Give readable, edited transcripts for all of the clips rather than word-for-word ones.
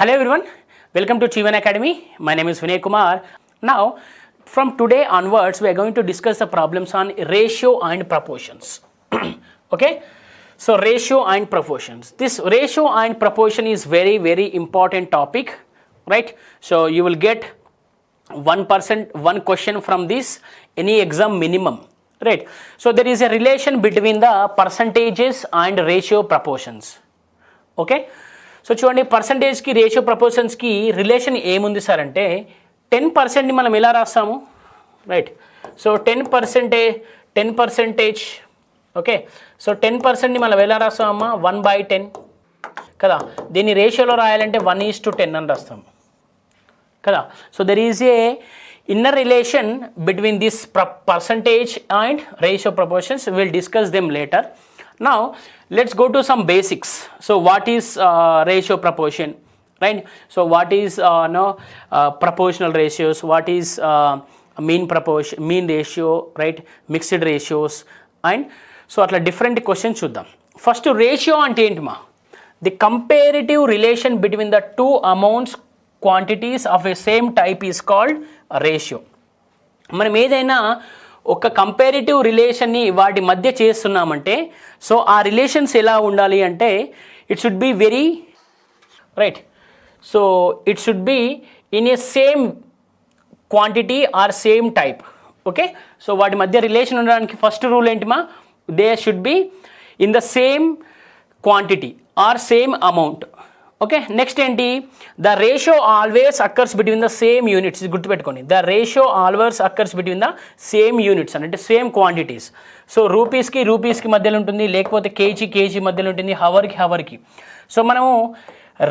Hello everyone, welcome to Chivan Academy. My name is Vinay Kumar. Now, from today onwards, we are going to discuss the problems on ratio and proportions. Okay, so ratio and proportions. This ratio and proportion is very important topic, right? So you will get 1% one question from this any exam minimum, right? So there is a relation between the percentages and ratio proportions. Okay so చూడండి పర్సంటేజ్కి ratio ప్రపోర్షన్స్కి relation ఏముంది sir అంటే 10%ని మనం ఎలా రాస్తాము right so 10% okay so 10%ని మనం ఎలా రాస్తామమ్మా 1/10 కదా దీన్ని రేషియోలో రాయాలంటే 1:10 అని రాస్తాం కదా so there is a inner relation between this percentage and ratio proportions will discuss them later. Now let's go to some basics. So what is ratio proportion, right? So what is proportional ratios, what is mean ratio, right? Mixed ratios, and so atla different questions chuddam. First ratio ante enti ma the comparative relation between the two amounts quantities of a same type is called a ratio. మనం ఏదైనా ఒక comparative రిలేషన్ని వాటి మధ్య చేస్తున్నామంటే so ఆ relations ఎలా ఉండాలి అంటే it should be very right so it should be in a same quantity or same type okay so వాటి మధ్య రిలేషన్ ఉండడానికి ఫస్ట్ రూల్ ఏంటిమా they should be in the same quantity or same amount okay next ఏంటి the ratio always occurs between the same units గుర్తుపెట్టుకోండి the ratio always occurs between the same units అంటే same quantities so రూపీస్కి మధ్యలో ఉంటుంది లేకపోతే KG మధ్యలో ఉంటుంది హవర్కి so మనము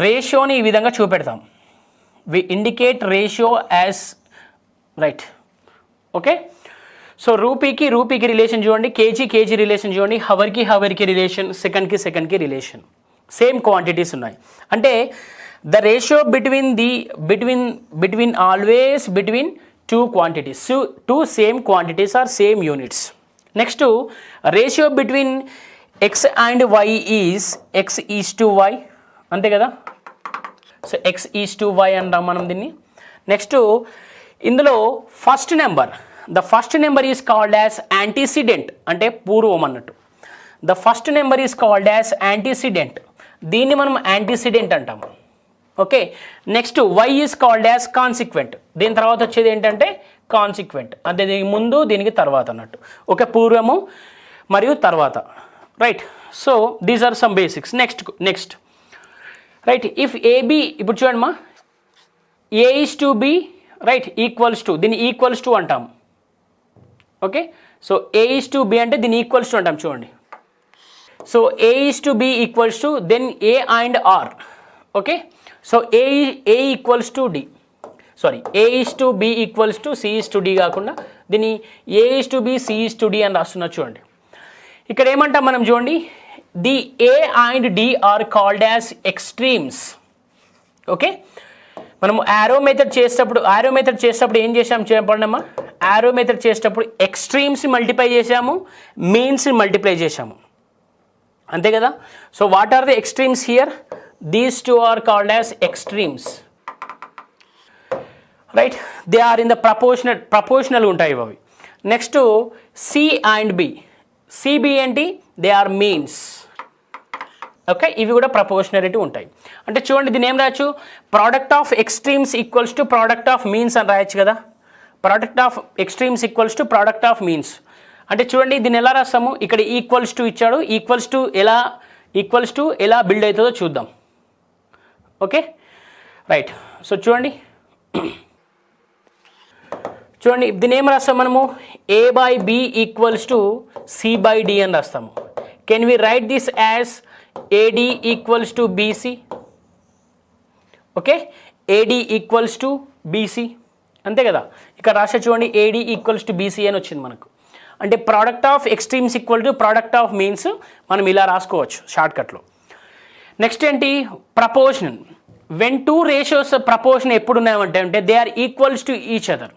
రేషియోని ఈ విధంగా చూపెడతాం we indicate ratio as right okay so రూపీకి రిలేషన్ చూడండి కేజీ రిలేషన్ చూడండి హవర్కి రిలేషన్ సెకండ్కి రిలేషన్ సేమ్ క్వాంటిటీస్ ఉన్నాయి అంటే the ratio between always between two quantities two same quantities are same units next ratio between X and Y is X is to Y అంతే కదా so X is to Y అంటాం మనం దీన్ని next ఇందులో first number is called as antecedent అంటే పూర్వం అన్నట్టు the first number is called as antecedent దీన్ని మనం యాంటీసిడెంట్ అంటాము okay next y is called as consequent దీని తర్వాత వచ్చేది ఏంటంటే కాన్సిక్వెంట్ అంటే దీనికి ముందు దీనికి తర్వాత అన్నట్టు ఓకే పూర్వము మరియు తర్వాత right so these are some basics next right if AB ఇప్పుడు చూడండి మా A is to B right equals to దీన్ని ఈక్వల్స్ టు అంటాం okay so A is to B అంటే దీన్ని ఈక్వల్స్ టు అంటాం చూడండి so A is to B equals to then A and R okay so A equals to D sorry A is to B equals to C is to D కాకుండా దీన్ని A is to B C is to D అని రాస్తున్నా చూడండి ఇక్కడ ఏమంటాం మనం చూడండి the A and D are called as extremes okay మనం యారో మెథడ్ చేసేటప్పుడు ఏం చేసాము చెప్పండి అమ్మా యారో మెథడ్ చేసేటప్పుడు ఎక్స్ట్రీమ్స్ని మల్టిప్లై చేసాము మీన్స్ని మల్టిప్లై చేసాము అంతే కదా so what are the extremes here these two are called as extremes right they are in the proportional ఉంటాయి అవి next C and B CB ఏంటి దే ఆర్ మీన్స్ ఓకే ఇవి కూడా ప్రపోర్షనాలిటీ ఉంటాయి అంటే చూడండి దీని ఏం రాయొచ్చు product of extremes equals to product of means అని రాయొచ్చు కదా product of extremes equals to product of means అంటే చూడండి దీన్ని ఎలా రాస్తాము ఇక్కడ ఈక్వల్స్ టు ఇచ్చాడు ఈక్వల్స్ టు ఎలా బిల్డ్ అవుతుందో చూద్దాం ఓకే రైట్ సో చూడండి దీన్ని ఏం రాస్తాం మనము A/B ఈక్వల్స్ టు C/D అని రాస్తాము can we write this as AD equals to BC okay AD equals to BC అంతే కదా ఇక్కడ రాసే చూడండి AD ఈక్వల్స్ టు BC అని వచ్చింది మనకు అంటే product of extremes equal to product of means మనం ఇలా రాసుకోవచ్చు షార్ట్కట్లో నెక్స్ట్ ఏంటి proportional when two ratios proportion ఎప్పుడు ఉన్నాయంటే they are equals to each other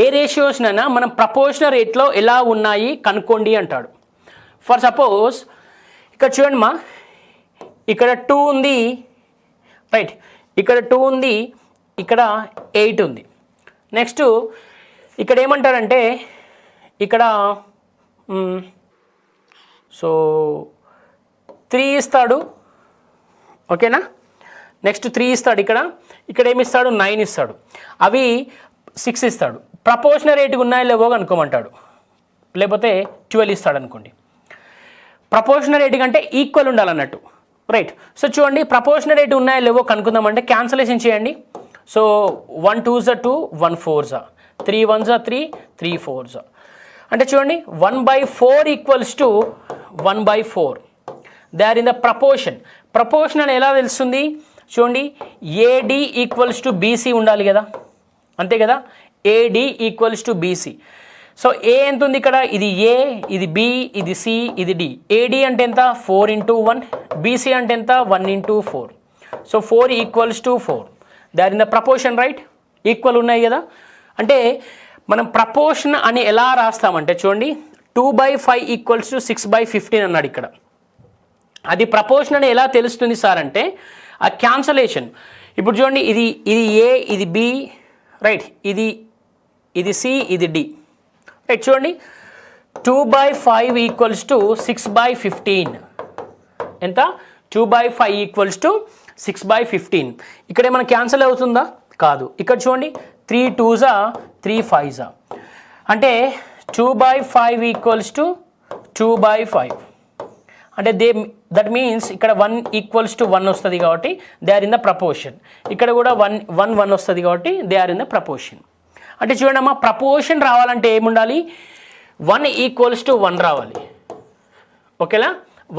ఏ రేషియోస్నైనా మనం ప్రపోర్షనల్ రేట్లో ఎలా ఉన్నాయి కనుక్కోండి అంటాడు ఫర్ సపోజ్ ఇక్కడ చూడండి మా ఇక్కడ 2 ఉంది రైట్ ఇక్కడ 2 ఉంది, ఇక్కడ 8 ఉంది. నెక్స్ట్ ఇక్కడ ఏమంటారంటే ఇక్కడ సో 3 ఇస్తాడు, ఓకేనా. నెక్స్ట్ 3 ఇస్తాడు, ఇక్కడ ఏమి ఇస్తాడు 9 ఇస్తాడు, అవి 6 ఇస్తాడు. ప్రపోర్షనల్ రేటుగా ఉన్నాయో లేవో కనుక్కోమంటాడు, లేకపోతే 12 ఇస్తాడు అనుకోండి. ప్రపోర్షనల్ రేటు కంటే ఈక్వల్ ఉండాలన్నట్టు, రైట్. సో చూడండి ప్రపోర్షనల్ రేటు ఉన్నాయో లేవో కనుక్కుందామంటే క్యాన్సలేషన్ చేయండి. So 1 2s 2, 1 4s, 3 1s 3, 3 4s. అంటే చూడండి 1/4 equals to 1/4. They are in the proportion. Proportion అని ఎలా తెలుస్తుంది చూడండి, ఏడి ఈక్వల్స్ టు బీసీ ఉండాలి కదా, అంతే కదా. AD equals to BC. So A ఎంత ఉంది ఇక్కడ, ఇది ఏ, ఇది బి, ఇది సి, ఇది డి. ఏడి అంటే ఎంత 4 × 1, బీసీ అంటే ఎంత 1 × 4. So 4 equals to 4. They are in the proportion, right. Equal ఉన్నాయి కదా. అంటే మనం ప్రపోర్షన్ అని ఎలా రాస్తామంటే చూడండి 2/5 ఈక్వల్స్ టు 6/15 అన్నాడు ఇక్కడ. అది ప్రపోర్షన్ అని ఎలా తెలుస్తుంది సార్ అంటే ఆ క్యాన్సలేషన్. ఇప్పుడు చూడండి ఇది ఏ, ఇది బి, రైట్, ఇది సి, ఇది డి, రైట్. చూడండి 2/5 ఈక్వల్స్ టు 6/15. ఎంత 2/5 ఈక్వల్స్ టు 6/15. ఇక్కడ ఏమైనా క్యాన్సల్ అవుతుందా, కాదు. ఇక్కడ చూడండి 3 2s 3 5s, అంటే 2/5 ఈక్వల్స్ టు 2/5. అంటే దట్ మీన్స్ ఇక్కడ 1 ఈక్వల్స్ టు 1 వస్తుంది కాబట్టి they are in the proportion. ఇక్కడ కూడా 1 వస్తుంది కాబట్టి they are in the proportion. అంటే చూడండి అమ్మా, ప్రపోర్షన్ రావాలంటే ఏముండాలి, 1 ఈక్వల్స్ టు 1 రావాలి, ఓకేనా.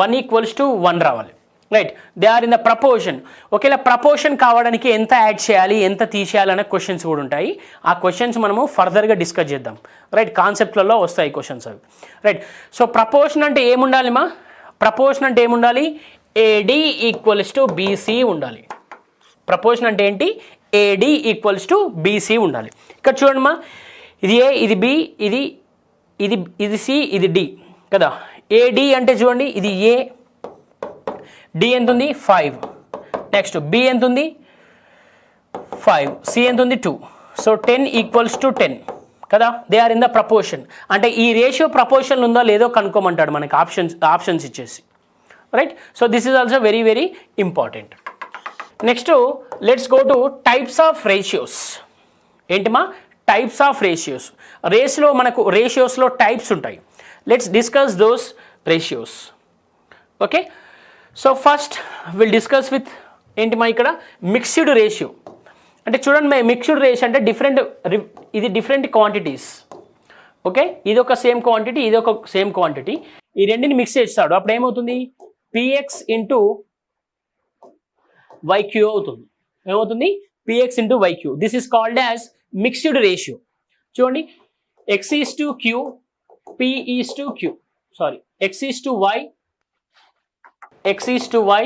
1 ఈక్వల్స్ టు 1 రావాలి, right. They are in the proportion. ఒకేలా ప్రపోర్షన్ కావడానికి ఎంత యాడ్ చేయాలి, ఎంత తీసేయాలి అనే క్వశ్చన్స్ కూడా ఉంటాయి. ఆ క్వశ్చన్స్ మనము ఫర్దర్గా డిస్కస్ చేద్దాం, రైట్. కాన్సెప్ట్లలో వస్తాయి క్వశ్చన్స్ అవి, రైట్. సో ప్రపోర్షన్ అంటే ఏముండాలి మా, ప్రపోర్షన్ అంటే ఏముండాలి, ఏడి ఈక్వల్స్ టు బీసీ ఉండాలి. ప్రపోర్షన్ అంటే ఏంటి, ఏడి ఈక్వల్స్ టు బీసీ ఉండాలి. ఇక్కడ చూడండి మా, ఇది ఏ, ఇది బి, ఇది సి, ఇది డి కదా. ఏడి అంటే చూడండి ఇది ఏ, డి ఎంత ఉంది 5, నెక్స్ట్ బి ఎంత ఉంది 5, సి ఎంత ఉంది 2. సో 10 ఈక్వల్స్ టు 10 కదా. They are in the proportion. అంటే ఈ రేషియో ప్రపోర్షన్ ఉందో లేదో కనుక్కోమంటాడు మనకి ఆప్షన్స్ ఇచ్చేసి, right. So this is also very very important. Next let's go to types of ratios. ఏంటిమా, టైప్స్ ఆఫ్ రేషియోస్. రేషియోస్లో టైప్స్ ఉంటాయి. Let's discuss those ratios, okay. So first will discuss with ఏంటిమా ఇక్కడ mixed ratio. అంటే చూడండి mixed ratio అంటే ఇది different quantities, okay. ఇది ఒక సేమ్ క్వాంటిటీ, ఇది ఒక సేమ్ క్వాంటిటీ, ఈ రెండింటిని మిక్స్ చేస్తాడు. అప్పుడు ఏమవుతుంది, పిఎక్స్ ఇంటూ వైక్యూ అవుతుంది. ఏమవుతుంది, PX into YQ. This is called as mixed ratio. చూడండి X is to Q, P is to Q, sorry X is to Y, X is to Y,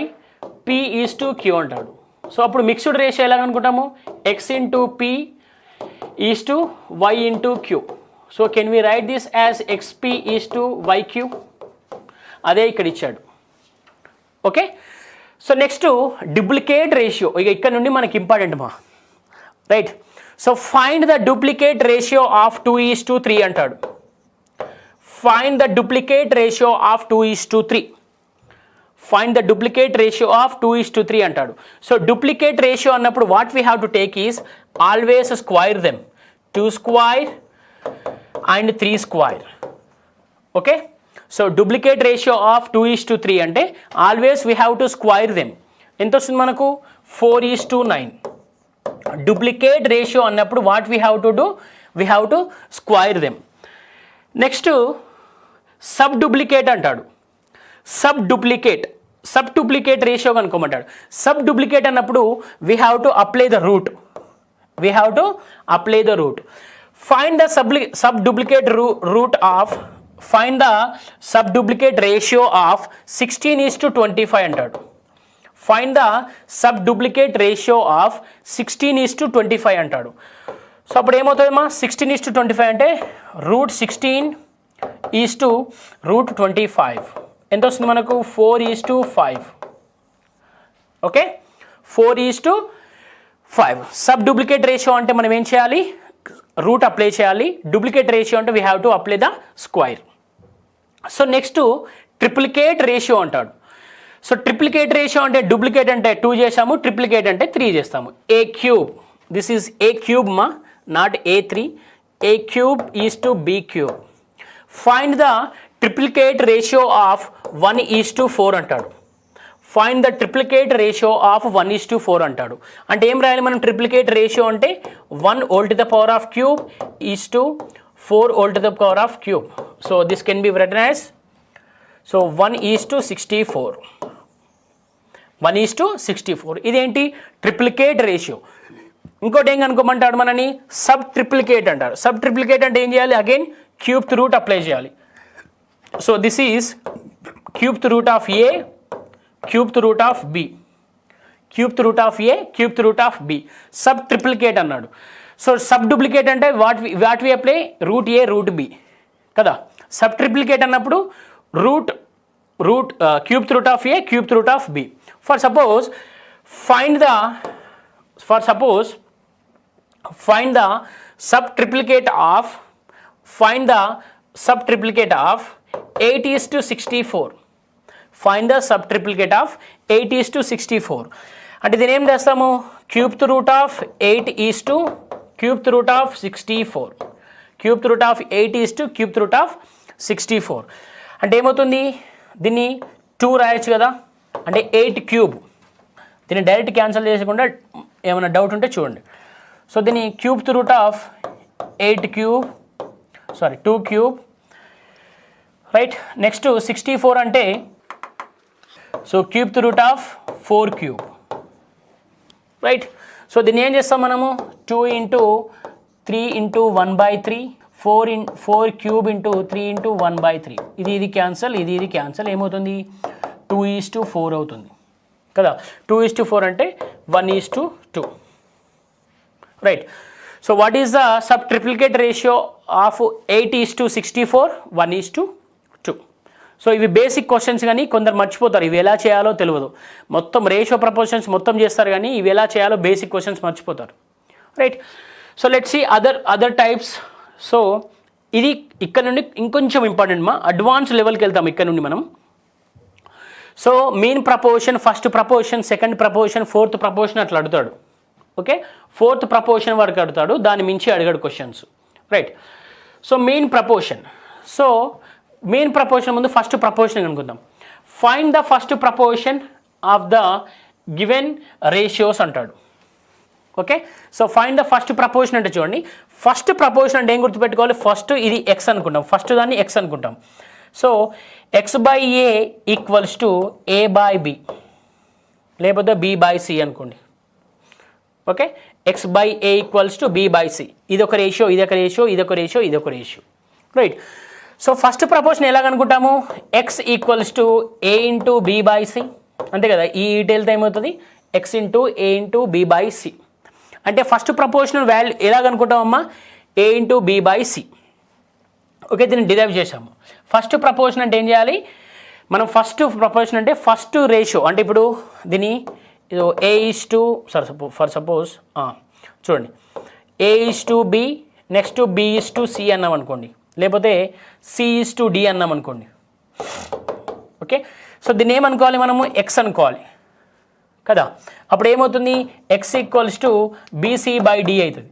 P is to Q అంటాడు. So అప్పుడు mixed ratio ఎలా అనుకుంటాము, X into P is to Y into Q. So can we write this as XP is to YQ. అదే ఇక్కడ ఇచ్చాడు, okay. So next duplicate ratio. ఇక ఇక్కడ నుండి మనకి ఇంపార్టెంట్ మా, right. So find the duplicate ratio of 2:3 అంటాడు. Find the duplicate ratio of 2:3. Find the duplicate ratio of 2:3 అంటాడు. సో డూప్లికేట్ రేషియో అన్నప్పుడు what we have to take is always square them, 2 square and 3 square, okay. So duplicate ratio of 2:3 అంటే always we have to square them. ఎంత వస్తుంది మనకు 4:9. Duplicate ratio అన్నప్పుడు what we have to do, we have to square them. Next sub duplicate అంటాడు. Sub duplicate ratio కనుక్కోమంటాడు. Sub duplicate అన్నప్పుడు we have to apply the root, find the sub duplicate root of, find the sub duplicate ratio of 16:25 అంటాడు. Find the sub duplicate ratio of 16:25 అంటాడు. So అప్పుడు ఏమవుతుందమ్మా, 16:25 అంటే √16 ఎంత వస్తుంది మనకు 4:5, ఓకే. 4:5 5. సబ్ డూప్లికేట్ రేషియో అంటే మనం ఏం చేయాలి, రూట్ అప్లై చేయాలి. డూప్లికేట్ రేషియో అంటే we have to apply the square. So next triplicate ratio అంటాడు. సో ట్రిప్లికేట్ రేషియో అంటే డూప్లికేట్ అంటే 2 చేసాము, ట్రిప్లికేట్ అంటే 3 చేస్తాము. A cube, this is A cube మా, not A3. A cube is to B cube. Find the triplicate ratio of 1:4 అంటాడు. Find the triplicate ratio of 1:4 అంటాడు. అంటే ఏం రాయాలి మనం ట్రిప్లికేట్ రేషియో అంటే 1 whole to the power of cube is to 4 whole to the power of cube. So this can be written as, so 1:64. 1:64 ఇదేంటి triplicate ratio. ఇంకోటి ఏం కనుక్కోమంటాడు మనని, సబ్ ట్రిప్లికేట్ అంటారు. సబ్ ట్రిప్లికేట్ అంటే ఏం చేయాలి, అగైన్ క్యూబ్త్ రూట్ అప్లై చేయాలి. So this is cubeth root of A, cubeth root of B, cubeth root of A, cubeth root of B. Sub triplicate అన్నాడు. సో సబ్ డూప్లికేట్ అంటే what we apply, root A root B కదా. Sub triplicate అన్నప్పుడు root cubeth root of A, cubeth root of B. For suppose find the subtriplicate of 8:64. Find the subtriplicate of 8:64. అంటే దీని ఏం చేస్తాము, cubeth root of 8 is to cubeth root of 64. Cubeth root of 8 is to cubeth root of 64. అంటే ఏమవుతుంది, దీన్ని 2 రాయొచ్చు కదా, అంటే 8 క్యూబ్. దీన్ని డైరెక్ట్ క్యాన్సిల్ చేయకుండా ఏమైనా డౌట్ ఉంటే చూడండి. సో దీన్ని cubeth root of 2 cube, right. Next 64 అంటే so cubeth root of 4 cube, right. So దీన్ని ఏం చేస్తాం మనము, 2 × 3 × 1/3, 4 క్యూబ్ × 3 × 1/3. ఇది క్యాన్సల్, ఇది క్యాన్సల్. ఏమవుతుంది, 2:4 అవుతుంది కదా. 2:4 అంటే 1:2, right. So what is the sub triplicate ratio of 8:64? 1:2. So ఇవి బేసిక్ క్వశ్చన్స్, కానీ కొందరు మర్చిపోతారు, ఇవి ఎలా చేయాలో తెలియదు. మొత్తం రేషియో ప్రపోర్షన్స్ మొత్తం చేస్తారు, కానీ ఇవి ఎలా చేయాలో బేసిక్ క్వశ్చన్స్ మర్చిపోతారు, right. So let's see other types. So ఇది ఇక్కడ నుండి ఇంకొంచెం ఇంపార్టెంట్ మా, అడ్వాన్స్ లెవెల్కి వెళ్తాం ఇక్కడ నుండి మనం. So mean proportion, first proportion, second proportion, fourth proportion అట్లా అడుగుతాడు. ఓకే, ఫోర్త్ ప్రపోర్షన్ వరకు అడుగుతాడు, దాని మించి అడిగాడు questions, right. So mean proportion. So mean proportion ముందు ఫస్ట్ ప్రపోర్షన్ అనుకుందాం. Find the first proportion of the given ratios అంటాడు. Okay, so find the first proportion అంటే చూడండి, ఫస్ట్ ప్రపోర్షన్ అంటే ఏం గుర్తుపెట్టుకోవాలి, ఫస్ట్ ఇది ఎక్స్ అనుకుంటాం, ఫస్ట్ దాన్ని ఎక్స్ అనుకుంటాం. So x/a equals to a/b, లేకపోతే b/c అనుకోండి. Okay, x/a equals to b/c. ఇదొక రేషియో, ఇదొక రేషియో, ఇదొక రేషియో, ఇదొక ratio, right. So first proportion ఎలా కనుక్కుంటాము, x equals to a × b/c, అంతే కదా. ఈ ఈటెల్తో ఏమవుతుంది, x × a × b/c. అంటే ఫస్ట్ ప్రపోర్షనల్ వాల్యూ ఎలా కనుక్కుంటామమ్మా, a × b/c. ఓకే, దీన్ని డిరైవ్ చేసాము. ఫస్ట్ ప్రపోర్షన్ అంటే ఏం చేయాలి మనం, ఫస్ట్ ప్రపోర్షన్ అంటే ఫస్ట్ రేషియో. అంటే ఇప్పుడు దీన్ని ఫర్ సపోజ్ చూడండి, a:b, నెక్స్ట్ b:c అన్నాం అనుకోండి, లేకపోతే c:d అన్నాం అనుకోండి. ఓకే, సో దీన్ని ఏమనుకోవాలి మనము, ఎక్స్ అనుకోవాలి కదా. అప్పుడు ఏమవుతుంది, x ఈక్వల్స్ టు bc/d అవుతుంది,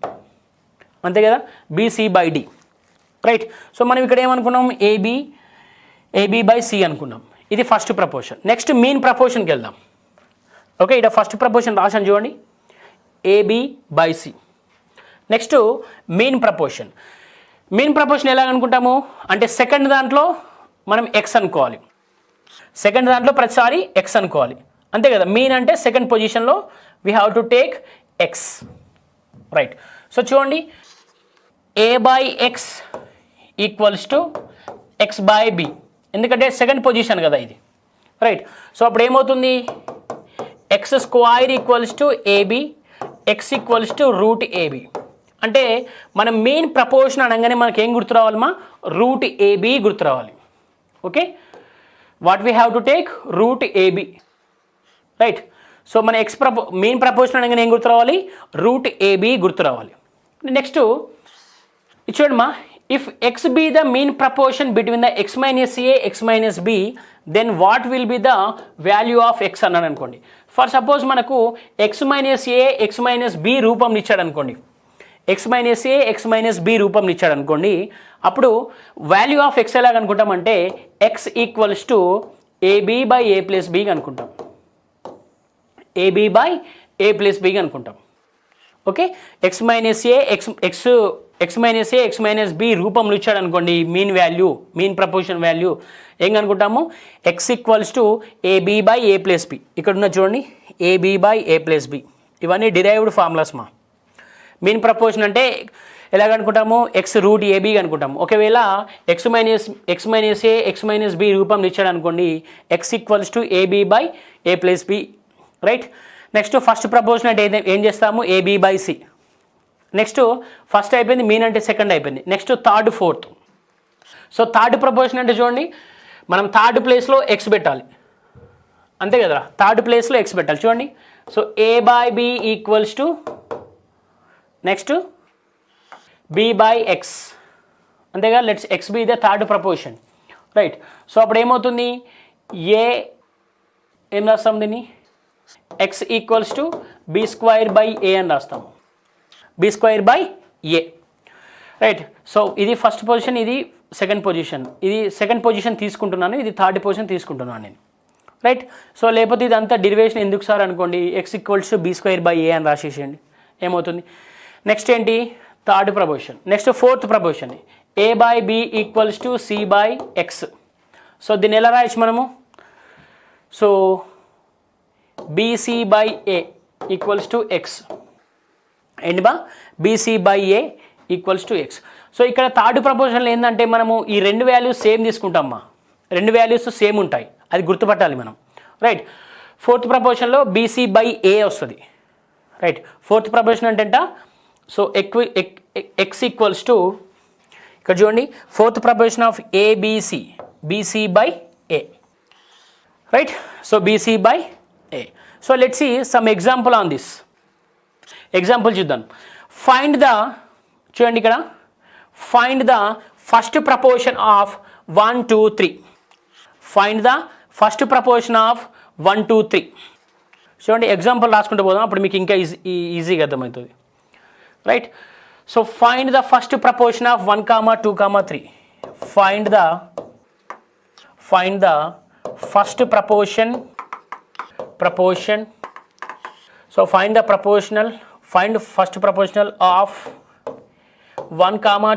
అంతే కదా, bc/d, రైట్. సో మనం ఇక్కడ ఏమనుకున్నాం, ab/c అనుకున్నాం. ఇది ఫస్ట్ ప్రపోర్షన్. నెక్స్ట్ మీన్ ప్రపోర్షన్కి వెళ్దాం. ఓకే, ఇక్కడ ఫస్ట్ ప్రపోర్షన్ రాశాను చూడండి, ab/c. Next mean proportion. Mean proportion ఎలా అనుకుంటాము అంటే, సెకండ్ దాంట్లో మనం ఎక్స్ అనుకోవాలి, సెకండ్ దాంట్లో ప్రతిసారి ఎక్స్ అనుకోవాలి, అంతే కదా. మీన్ అంటే సెకండ్ పొజిషన్లో we have to take X, right. So చూడండి, a/x ఈక్వల్స్ టు x/b, ఎందుకంటే సెకండ్ పొజిషన్ కదా ఇది, రైట్. సో అప్పుడు ఏమవుతుంది, x² equals to ab, x equals to √ab. అంటే మనం మెయిన్ ప్రపోర్షన్ అనగానే మనకి ఏం గుర్తు రావాలమ్మా, √ab గుర్తు రావాలి. Okay, what we have to take, √ab, right. So మన మెయిన్ ప్రపోర్షన్ అనగానే ఏం గుర్తు రావాలి, రూట్ ఏబి గుర్తు రావాలి. నెక్స్ట్ ఇది చూడమ్మా, if X be the mean proportion between the X minus A X minus B then what will be the value of X అన్నాడు అనుకోండి. ఫర్ సపోజ్ మనకు ఎక్స్ మైనస్ ఏ ఎక్స్ మైనస్ బి రూపంని ఇచ్చాడు అనుకోండి, ఎక్స్ మైనస్ ఏ X minus B రూపంని ఇచ్చాడు అనుకోండి, అప్పుడు వాల్యూ ఆఫ్ ఎక్స్ ఎలాగ అనుకుంటామంటే X equals to AB by A plus B అనుకుంటాం, AB by A plus B అనుకుంటాం. ఓకే, ఎక్స్ మైనస్ ఏ ఎక్స్ మైనస్ ఏ ఎక్స్ మైనస్ బి రూపంలో ఇచ్చాడు అనుకోండి mean value, mean proportion value ఏం అనుకుంటాము, x equals to AB by A plus b. ఇక్కడ ఉన్న చూడండి ab by A plus b, ఇవన్నీ డిరైవ్డ్ ఫార్ములాస్ మా. మీన్ ప్రపోర్షన్ అంటే ఎలాగనుకుంటాము, ఎక్స్ రూట్ ఏబి అనుకుంటాము. ఒకవేళ ఎక్స్ మైనస్ ఏ ఎక్స్ మైనస్ బి రూపంలో ఇచ్చాడు అనుకోండి X equals to AB by A plus b, right. Next first proportion అంటే ఏం చేస్తాము, ab by c. Next first అయిపోయింది, మీన్ అంటే సెకండ్ అయిపోయింది. Next third fourth. So third proportion అంటే చూడండి, మనం థర్డ్ ప్లేస్లో ఎక్స్ పెట్టాలి, అంతే కదా, థర్డ్ ప్లేస్లో ఎక్స్ పెట్టాలి చూడండి. So A by B equals to next B by X, అంతేగా. Let's X be the third proportion, right. So అప్పుడు ఏమవుతుంది, ఏ ఏం రాస్తాం దీన్ని, X equals to B square by A అని రాస్తాము, B square by A, right. So ఇది ఫస్ట్ పొజిషన్, ఇది సెకండ్ పొజిషన్, ఇది సెకండ్ పొజిషన్ తీసుకుంటున్నాను, ఇది థర్డ్ పొజిషన్ తీసుకుంటున్నాను నేను, రైట్. సో లేకపోతే ఇదంతా డెరివేషన్ ఎందుకు సార్ అనుకోండి, X equals to B square by A అని రాసేసేయండి, ఏమవుతుంది. నెక్స్ట్ ఏంటి, third proportion. Next fourth proportion, A by B equals to C by X. So దీన్ని ఎలా రాయొచ్చు మనము, so BC by A equals to X, ఏంటి బా, BC by A equals to X. So ఇక్కడ థర్డ్ ప్రపోర్షన్లో ఏంటంటే మనము ఈ రెండు వాల్యూస్ సేమ్ తీసుకుంటామా, రెండు వాల్యూస్ సేమ్ ఉంటాయి, అది గుర్తుపట్టాలి మనం, రైట్. ఫోర్త్ ప్రపోర్షన్లో బీసీ బై ఏ వస్తుంది, రైట్. ఫోర్త్ ప్రపోర్షన్ అంటే సో ఎక్స్ ఈక్వల్స్ టు, ఇక్కడ చూడండి fourth proportion of abc, bc by A, right. So BC by a. So let's see some example on this. Example చూద్దాం. Find the, చూడండి ఇక్కడ, find the first proportion of 1 2 3. Find the first proportion of 1 2 3. చూడండి example రాసుకుంటూ పోదాం, అప్పుడు మీకు ఇంకా ఈజీగా అర్థమవుతుంది, right. So find the first proportion of 1 2 3. Find the first proportion. So find the proportional, find first proportional of 1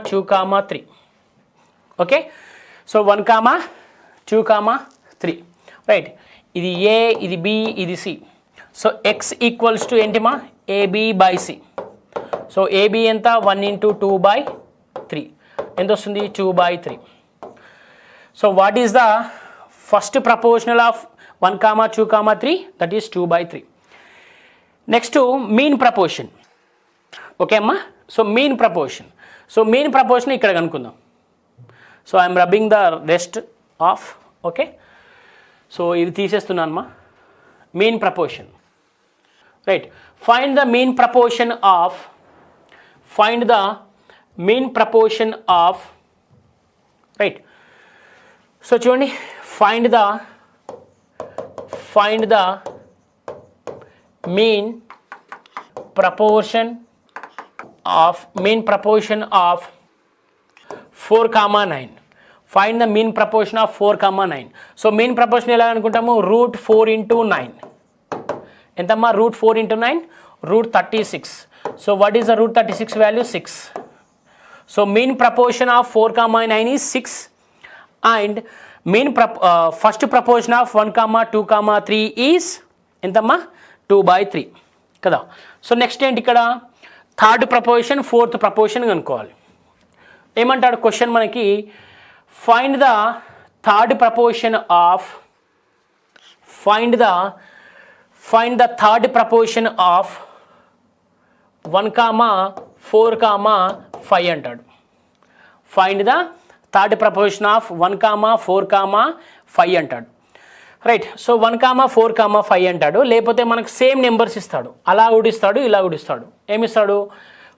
2 3. Okay, so 1 2 3, right. ఇది A, ఇది బి, ఇది C. So x equals to ఏంటిమా, AB by C. So AB ఎంత, 1 into 2 by 3, ఎంత వస్తుంది, 2 by 3. So what is the first proportional of 1 2 3, that is 2 by 3. Next mean proportion, okay అమ్మా. So mean proportion, so mean proportion ఇక్కడ కనుక్కుందాం. So I'm rubbing the rest off, okay. So ఇది తీసేస్తున్నాను అమ్మా, mean proportion, right. Find the mean proportion of, find the mean proportion of, right. So చూడండి, find the mean proportion of 4 9. Find the mean proportion of 4 9. So mean proportion ఎలా అనుకుంటాము, √4 into 9. ఎంతమ్మా, √4 into 9, √36. So what is the √36 value, 6. So mean proportion of 4 9 is 6 and mean first proportion of 1 2 3 is ఎంతమ్మా, 2 by 3 కదా. So next ఏంటి, ఇక్కడ third proportion fourth proportion కనుక్కోవాలి. ఏమంటాడు question మనకి, find the third proportion of, find the third proportion of 1 4 5 అంటాడు. Find the third proportion of 1 4 5 అంటాడు, right. So 1,4,5 అంటాడు, లేకపోతే మనకు సేమ్ నెంబర్స్ ఇస్తాడు, అలా కూడా ఇస్తాడు, ఇలా కూడా ఇస్తాడు. ఏమిస్తాడు?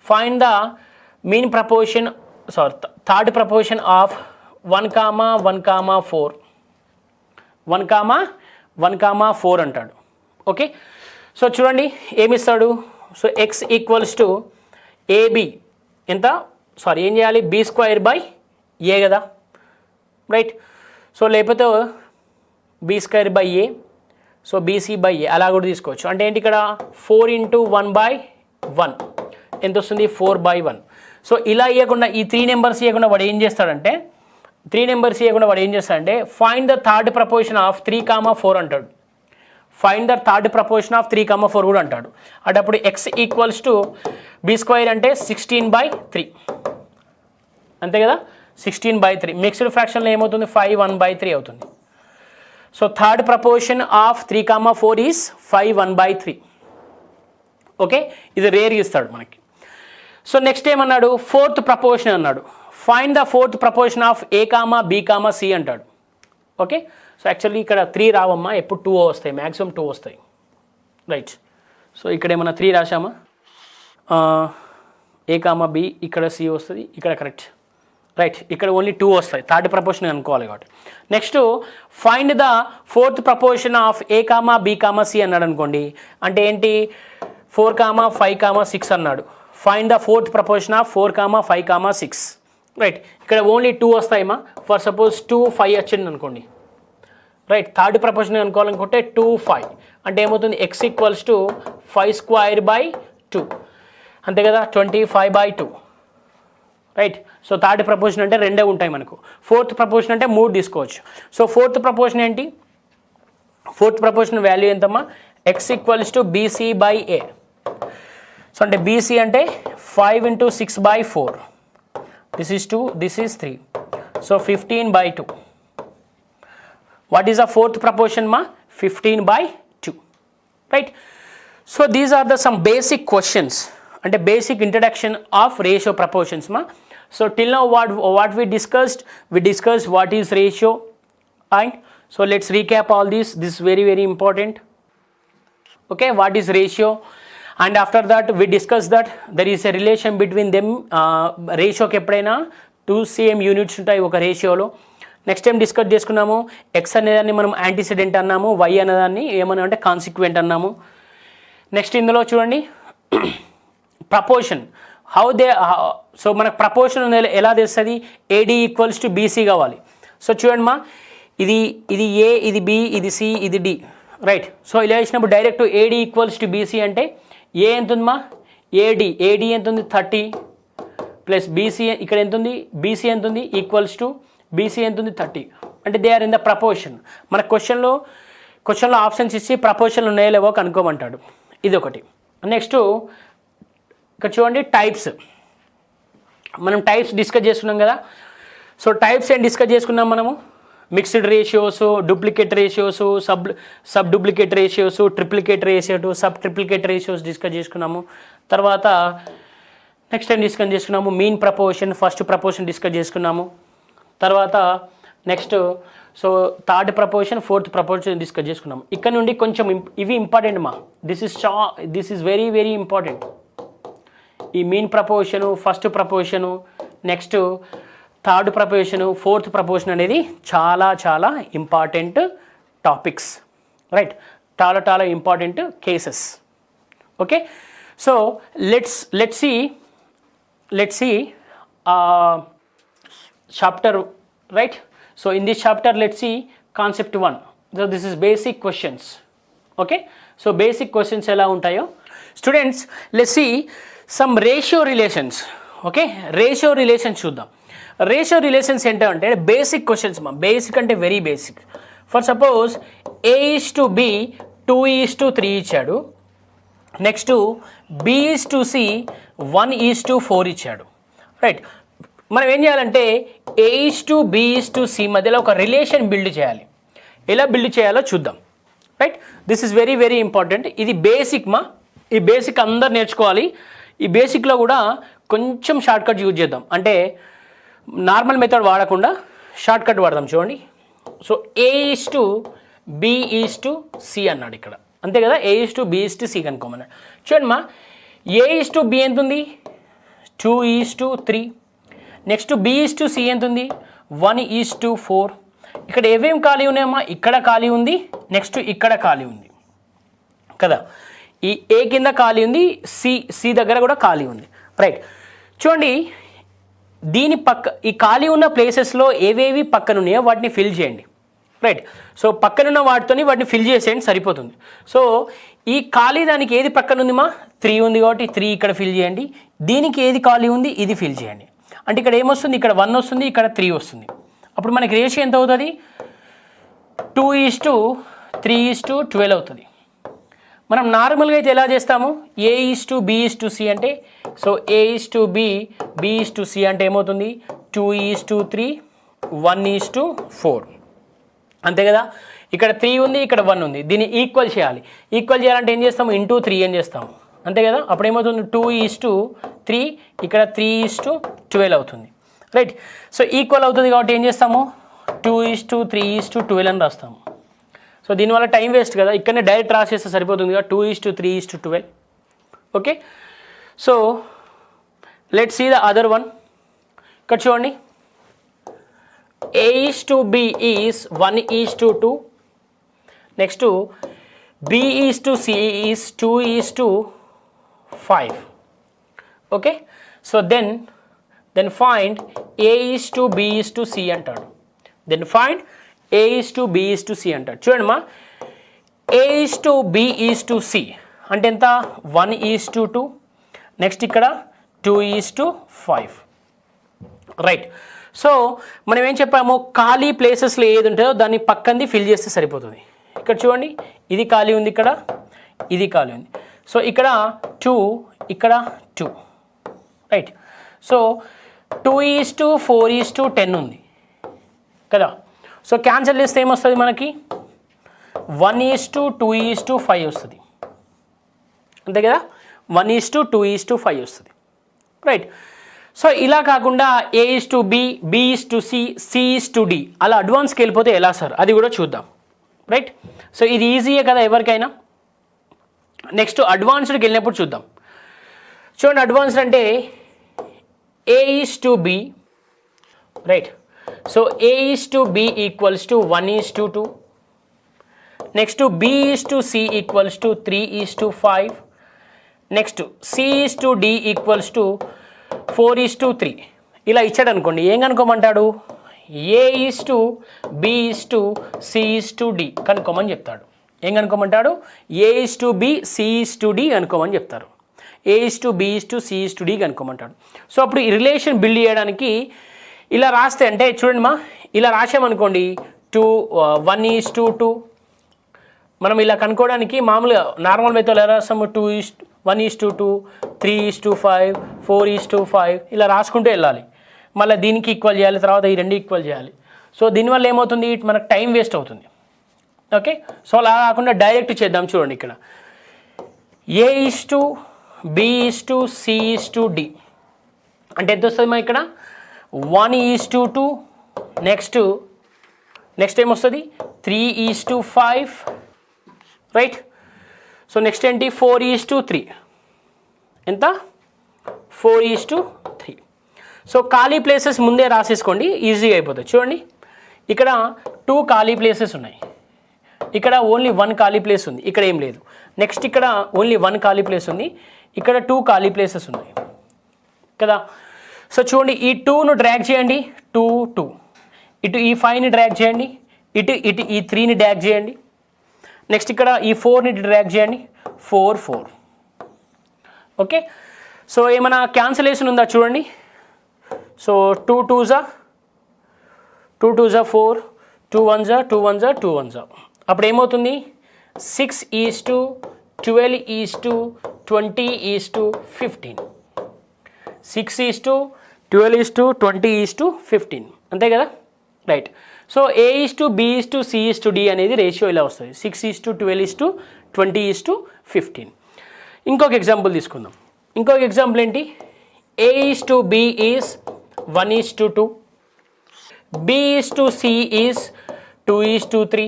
Find the mean proportion, third proportion of 1,1,4 1,1,4 అంటాడు. ఓకే, సో చూడండి ఏమిస్తాడు. So x equals to AB ఎంత, ఏం చేయాలి, b² a కదా, రైట్. సో లేకపోతే b² a, సో bc/a అలా కూడా తీసుకోవచ్చు. అంటే ఏంటి ఇక్కడ 4 × 1/1 ఎంత వస్తుంది, 4/1. సో ఇలా ఇవ్వకుండా, ఈ 3 నెంబర్స్ ఇవ్వకుండా వాడు ఏం చేస్తాడంటే find the third proportion of 3,4 అంటాడు. Find the third proportion of 3,4 కూడా అంటాడు. అటప్పుడు ఎక్స్ ఈక్వల్స్ టు b² అంటే 16/3 అంతే కదా, 16/3. మిక్స్డ్ ఫ్రాక్షన్లో ఏమవుతుంది, 5/1/3 అవుతుంది. So third proportion of 3,4 is 5/1/3. Okay, ఇది రేర్ ఇస్తాడు మనకి. సో నెక్స్ట్ ఏమన్నాడు, ఫోర్త్ ప్రపోర్షన్ అన్నాడు. Find the fourth proportion of a, b, c అంటాడు. ఓకే, సో యాక్చువల్లీ ఇక్కడ 3 రావమ్మా, ఎప్పుడు 2 వస్తాయి, మ్యాక్సిమం 2 వస్తాయి, రైట్. సో ఇక్కడ ఏమన్నా 3 రాశామా, a, b, ఇక్కడ c వస్తుంది, ఇక్కడ కరెక్ట్, రైట్. ఇక్కడ ఓన్లీ 2 వస్తాయి, థర్డ్ ప్రపోర్షన్ అనుకోవాలి కాబట్టి. Next find the fourth proportion of a, b, c అన్నాడు అనుకోండి. అంటే ఏంటి, 4, 5, 6 అన్నాడు. Find the fourth proportion of 4, 5, 6, right. ఇక్కడ ఓన్లీ 2 వస్తాయమ్మా. ఫర్ సపోజ్ 2, 5 వచ్చింది అనుకోండి, రైట్. థర్డ్ ప్రపోర్షన్ అనుకోవాలనుకుంటే 2, 5 అంటే ఏమవుతుంది, ఎక్స్ ఈక్వల్స్ టు 5² 2 అంతే కదా, 25/2, రైట్. సో థర్డ్ ప్రపోర్షన్ అంటే 2 ఉంటాయి మనకు. ఫోర్త్ ప్రపోర్షన్ అంటే 3 తీసుకోవచ్చు. సో ఫోర్త్ ప్రపోర్షన్ ఏంటి, ఫోర్త్ ప్రపోర్షన్ వాల్యూ ఎంతమ్మా, ఎక్స్ ఈక్వల్స్ టు bc/a. సో అంటే bc అంటే 5 × 6/4, this is 2, this is 3, so 15/2. What is the fourth proportion మా, 15/2, right. So these are the some basic questions, అంటే basic introduction of ratio proportions మా. So till now what we discussed what is ratio, and so let's recap all this is very very important. Okay, what is ratio, and after that we discussed that there is a relation between them. Ratio కి ఎప్పుడైనా 2 same units ఉంటాయి ఒక రేషియోలో. Next time discuss చేసుకున్నాము, X అనేదాన్ని మనం antecedent అన్నాము, why అనేదాన్ని ఏమన్నా అంటే కాన్సిక్వెంట్ అన్నాము. నెక్స్ట్ ఇందులో చూడండి ప్రపోర్షన్, సో మనకు ప్రపోర్షన్ ఎలా తెలుస్తుంది, AD ఈక్వల్స్ టు BC కావాలి. సో చూడండి మా, ఇది A, ఇది B, ఇది C, ఇది D, రైట్. సో ఇలా వేసినప్పుడు direct AD equals to BC అంటే A ఎంత ఉందమ్మా, AD ఎంత ఉంది, 30 ప్లస్ BC ఇక్కడ ఎంత ఉంది, BC ఎంత ఉంది, ఈక్వల్స్ టు BC ఎంత ఉంది, 30. అంటే they are in the proportion. మన క్వశ్చన్లో ఆప్షన్స్ ఇచ్చి ప్రపోర్షన్లు ఉన్నాయో లేవో కనుక్కోమంటాడు, ఇది ఒకటి. నెక్స్ట్ ఇక్కడ చూడండి టైప్స్, మనం టైప్స్ డిస్కస్ చేసుకున్నాం కదా. సో టైప్స్ ఏం డిస్కస్ చేసుకున్నాం మనము, mixed ratios, duplicate ratios, sub duplicate ratios, triplicate ratio, sub triplicate ratios discuss చేసుకున్నాము. తర్వాత నెక్స్ట్ టైం డిస్కస్ చేసుకున్నాము mean proportion, first proportion discuss చేసుకున్నాము. తర్వాత next so third proportion, fourth proportion discuss చేసుకున్నాము. ఇక్కడ నుండి కొంచెం ఇవి ఇంపార్టెంట్ మా, this is very very important. ఈ mean proportion, first proportion, next third proportion, fourth proportion అనేది చాలా చాలా ఇంపార్టెంట్ టాపిక్స్, రైట్. చాలా important cases. Okay, so let's see chapter, right. So in this chapter let's see concept 1. So this is basic questions. Okay, so basic questions ఎలా ఉంటాయో students, let's see some ratio relations. Okay, ratio relations చూద్దాం. Ratio relations ఏంటంటే basic questions మా, basic అంటే very basic. For suppose A:B 2:3 ఇచ్చాడు, next B:C 1:4 ఇచ్చాడు, right. మనం ఏం చేయాలంటే A:B:C మధ్యలో ఒక రిలేషన్ బిల్డ్ చేయాలి. ఎలా బిల్డ్ చేయాలో చూద్దాం, right. This is very very important. ఇది బేసిక్ మా, ఈ బేసిక్ అందరు నేర్చుకోవాలి. ఈ బేసిక్లో కూడా కొంచెం షార్ట్ కట్ యూజ్ చేద్దాం, అంటే నార్మల్ మెథడ్ వాడకుండా షార్ట్ కట్ వాడదాం. చూడండి, so A:B B is to C అన్నాడు ఇక్కడ, అంతే కదా. A is to B is to C కనుక్కోమన్నాడు. చూడండి మా, ఏ ఈజ్ టు బి ఎంత ఉంది, 2:3. Next B is to C ఎంత ఉంది, 1:4. ఇక్కడ ఏమేమి ఖాళీ ఉన్నాయమ్మా, ఇక్కడ ఖాళీ ఉంది, నెక్స్ట్ ఇక్కడ ఖాళీ ఉంది కదా. ఈ ఏ కింద ఖాళీ ఉంది, సి దగ్గర కూడా ఖాళీ ఉంది, రైట్. చూడండి, దీని పక్క ఈ ఖాళీ ఉన్న ప్లేసెస్లో ఏవేవి పక్కన ఉన్నాయో వాటిని ఫిల్ చేయండి, రైట్. సో పక్కనున్న వాటితోని వాటిని ఫిల్ చేసేయండి, సరిపోతుంది. సో ఈ ఖాళీ దానికి ఏది పక్కన ఉంది మా, 3 ఉంది కాబట్టి 3 ఇక్కడ ఫిల్ చేయండి. దీనికి ఏది ఖాళీ ఉంది, ఇది ఫిల్ చేయండి. అంటే ఇక్కడ ఏమొస్తుంది, ఇక్కడ 1 వస్తుంది, ఇక్కడ 3 వస్తుంది. అప్పుడు మనకి రేషియో ఎంత అవుతుంది, 2:3:12 అవుతుంది. మనం నార్మల్గా అయితే ఎలా చేస్తాము, A is to B is to C అంటే, so A is to B, B is to C అంటే ఏమవుతుంది, 2:3, 1:4, అంతే కదా. ఇక్కడ 3 ఉంది, ఇక్కడ 1 ఉంది, దీన్ని ఈక్వల్ చేయాలి. ఈక్వల్ చేయాలంటే ఏం చేస్తాము, ఇంటూ 3 అని చేస్తాము, అంతే కదా. అప్పుడు ఏమవుతుంది, 2:3, ఇక్కడ 3:12 అవుతుంది, రైట్. సో ఈక్వల్ అవుతుంది కాబట్టి ఏం చేస్తాము, 2:3:12 అని రాస్తాము. సో దీనివల్ల టైం వేస్ట్ కదా, ఇక్కడనే డైరెక్ట్ రాసేస్తే సరిపోతుంది కదా, 2:3:12. Okay, so let's see the other one. ఇక్కడ చూడండి, A is to B is 1:2. Next B is to C is 2:5. Okay, so then find A is to B is to C అంటాడు. Then find A is to B is to C అంటాడు. చూడండి మా, A is to B is to C అంటే ఎంత, 1:2. Next ఇక్కడ 2:5, right. So మనం ఏం చెప్పాము, ఖాళీ ప్లేసెస్లో ఏది ఉంటుందో దాన్ని పక్కంది ఫిల్ చేస్తే సరిపోతుంది. ఇక్కడ చూడండి, ఇది ఖాళీ ఉంది, ఇక్కడ ఇది ఖాళీ ఉంది. సో ఇక్కడ 2, ఇక్కడ 2, రైట్. సో 2:4:10 ఉంది కదా. సో క్యాన్సిల్ చేస్తే ఏమొస్తుంది మనకి, 1:2:5 వస్తుంది, అంతే కదా. 1:2:5 వస్తుంది, రైట్. సో ఇలా కాకుండా A is to B, B is to C, C is to D, అలా అడ్వాన్స్కి వెళ్ళిపోతే ఎలా సార్, అది కూడా చూద్దాం, రైట్. సో ఇది ఈజీయే కదా ఎవరికైనా. నెక్స్ట్ అడ్వాన్స్డ్కి వెళ్ళినప్పుడు చూద్దాం. చూడండి, అడ్వాన్స్డ్ అంటే A is to B, right. So A is to B equals to 1:2. Next B is to C equals to 3:5. Next C is to D equals to 4:3. ఇలా ఇచ్చాడు అనుకోండి, ఏం కనుక్కోమంటాడు, A is to B is to C is to D కనుక్కోమని చెప్తాడు. ఏం కనుక్కోమంటాడు, A is to B, C is to D కనుక్కోమని చెప్తారు. A is to B is to C is to D కనుక్కోమంటాడు. సో అప్పుడు ఈ రిలేషన్ బిల్డ్ చేయడానికి ఇలా రాస్తే, అంటే చూడండి మా, ఇలా రాసామనుకోండి, 1:2. మనం ఇలా కనుక్కోవడానికి మామూలుగా నార్మల్ మెథడ్ ఎలా రాస్తాము, 1:2, 3:5, 4:5 ఇలా రాసుకుంటూ వెళ్ళాలి. మళ్ళీ దీనికి ఈక్వల్ చేయాలి, తర్వాత ఈ రెండు ఈక్వల్ చేయాలి. సో దీనివల్ల ఏమవుతుంది, మనకు టైం వేస్ట్ అవుతుంది. ఓకే, సో అలా కాకుండా డైరెక్ట్ చేద్దాం. చూడండి, ఇక్కడ A is to B is to C is to D అంటే ఎంత వస్తుంది మా, ఇక్కడ 1:2. నెక్స్ట్ ఏమొస్తుంది, 3:5, రైట్. సో నెక్స్ట్ ఏంటి, 4:3. ఎంత, 4:3. సో ఖాళీ ప్లేసెస్ ముందే రాసేసుకోండి, ఈజీగా అయిపోతుంది. చూడండి, ఇక్కడ 2 ఖాళీ ప్లేసెస్ ఉన్నాయి, ఇక్కడ ఓన్లీ 1 ఖాళీ ప్లేస్ ఉంది, ఇక్కడ ఏం లేదు. నెక్స్ట్ ఇక్కడ ఓన్లీ 1 ఖాళీ ప్లేస్ ఉంది, ఇక్కడ 2 ఖాళీ ప్లేసెస్ ఉన్నాయి కదా. సో చూడండి, ఈ 2ను డ్రాగ్ చేయండి, 2, 2. ఇటు ఈ 5ని డ్రాగ్ చేయండి, ఇటు ఈ 3ని డ్రాగ్ చేయండి. నెక్స్ట్ ఇక్కడ ఈ 4ని డ్రాగ్ చేయండి, 4, 4. ఓకే, సో ఏమైనా క్యాన్సిలేషన్ ఉందా చూడండి. So 2 2s 4, 2 1s 2 1s 2 1s. అప్పుడు ఏమవుతుంది, 6:12:20:15. 6:12:20:15 అంతే కదా, right. So A is to B is to C is to D అనేది రేషియో ఇలా వస్తుంది, 6:12:20:15. ఇంకొక ఎగ్జాంపుల్ తీసుకుందాం. ఇంకొక ఎగ్జాంపుల్ ఏంటి, A is to B is 1:2, B is to C is 2:3,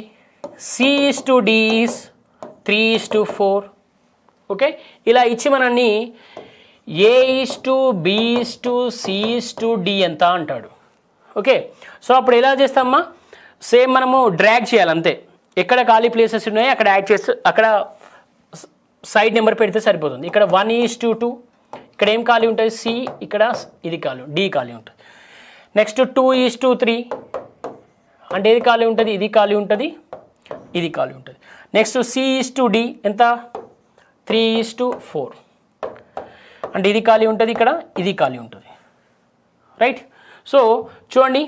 C/D is 3:4. Okay, ఇలా ఇచ్చి మనల్ని A/B/C/D ఎంత అంటాడు. ఓకే, సో అప్పుడు ఎలా చేస్తామమ్మా, సేమ్ మనము డ్రాగ్ చేయాలి అంతే. ఎక్కడ ఖాళీ ప్లేసెస్ ఉన్నాయో అక్కడ యాడ్ చేస్తే అక్కడ సైడ్ నెంబర్ పెడితే సరిపోతుంది. ఇక్కడ 1:2, ఇక్కడ ఏం ఖాళీ ఉంటుంది, C, ఇక్కడ ఇది ఖాళీ, D ఖాళీ ఉంటుంది. నెక్స్ట్ 2:3 అంటే ఇది ఖాళీ ఉంటుంది, ఇది ఖాళీ ఉంటుంది, ఇది ఖాళీ ఉంటుంది. నెక్స్ట్ C/D ఎంత, 3:4 అంటే ఇది ఖాళీ ఉంటుంది, ఇక్కడ ఇది ఖాళీ ఉంటుంది. రైట్, సో చూడండి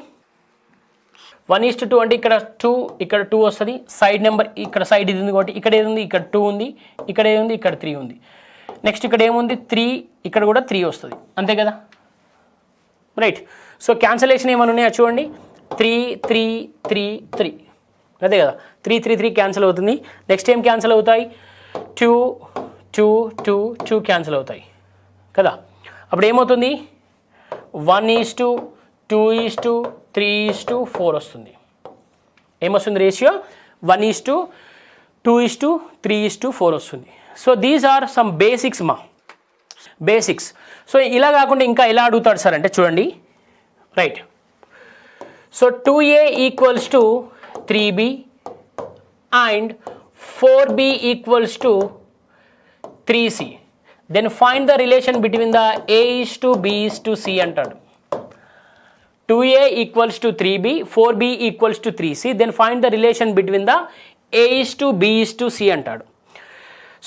1:2 అంటే ఇక్కడ 2, ఇక్కడ 2 వస్తుంది. సైడ్ నెంబర్ ఇక్కడ సైడ్ ఇది ఉంది కాబట్టి ఇక్కడ ఏది ఉంది, ఇక్కడ 2 ఉంది, ఇక్కడ ఏది ఉంది, ఇక్కడ 3 ఉంది. నెక్స్ట్ ఇక్కడ ఏముంది 3, ఇక్కడ కూడా 3 వస్తుంది, అంతే కదా. రైట్, సో క్యాన్సలేషన్ ఏమైనా ఉన్నాయా చూడండి, 3, 3, 3, 3 అదే కదా, 3, 3, 3 క్యాన్సిల్ అవుతుంది. నెక్స్ట్ ఏం క్యాన్సిల్ అవుతాయి, 2, 2, 2, 2 క్యాన్సిల్ అవుతాయి కదా. అప్పుడు ఏమవుతుంది, 1:2, 2:2, 3:4 వస్తుంది. ఏమొస్తుంది రేషియో, 1:2, 2:2, 3:4 వస్తుంది. So these are some basics మా, బేసిక్స్. సో ఇలా కాకుండా ఇంకా ఎలా అడుగుతాడు సార్ అంటే చూడండి. Right, so 2A equals to 3B and 4B equals to 3C. Then find the relation between the A/B/C అంటాడు. 2A equals to 3B, 4B equals to 3C. Then find the relation between the A/B/C అంటాడు.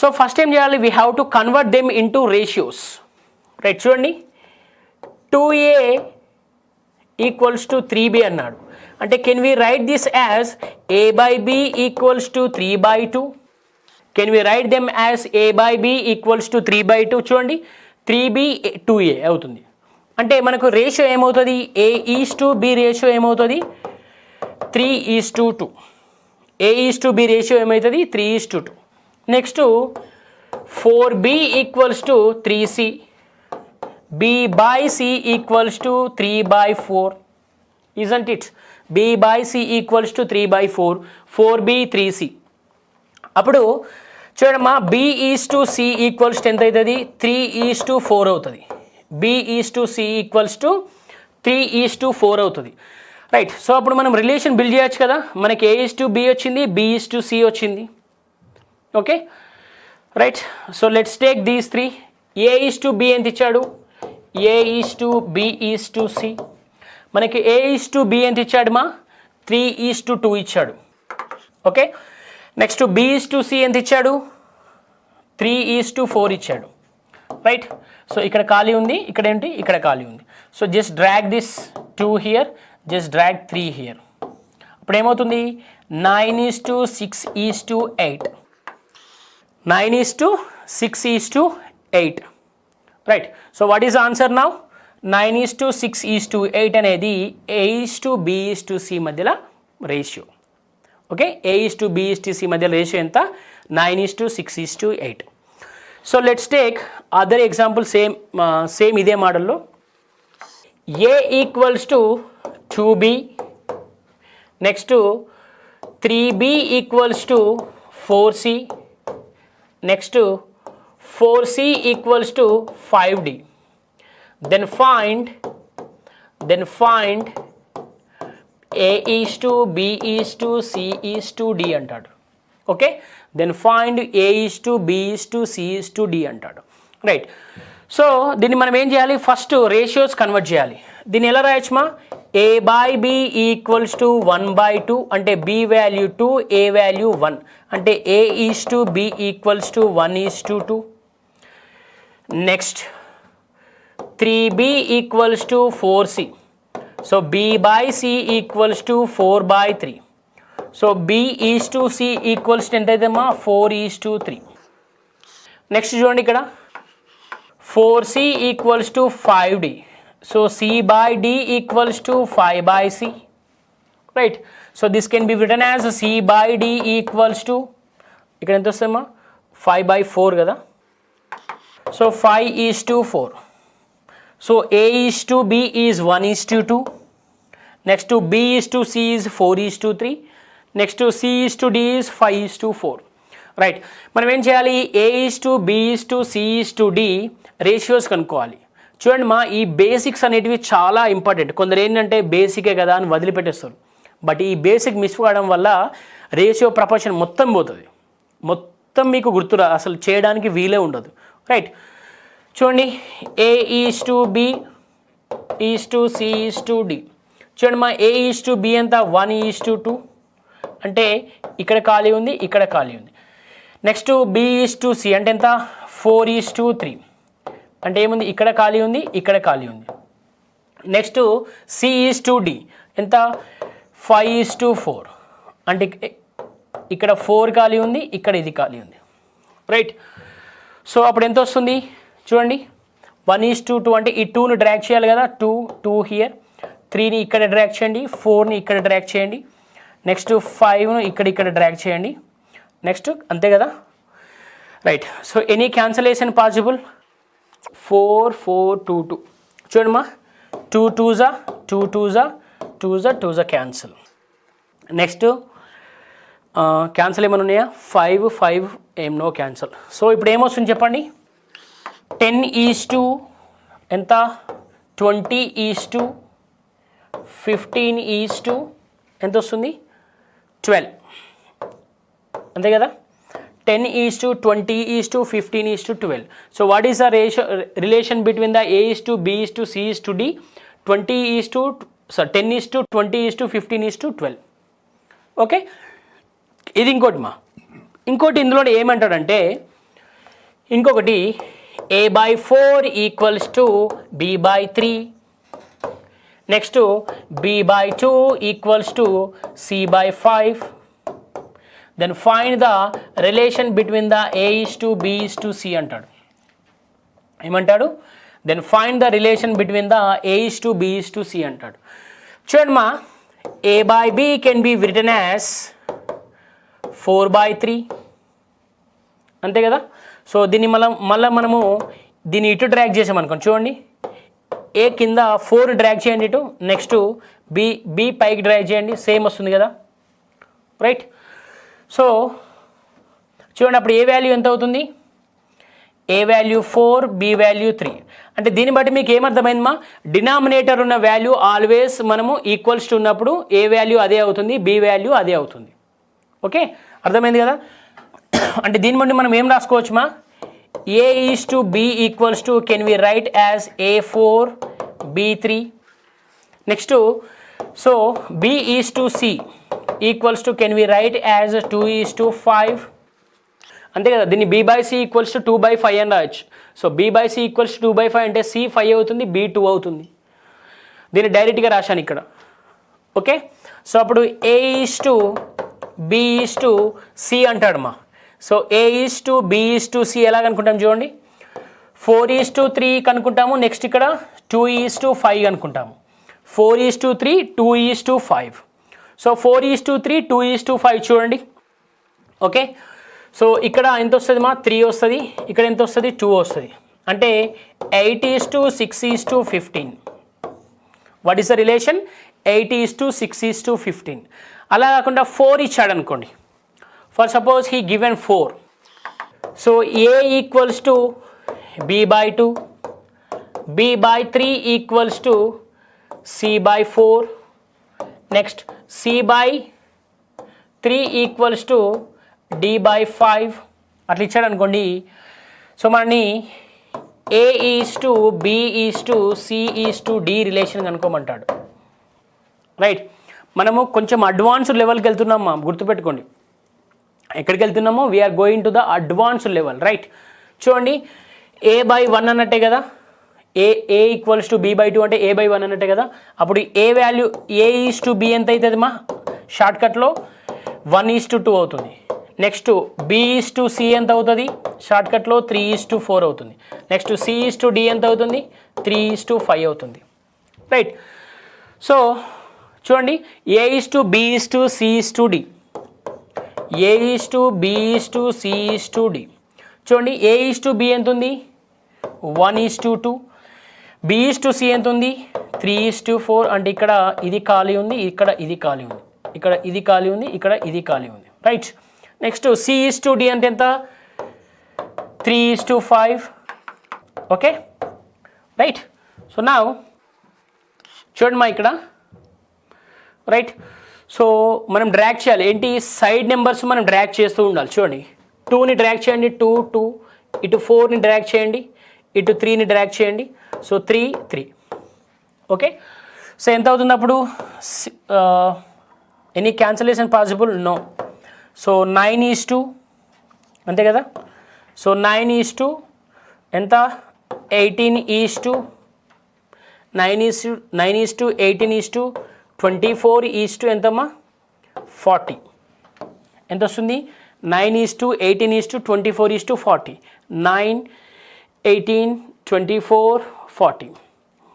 So first ఏం చేయాలి, we have to convert them into ratios. Right, చూడండి 2A equals to 3B అన్నాడు అంటే can we write this as A/B equals to 3/2. Can we write them as A/B equals to 3/2. చూడండి 3B 2A అవుతుంది. అంటే మనకు ratio ఏమవుతుంది, A/B ratio ఏమవుతుంది, 3:2. A/B ratio ఏమవుతుంది, 3:2. Next 4B equals to 3C, B/C equals to 3/4. isn't it, B/C equals to 3/4, 4B 3C. అప్పుడు చూడమ్మా B/C equals ఎంత అవుతుంది, 3:4 అవుతుంది. B/C ఈక్వల్స్ టు 3:4 అవుతుంది. రైట్, సో అప్పుడు మనం రిలేషన్ బిల్డ్ చేయొచ్చు కదా. మనకి A/B వచ్చింది, B/C వచ్చింది. Okay, right, so let's take these 3. A/B ఎంత ఇచ్చాడు, A/B/C. మనకి A/B ఎంత ఇచ్చాడు మా, 3:2 ఇచ్చాడు. ఓకే, నెక్స్ట్ B/C ఎంత ఇచ్చాడు, 3:4 ఇచ్చాడు. రైట్, సో ఇక్కడ ఖాళీ ఉంది, ఇక్కడ ఏంటి, ఇక్కడ ఖాళీ ఉంది. So just drag this 2 here, just drag 3 here. అప్పుడు ఏమవుతుంది, 9:6:8. 9:6:8. Right, so what is answer now, 9:6:8 అనేది A/B/C మధ్యలో రేషియో. ఓకే, A/B/C మధ్య రేషియో ఎంత, 9:6:8. So let's take other example, same ఇదే మోడల్లో. A equals to 2B, next 3B equals to 4C, next 4C equals to 5D. then find A/B/C/D అంటాడు. Okay, then find A/B/C/D అంటాడు. Right, so దీన్ని మనం ఏం చేయాలి, ఫస్ట్ రేషియోస్ కన్వర్ట్ చేయాలి. దీన్ని ఎలా రాయొచ్చుమా, A/B ఈక్వల్స్ టు 1/2 అంటే B వాల్యూ 2, A వాల్యూ 1 అంటే A/B equals to 1:2. Next 3B equals to 4C. So B/C equals to 4/3. So B/C equals ఎంత అవుతుందమ్మా, 4:3. నెక్స్ట్ చూడండి ఇక్కడ 4C equals to 5D. So C/D equals to 5/C. Right, so this can be written as C/D equals to, ఇక్కడ ఎంత వస్తుందమ్మా, 5/4 కదా. So 5:4. So A/B is 1:2. Next B/C is 4:3. Next C/D is 5/4. Right, మనం ఏం చేయాలి? A/B/C/D ratios కనుక్కోవాలి. చూడండి మా, ఈ బేసిక్స్ అనేటివి చాలా ఇంపార్టెంట్. కొందరు ఏంటంటే బేసికే కదా అని వదిలిపెట్టేస్తారు. బట్ ఈ బేసిక్ మిస్ కావడం వల్ల రేషియో ప్రపోర్షన్ మొత్తం పోతుంది, మొత్తం మీకు గుర్తురా, అసలు చేయడానికి వీలే ఉండదు. రైట్, చూడండి A/B C/D. చూడండి మా, A/B ఎంత? 1:2 అంటే ఇక్కడ ఖాళీ ఉంది, ఇక్కడ ఖాళీ ఉంది. నెక్స్ట్ B/C అంటే ఎంత? 4:3 అంటే ఏముంది? ఇక్కడ ఖాళీ ఉంది, ఇక్కడ ఖాళీ ఉంది. నెక్స్ట్ C/D ఎంత? 5:4 అంటే ఇక్కడ 4 ఖాళీ ఉంది, ఇక్కడ ఇది ఖాళీ ఉంది. రైట్, సో అప్పుడు ఎంత వస్తుంది చూడండి? 1:2 అంటే ఈ 2ను డ్రాగ్ చేయాలి కదా, 2 హియర్, 3ని ఇక్కడ డ్రాగ్ చేయండి, 4ని ఇక్కడ డ్రాగ్ చేయండి, నెక్స్ట్ 5ను ఇక్కడ డ్రాగ్ చేయండి, నెక్స్ట్ అంతే కదా. Right, so any cancellation possible? 4 4 2 2. చూడండి మా, 2 2s 2 2s 2s 2s cancel. Next cancel ఏమైనా ఉన్నాయా? 5 5 ఏం నో క్యాన్సిల్. సో ఇప్పుడు ఏమొస్తుంది చెప్పండి? 10:2 ఎంత? 20:2 15:2 ఎంత వస్తుంది? 12. అంతే కదా. 10:20 15:12. So what is the relation between the A/B/C/D? 10:20 okay. ఇది ఇంకోటి మా, ఇంకోటి ఇందులో ఏమంటాడంటే, ఇంకొకటి A/4 = B/3, next B/2 = C/5. Then find the relation between the A/B/C అంటాడు. ఏమంటాడు? Then find the relation between the A/B/C అంటాడు. చూడండి మా, A/B can be written as 4/3 అంతే కదా. సో దీన్ని మళ్ళీ మనము దీన్ని ఇటు డ్రాగ్ చేసామనుకోండి. చూడండి, ఏ కింద 4 డ్రాగ్ చేయండి ఇటు, నెక్స్ట్ బి పైకి డ్రాగ్ చేయండి, సేమ్ వస్తుంది కదా. రైట్, సో చూడండి అప్పుడు ఏ వాల్యూ ఎంత అవుతుంది? ఏ వాల్యూ 4, బి వాల్యూ 3. అంటే దీన్ని బట్టి మీకు ఏమర్థమైందమ్మా? డినామినేటర్ ఉన్న వాల్యూ ఆల్వేస్ మనము ఈక్వల్స్ టు ఉన్నప్పుడు ఏ వాల్యూ అదే అవుతుంది, బి వాల్యూ అదే అవుతుంది. ఓకే, అర్థమైంది కదా. అంటే దీన్ని బట్టి మనం ఏం రాసుకోవచ్చు మా? A/B = can we write as A4 B3. Next so B/C = can we write as 2:5 అంతే కదా. దీన్ని B/C = 2/5 అని రాయొచ్చు. సో B/C = 2/5 అంటే C 5 అవుతుంది, B 2 అవుతుంది. దీన్ని డైరెక్ట్గా రాశాను ఇక్కడ. ఓకే, సో అప్పుడు A/B/C అంటాడు మా. సో A/B/C ఎలా కనుక్కుంటాం చూడండి? 4:3 కనుక్కుంటాము, నెక్స్ట్ ఇక్కడ 2:5 కనుక్కుంటాము. 4:3 2:5. సో 4:3 2:5 చూడండి. ఓకే, సో ఇక్కడ ఎంత వస్తుంది మా? 3 వస్తుంది, ఇక్కడ ఎంత వస్తుంది? 2 వస్తుంది. అంటే 8:6:15. What is the relation? 8:6:15. అలా కాకుండా 4 ఇచ్చాడు అనుకోండి. For suppose he given 4. So A = B/2, B/3 = C/4, next C/3 = D/5 అట్లా ఇచ్చాడు అనుకోండి. సో మనని A/B/C/D రిలేషన్ కనుక్కోమంటాడు. రైట్, మనము కొంచెం అడ్వాన్స్డ్ లెవెల్కి వెళ్తున్నాం మా, గుర్తుపెట్టుకోండి. ఎక్కడికి వెళ్తున్నామో? We're going to the advanced level. Right, చూడండి A/1 అన్నట్టే కదా. A = B/2 అంటే A/1 అన్నట్టే కదా. అప్పుడు ఏ వాల్యూ A/B ఎంత అవుతుంది మా? షార్ట్కట్లో 1:2 అవుతుంది. నెక్స్ట్ B/C ఎంత అవుతుంది? షార్ట్కట్లో 3:4 అవుతుంది. నెక్స్ట్ C/D ఎంత అవుతుంది? 3:5 అవుతుంది. రైట్, సో చూడండి A/B/C/D, A/B/C/D. చూడండి A/B ఎంత ఉంది? 1:2. B/C ఎంత ఉంది? 3:4. అంటే ఇక్కడ ఇది ఖాళీ ఉంది, ఇక్కడ ఇది ఖాళీ ఉంది. ఇక్కడ ఇది ఖాళీ ఉంది, ఇక్కడ ఇది ఖాళీ ఉంది, రైట్. నెక్స్ట్ C/D అంటే ఎంత? 3:5. Okay right. సో నా చూడండి మా ఇక్కడ, రైట్. సో మనం డ్రాగ్ చేయాలి ఏంటి, సైడ్ నెంబర్స్ మనం డ్రాగ్ చేస్తూ ఉండాలి. చూడండి 2ని డ్రాగ్ చేయండి, 2 2, ఇటు 4ని డ్రాగ్ చేయండి, ఇటు 3ని డ్రాగ్ చేయండి. సో 3 3. ఓకే. సో ఎంత అవుతుంది అప్పుడు? Any cancellation possible? No. So 9:2 అంతే కదా. సో 9:2 ఎంత? 18:2. 9:2 18:2 24 ఎంతమ్మా? 40. ఎంత వస్తుంది? 9:18 24 40. 9 18 24 40,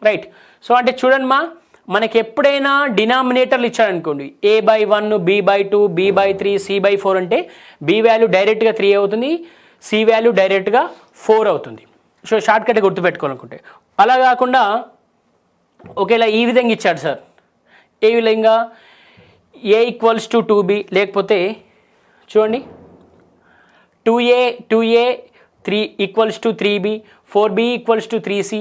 రైట్. సో అంటే చూడండి మా, మనకి ఎప్పుడైనా డినామినేటర్లు ఇచ్చాడనుకోండి, A/1 B/2 B/3 C/4 అంటే B వాల్యూ డైరెక్ట్గా 3 అవుతుంది, C వాల్యూ డైరెక్ట్గా 4 అవుతుంది. సో షార్ట్ కట్ గుర్తుపెట్టుకోవాలనుకుంటే. అలా కాకుండా ఒకేలా ఈ విధంగా ఇచ్చాడు సార్, ఏ విధంగా A = 2B, లేకపోతే చూడండి 2A 3 = 3B, 4B = 3C.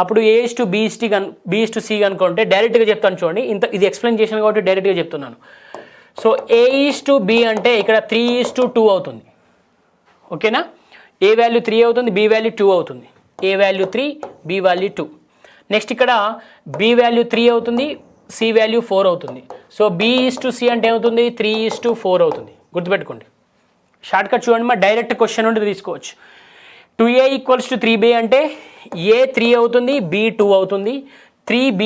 అప్పుడు A/B/C అనుకుంటే డైరెక్ట్గా చెప్తాను చూడండి. ఇది ఎక్స్ప్లెయిన్ చేశాను కాబట్టి డైరెక్ట్గా చెప్తున్నాను. సో A/B అంటే ఇక్కడ 3:2 అవుతుంది. ఓకేనా. A వాల్యూ 3 అవుతుంది, B వాల్యూ 2 అవుతుంది. A value 3, B value 2. Next ఇక్కడ B వాల్యూ 3 అవుతుంది, C వాల్యూ 4 అవుతుంది. సో B/C అంటే ఏమవుతుంది? 3:4 అవుతుంది. గుర్తుపెట్టుకోండి. షార్ట్ కట్ చూడండి మా, డైరెక్ట్ క్వశ్చన్ నుండి తీసుకోవచ్చు. 2A = 3B అంటే A 3 అవుతుంది, B 2 అవుతుంది. 3B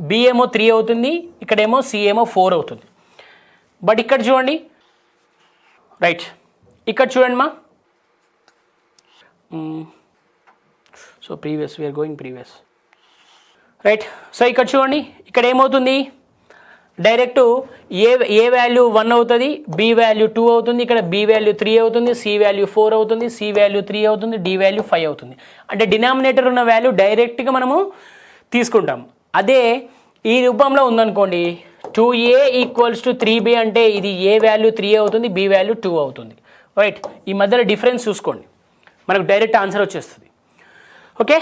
B ఏమో 3 అవుతుంది, ఇక్కడేమో C ఏమో 4 అవుతుంది. బట్ ఇక్కడ చూడండి, రైట్. ఇక్కడ చూడండి మా, so previous we're going previous, right. So ఇక్కడ చూడండి, ఇక్కడ ఏమవుతుంది? డైరెక్ట్ ఏ వాల్యూ 1 అవుతుంది, B వాల్యూ 2 అవుతుంది, ఇక్కడ B వాల్యూ 3 అవుతుంది, C వాల్యూ 4 అవుతుంది, C వాల్యూ 3 అవుతుంది, D వాల్యూ 5 అవుతుంది. అంటే డినామినేటర్ ఉన్న వాల్యూ డైరెక్ట్గా మనము తీసుకుంటాం. అదే ఈ రూపంలో ఉందనుకోండి, 2A = 3B అంటే ఇది A వాల్యూ 3 అవుతుంది, B వాల్యూ 2 అవుతుంది, రైట్. ఈ మధ్యలో డిఫరెన్స్ చూసుకోండి, మనకు డైరెక్ట్ ఆన్సర్ వచ్చేస్తుంది. Okay.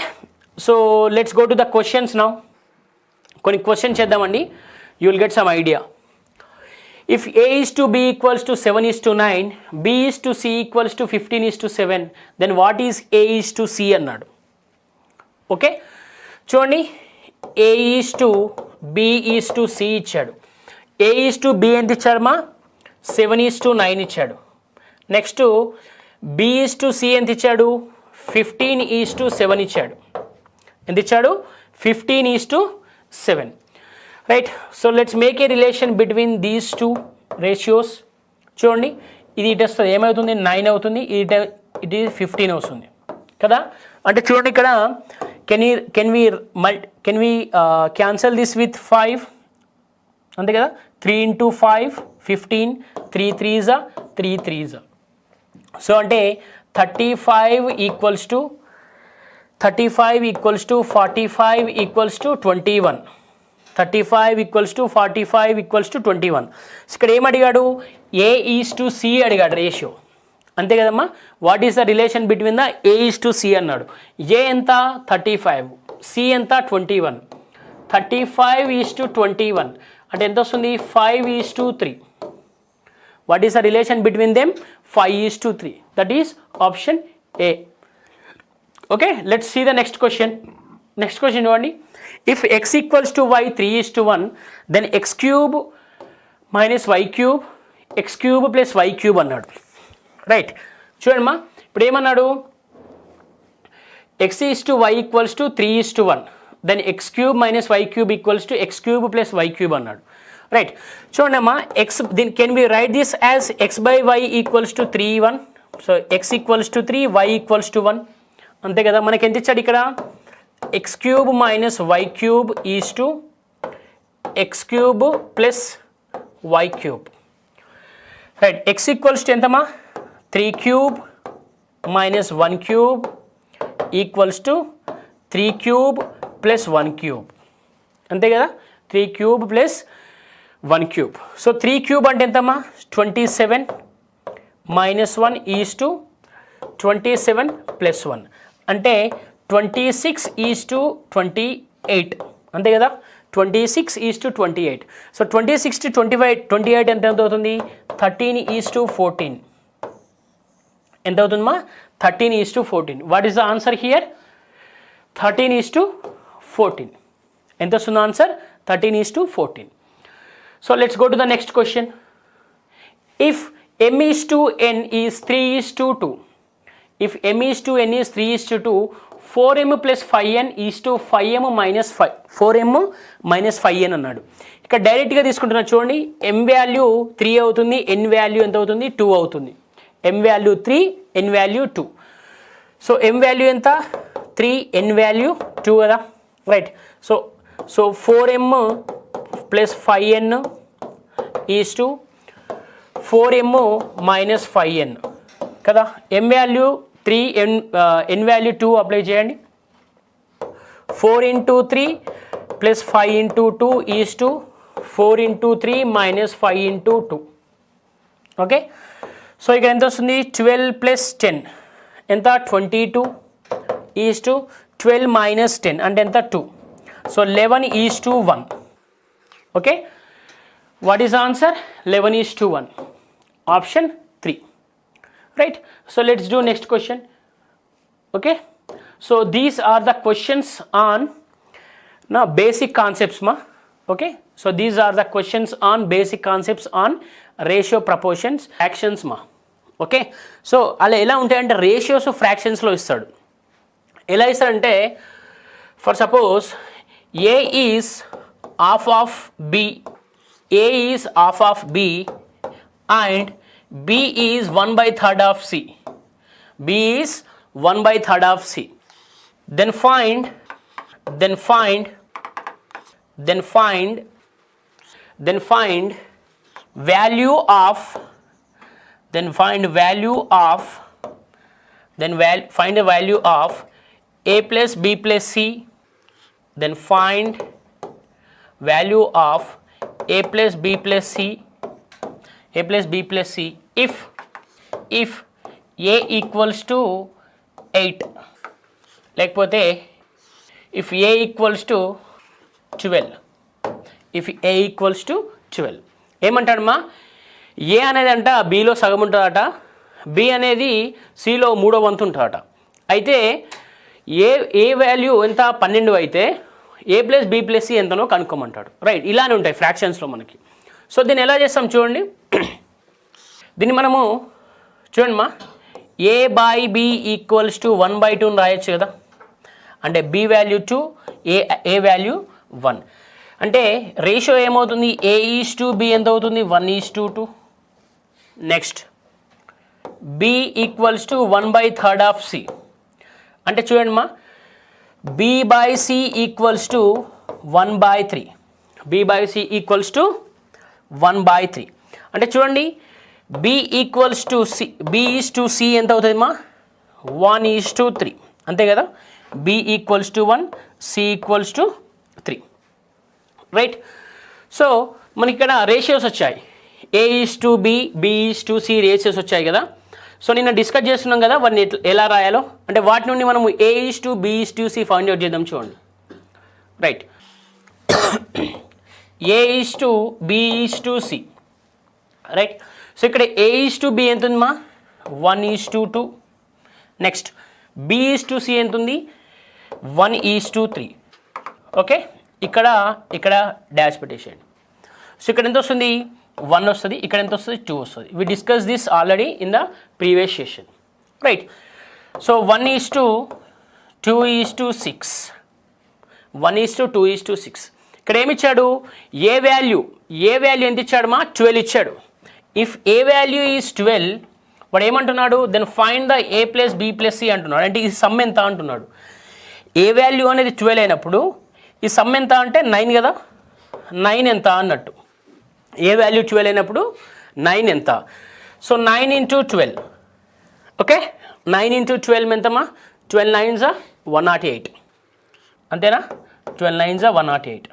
So let's go to the questions now. కొన్ని క్వశ్చన్ చేద్దామండి, you will get some idea. If A/B = 7:9, B/C = 15:7, then what is A/C అన్నాడు. ఓకే చూడండి, A/B/C ఇచ్చాడు. A/B ఎంత ఇచ్చాడు మా? 7:9 ఇచ్చాడు. నెక్స్ట్ B/C ఎంత ఇచ్చాడు? 15:7 ఇచ్చాడు. ఎంత ఇచ్చాడు? 15:7, right. So let's make a relation between these 2 ratios. చూడండి, ఇది ఇటు వస్తుంది, ఏమవుతుంది? 9 అవుతుంది, ఇది 15 వస్తుంది కదా. అంటే చూడండి ఇక్కడ can we cancel this with 5, అంతే కదా. 3 × 5 15, 3 3s 3 3s. సో అంటే 35 = 45 = 45 = 21. 35 = 45 = 21. ఇక్కడ ఏం అడిగాడు? A/C అడిగాడు రేషియో, అంతే కదమ్మా. What is the relation between the A/C అన్నాడు. A ఎంత? 35, C ఎంత? 21. 35:21 అంటే ఎంత వస్తుంది? 5:3. What is the relation between them? 5:3. That is option A. Okay, let's see the next question. Next question చూడండి. If x = y 3:1, then x³ - y³ x³ + y³ అన్నాడు, right. చూడండి మా, ఇప్పుడు ఏమన్నాడు? x = y = 3:1, then x³ - y³ = x³ + y³ అన్నాడు, right. చూడండి అమ్మా, can we write this as x/y = 3:1. So x = 3, y = 1, అంతే కదా. మనకి ఎంత ఇచ్చాడు ఇక్కడ? x³ - y³ = x³ + y³, right. x = ఎంతమ్మా? 3³ - 1³ = 3³ + 1³, అంతే కదా. 3³ + 1 cube. So 3 cube అంటే ఎంతమ్మా 27 minus 1 is to 27 plus 1 అంటే 26 is to 28 అంతే కదా 26 is to 28. సో 26 to 28 ఎంత అవుతుంది 13 is to 14 ఎంత అవుతుందమ్మా 13 is to 14. What is the answer here 13 is to 14. ఎంత వస్తుంది answer 13 is to 14. So let's go to the next question. If m is to n is 3 is to 2, if m is to n is 3 is to 2, 4m plus 5n is to 5m minus 5, 4m minus 5n అన్నాడు. ఇక్కడ డైరెక్ట్గా తీసుకుంటున్నా చూడండి, m value 3 అవుతుంది, n value ఎంత అవుతుంది 2 అవుతుంది. m value 3, n value 2. So m value ఎంత 3, n వాల్యూ 2 కదా, right. So 4m plus 5n is to 4m minus 5n కదా. m value 3, n value 2 apply చేయండి. 4 into 3 plus 5 into 2 is to 4 into 3 minus 5 into 2. Okay, so ఇక్కడ ఎంత వస్తుంది 12 plus 10 ఎంత 22 is to 12 minus 10 అంటే ఎంత 2. So 11 is to 1. Okay, what is the answer 11 is to 1, option 3, right. So let's do next question. Okay, so these are the questions on now basic concepts ma. Okay, so these are the questions on basic concepts on ratio, proportions, fractions ma. Okay, so అలా ఎలా ఉంటాయంటే ratios ఫ్రాక్షన్స్లో ఇస్తాడు. ఎలా ఇస్తాడంటే for suppose a is half of b, a is half of b and b is 1/3 of c, b is 1/3 of c. Then find value of find the value of a plus b plus c. Then find value of a plus b plus c, if a equals to 8 లేకపోతే if a equals to 12, if a equals to 12 ఏమంటాడమ్మా ఏ అనేది అంట below సగం ఉంటుందట, B అనేది సిలో 3వ వంతు ఉంటుందట. అయితే ఏ వాల్యూ ఎంత 12 అయితే ఏ ప్లస్ బి ప్లస్ సి ఎంతనో కనుక్కోమంటాడు, రైట్. ఇలానే ఉంటాయి ఫ్రాక్షన్స్లో మనకి. సో దీన్ని ఎలా చేస్తాం చూడండి, దీన్ని మనము చూడండి మా ఏ బై బి ఈక్వల్స్ టు 1/2 అని రాయొచ్చు కదా. అంటే బి వాల్యూ 2, ఏ వాల్యూ 1. అంటే రేషియో ఏమవుతుంది ఏ ఈజ్ టు బి ఎంత అవుతుంది 1:2. Next B equals to 1/3 of c. అంటే చూడండి మా b by c equals to 1/3, b by c equals to 1/3. అంటే చూడండి b equals to c, b is to c ఎంత అవుతుంది మా 1:3 అంతే కదా. b equals to 1, c equals to 3, right. So మనకి ఇక్కడ రేషియోస్ వచ్చాయి, a is to b, b is to c ratios వచ్చాయి కదా. సో నిన్న డిస్కస్ చేస్తున్నాం కదా వాటిని ఎలా రాయాలో, అంటే వాటి నుండి మనము A is to B is to C find out చేద్దాం చూడండి, right. A is to B is to C, right. So ఇక్కడ ఏ ఈజ్ టు బి ఎంత ఉంది మా 1:2. Next B is to C ఎంత ఉంది 1:3. ఓకే, ఇక్కడ డాష్ పెట్టేసేయండి. సో ఇక్కడ ఎంత వస్తుంది 1 వస్తుంది, ఇక్కడ ఎంత వస్తుంది 2 వస్తుంది. We discuss this already in the previous session, right. So 1:2:6, 1:2:6. ఇక్కడ ఏమి ఇచ్చాడు ఏ వాల్యూ ఎంత ఇచ్చాడు మా 12 ఇచ్చాడు. ఇఫ్ ఏ వాల్యూ ఈజ్ 12 వాడు ఏమంటున్నాడు then find the a plus B plus c అంటున్నాడు. అంటే ఈ సమ్ ఎంత అంటున్నాడు. ఏ వాల్యూ అనేది 12 అయినప్పుడు ఈ సమ్ ఎంత అంటే 9 కదా, 9 ఎంత అన్నట్టు. ఏ వాల్యూ 12 అయినప్పుడు 9 ఎంత. So 9 into 12, okay. 9 into 12 ఎంతమ్మా 12 9s 108 అంతేనా, 12 9s 108,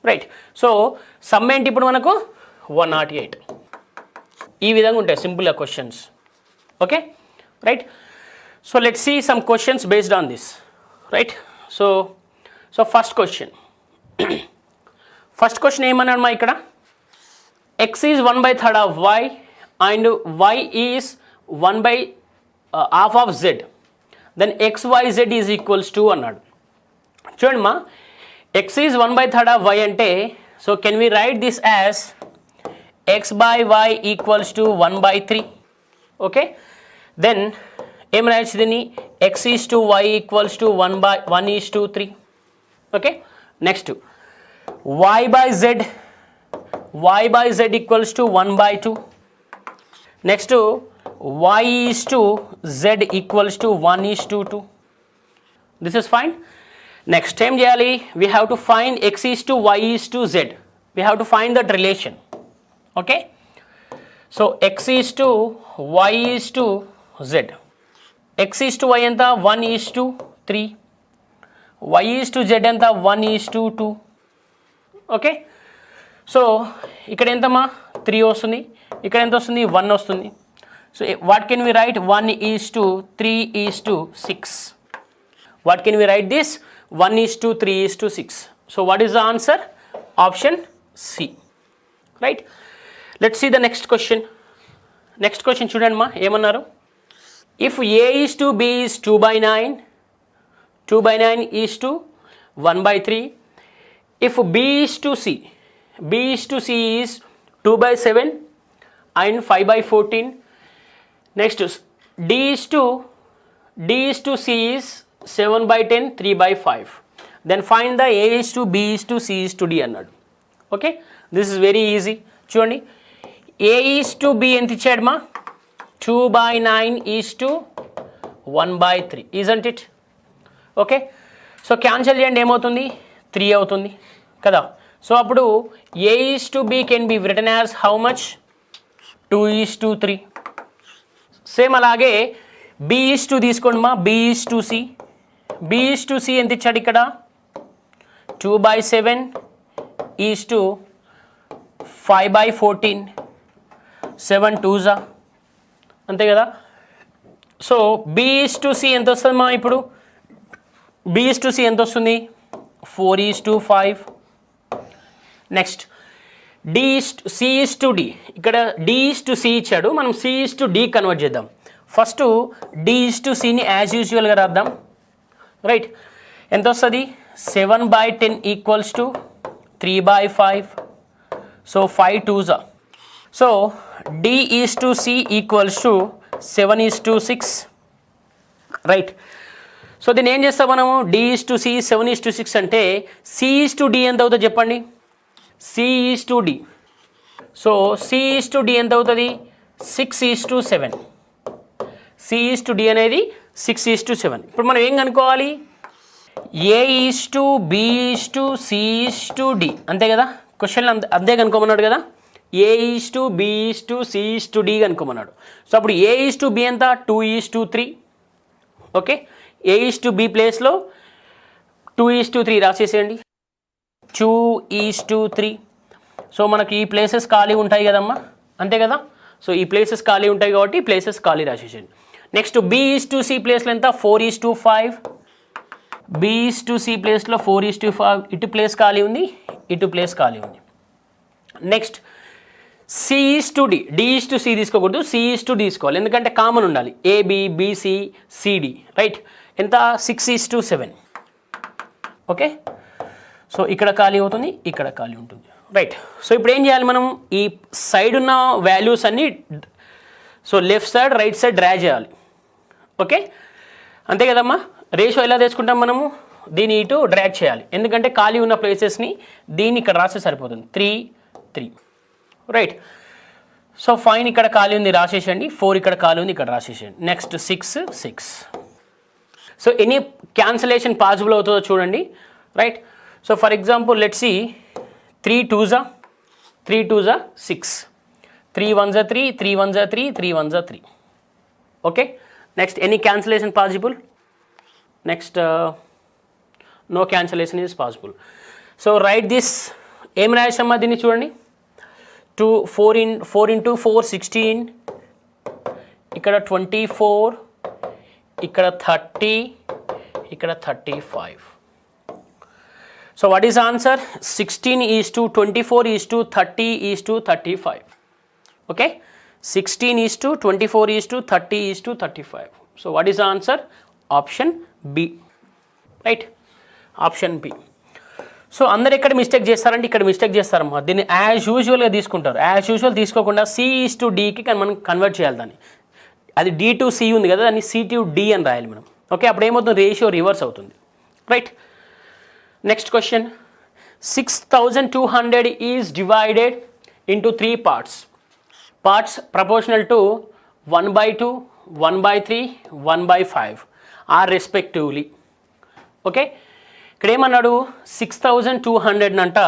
రైట్. సో సమ్ ఏంటి ఇప్పుడు మనకు 108. ఈ విధంగా ఉంటాయి సింపుల్గా questions. Okay right. So let's see some questions based on this right. So first question ఏమన్నాడు మా ఇక్కడ, x is 1/3 of y and y is 1/2 of z, then xyz is equals to అన్నాడు. చూడండి మా, x is 1/3 of y అంటే, so can we write this as x by y equals to 1/3. ఓకే, then ఏం రాయొచ్చు దీన్ని, x is to y equals to 1 is to 3. Okay, next y by z equals to 1/2. Next y is to z equals to 1 is to 2. This is fine. Next ఏం చేయాలి, we have to find x is to y is to z. We have to find that relation. Okay, so x is to y is to z. x is to y ఎంత, 1 is to 3. y is to z ఎంత, 1 is to 2. Okay, so ఇక్కడ ఎంతమ్మా, 3 వస్తుంది, ఇక్కడ ఎంత వస్తుంది, 1 వస్తుంది. So what can we write, 1 is to 3 is to 6. What can we write this, 1 is to 3 is to 6. So what is the answer, option C. Right. Let's see the next question. Next question చూడండి మా, ఏమన్నారు, if a is to b is 2/9, 2/9 is to 1/3. if b is to c is 2/7 and 5/14. next d is to c is 7/10, 3/5. then find the a is to b is to c is to d అన్నాడు. Okay, this is very easy. చూడండి, a is to b ఎంత ఇచ్చాడు మా, 2/9 is to 1/3, isn't it? Okay, so cancel చేయండి, ఏమవుతుంది, 3 అవుతుంది కదా. So అప్పుడు a is to b can be written as how much, 2 is to 3. Same అలాగే b is to తీసుకోండి మా, b is to c. b is to c ఎంత ఇచ్చాడు ఇక్కడ, 2/7 is to 5/14, 7 2s, అంతే కదా. So b is to c ఎంత వస్తుంది మా, ఇప్పుడు b is to c ఎంత వస్తుంది, 4 is to 5. Next c is to d, ఇక్కడ d is to c ఇచ్చాడు, మనం c is to d convert చేద్దాం. First d is to c ని యాజ్ యూజువల్గా రాద్దాం. రైట్, ఎంత వస్తుంది, 7/10 equals to 3/5. So 5 2s. So d is to c equals to 7 is to 6. Right. So దీన్ని ఏం చేస్తాం మనము, d is to c 7 is to 6 అంటే c is to d ఎంత అవుతుంది చెప్పండి, c is to d. So c is to d ఎంత అవుతుంది, 6 is to 7. c is to d అనేది 6 is to 7. ఇప్పుడు మనం ఏం కనుక్కోవాలి, a is to b is to c is to d, అంతే కదా. క్వశ్చన్ అంతే కనుక్కోమన్నాడు కదా, a is to b is to c is to d కనుక్కోమన్నాడు. సో అప్పుడు a is to b ఎంత, 2 is to 3. Okay, a is to b ప్లేస్లో 2 is to 3 రాసేసేయండి, 2 is to 3. So మనకి ఈ ప్లేసెస్ ఖాళీ ఉంటాయి కదమ్మా, అంతే కదా. సో ఈ ప్లేసెస్ ఖాళీ ఉంటాయి కాబట్టి ప్లేసెస్ ఖాళీ రాసేసేయండి. Next b is to c ప్లేస్లో ఎంత, 4 is to 5. b is to c ప్లేస్లో 4 is to 5, ఇటు ప్లేస్ ఖాళీ ఉంది, ఇటు ప్లేస్ ఖాళీ ఉంది. Next c is to d, d is to c తీసుకోకూడదు, c is to d తీసుకోవాలి, ఎందుకంటే కామన్ ఉండాలి, ab bc cd. రైట్, ఎంత, 6 is to 7. ఓకే, సో ఇక్కడ ఖాళీ అవుతుంది, ఇక్కడ ఖాళీ ఉంటుంది. రైట్. సో ఇప్పుడు ఏం చేయాలి మనం, ఈ సైడ్ ఉన్న వాల్యూస్ అన్నీ so left side right side draw చేయాలి. ఓకే, అంతే కదమ్మా. రేషియో ఎలా తెచ్చుకుంటాం మనము, దీన్ని ఇటు డ్రాగ్ చేయాలి, ఎందుకంటే ఖాళీ ఉన్న ప్లేసెస్ని దీన్ని ఇక్కడ రాస్తే సరిపోతుంది, 3 3. రైట్. సో ఫైన్, ఇక్కడ ఖాళీ ఉంది రాసేసేయండి, 4 ఇక్కడ ఖాళీ ఉంది, ఇక్కడ రాసేసేయండి. Next 6 6. So any cancellation possible అవుతుందో చూడండి. Right. So for example let's see, 3 2s 6, 3 1s 3, 3 1s 3, 3 1s 3. Okay, next any cancellation possible, next no cancellation is possible. So write this ఏం రాసామా దీన్ని చూడండి, 4 into 4 16, ఇక్కడ 24, ఇక్కడ 30, ఇక్కడ 35. So what is answer? 16:24:30:35. Okay, 16:24:30:35. So what is answer? Option B, right, option B. So అందరు ఎక్కడ mistake చేస్తారంటే ఇక్కడ మిస్టేక్ చేస్తారమ్మా. దీన్ని యాజ్ యూజువల్గా తీసుకుంటారు. యాజ్ యూజువల్ తీసుకోకుండా C:D మనం కన్వర్ట్ చేయాలి దాన్ని. అది D to C ఉంది కదా, దాన్ని C to D అని రాయాలి మనం. ఓకే, అప్పుడు ఏమవుతుంది? రేషియో రివర్స్ అవుతుంది, right. Next question, 6200 is divided into 3 parts. Parts proportional to 1/2, 1/3, 1/5 are respectively. Okay, ఇక్కడ ఏమన్నాడు? 6200 అంట.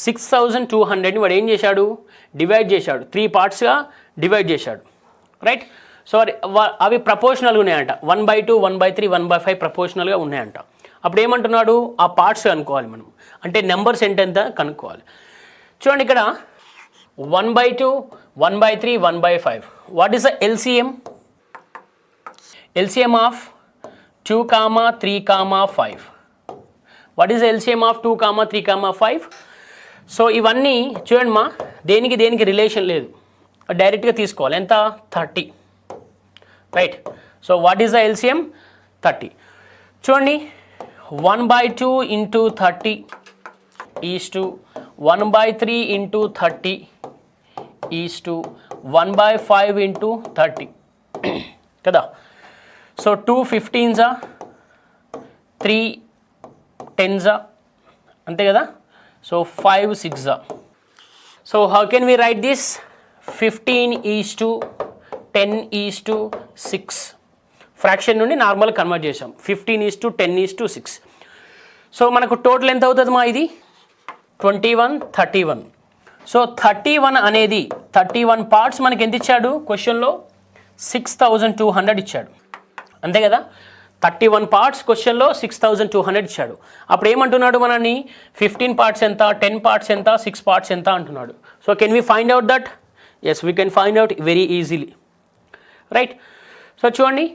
6200ని వాడు ఏం చేశాడు? డివైడ్ చేశాడు, 3 partsగా డివైడ్ చేశాడు, రైట్. సో అవి ప్రపోర్షనల్గా ఉన్నాయంట. 1/2, 1/3, 1/5 ప్రపోర్షనల్గా ఉన్నాయంట. అప్పుడు ఏమంటున్నాడు? ఆ పార్ట్స్ కనుక్కోవాలి మనం, అంటే నెంబర్స్ ఎంత కనుక్కోవాలి. చూడండి ఇక్కడ 1/2, 1/3, 1/5. What is the LCM? LCM of 2, 3, 5. What is the LCM of 2, 3, 5? So ఇవన్నీ చూడండి మా, దేనికి రిలేషన్ లేదు, డైరెక్ట్గా తీసుకోవాలి. ఎంత? 30, right. So what is the LCM? 30. చూడండి, 1/2 into 30 is to 1/3 into 30 is to 1/5 into 30 కదా. సో 2 15s, 3 10s, అంతే కదా. So 5 6s. So how can we write this? 15 is to 10 is to 6. Fraction నుండి నార్మల్ కన్వర్ట్ చేసాం. 15:10:6. So మనకు total ఎంత అవుతుంది మా? ఇది 21, 31. సో 31 అనేది 31 parts మనకి ఎంత ఇచ్చాడు క్వశ్చన్లో? 6200 ఇచ్చాడు, అంతే కదా. 31 parts క్వశ్చన్లో 6200 ఇచ్చాడు. అప్పుడు ఏమంటున్నాడు మనని? 15 parts ఎంత, 10 parts ఎంత, 6 parts ఎంత అంటున్నాడు. So can we find out that? Yes, we can find out very easily, right. So చూడండి,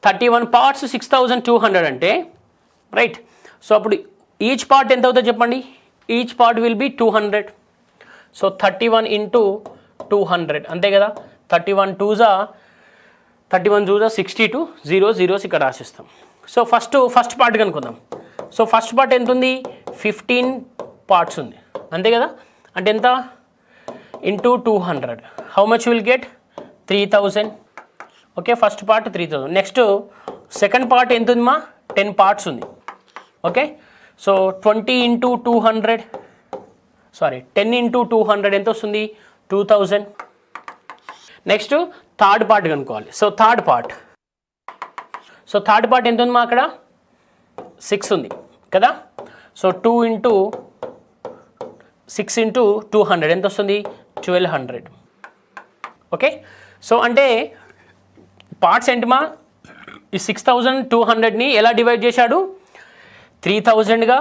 31 parts 6200 అంటే, రైట్. సో అప్పుడు ఈచ్ పార్ట్ ఎంత అవుతుందో చెప్పండి? Each part will be 200. So 31 into 200, అంతే కదా. 31 2s 62, 0 zeros ఇక్కడ రాసిస్తాం. సో ఫస్ట్ పార్ట్ కనుక్కుందాం. సో ఫస్ట్ పార్ట్ ఎంత ఉంది? 15 parts ఉంది, అంతే కదా. అంటే ఎంత? Into 200. How much will get? 3000. Okay, first part 3000. Next second part ఎంత ఉంది మా? 10 parts ఉంది, okay. So 20 into 200, sorry 10 into 200 ఎంత వస్తుంది? 2000. నెక్స్ట్ థర్డ్ పార్ట్ కనుక్కోవాలి. సో థర్డ్ పార్ట్ ఎంత ఉంది మా? అక్కడ 6 ఉంది కదా. సో 2 into 6 into 200 ఎంత వస్తుంది? 1200. ఓకే, సో అంటే పార్ట్స్ ఏంటి మా? ఈ 6200ని ఎలా డివైడ్ చేశాడు? 3000గా,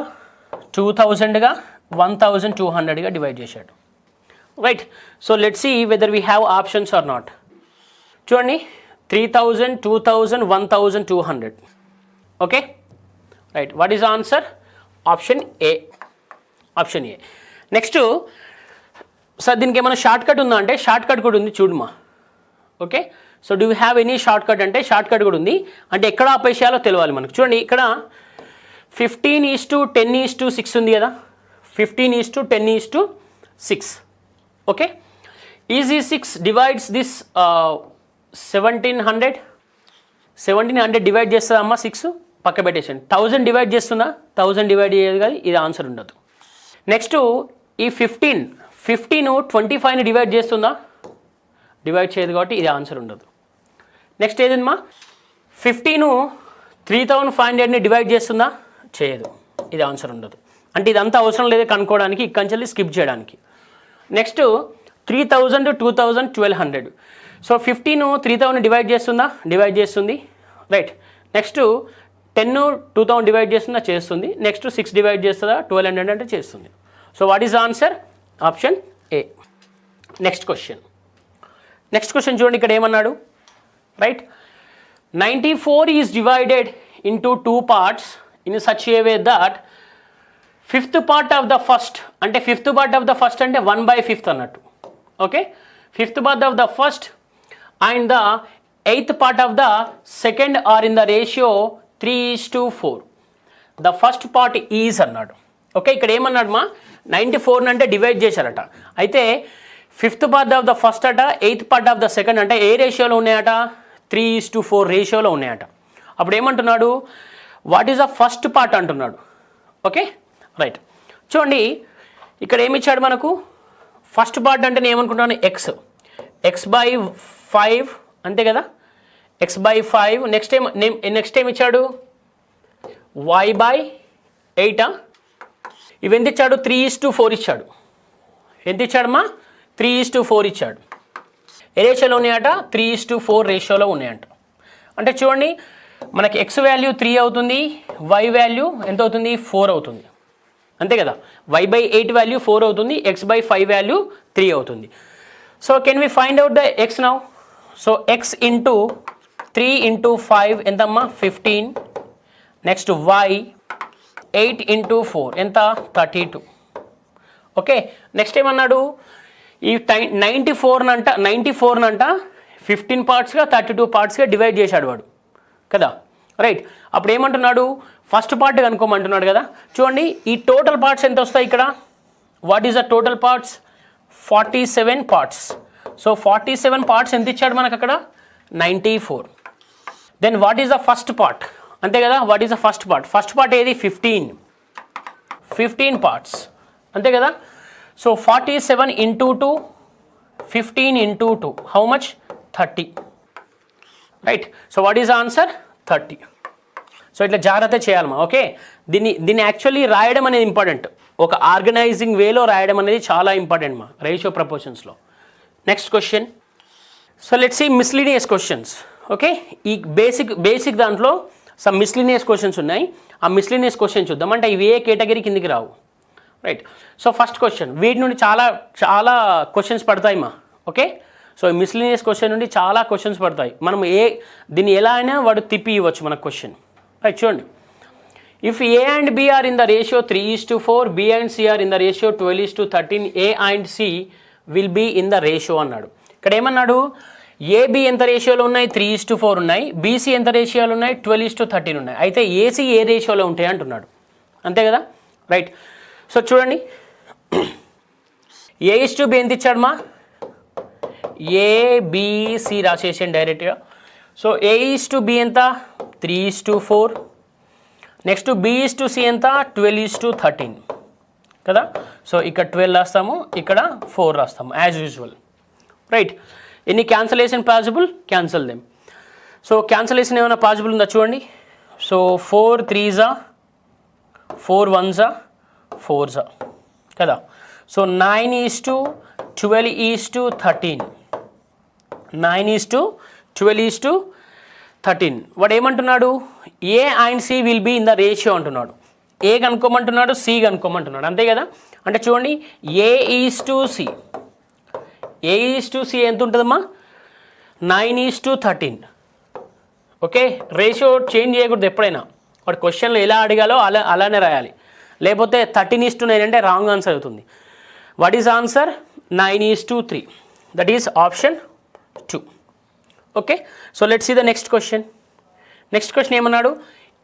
2000గా, 1200గా డివైడ్ చేశాడు, రైట్. So let's see whether we have options or not. చూడండి, 3000, 2000, 1200. Okay, right. What is answer? Option A, option A. Next sir దీనికి ఏమైనా షార్ట్ కట్ ఉందా అంటే షార్ట్ కట్ కూడా ఉంది చూడమా. Okay, so do you have any short cut అంటే short cut కూడా ఉంది. అంటే ఎక్కడ ఆపేసేయాలో తెలియాలి మనకు. చూడండి, ఇక్కడ 15:10:6 ఉంది కదా. 15:10:6. Okay, easy 6 divides this 1700. 1700 divide చేస్తుందమ్మా 6, పక్క పెట్టేసండి. 1000 డివైడ్ చేస్తుందా? 1000 డివైడ్ చేయదు కానీ ఇది ఆన్సర్ ఉండదు. నెక్స్ట్ ఈ 15 25ని డివైడ్ చేస్తుందా? డివైడ్ చేయదు కాబట్టి ఇది ఆన్సర్ ఉండదు. నెక్స్ట్ ఏదమ్మా? 15 3500ని డివైడ్ చేస్తుందా? చేయదు, ఇది ఆన్సర్ ఉండదు. అంటే ఇదంతా అవసరం లేదు కనుక్కోవడానికి, ఇక్కడి స్కిప్ చేయడానికి. నెక్స్ట్ 3000, 2000, 1200. సో 15 3000 డివైడ్ చేస్తుందా? డివైడ్ చేస్తుంది, రైట్. నెక్స్ట్ 10 2000 డివైడ్ చేస్తుందా? చేస్తుంది. నెక్స్ట్ 6 డివైడ్ చేస్తుందా? 1200 అంటే చేస్తుంది. So what is the answer? Option A. Next question చూడండి, ఇక్కడ ఏమన్నాడు, right? 94 is divided into 2 parts in such a way that fifth part of the first అంటే 5th part of the first అంటే 1/5 అన్నట్టు. Okay, 5th part of the first and the 8th part of the second are in the ratio 3:4. The first part is అన్నాడు. Okay, ఇక్కడ ఏమన్నాడు మా, 94 అంటే divide చేశారట. అయితే 5th part of the first అట, 8th part of the second అంటే ఏ రేషియోలో ఉన్నాయట? 3:4 రేషియోలో ఉన్నాయట. అప్పుడు ఏమంటున్నాడు, what is the first part అంటున్నాడు. Okay, right. చూడండి ఇక్కడ ఏమి ఇచ్చాడు మనకు, ఫస్ట్ పార్ట్ అంటే నేను ఏమనుకుంటున్నాను, x/5 అంతే కదా, x/5. నెక్స్ట్ ఏమి ఇచ్చాడు, y/8. ఇవి ఎంత ఇచ్చాడు? 3:4 ఇచ్చాడు. ఎంత ఇచ్చాడమ్మా? 3:4 ఇచ్చాడు. ఏ రేషియోలో ఉన్నాయట? 3:4 రేషియోలో ఉన్నాయంట. అంటే చూడండి, మనకి x వాల్యూ 3 అవుతుంది, y వాల్యూ ఎంత అవుతుంది? 4 అవుతుంది, అంతే కదా. y/8 వాల్యూ 4 అవుతుంది, x/5 వాల్యూ 3 అవుతుంది. So can we find out the x now? So x into 3 into 5 ఎంతమ్మా? 15. నెక్స్ట్ y 8 ఇంటూ 4 ఎంత? 32. ఓకే, నెక్స్ట్ ఏమన్నాడు, ఈ 94 నంట 15 పార్ట్స్గా 32 పార్ట్స్గా డివైడ్ చేశాడు వాడు కదా, రైట్. అప్పుడు ఏమంటున్నాడు, ఫస్ట్ పార్ట్ కనుక్కోమంటున్నాడు కదా. చూడండి ఈ టోటల్ పార్ట్స్ ఎంత వస్తాయి ఇక్కడ, what is the total parts? 47 parts. So 47 parts ఎంత ఇచ్చాడు మనకు అక్కడ? 94. Then what is the first part, అంతే కదా. What is the first part? First part ఏది? 15 పార్ట్స్, అంతే కదా. So 47 into 2, 15 into 2, how much? 30, right. So what is the answer? 30. So ఇట్లా జాగ్రత్త చేయాలమ్మా. ఓకే, దీన్ని యాక్చువల్లీ రాయడం అనేది ఇంపార్టెంట్, ఒక ఆర్గనైజింగ్ వేలో రాయడం అనేది చాలా ఇంపార్టెంట్ మా రేషియో ప్రపోర్షన్స్లో. Next question. So let's see miscellaneous questions. Okay, ఈ బేసిక్ దాంట్లో సమ్ మిస్లీనియస్ క్వశ్చన్స్ ఉన్నాయి. ఆ మిస్లీనియస్ క్వశ్చన్ చూద్దాం. అంటే ఇవి ఏ కేటగిరీ కిందికి రావు, రైట్. సో ఫస్ట్ క్వశ్చన్, వీటి నుండి చాలా క్వశ్చన్స్ పడతాయి మా. ఓకే, సో మిస్లీనియస్ క్వశ్చన్ నుండి చాలా క్వశ్చన్స్ పడతాయి. మనం దీన్ని ఎలా అయినా వాడు తిప్పి ఇవ్వచ్చు మన క్వశ్చన్, రైట్. చూడండి, if a and B are in the ratio 3:4, b and C are in the ratio 12:13, a and c will be in the ratio అన్నాడు. ఇక్కడ ఏమన్నాడు, ఏబి ఎంత రేషియోలో ఉన్నాయి? 3:4 ఉన్నాయి. బీసీ ఎంత రేషియోలో ఉన్నాయి? 12:13 ఉన్నాయి. అయితే ఏసీ ఏ రేషియోలో ఉంటాయి అంటున్నాడు, అంతే కదా, రైట్. సో చూడండి, A:B ఎంత ఇచ్చాడు మా? ఏబిసి రాసేసాను డైరెక్ట్గా. సో A:B ఎంత? 3:4. నెక్స్ట్ B:C ఎంత? 12:13 కదా. సో ఇక్కడ 12 రాస్తాము, ఇక్కడ 4 రాస్తాము యాజ్ యూజువల్, రైట్. ఎన్ని cancellation possible? Cancel them. So cancellation ఏమైనా పాసిబుల్ ఉందా చూడండి. సో 4 3s, 4 1s, 4s కదా. సో 9:12:13, 9:12:13. వాడు ఏమంటున్నాడు, a and c will be in the ratio అంటున్నాడు. ఏ కనుక్కోమంటున్నాడు, సి కనుక్కోమంటున్నాడు, అంతే కదా. అంటే చూడండి, A:C, A:C ఎంత ఉంటుందమ్మా? 9:13. ఓకే, రేషియో చేంజ్ చేయకూడదు ఎప్పుడైనా. వాడు క్వశ్చన్లో ఎలా అడిగాలో అలానే రాయాలి, లేకపోతే 13:9 అంటే రాంగ్ ఆన్సర్ అవుతుంది. What is answer? 9:3. That is option 2. Okay, so let's see the next question. Next question ఏమన్నాడు,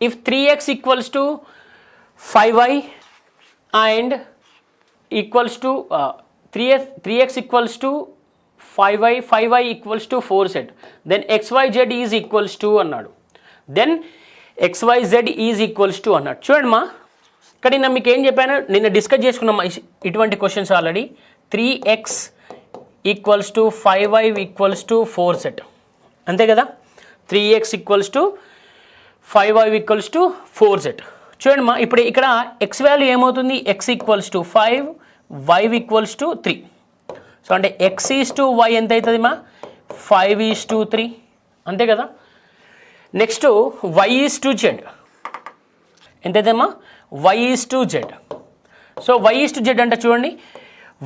if 3x equals to 5y and equals to 3x equals to 5y, 5y equals to 4z, then xyz is equals to అన్నాడు. Then xyz is equals to అన్నాడు. చూడండి మా, ఇక్కడ నిన్న మీకు ఏం చెప్పాను, నిన్న డిస్కస్ చేసుకున్నాం ఇటువంటి questions already. 3x equals to 5y equals to 4z, అంతే కదా. 3x equals to 5y equals to 4z. చూడండి మా, ఇప్పుడు ఇక్కడ x వాల్యూ ఏమవుతుంది? x equals to 5, y equals to 3. So అంటే x ఈజ్ టు y ఎంత అవుతుంది మా? 5:3, అంతే కదా. Next y is to z ఎంత అవుతుందమ్మా? y is to z. So y is to z అంటే చూడండి,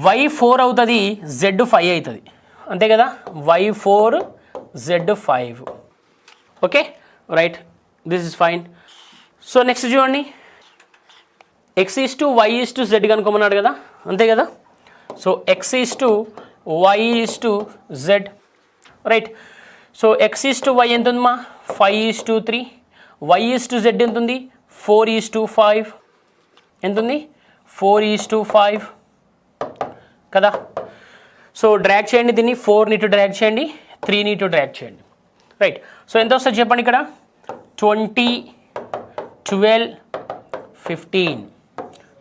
వై 4 అవుతుంది, జెడ్ 5 అవుతుంది, అంతే కదా, y 4 z 5. Okay right, this is fine. So next చూడండి, X is to y is to z కనుక్కోమన్నాడు కదా, అంతే కదా. So x is to y is to z, right. So x is to y ఎంత ఉందమ్మా, 5 is to 3, y is to z ఎంత ఉంది, 4 is to 5, ఎంత ఉంది, 4 ఈస్ టు 5 కదా. సో డ్రాగ్ చేయండి దీన్ని, 4ని ఇటు డ్రాగ్ చేయండి, 3ని ఇటు డ్రాగ్ చేయండి, రైట్. సో ఎంత వస్తుంది చెప్పండి ఇక్కడ, 20, 12, 15,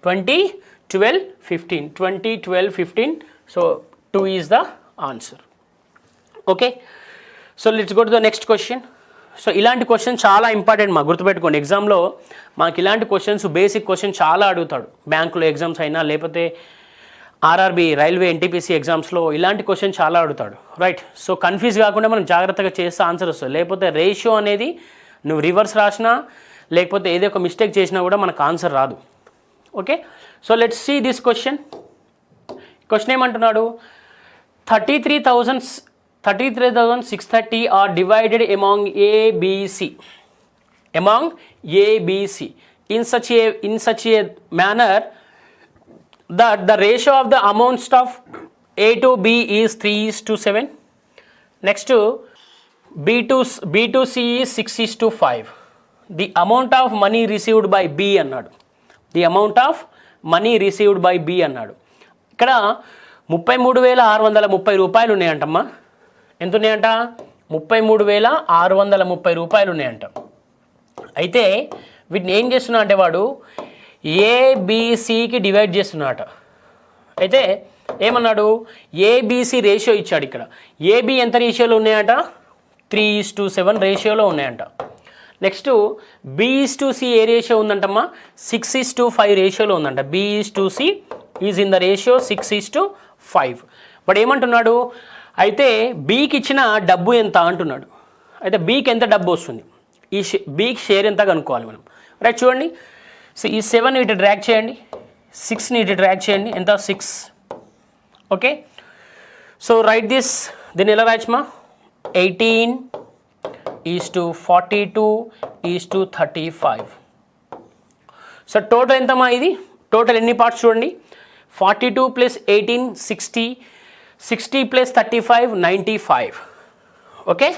20, 12, 15, 20, 12, 15. So 2 is the answer. Okay, so let's go to the next question. So ఇలాంటి క్వశ్చన్ చాలా ఇంపార్టెంట్ మా, గుర్తుపెట్టుకోండి. ఎగ్జామ్లో మాకు ఇలాంటి క్వశ్చన్స్, బేసిక్ క్వశ్చన్ చాలా అడుగుతాడు, బ్యాంకులో ఎగ్జామ్స్ అయినా లేకపోతే ఆర్ఆర్బి, రైల్వే, ఎన్టీపీసీ ఎగ్జామ్స్లో ఇలాంటి క్వశ్చన్ చాలా అడుగుతాడు, రైట్. సో కన్ఫ్యూజ్ కాకుండా మనం జాగ్రత్తగా చేస్తే ఆన్సర్ వస్తుంది. లేకపోతే రేషియో అనేది నువ్వు రివర్స్ రాసినా లేకపోతే ఏదో ఒక మిస్టేక్ చేసినా కూడా మనకు ఆన్సర్ రాదు. Okay, so let's see this question. Question ఏమంటున్నాడు, 33,630 are divided among A, B, C. Among A, B, C in such a manner that the ratio of the amounts of A to B is 3:7. Next, B to C is 6:5. The amount of money received by B అన్నాడు. The amount of money received by B అన్నాడు. ఇక్కడ 33,630 రూపాయలు ఉన్నాయంటమ్మా. ఎంత ఉన్నాయంట, 33,630 రూపాయలు ఉన్నాయంట. అయితే వీటిని ఏం చేస్తున్నా అంటే వాడు ఏబిసికి డివైడ్ చేస్తున్నాట. అయితే ఏమన్నాడు, ఏబిసి రేషియో ఇచ్చాడు. ఇక్కడ ఏబి ఎంత రేషియోలో ఉన్నాయట, 3:7 రేషియోలో ఉన్నాయంట. నెక్స్ట్ B/C ఏ రేషియో ఉందంటమ్మా, 6:5 రేషియోలో ఉందంట. B/C is in the ratio 6:5. But ఏమంటున్నాడు, అయితే బీకి ఇచ్చిన డబ్బు ఎంత అంటున్నాడు. అయితే బీకి ఎంత డబ్బు వస్తుంది, ఈ బీకి షేర్ ఎంత కనుక్కోవాలి మనం, రైట్. చూడండి, సో ఈ 7 ఇటు డ్రాగ్ చేయండి, 6ని ఇటు డ్రాగ్ చేయండి, ఎంత 6. ఓకే, సో రైట్ దిస్, దీన్ని ఎలా రాయచ్చమా, 18:42:35. సో టోటల్ ఎంతమ్మా ఇది, టోటల్ ఎన్ని పార్ట్స్ చూడండి, 42 + 18 60, 60 + 35 95. Okay,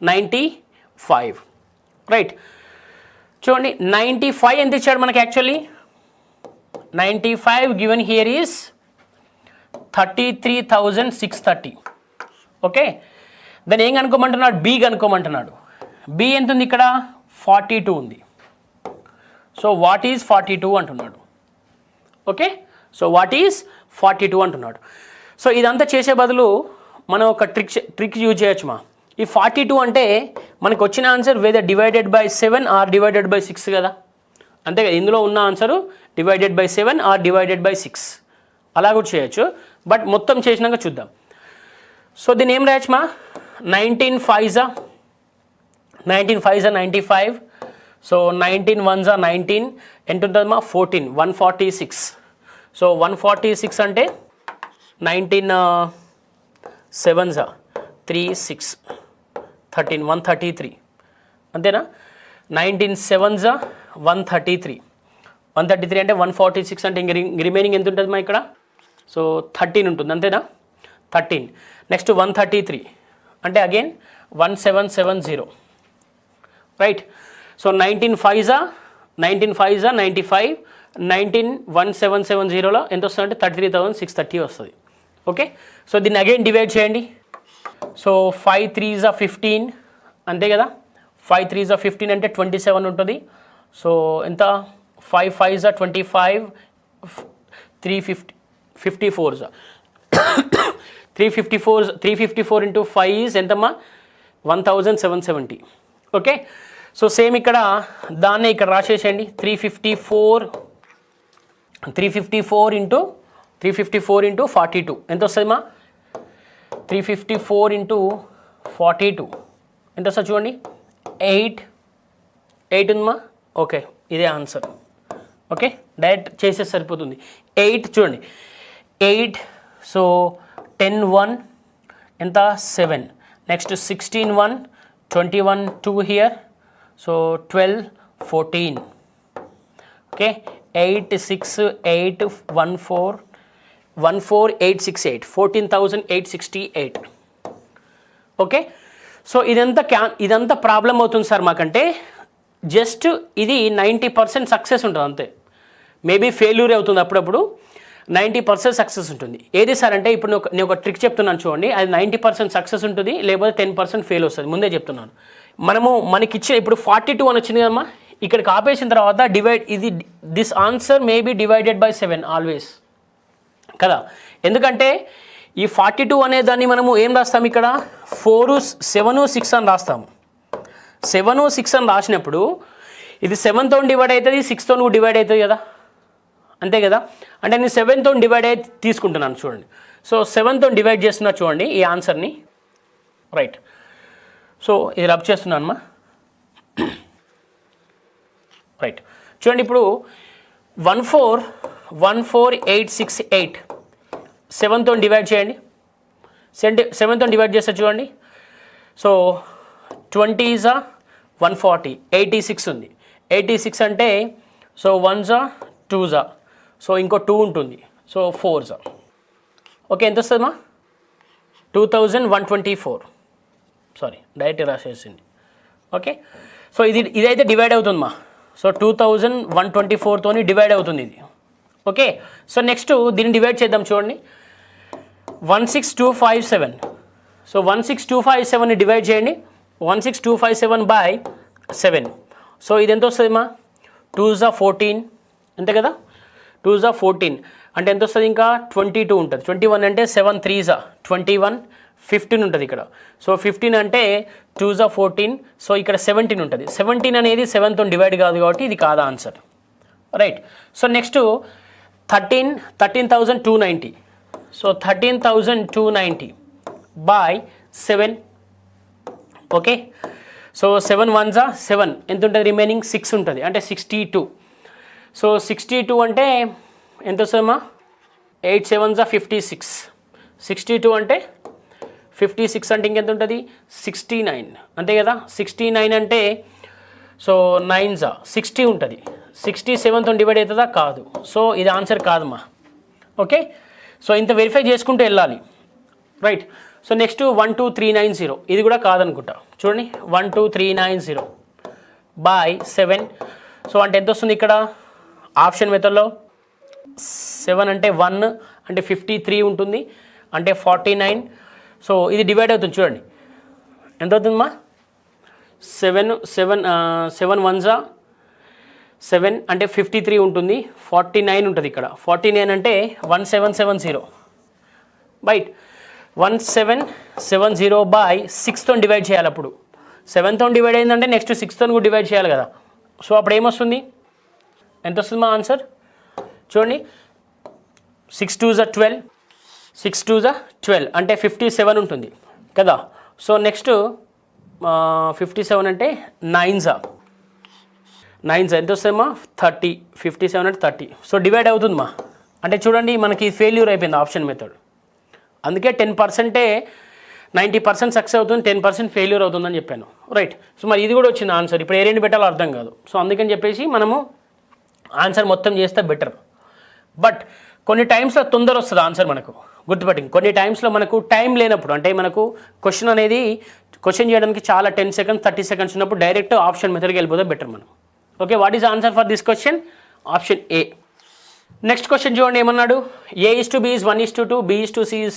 95, right. చూడండి 95 ఎంత ఇచ్చాడు మనకి, actually 95 given here is 33,630. Okay, దాన్ని ఏం కనుక్కోమంటున్నాడు, బి కనుక్కోమంటున్నాడు. బి ఎంత ఉంది ఇక్కడ, 42 ఉంది. సో వాట్ ఈజ్ 42 అంటున్నాడు. ఓకే, సో వాట్ ఈజ్ 42 అంటున్నాడు. సో ఇదంతా చేసే బదులు మనం ఒక ట్రిక్ యూజ్ చేయొచ్చు మా. ఈ 42 అంటే మనకు వచ్చిన answer whether divided by 7 or divided by 6 కదా, అంతే కదా. ఇందులో ఉన్న answer divided by 7 or divided by 6 అలా కూడా చేయొచ్చు. బట్ మొత్తం చేసినాక చూద్దాం. సో దీన్ని ఏం రాయొచ్చు మా, 19 5s 95. సో 19 1s 19, ఎంత ఉంటుంది మా, 14, 146. సో 146 అంటే 19 7s 3 6 13, 133, అంతేనా. 19 7s 133 అంటే 146 అంటే ఇంక రిమైనింగ్ ఎంత ఉంటుంది మా ఇక్కడ, సో 13 ఉంటుంది, అంతేనా, 13. నెక్స్ట్ 133 అంటే అగైన్ 1770, రైట్. సో 19 5s 95, 19 1770లో ఎంత వస్తుంది అంటే 33,630 వస్తుంది. ఓకే, సో దీన్ని అగైన్ డివైడ్ చేయండి. సో 5 3s 15, అంతే కదా. 5 3s 15 అంటే 27 ఉంటుంది. సో ఎంత, 5 5s 25, 354s 354 into 5 ఈజ్ ఎంతమ్మా, 1770. ఓకే, సో సేమ్ ఇక్కడ దాన్నే ఇక్కడ రాసేసేయండి. 354 into 42 ఎంత వస్తుంది మా, 354 into 42 ఎంత వస్తుంది చూడండి, 8 ఉందమ్మా. ఓకే, ఇదే ఆన్సర్. ఓకే, డైరెక్ట్ చేసే సరిపోతుంది. 8 చూడండి, 8, సో 10 1 ఎంత 7, next 16 1, 21 2 here, so 12 14, okay 8 6 8 1 4 1 4 8 6 8 14,868. Okay, so ఇదంతా ప్రాబ్లం అవుతుంది సార్ మాకంటే జస్ట్ ఇది 90% సక్సెస్ ఉంటుంది అంతే. మేబీ ఫెయిల్యూర్ అవుతుంది అప్పుడప్పుడు, 90% సక్సెస్ ఉంటుంది. ఏది సార్ అంటే ఇప్పుడు నేను ఒక ట్రిక్ చెప్తున్నాను చూడండి, అది 90% సక్సెస్ ఉంటుంది, లేకపోతే 10% ఫెయిల్ వస్తుంది. ముందే చెప్తున్నాను. మనకిచ్చే ఇప్పుడు 42 అని వచ్చింది కదమ్మా, ఇక్కడికి ఆపేసిన తర్వాత this answer may be divided by 7 always కదా. ఎందుకంటే ఈ 42 అనే దాన్ని మనము ఏం రాస్తాం, ఇక్కడ 4 7 6 అని రాస్తాము. 7 6 అని రాసినప్పుడు ఇది 7తో డివైడ్ అవుతుంది, 6తో డివైడ్ అవుతుంది కదా, అంతే కదా. అంటే నేను 7తో డివైడ్ అయితే తీసుకుంటున్నాను చూడండి. సో 7తో డివైడ్ చేస్తున్నా చూడండి ఈ ఆన్సర్ని, రైట్. సో ఇది రబ్ చేస్తున్నాను అమ్మా, రైట్. చూడండి ఇప్పుడు 14,868 7తో డివైడ్ చేయండి. 7తో డివైడ్ చేస్తే చూడండి, సో 20 is 140, 86 ఉంది. 86 అంటే సో 1s 2s, సో ఇంకో 2 ఉంటుంది, సో 4s. ఓకే, ఎంత వస్తుందమ్మా 2124, సారీ డైరెక్ట్ రాసేసింది. ఓకే, సో ఇదైతే డివైడ్ అవుతుందమ్మా. సో 2124తోని డివైడ్ అవుతుంది ఇది. ఓకే, సో నెక్స్ట్ దీన్ని డివైడ్ చేద్దాం చూడండి, 16257. సో 16257ని డివైడ్ చేయండి, 16257 by 7. సో ఇది ఎంత వస్తుంది మా 2s 14, అంతే కదా. 2s 14 అంటే ఎంత వస్తుంది, ఇంకా 22 ఉంటుంది. 21 అంటే 7 3s 21, 15 ఉంటుంది ఇక్కడ. సో 15 అంటే 2s 14, సో ఇక్కడ 17 ఉంటుంది. 17 అనేది 7తో డివైడ్ కాదు కాబట్టి ఇది కాదు answer, right. So next 13,290. So 13,290 by 7. Okay, so 7 1s 7, ఎంత ఉంటుంది రిమైనింగ్ 6 ఉంటుంది, అంటే 62. సో 62 అంటే ఎంత వస్తుందమ్మా 8 7s 56. 62 అంటే 56 అంటే ఇంకెంత ఉంటుంది 69, అంతే కదా. 69 అంటే సో 9s 60 ఉంటుంది. 67తో డివైడ్ అవుతుందా, కాదు. సో ఇది ఆన్సర్ కాదమ్మా. ఓకే, సో ఇంత వెరిఫై చేసుకుంటూ వెళ్ళాలి, రైట్. సో నెక్స్ట్ 12390, ఇది కూడా కాదనుకుంటా చూడండి. 12390 by 7. సో అంటే ఎంత వస్తుంది ఇక్కడ ఆప్షన్ మెథడ్లో 7 అంటే 1 అంటే 53 ఉంటుంది, అంటే 49. సో ఇది డివైడ్ అవుతుంది చూడండి, ఎంత అవుతుందమ్మా 7 1s 7 అంటే 53 ఉంటుంది, 49 ఉంటుంది ఇక్కడ. 49 అంటే 1770, రైట్. 1770 by 6తో డివైడ్ చేయాలి. అప్పుడు 7తో డివైడ్ అయిందంటే నెక్స్ట్ 6తో కూడా డివైడ్ చేయాలి కదా. సో అప్పుడు ఏమొస్తుంది, ఎంత వస్తుంది మా ఆన్సర్ చూడండి, 6 2s 12, 6 2s 12 అంటే 57 ఉంటుంది కదా. సో నెక్స్ట్ 57 అంటే 9s ఎంత వస్తుందమ్మా 30, 57 అంటే 30. సో డివైడ్ అవుతుందమ్మా. అంటే చూడండి మనకి ఫెయిల్యూర్ అయిపోయింది ఆప్షన్ మెథడ్. అందుకే 10%, 90% సక్సెస్ అవుతుంది, 10% ఫెయిల్యూర్ అవుతుందని చెప్పాను, రైట్. సో మరి ఇది కూడా వచ్చింది ఆన్సర్. ఇప్పుడు ఏ రెండు పెట్టాలో అర్థం కాదు. సో అందుకని చెప్పేసి మనము ఆన్సర్ మొత్తం చేస్తే బెటర్. బట్ కొన్ని టైమ్స్లో తొందర వస్తుంది ఆన్సర్ మనకు, గుర్తుపెట్టింది. కొన్ని టైమ్స్లో మనకు టైం లేనప్పుడు, అంటే మనకు క్వశ్చన్ చేయడానికి చాలా 10 seconds 30 seconds ఉన్నప్పుడు డైరెక్ట్ ఆప్షన్ మెథడ్కి వెళ్ళిపోతే బెటర్ మనం. Okay, what is answer for this question, option A. Next question చూడండి ఏమన్నాడు, A:B is 1:2, B:C is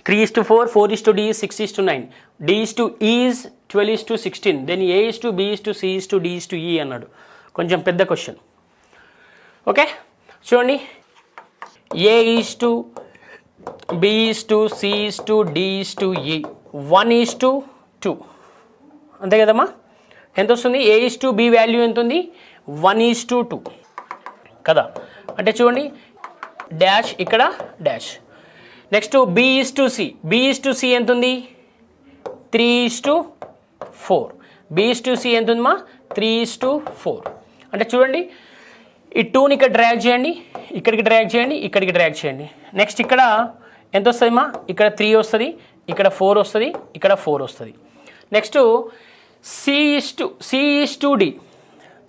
3:4, 4:D is 6:9, D:E is 12:16, then A:B:C:D:E అన్నాడు. కొంచెం పెద్ద క్వశ్చన్. ఓకే చూడండి, A:B:C:D:E 1:2, అంతే కదమ్మా. ఎంత వస్తుంది A:B వాల్యూ ఎంత ఉంది 1:2 కదా. అంటే చూడండి డాష్ ఇక్కడ డాష్. నెక్స్ట్ B:C ఎంత ఉంది 3:4. B:C ఎంత ఉందమ్మా 3:4. అంటే చూడండి ఈ 2ని ఇక్కడ డ్రాగ్ చేయండి, ఇక్కడికి డ్రాగ్ చేయండి, ఇక్కడికి డ్రాగ్ చేయండి. నెక్స్ట్ ఇక్కడ ఎంత వస్తుంది మా? ఇక్కడ 3 వస్తుంది, ఇక్కడ 4 వస్తుంది, ఇక్కడ 4 వస్తుంది. Next C/D.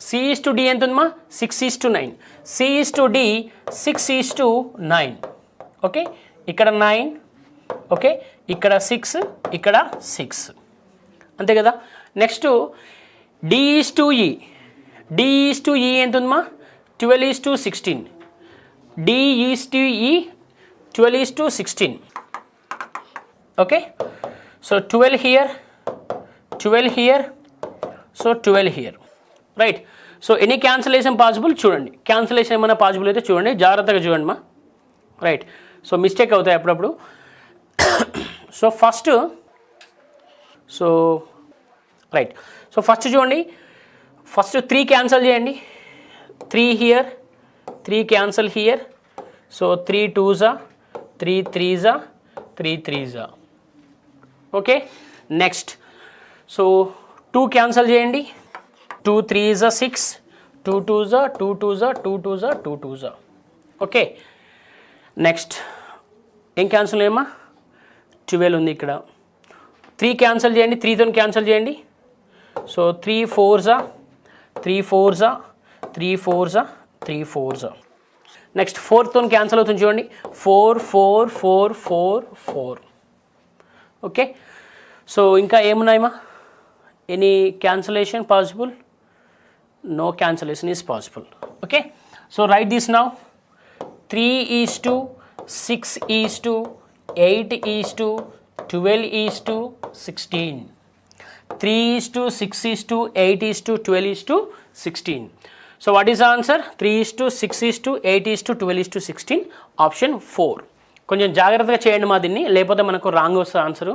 C/D ఎంత ఉందమ్మా? 6:9. C/D 6:9. ఓకే, ఇక్కడ 9, ఓకే, ఇక్కడ 6, ఇక్కడ 6, అంతే కదా. Next D/E. D/E ఎంత ఉందమ్మా? 12:16. D/E 12:16. Okay, so 12 here, 12 here, so 12 here, right. So any cancellation possible? చూడండి, క్యాన్సలేషన్ ఏమైనా పాసిబుల్ అయితే చూడండి, జాగ్రత్తగా చూడండి మా, రైట్. సో మిస్టేక్ అవుతాయి అప్పుడప్పుడు. So first, so right, so first చూడండి, ఫస్ట్ 3 క్యాన్సల్ చేయండి. 3 here, 3 cancel here, so 3 2s, 3 3s, 3 3s. Okay, next so 2 cancel చేయండి. 2 3s 6, 2 2s 2 2s 2 2s 2 2s. Okay, next ఏం క్యాన్సల్ ఏమా? 12 ఉంది ఇక్కడ. 3 క్యాన్సల్ చేయండి, 3తో క్యాన్సల్ చేయండి. So 3 4s, 3 4s, 3 4s, 3 4s. Next 4తో క్యాన్సల్ అవుతుంది చూడండి, 4 4 4 4 4. ఓకే, సో ఇంకా ఏమున్నాయమ్మా? Any cancellation possible? No cancellation is possible. Okay, so write this now. 3:6:8:12:16. 3:6:8:12:16. So what is the answer? 3:6:8:12:16. Option 4. కొంచెం జాగ్రత్తగా చేయండి మా దీన్ని, లేకపోతే మనకు రాంగ్ వస్తుంది ఆన్సరు.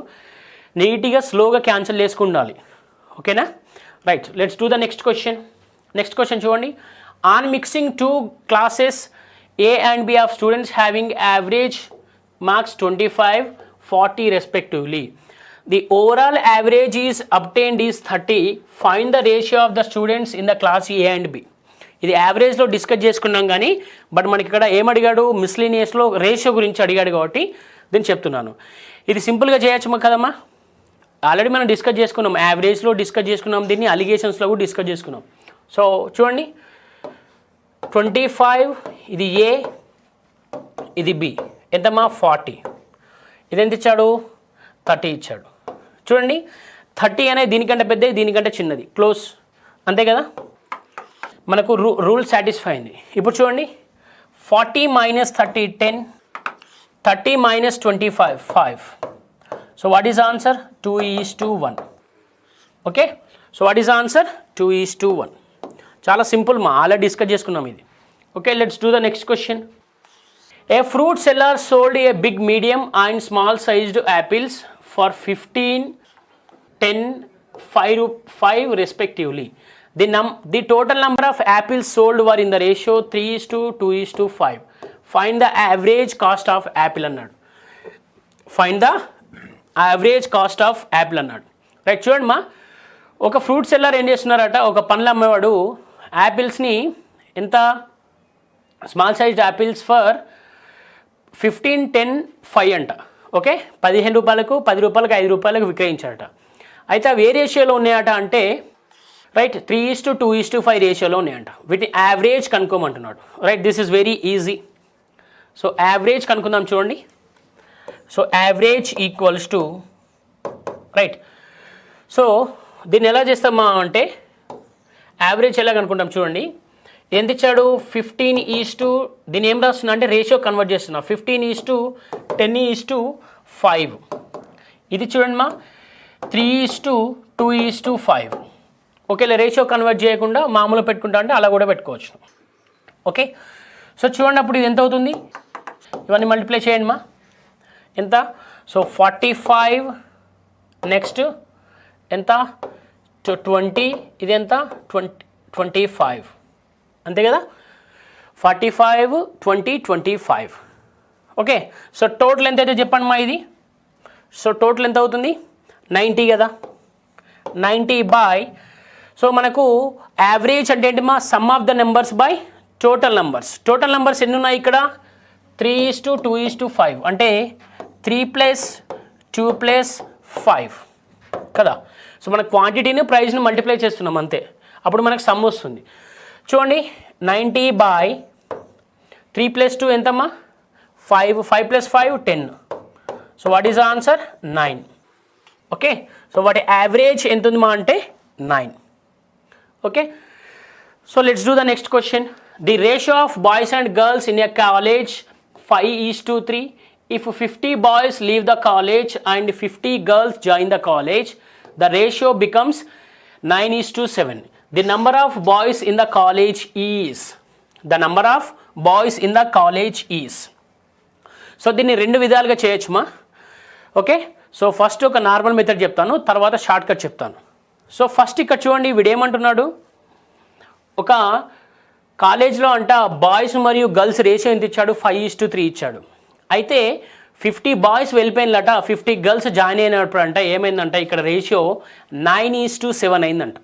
నీట్గా స్లోగా క్యాన్సిల్ చేసుకుండాలి, ఓకేనా. Right, let's do the next question. Next question చూడండి. On mixing 2 classes A and B of students having average marks 25, 40 respectively. The overall average is obtained is 30. Find the ratio of the students in the class A and B. ఇది యావరేజ్లో discuss చేసుకున్నాం కానీ but మనకి ఇక్కడ ఏమడిగాడు? మిస్లీనియస్లో ratio గురించి అడిగాడు కాబట్టి దీన్ని చెప్తున్నాను. ఇది సింపుల్గా చేయొచ్చు కదమ్మా. ఆల్రెడీ మనం డిస్కస్ చేసుకున్నాం, యావరేజ్లో డిస్కస్ చేసుకున్నాం, దీన్ని అలిగేషన్స్లో కూడా డిస్కస్ చేసుకున్నాం. సో చూడండి, 25 ఇది ఏ, ఇది బి, ఎంతమ్మా? 40. ఇది ఎంత ఇచ్చాడు? 30 ఇచ్చాడు. చూడండి, 30 అనేది దీనికంటే పెద్దది, దీనికంటే చిన్నది, క్లోజ్, అంతే కదా. మనకు రూల్ సాటిస్ఫై అయింది. ఇప్పుడు చూడండి, 40 - 30 10, 30 - 25 5. So what is answer? 2:1. Okay, so what is answer? 2:1. చాలా సింపుల్ మా, ఆల్రెడీ డిస్కస్ చేసుకున్నాం ఇది. Okay, let's do the next question. A fruit seller sold a big, medium and small sized apples for 15, 10, 5 respectively. The total number of apples sold were in the ratio 3:2:5. Find the average cost of apple అన్నాడు. Find the average cost of apple అన్నాడు. Right, చూడండి మా, ఒక fruit seller ఏం చేస్తున్నారట, ఒక పండ్లు అమ్మేవాడు యాపిల్స్ని ఎంత? స్మాల్ సైజ్డ్ యాపిల్స్ ఫర్ 15, 10, 5 అంట. ఓకే, 15 రూపాయలకు, 10 రూపాయలకు, 5 రూపాయలకు విక్రయించారట. అయితే అవి ఏ రేషియోలో ఉన్నాయట అంటే రైట్ 3:2:5 రేషియోలో ఉన్నాయంట. వీటిని యావరేజ్ కనుక్కోమంటున్నాడు. Right, this is very easy. So average కనుక్కుందాం చూడండి. So average equals to right. So దీన్ని ఎలా చేస్తామా అంటే యావరేజ్ ఎలా కనుక్కుంటాం చూడండి. ఎంత ఇచ్చాడు? 15:, దీన్ని ఏం రాస్తున్నా అంటే రేషియో కన్వర్ట్ చేస్తున్నా. 15:10:5. ఇది చూడండి మా 3:2:5. ఓకేలే, రేషియో కన్వర్ట్ చేయకుండా మామూలుగా పెట్టుకుంటా అంటే అలా కూడా పెట్టుకోవచ్చు. ఓకే, సో చూడండి అప్పుడు ఇది ఎంత అవుతుంది? ఇవన్నీ మల్టిప్లై చేయండి మా, ఎంత? సో 45, నెక్స్ట్ ఎంత? 20, ఇది ఎంత? 25, అంతే కదా. 45, 20, 25. ఓకే, సో టోటల్ ఎంత అయితే చెప్పండి మా ఇది. సో టోటల్ ఎంత అవుతుంది? 90 కదా. 90 బై, సో మనకు యావరేజ్ అంటే ఏంటి మా? Sum of the numbers by total numbers ఎన్ని ఉన్నాయి ఇక్కడ 3:2:5 అంటే 3 + 2 + 5 కదా. సో మన క్వాంటిటీని ప్రైస్ని మల్టిప్లై చేస్తున్నాం అంతే, అప్పుడు మనకు సమ్ వస్తుంది. చూడండి 90/3 + 2 ఎంతమ్మా 5, 5 + 5 10. So what is the answer 9. Okay, so వాటి యావరేజ్ ఎంత ఉందమ్మా అంటే 9. Okay, so let's do the next question. The ratio of boys and girls in a college 5:3. If 50 boys leave the college and 50 girls join the college, the ratio becomes 9:7. The number of boys in the college is. So దీన్ని రెండు విధాలుగా చేయొచ్చుమా. Okay, so first ఒక normal method చెప్తాను, తర్వాత short cut చెప్తాను. So first ఇక్కడ చూడండి, వీడేమంటున్నాడు, ఒక కాలేజ్లో అంట బాయ్స్ మరియు గర్ల్స్ రేషియో ఎంత ఇచ్చాడు 5:3 ఇచ్చాడు. అయితే 50 బాయ్స్ వెళ్ళిపోయినట, 50 గర్ల్స్ జాయిన్ అయినప్పుడు అంట ఏమైందంట ఇక్కడ రేషియో 9:7 అయిందంట.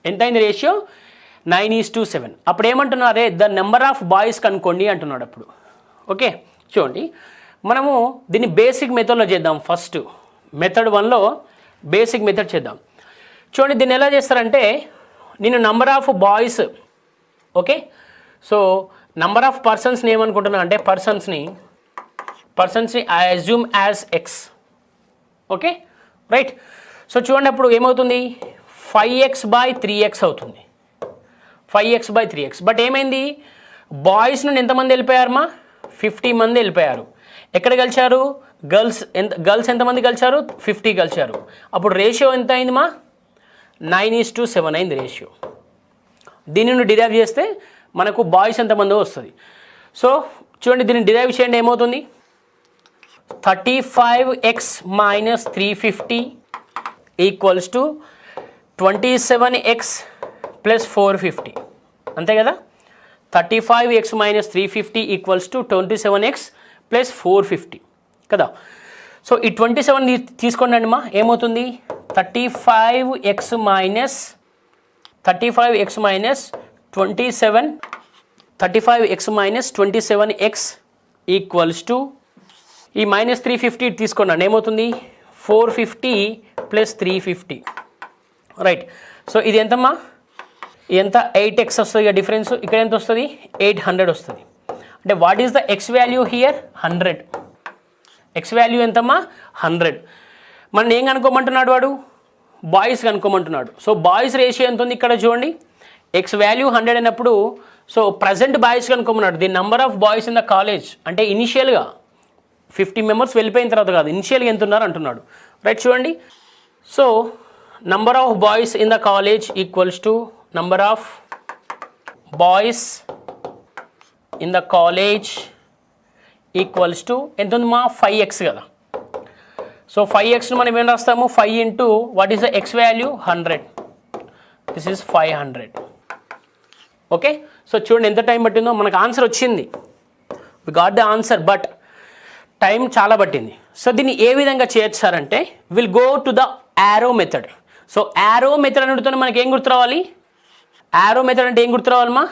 ఎంత అయింది రేషియో 9:7. అప్పుడు ఏమంటున్నారే ద నెంబర్ ఆఫ్ బాయ్స్ కనుక్కోండి అంటున్నాడు అప్పుడు. ఓకే, చూడండి మనము దీన్ని బేసిక్ మెథడ్లో చేద్దాం. ఫస్ట్ మెథడ్ 1లో బేసిక్ మెథడ్ చేద్దాం. చూడండి దీన్ని ఎలా చేస్తారంటే, నేను number of boys, okay, so number of పర్సన్స్ని ఏమనుకుంటున్నా అంటే పర్సన్స్ని I assume as x. Okay right. So చూడండి అప్పుడు ఏమవుతుంది 5x/3x అవుతుంది, 5x/3x. బట్ ఏమైంది, బాయ్స్ నుండి ఎంతమంది వెళ్ళిపోయారమ్మా 50 మంది వెళ్ళిపోయారు. ఎక్కడ కలిశారు గర్ల్స్ ఎంతమంది కలిశారు 50 కలిశారు. అప్పుడు రేషియో ఎంత అయిందిమా 9:7 అయింది రేషియో. దీని నుండి డిరైవ్ చేస్తే మనకు బాయ్స్ ఎంతమందో వస్తుంది. సో చూడండి దీన్ని డిరైవ్ చేయండి, ఏమవుతుంది 35x - 350 = 27x + 450. అంతే కదా, 35x - 350 = 27x + 450 కదా. సో ఈ 27 తీసుకోండి అండి మా, ఏమవుతుంది 35x - 27x = ఈ -350 తీసుకోండి, ఏమవుతుంది 450 + 350 రైట్. సో ఇది ఎంతమ్మా, ఎంత 8x వస్తుంది ఇక డిఫరెన్స్. ఇక్కడ ఎంత వస్తుంది 800 వస్తుంది. అంటే what is the x value here 100. X value ఎంతమ్మా 100. మనం ఏం కనుక్కోమంటున్నాడు వాడు, బాయ్స్ కనుక్కోమంటున్నాడు. సో బాయ్స్ రేషియో ఎంత ఉంది ఇక్కడ చూడండి, ఎక్స్ వాల్యూ 100 అయినప్పుడు సో ప్రజెంట్ బాయ్స్ కనుక్కోమన్నాడు. The number of boys in the college అంటే ఇనిషియల్గా 50 మెంబర్స్ వెళ్ళిపోయిన తర్వాత కాదు, ఇనిషియల్గా ఎంత ఉన్నారు అంటున్నాడు రైట్. చూడండి so number of boys in the college = number of boys in the college ఎంత ఉంది మా 5x కదా. సో 5xను మనం ఏం రాస్తాము 5 × what is the x value 100. This is 500. Okay, so చూడండి ఎంత టైం పట్టిందో, మనకు ఆన్సర్ వచ్చింది, we got the answer, but time చాలా పట్టింది. సో దీన్ని ఏ విధంగా చేయొచ్చారంటే will go to the arrow method. So arrow method అనుడితోనే మనకి ఏం గుర్తు రావాలి, యారో మెథడ్ అంటే ఏం గుర్తు రావాలమ్మా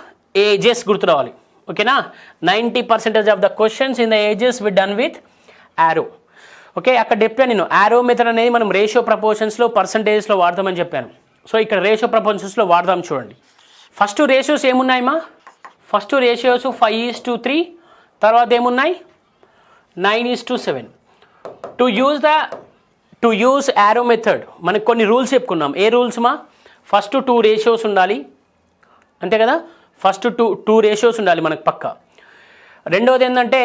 ఏజెస్ గుర్తు రావాలి. ఓకేనా, 90% of the questions in the ages we done with arrow. Okay, అక్కడ చెప్పాను నేను యారో మెథడ్ అనేది మనం రేషియో ప్రపోర్షన్స్లో పర్సంటేజెస్లో వాడతామని చెప్పాను. సో ఇక్కడ రేషియో ప్రపోర్షన్స్లో వాడదాం. చూడండి ఫస్ట్ రేషియోస్ ఏమున్నాయమ్మా, ఫస్ట్ రేషియోస్ 5:3, తర్వాత ఏమున్నాయి 9:7. టు యూజ్ యారో మెథడ్ మనకు కొన్ని రూల్స్ చెప్పుకున్నాం. ఏ రూల్స్ మా, ఫస్ట్ 2 రేషియోస్ ఉండాలి అంతే కదా, ఫస్ట్ టూ రేషియోస్ ఉండాలి మనకు పక్క. రెండవది ఏంటంటే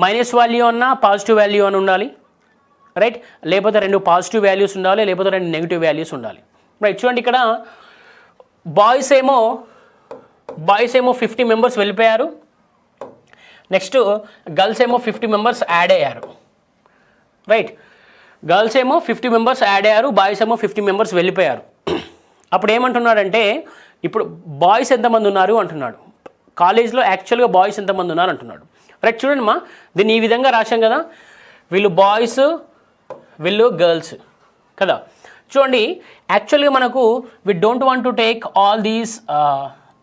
మైనస్ వాల్యూ అన్నా పాజిటివ్ వాల్యూ అని ఉండాలి రైట్, లేకపోతే 2 పాజిటివ్ వాల్యూస్ ఉండాలి, లేకపోతే 2 నెగిటివ్ వాల్యూస్ ఉండాలి రైట్. చూడండి ఇక్కడ బాయ్స్ ఏమో 50 మెంబర్స్ వెళ్ళిపోయారు, నెక్స్ట్ గర్ల్స్ ఏమో 50 మెంబర్స్ యాడ్ అయ్యారు రైట్. గర్ల్స్ ఏమో 50 మెంబర్స్ యాడ్ అయ్యారు, బాయ్స్ ఏమో 50 మెంబర్స్ వెళ్ళిపోయారు. అప్పుడు ఏమంటున్నాడంటే ఇప్పుడు బాయ్స్ ఎంతమంది ఉన్నారు అంటున్నాడు, కాలేజ్లో యాక్చువల్గా బాయ్స్ ఎంతమంది ఉన్నారు అంటున్నాడు రైట్. చూడండి మా, దీన్ని ఈ విధంగా రాశాం కదా, వీళ్ళు బాయ్స్ వీళ్ళు గర్ల్స్ కదా. చూడండి యాక్చువల్గా మనకు we don't want to take all these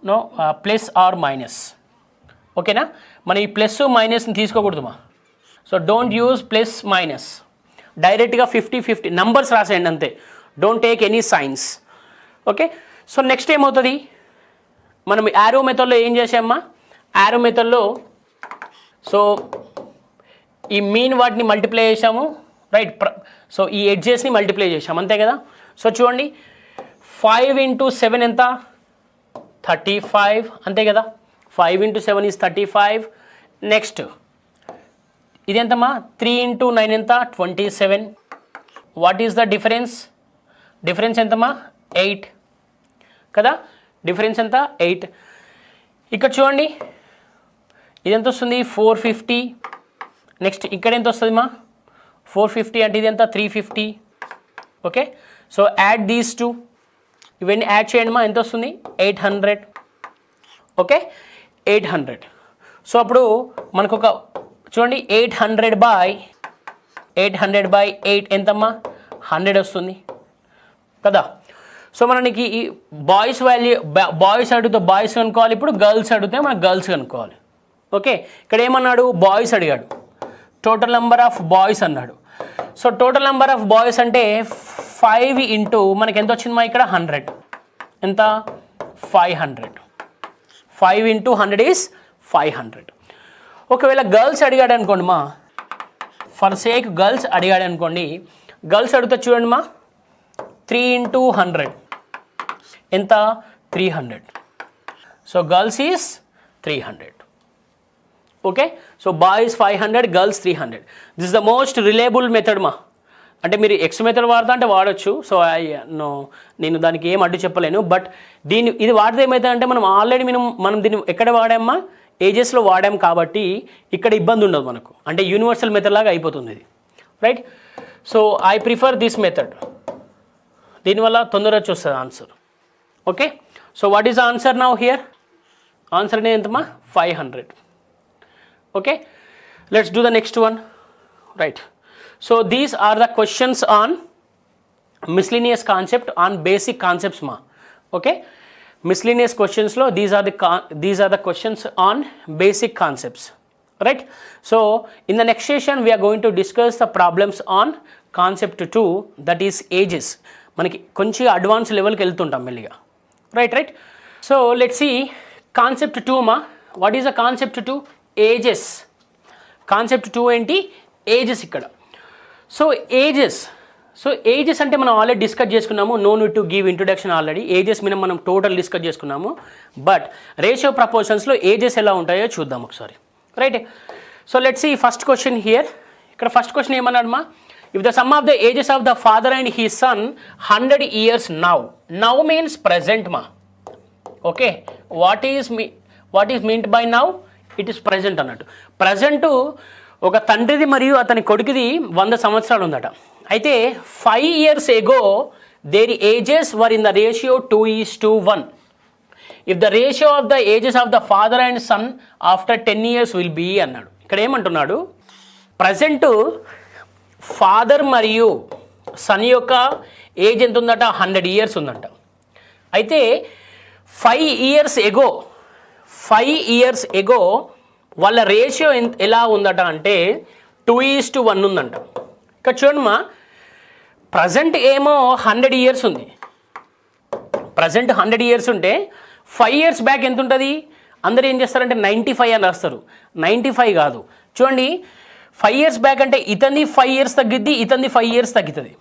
no plus or minus. ఓకేనా, మనం ఈ ప్లస్ మైనస్ని తీసుకోకూడదుమా. So don't use plus minus, డైరెక్ట్గా 50-50 నంబర్స్ రాసేయండి అంతే, don't take any signs. Okay, so next ఏమవుతుంది, మనం యారో మెథడ్లో ఏం చేసామమ్మా, యారో మెథడ్లో సో ఈ మీన్ వాటిని మల్టిప్లై చేసాము, రైట్. సో ఈ ఎడ్జెస్ని మల్టిప్లై చేసాము అంతే కదా. సో చూడండి 5 × 7 ఎంత, 35 అంతే కదా. 5 × 7 ఈజ్ 35. నెక్స్ట్ ఇది ఎంతమ్మా, 3 × 9 ఎంత, 27. What is the difference, difference ఎంతమ్మా, 8 కదా. డిఫరెన్స్ ఎంత, 8. ఇక్కడ చూడండి ఇది ఎంత వస్తుంది, 450. నెక్స్ట్ ఇక్కడ ఎంత వస్తుంది మా, 450 అంటే ఇది ఎంత, 350. Okay, so add these two, ఇవన్నీ యాడ్ చేయండి మా, ఎంత వస్తుంది, 800. ఓకే, 800. సో అప్పుడు మనకు ఒక చూడండి 800/8 ఎంతమ్మా, 100 వస్తుంది కదా. సో మనకి ఈ బాయ్స్ వాల్యూ, బాయ్స్ అడిగితే బాయ్స్ కనుక్కోవాలి, ఇప్పుడు గర్ల్స్ అడిగితే మనం గర్ల్స్ కనుక్కోవాలి. ఓకే, ఇక్కడ ఏమన్నాడు, బాయ్స్ అడిగాడు, టోటల్ నెంబర్ ఆఫ్ బాయ్స్ అన్నాడు. So total number of boys అంటే 5 ఇంటూ మనకి ఎంత వచ్చింది మా, ఇక్కడ 100 ఎంత, 500. 5 × 100 ఈజ్ 500. ఒకవేళ గర్ల్స్ అడిగాడు అనుకోండి మా, ఫర్ సేక్ గర్ల్స్ అడిగాడు అనుకోండి, గర్ల్స్ అడిగితే చూడండి మా, 3 × 100 ఎంత, 300. So girls is 300. Okay, so boys 500, girls 300. This is the most reliable method మా. అంటే మీరు ఎక్స్ మెథడ్ వాడతా అంటే వాడచ్చు, సో నేను దానికి ఏం అడ్డు చెప్పలేను. బట్ ఇది వాడితే ఏమవుతుందంటే మనం ఆల్రెడీ మనం దీన్ని ఎక్కడ వాడామా, ఏజెస్లో వాడాం కాబట్టి ఇక్కడ ఇబ్బంది ఉండదు మనకు, అంటే యూనివర్సల్ మెథడ్ లాగా అయిపోతుంది ఇది, right. So I prefer this method, దీనివల్ల తొందరగా వచ్చేస్తుంది answer. Okay, so what is the answer now here, answer అనేది ఎంతమా, 500. Okay, let's do the next one, right. So these are the questions on miscellaneous concept, on basic concepts మా. Okay, miscellaneous questions lo these are the questions on basic concepts, right. So in the next session we are going to discuss the problems on concept 2, that is ages. manaki konchi advanced level ki veltuntam melliga, right. So let's see concept 2 ma. What is the concept 2, ages. Concept 2 enti, ages ikkada. So ages అంటే మనం already discuss చేసుకున్నాము, no need to give introduction. Already ages మీద మనం total discuss చేసుకున్నాము. But ratio ప్రపోర్షన్స్లో ages ఎలా ఉంటాయో చూద్దాం ఒకసారి, right. So let's see first question here. ఇక్కడ ఫస్ట్ క్వశ్చన్ ఏమన్నాడు మా, if the sum of the ages of the father and he son 100 years now means present మా. Okay, what is meant by now, it is present అన్నట్టు. Present ఒక తండ్రిది మరియు అతని కొడుకుది 100 సంవత్సరాలు ఉందట. అయితే 5 years ago their ages were in the ratio 2:1. If the ratio of the ages of the father and son after 10 years will be అన్నాడు. ఇక్కడ ఏమంటున్నాడు, ప్రజెంట్ ఫాదర్ మరియు సన్ యొక్క ఏజ్ ఎంత ఉందట, 100 years ఉందంట. అయితే 5 years ago వాళ్ళ రేషియో ఎలా ఉందట అంటే 2:1 ఉందంట. ఇక్కడ చూడమ్మా, ప్రజెంట్ ఏమో 100 years ఉంది. ప్రజెంట్ 100 years ఉంటే 5 years బ్యాక్ ఎంత ఉంటుంది, అందరూ ఏం చేస్తారంటే 95 అని రాస్తారు. 95 కాదు, చూడండి 5 years బ్యాక్ అంటే ఇతని 5 years తగ్గిద్ది, ఇతని 5 years తగ్గుతుంది,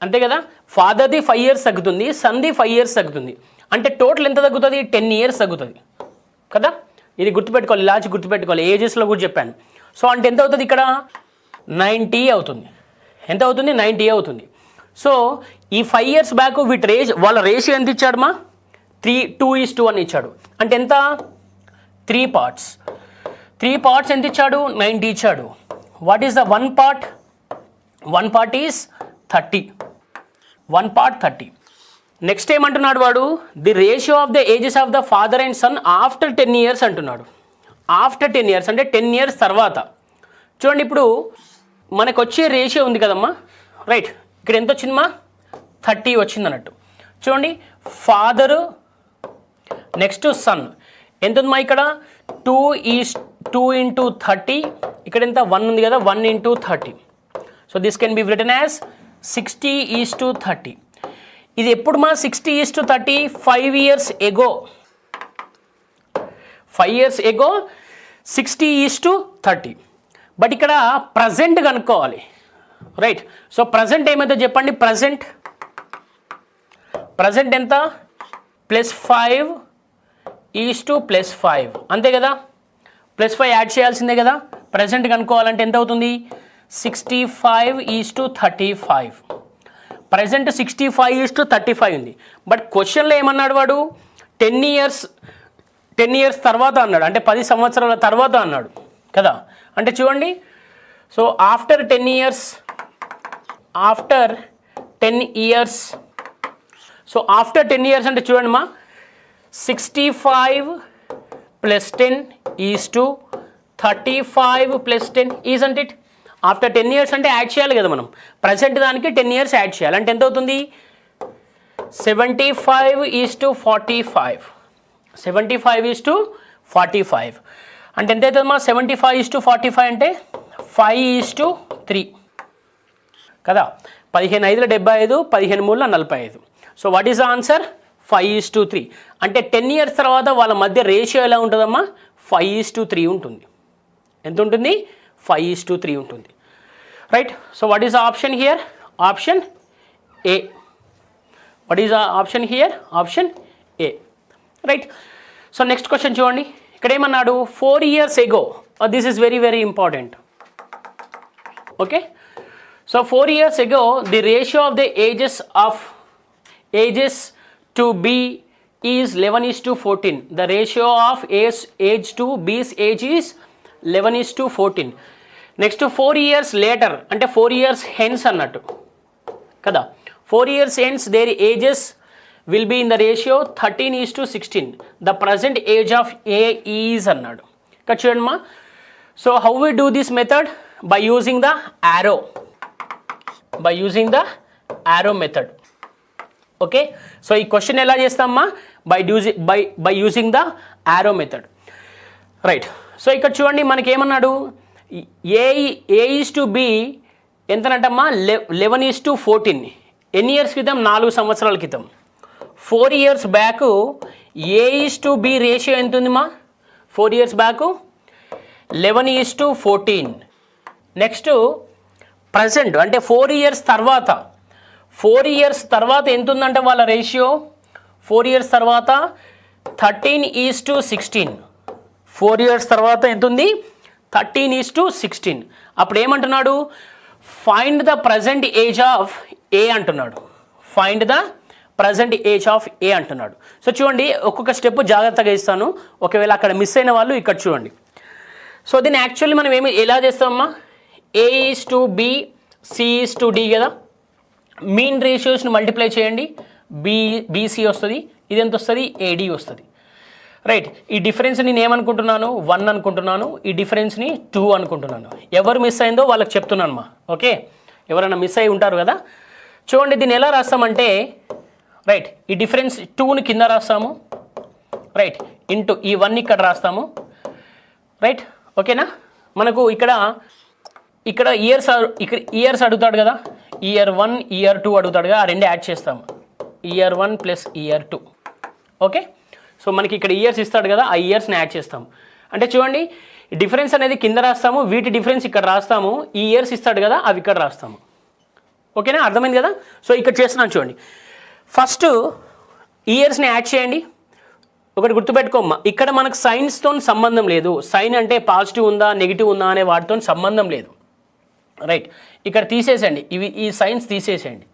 అంతే కదా. ఫాదర్ది 5 years తగ్గుతుంది, సన్ది 5 years తగ్గుతుంది, అంటే టోటల్ ఎంత తగ్గుతుంది, 10 years తగ్గుతుంది కదా. ఇది గుర్తుపెట్టుకోవాలి, లాజిక్ గుర్తుపెట్టుకోవాలి. ఏజెస్లో కూడా చెప్పాను. సో అంటే ఎంత అవుతుంది ఇక్కడ, 90 అవుతుంది. ఎంత అవుతుంది, 90 అవుతుంది. సో ఈ 5 years బ్యాక్ వాళ్ళ రేషియో ఎంత ఇచ్చాడు మా, 2:1 ఇచ్చాడు. అంటే ఎంత, 3 parts. 3 parts ఎంత ఇచ్చాడు, 90 ఇచ్చాడు. What is the 1 part? 1 part is 30. 1 part 30. Next ఏమంటున్నాడు వాడు, the ratio of the ages of the father and son after 10 years అంటున్నాడు. ఆఫ్టర్ 10 years అంటే 10 years తర్వాత. చూడండి ఇప్పుడు మనకు వచ్చే రేషియో ఉంది కదమ్మా, రైట్. ఇక్కడ ఎంత వచ్చిందమ్మా, 30 వచ్చింది అన్నట్టు. చూడండి ఫాదరు నెక్స్ట్ సన్ ఎంత ఉందమ్మా ఇక్కడ 2 into 30, ఇక్కడ ఎంత 1 ఉంది కదా, 1 into 30. So this can be written as 60:30. ఇది ఎప్పుడు మా 60:30? 5 years ago. 5 years ago 60:30. But ఇక్కడ ప్రజెంట్ కనుక్కోవాలి, రైట్? సో ప్రజెంట్ ఏమైతే చెప్పండి, ప్రజెంట్ ఎంత? +5:5 అంతే కదా, +5 యాడ్ చేయాల్సిందే కదా. ప్రజెంట్ కనుక్కోవాలంటే ఎంత అవుతుంది? 65:35. ప్రజెంట్ 65:35 ఉంది. బట్ క్వశ్చన్లో ఏమన్నాడు వాడు? 10 years తర్వాత అన్నాడు, అంటే 10 సంవత్సరాల తర్వాత అన్నాడు కదా. అంటే చూడండి, so after 10 years, so after 10 years అంటే చూడండి మా 65 + 10 = 35 + 10, isn't it? ఆఫ్టర్ 10 years అంటే యాడ్ చేయాలి కదా మనం, ప్రజెంట్ దానికి 10 years యాడ్ చేయాలి. అంటే ఎంత అవుతుంది? 75:45. 75:45 అంటే ఎంత అవుతుందమ్మా? 75:45 అంటే 5:3 కదా. 15×5 = 75, 15×3 = 45. So what is the answer? 5:3. అంటే 10 years తర్వాత వాళ్ళ మధ్య రేషియో ఎలా ఉంటుందమ్మా? 5:3 ఉంటుంది. ఎంత ఉంటుంది? 5:3 ఉంటుంది, right? So what is the option here? Option A. What is the option here? Option A, right? So next question చూడండి, ఇక్కడ ఏమన్నాడు? 4 years ago. This is very very important. Okay, so 4 years ago the ratio of the ages to B is 11:14. The ratio of age to B's age is 11:14. Next 4 years later అంటే 4 years hence అన్నట్టు కదా. 4 years hence their ages will be in the ratio 13:16. The present age of A is అన్నాడు. ఇక్కడ చూడండి మా, so how we do this method? By using the arrow method. Okay, so ఈ question ఎలా చేస్తామమ్మా? By using the arrow method, right? So ఇక్కడ చూడండి మనకి ఏమన్నాడు? A:B ఎంతనంటమ్మా? 11:14. ఎన్ని ఇయర్స్ క్రితం? 4 సంవత్సరాల క్రితం. 4 years బ్యాక్ A:B రేషియో ఎంత ఉందిమా? 4 years బ్యాక్ 11:14. నెక్స్ట్ ప్రజెంట్ అంటే 4 years తర్వాత, 4 years తర్వాత ఎంత ఉందంటే వాళ్ళ రేషియో? 4 years తర్వాత 13:16. 4 years తర్వాత ఎంత ఉంది? 13:16. అప్పుడు ఏమంటున్నాడు? Find the present age of A అంటున్నాడు. Find the present age of A అంటున్నాడు. సో చూడండి, ఒక్కొక్క స్టెప్ జాగ్రత్తగా ఇస్తాను, ఒకవేళ అక్కడ మిస్ అయిన వాళ్ళు ఇక్కడ చూడండి. సో దీన్ని యాక్చువల్లీ మనం ఎలా చేస్తామమ్మా? A:B, C:D కదా. మీన్ రేషియోస్ని మల్టిప్లై చేయండి, బీసీ వస్తుంది, ఇది ఎంత వస్తుంది? AD వస్తుంది, రైట్? ఈ డిఫరెన్స్ని నేను ఏమనుకుంటున్నాను? 1 అనుకుంటున్నాను, ఈ డిఫరెన్స్ని 2 అనుకుంటున్నాను. ఎవరు మిస్ అయిందో వాళ్ళకి చెప్తున్నాను మా, ఓకే? ఎవరైనా మిస్ అయి ఉంటారు కదా. చూడండి, దీన్ని ఎలా రాస్తామంటే, రైట్, ఈ డిఫరెన్స్ 2ని కింద రాస్తాము, రైట్, ఇంటూ ఈ 1 ఇక్కడ రాస్తాము, రైట్? ఓకేనా? మనకు ఇక్కడ ఇయర్స్ అడుగుతాడు కదా, year 1 year 2 అడుగుతాడు కదా, ఆ రెండు యాడ్ చేస్తాము, year 1 + year 2. ఓకే, సో మనకి ఇక్కడ ఇయర్స్ ఇస్తాడు కదా, ఆ ఇయర్స్ని యాడ్ చేస్తాము. అంటే చూడండి, డిఫరెన్స్ అనేది కింద రాస్తాము, వీటి డిఫరెన్స్ ఇక్కడ రాస్తాము, ఈ ఇయర్స్ ఇస్తాడు కదా అవి ఇక్కడ రాస్తాము. ఓకేనా? అర్థమైంది కదా? సో ఇక్కడ చేస్తున్నాను చూడండి. ఫస్ట్ ఇయర్స్ని యాడ్ చేయండి. ఒకటి గుర్తుపెట్టుకోమ్మా, ఇక్కడ మనకు సైన్స్తో సంబంధం లేదు. సైన్ అంటే పాజిటివ్ ఉందా నెగిటివ్ ఉందా అనే వాటితో సంబంధం లేదు, రైట్? ఇక్కడ తీసేసేయండి, ఈ సైన్స్ తీసేసేయండి.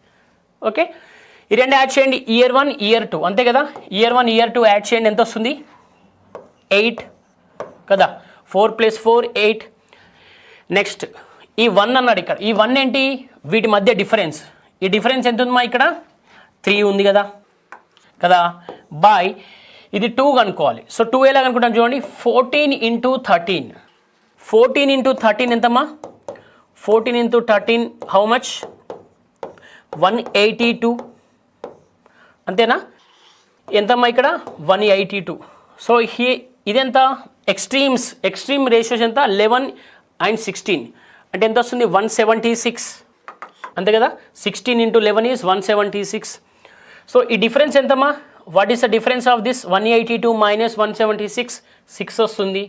ఓకే, ఈ రెండు యాడ్ చేయండి, year 1 year 2 అంతే కదా. year 1 year 2 యాడ్ చేయండి, ఎంత వస్తుంది? 8 కదా. 4 + 4 8. నెక్స్ట్ ఈ 1 అన్నాడు ఇక్కడ, ఈ 1 ఏంటి? వీటి మధ్య డిఫరెన్స్. ఈ డిఫరెన్స్ ఎంత ఉందమ్మా? ఇక్కడ 3 ఉంది కదా బై ఇది 2 కనుక్కోవాలి. సో 2 ఎలా కనుక్కుంటాం చూడండి, 14 × 13. 14 × 13 ఎంతమ్మా? 14 × 13 హౌ మచ్? 182 అంతేనా? ఎంతమ్మా ఇక్కడ 182. సో ఇదెంత ఎక్స్ట్రీమ్ రేషియోస్ ఎంత 11 and 16 అంటే ఎంత వస్తుంది 176 అంతే కదా. 16 into 11 is 176. సో ఈ డిఫరెన్స్ ఎంతమ్మా, what is the difference of this 182 minus 176? 6 వస్తుంది.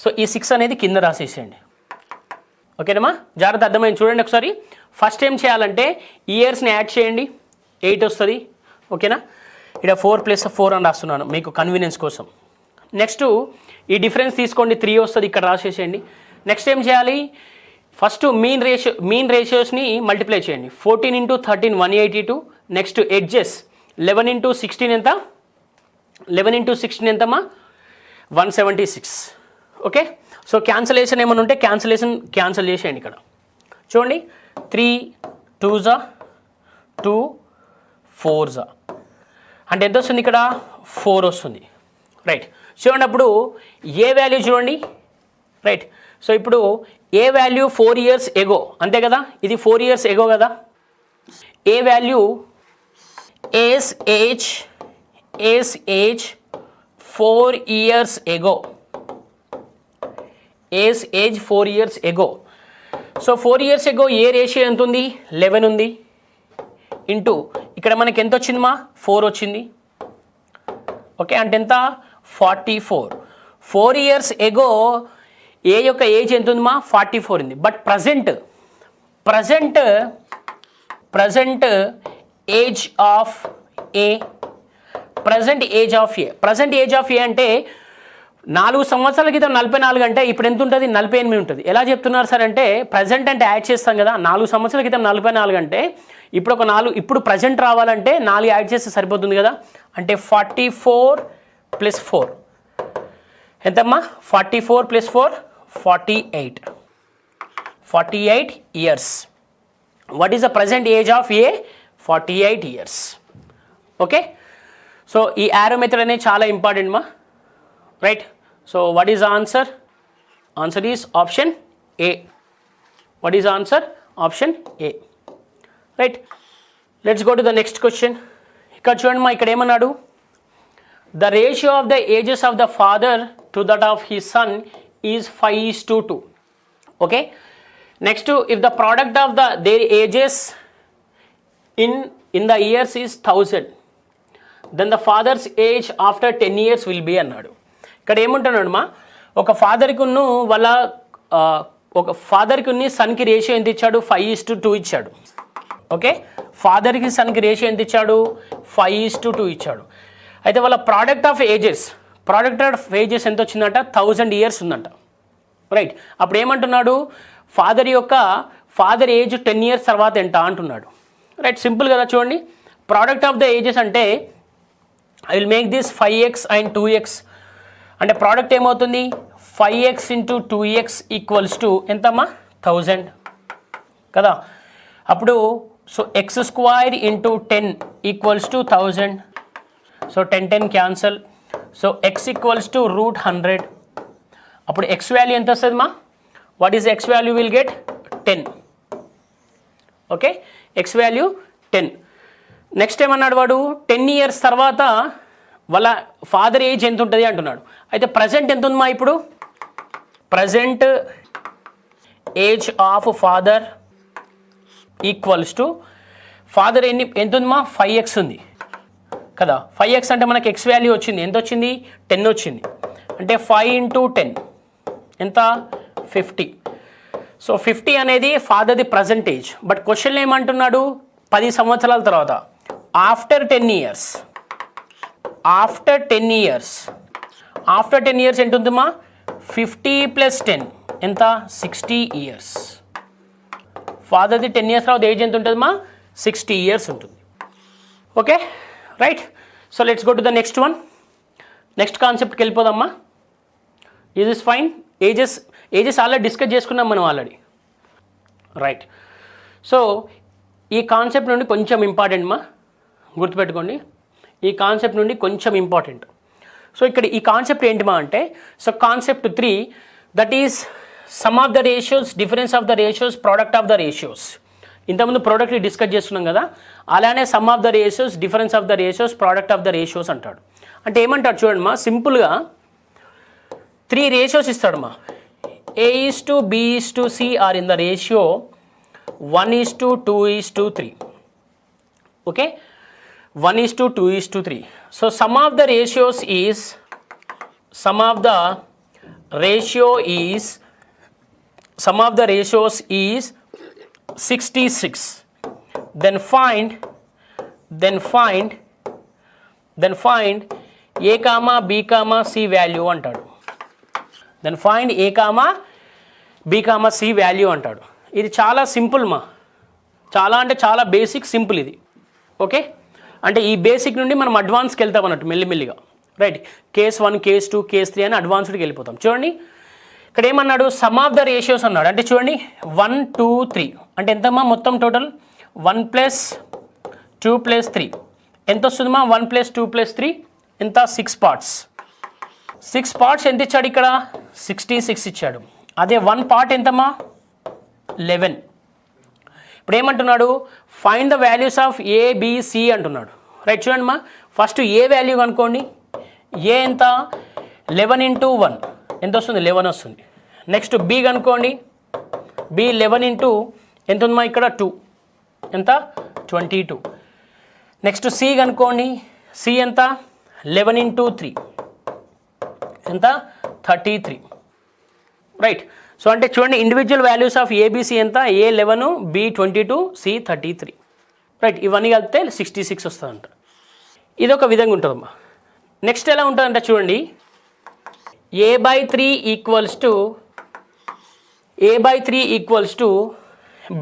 సో ఈ 6 అనేది కింద రాసేసేయండి. ఓకేనమ్మా, జాగ్రత్త అర్థమైంది. చూడండి ఒకసారి. ఫస్ట్ ఏం చేయాలంటే ఇయర్స్ని యాడ్ చేయండి, 8 వస్తుంది. ఓకేనా, ఇక్కడ 4 + 4 అని రాస్తున్నాను మీకు కన్వీనియన్స్ కోసం. నెక్స్ట్ ఈ డిఫరెన్స్ తీసుకోండి, 3 వస్తుంది, ఇక్కడ రాసేసేయండి. నెక్స్ట్ ఏం చేయాలి, ఫస్ట్ మీన్ రేషియోస్ని మల్టిప్లై చేయండి. 14 into 13 182. నెక్స్ట్ ఎడ్జెస్ 11 into 16 ఎంత, 11 into 16 ఎంతమ్మా 176. ఓకే, సో క్యాన్సలేషన్ ఏమైనా ఉంటే క్యాన్సల్ చేసేయండి. ఇక్కడ చూడండి 3 2s 2 4s అంటే ఎంత వస్తుంది, ఇక్కడ 4 వస్తుంది. రైట్, చూడండి అప్పుడు ఏ వాల్యూ చూడండి. రైట్, సో ఇప్పుడు ఏ వాల్యూ 4 years ఎగో అంతే కదా, ఇది 4 years ఎగో కదా. ఏ వాల్యూ ఏజ్ 4 years ఎగో, ఏజ్ 4 years ఎగో. సో 4 years ఎగో ఏ రేషియో ఎంత ఉంది, 11 ఉంది. ఇంటూ ఇక్కడ మనకి ఎంత వచ్చిందమ్మా 4 వచ్చింది. ఓకే, అంటే ఎంత 44. 4 years ఎగో ఏ యొక్క ఏజ్ ఎంత ఉందమ్మా 44 ఉంది. But present age of A, present age of A అంటే 4 సంవత్సరాల క్రితం 44 అంటే ఇప్పుడు ఎంత ఉంటుంది, 48 ఉంటుంది. ఎలా చెప్తున్నారు సార్ అంటే ప్రజెంట్ అంటే యాడ్ చేస్తాం కదా. 4 సంవత్సరాల క్రితం 44 అంటే ఇప్పుడు ఒక 4, ఇప్పుడు ప్రజెంట్ రావాలంటే 4 యాడ్ చేస్తే సరిపోతుంది కదా. అంటే 44 + 4 ఎంతమ్మా, 44 + 4 48 years. What is the present age of A? 48 years. Okay, so ఈ యారో మెథడ్ అనేది చాలా ఇంపార్టెంట్ మా. Right, so what is the answer? Answer is option A. What is the answer? Option A. Right, let's go to the next question. ఇక్కడ చూడండి మా, ఇక్కడ ఏమన్నాడు, the ratio of the ages of the father to that of his son is 5:2. okay, next if the product of their ages in the years is 1000, then the father's age after 10 years will be అన్నాడు. ఇక్కడ ఏముంటున్నాడు మా, ఒక ఫాదర్కి సన్కి ratio ఎంత ఇచ్చాడు, 5:2 ఇచ్చాడు. Okay, ఫాదర్కి సన్కి ratio ఎంత ఇచ్చాడు, 5:2 ఇచ్చాడు. అయితే వాళ్ళ ప్రోడక్ట్ ఆఫ్ ఏజెస్ ఎంత వచ్చిందంట, 1000 years ఉందంట. రైట్, అప్పుడు ఏమంటున్నాడు, ఫాదర్ ఏజ్ 10 years తర్వాత ఎంత అంటున్నాడు. రైట్, సింపుల్ కదా. చూడండి, ప్రోడక్ట్ ఆఫ్ ద ఏజెస్ అంటే I will make this 5x and 2x అంటే ప్రోడక్ట్ ఏమవుతుంది, 5x into 2x = ఎంతమ్మా 1000 కదా. అప్పుడు so x² into 10 = 1000. So 10 cancel. So x = √100. అప్పుడు x వాల్యూ ఎంత వస్తుంది మా, what is x value will get 10. Okay, x value 10. Next ఏమన్నాడు వాడు, 10 years తర్వాత వాళ్ళ ఫాదర్ ఏజ్ ఎంత ఉంటుంది అంటున్నాడు. అయితే ప్రజెంట్ ఎంత ఉంది మా, ఇప్పుడు present age of father father ఎంత ఉంది మా, 5x ఉంది కదా. 5x అంటే మనకి x వాల్యూ వచ్చింది, ఎంత వచ్చింది, 10 వచ్చింది. అంటే 5 into 10 ఎంత, 50. సో 50 అనేది ఫాదర్ది ప్రజెంట్ ఏజ్. బట్ క్వశ్చన్ ఏమంటున్నాడు, 10 సంవత్సరాల తర్వాత ఆఫ్టర్ 10 years ఎంత ఉందమ్మా, 50 + 10 ఎంత, 60 years. ఫాదర్ది 10 years తర్వాత ఏజ్ ఎంత ఉంటుందమ్మా, 60 years ఉంటుంది. Okay, right. So let's go to the next one. Next కాన్సెప్ట్కి వెళ్ళిపోదమ్మా. Is is fine. Ages already discuss చేసుకున్నాం మనం ఆల్రెడీ. రైట్, సో ఈ కాన్సెప్ట్ నుండి కొంచెం ఇంపార్టెంట్ మా, గుర్తుపెట్టుకోండి. ఈ కాన్సెప్ట్ నుండి కొంచెం ఇంపార్టెంట్. సో ఇక్కడ ఈ కాన్సెప్ట్ ఏంటి మా అంటే, so concept 3 that is some of the ratios, difference of the ratios, product of the ratios. ఇంతకుముందు ప్రోడక్ట్ని డిస్కస్ చేస్తున్నాం కదా, అలానే some of the ratios, difference of the ratios, product of the ratios అంటాడు. అంటే ఏమంటాడు చూడండి మా, సింపుల్గా 3 రేషియోస్ ఇస్తాడు మా. A:B:C are in the ratio 1:2:3. Okay, 1:2:3. So sum of the ratios is 66. Then find A, B, C value అంటాడు. Then find A, B, C value అంటాడు. ఇది చాలా సింపుల్ మా, చాలా అంటే చాలా బేసిక్, సింపుల్ ఇది. ఓకే, అంటే ఈ బేసిక్ నుండి మనం అడ్వాన్స్కి వెళ్తాం అన్నట్టు మెల్లిమెల్లిగా. రైట్, కేస్ 1, కేస్ 2, కేస్ 3 అని అడ్వాన్స్డ్కి వెళ్ళిపోతాం. చూడండి ఇక్కడ ఏమన్నాడు, సమ్ ఆఫ్ ద రేషియోస్ అన్నాడు. అంటే చూడండి 1, 2, 3 అంటే ఎంతమ్మా మొత్తం టోటల్ 1 + 2 + 3 ఎంత వస్తుందమ్మా? 1 + 2 + 3 ఎంత? 6 పార్ట్స్. 6 పార్ట్స్ ఎంత ఇచ్చాడు ఇక్కడ? 66 ఇచ్చాడు. అదే 1 పార్ట్ ఎంతమ్మా? 11. ఇప్పుడు ఏమంటున్నాడు, find the values of ABC అంటున్నాడు. రైట్, చూడండి మా, ఫస్ట్ ఏ వాల్యూ కనుక్కోండి. ఏ ఎంత? 11 × 1 ఎంత వస్తుంది? 11 వస్తుంది. నెక్స్ట్ బి కనుక్కోండి. బి 11 × ఎంత ఉందమ్మా ఇక్కడ? 2 ఎంత? 22. నెక్స్ట్ సి కనుక్కోండి. సి ఎంత? 11 × 3 ఎంత? 33. రైట్, సో అంటే చూడండి ఇండివిజువల్ వాల్యూస్ ఆఫ్ ఏబిసి ఎంత? ఏ 11, బి 22, సి 33. రైట్, ఇవన్నీ కలిపితే 66 వస్తుందంట. ఇది ఒక విధంగా ఉంటుందమ్మా. నెక్స్ట్ ఎలా ఉంటుందంటే చూడండి, A/3 =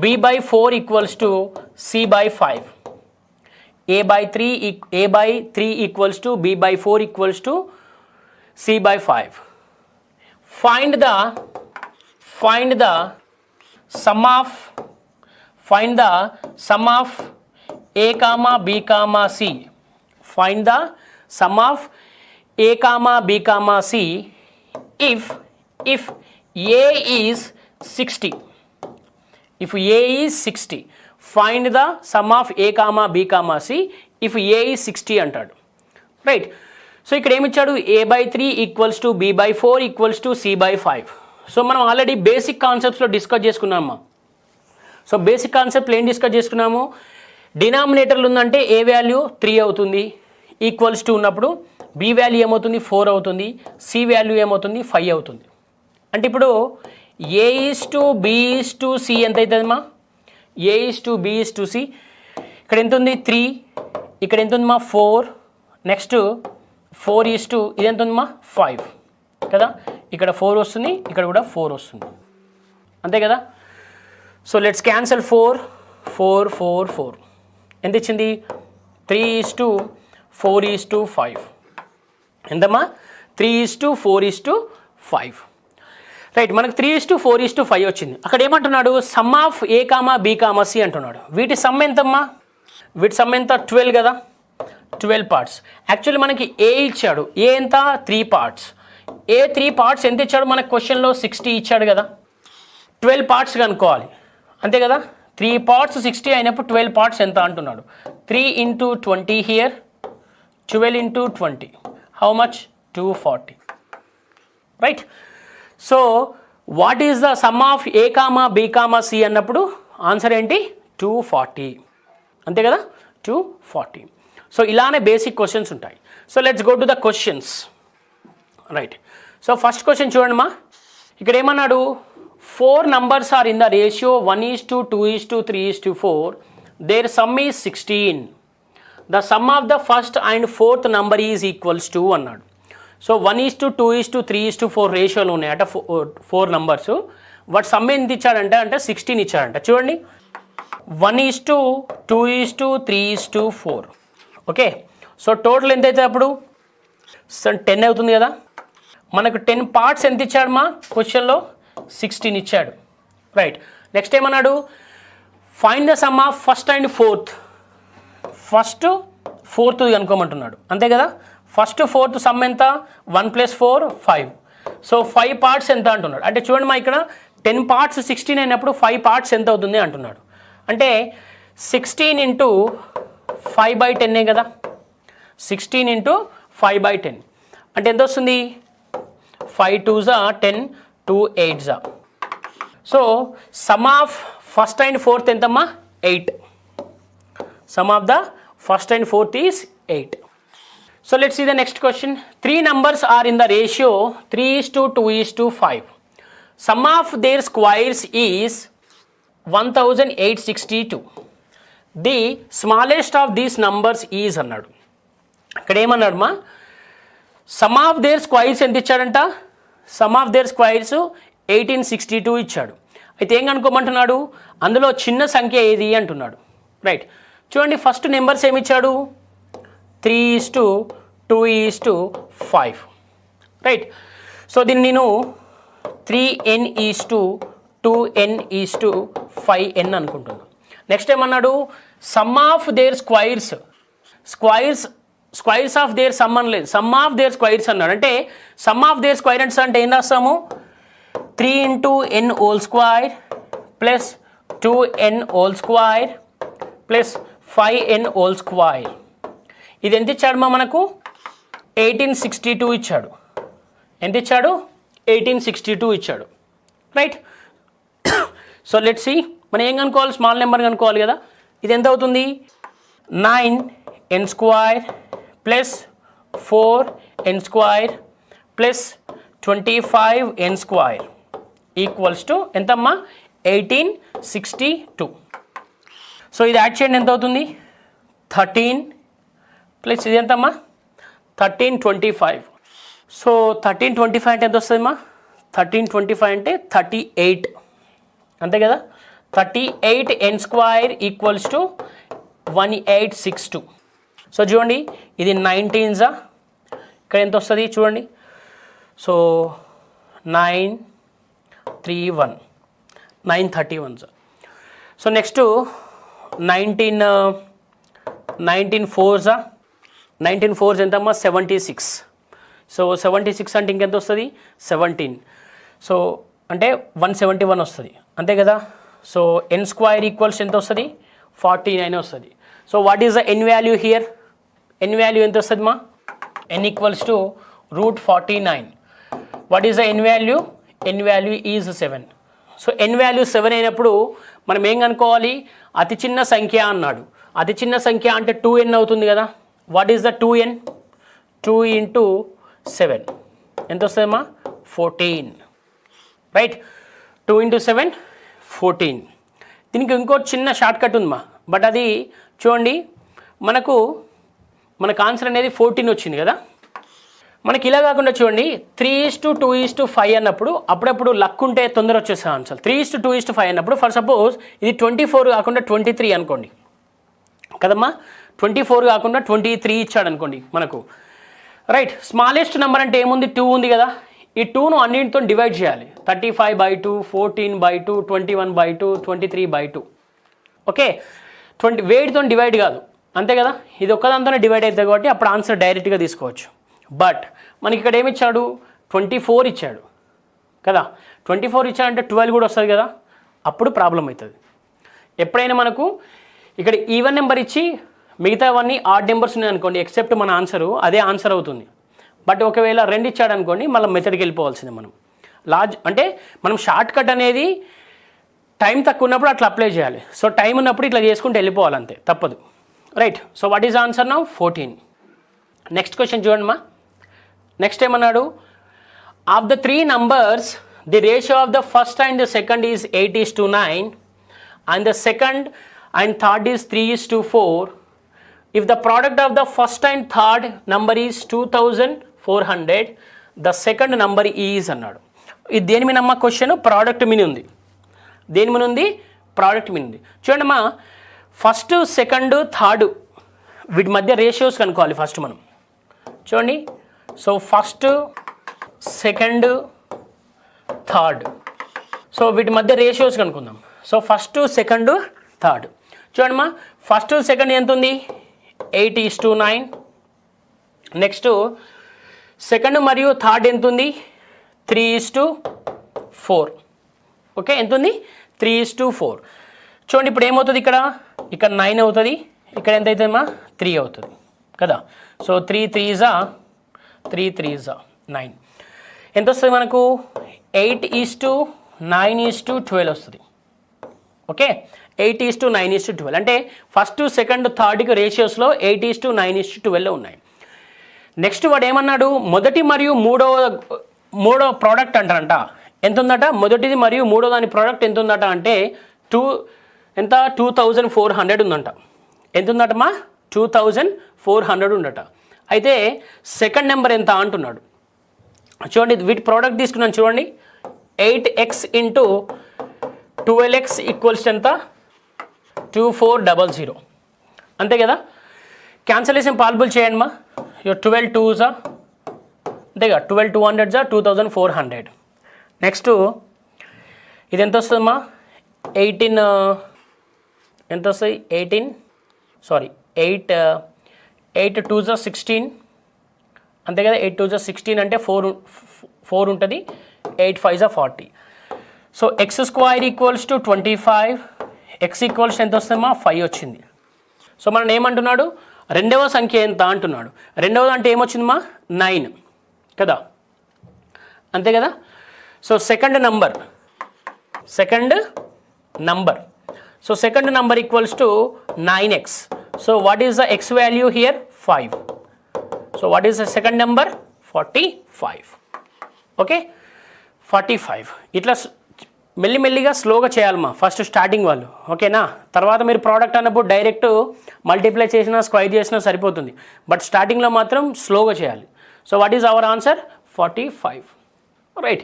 B/4 = C/5. A/3 = B/4 = C/5. Find the sum of A, B, C. Find the sum of A, B, C if A is 60. If A is 60, find the sum of A, B, C if A is 60 అంటాడు. Right, so ఇక్కడ ఏమి ఇచ్చాడు? A/3 = B/4 = C/5. So మనం already basic కాన్సెప్ట్స్లో discuss చేసుకున్నామా. So basic కాన్సెప్ట్లో ఏం discuss చేసుకున్నాము? డినామినేటర్లు ఉందంటే ఏ వాల్యూ 3 అవుతుంది, ఈక్వల్స్ టు ఉన్నప్పుడు బి వాల్యూ ఏమవుతుంది? 4 అవుతుంది, సి వాల్యూ ఏమవుతుంది? 5 అవుతుంది. అంటే ఇప్పుడు A:B:C ఎంత అవుతుందమ్మా? A:B:C ఇక్కడ ఎంత ఉంది? 3. ఇక్కడ ఎంత ఉందమ్మా? 4. నెక్స్ట్ 4 ఇది ఎంత ఉందమ్మా? 5 కదా. ఇక్కడ 4 వస్తుంది, ఇక్కడ కూడా 4 వస్తుంది, అంతే కదా. సో లెట్స్ క్యాన్సల్ 4 ఎంత ఇచ్చింది? 3:4:5 ఎంతమ్మా? 3:4:5. రైట్, మనకు 3:4:5 వచ్చింది. అక్కడ ఏమంటున్నాడు? Some of A, B, C అంటున్నాడు. వీటి సమ్ ఎంతమ్మా? వీటి సమ్ ఎంత? 12 కదా. 12 పార్ట్స్. యాక్చువల్లీ మనకి ఏ ఇచ్చాడు. ఏ ఎంత? 3 పార్ట్స్. ఏ 3 పార్ట్స్ ఎంత ఇచ్చాడు? మనకు క్వశ్చన్లో 60 ఇచ్చాడు కదా. 12 పార్ట్స్ కనుక్కోవాలి, అంతే కదా. 3 పార్ట్స్ 60 అయినప్పుడు 12 పార్ట్స్ ఎంత అంటున్నాడు? 3 × 20 here, 12 × 20 how much? 240. Right, so what is the sum of A, B, C అన్నప్పుడు ఆన్సర్ ఏంటి? 240, అంతే కదా. 240. సో ఇలానే బేసిక్ క్వశ్చన్స్ ఉంటాయి. So let's go to the questions. Right, so first question చూడండి మా, ఇక్కడ ఏమన్నాడు? 4 numbers are in the ratio 1:2:3:4. Their sum is 16. The sum of the first and fourth number is equals to అన్నాడు. So 1:2:3:4 రేషియోలు ఉన్నాయి అంటే 4 numbers. వాటి some ఎంత ఇచ్చాడంటే 16 ఇచ్చాడంట. చూడండి 1:2:3:4. ఓకే, సో టోటల్ ఎంత అవుతుంది అప్పుడు? 10 అవుతుంది కదా. మనకు 10 పార్ట్స్ ఎంత ఇచ్చాడు మా క్వశ్చన్లో? 16 ఇచ్చాడు. రైట్, నెక్స్ట్ ఏమన్నాడు? Find the sum of first and fourth. First fourth కనుక్కోమంటున్నాడు, అంతే కదా. ఫస్ట్ ఫోర్త్ సమ్ ఎంత? 1 + 4 5. సో 5 పార్ట్స్ ఎంత అంటున్నాడు. అంటే చూడండి మా, ఇక్కడ 10 పార్ట్స్ 16 అయినప్పుడు 5 పార్ట్స్ ఎంత అవుతుంది అంటున్నాడు. అంటే 16 ఇంటూ 5/10 కదా, 16 ఇంటూ 5/10 అంటే ఎంత వస్తుంది? 5 2s 10, 2 8s. So sum of first and fourth ఎంతమ్మా? 8. Some of the first and fourth is 8. So let's see the next question. 3 numbers are in the ratio 3:2:5. Sum of their squares is 1862. The smallest of these numbers is అన్నాడు. ఇక్కడ ఏమన్నాడు మా? Sum of their squares ఎంత ఇచ్చాడంట? Some of their squares 1862 ఇచ్చాడు. అయితే ఏం కనుక్కోమంటున్నాడు? అందులో చిన్న సంఖ్య ఏది అంటున్నాడు. రైట్, చూడండి ఫస్ట్ నెంబర్స్ ఏమి ఇచ్చాడు? 3:2:5. రైట్, సో దీన్ని నేను 3n:2n:5n అనుకుంటున్నాను. నెక్స్ట్ ఏమన్నాడు? Some of their squares, squares of their some అని లేదు, సమ్ ఆఫ్ దేర్ స్క్వైర్స్ అన్నాడు. అంటే సమ్ ఆఫ్ దేర్ స్క్వైర్స్ అంటే ఏం రాస్తాము? 3n² plus 2n² plus 5n². ఇది ఎంత ఇచ్చాడు మా మనకు? 1862 ఇచ్చాడు. ఎంత ఇచ్చాడు? 1862 ఇచ్చాడు. రైట్, సో లెట్స్ సీ మనం ఏం కనుక్కోవాలి? స్మాల్ నెంబర్ కనుక్కోవాలి కదా. ఇది ఎంత అవుతుంది? 9n² plus 4n² plus 25n² equals to ఎంతమ్మా? 1862. సో ఇది యాడ్ చేయండి, ఎంత అవుతుంది? 13 ప్లస్ ఇది ఎంతమ్మా? 1325. సో 1325 అంటే ఎంత వస్తుందమ్మా? 1325 అంటే 38 అంతే కదా. 38n² equals to 1862. సో చూడండి ఇది 19s, ఇక్కడ ఎంత వస్తుంది చూడండి. So 931, 931s. So next 19 4s ఎంతమ్మా? 76. సో 76 అంటే ఇంకెంత వస్తుంది? 17. సో అంటే 171 వస్తుంది అంతే కదా. సో n² ఈక్వల్స్ ఎంత వస్తుంది? 49 వస్తుంది. So what is the N value here? N value ఎంత వస్తుంది మా? n equals to √49. What is the N value? N value is 7. So N value 7 అయినప్పుడు మనం ఏం కనుక్కోవాలి? అతి చిన్న సంఖ్య అన్నాడు. అతి చిన్న సంఖ్య అంటే 2n అవుతుంది కదా. What is the 2n? 2 × 7 ఎంత వస్తుందమ్మా? 14. రైట్, 2 × 7 14. దీనికి ఇంకో చిన్న షార్ట్ కట్ ఉందమ్మా, బట్ అది చూడండి మనకు ఆన్సర్ అనేది 14 వచ్చింది కదా. మనకి ఇలా కాకుండా చూడండి 3:2:5 అన్నప్పుడు అప్పుడప్పుడు లక్ ఉంటే తొందర వచ్చేసే ఆన్సర్. 3:2:5 అన్నప్పుడు ఫర్ సపోజ్ ఇది 24 కాకుండా 23 అనుకోండి కదమ్మా. 24 కాకుండా 23 ఇచ్చాడు అనుకోండి మనకు. రైట్, స్మాలెస్ట్ నెంబర్ అంటే ఏముంది? 2 ఉంది కదా. ఈ 2ను అన్నింటితో డివైడ్ చేయాలి. 35/2, 14/2, 21/2, 23/2. ఓకే, 20 వేడితో డివైడ్ కాదు అంతే కదా. ఇది ఒక్కదాంతోనే డివైడ్ అవుతుంది కాబట్టి అప్పుడు ఆన్సర్ డైరెక్ట్గా తీసుకోవచ్చు. బట్ మనకి ఇక్కడ ఏమి ఇచ్చాడు? 24 ఇచ్చాడు కదా. 24 ఇచ్చాడంటే 12 కూడా వస్తుంది కదా, అప్పుడు ప్రాబ్లం అవుతుంది. ఎప్పుడైనా మనకు ఇక్కడ ఈవెన్ నెంబర్ ఇచ్చి మిగతావన్నీ ఆడ్ నెంబర్స్ ఉన్నాయి అనుకోండి, ఎక్సెప్ట్ మన ఆన్సరు అదే ఆన్సర్ అవుతుంది. బట్ ఒకవేళ 2 ఇచ్చాడు అనుకోండి, మళ్ళీ మెథడ్కి వెళ్ళిపోవాల్సిందే మనం. అంటే మనం షార్ట్ కట్ అనేది టైం తక్కువ ఉన్నప్పుడు అట్లా అప్లై చేయాలి. సో టైం ఉన్నప్పుడు ఇట్లా చేసుకుంటూ వెళ్ళిపోవాలి అంతే, తప్పదు. Right, so what is answer now? 14. Next question చూడండి మా. నెక్స్ట్ ఏమన్నాడు? Of the 3 numbers the ratio of the first and the second is 8:9 and the second and third is 3:4. If the product of the first and third number is 2400, the second number is అన్నాడు. ఇది దేని మీద అమ్మ question? Product మీద ఉంది. దేని మీద ఉంది? ప్రోడక్ట్ మీద ఉంది. చూడండి అమ్మా, ఫస్ట్ సెకండ్ థర్డ్ వీటి మధ్య రేషియోస్ కనుక్కోవాలి ఫస్ట్ మనం. చూడండి, so first second third, so వీటి మధ్య రేషియోస్ కనుక్కుందాం. సో ఫస్ట్ సెకండ్ థర్డ్ చూడండి మా, ఫస్ట్ సెకండ్ ఎంత ఉంది? 8:9. నెక్స్ట్ సెకండ్ మరియు థర్డ్ ఎంత ఉంది? 3:4. ఓకే, ఎంత ఉంది? 3:4. చూడండి ఇప్పుడు ఏమవుతుంది, ఇక్కడ 9 అవుతుంది, ఇక్కడ ఎంత అవుతుందమ్మా 3 అవుతుంది కదా. So 3 3s 9. ఎంత వస్తుంది మనకు 8:9:12 వస్తుంది. ఓకే, 8:9:12 అంటే ఫస్ట్ సెకండ్ థర్డ్కి రేషియోస్లో 8:9:12 ఉన్నాయి. నెక్స్ట్ వాడు ఏమన్నాడు, మొదటి మరియు మూడో ప్రోడక్ట్ అంటారంట. ఎంత ఉందట, మొదటిది మరియు మూడో దాని ప్రోడక్ట్ ఎంత ఉందట అంటే 2400 ఉందంట. ఎంత ఉందటమ్మా 2400 ఉండట. అయితే సెకండ్ నెంబర్ ఎంత అంటున్నాడు. చూడండి వీటి ప్రోడక్ట్ తీసుకున్నాను చూడండి, 8x ఇంటూ 12x ఈక్వల్స్ ఎంత 2400 అంతే కదా. క్యాన్సలేషన్ పాసిబుల్ చేయండి మా. 12 2s అంతేగా, 12 200s 2400. నెక్స్ట్ ఇది ఎంత వస్తుందమ్మా 18 ఎంత వస్తుంది 8 2s 16 అంతే కదా. 8 2s 16 అంటే 4 ఉంటుంది, 8 5s 40. So x² equals to 25, x equals ఎంత వస్తుందమ్మా 5 వచ్చింది. సో మనం ఏమంటున్నాడు, రెండవ సంఖ్య ఎంత అంటున్నాడు. రెండవది అంటే ఏమొచ్చిందమ్మా 9 కదా, అంతే కదా. So second number so second number equals to 9x. So what is the x value here 5. So what is the second number 45. Okay 45. ఇట్లా మెల్లిమెల్లిగా స్లోగా చేయాలమ్మా ఫస్ట్ స్టార్టింగ్ వాళ్ళు, ఓకేనా. తర్వాత మీరు ప్రోడక్ట్ అన్నప్పుడు డైరెక్ట్ మల్టిప్లై చేసినా స్క్వైర్ చేసినా సరిపోతుంది, బట్ స్టార్టింగ్లో మాత్రం స్లోగా చేయాలి. So what is our answer 45, right.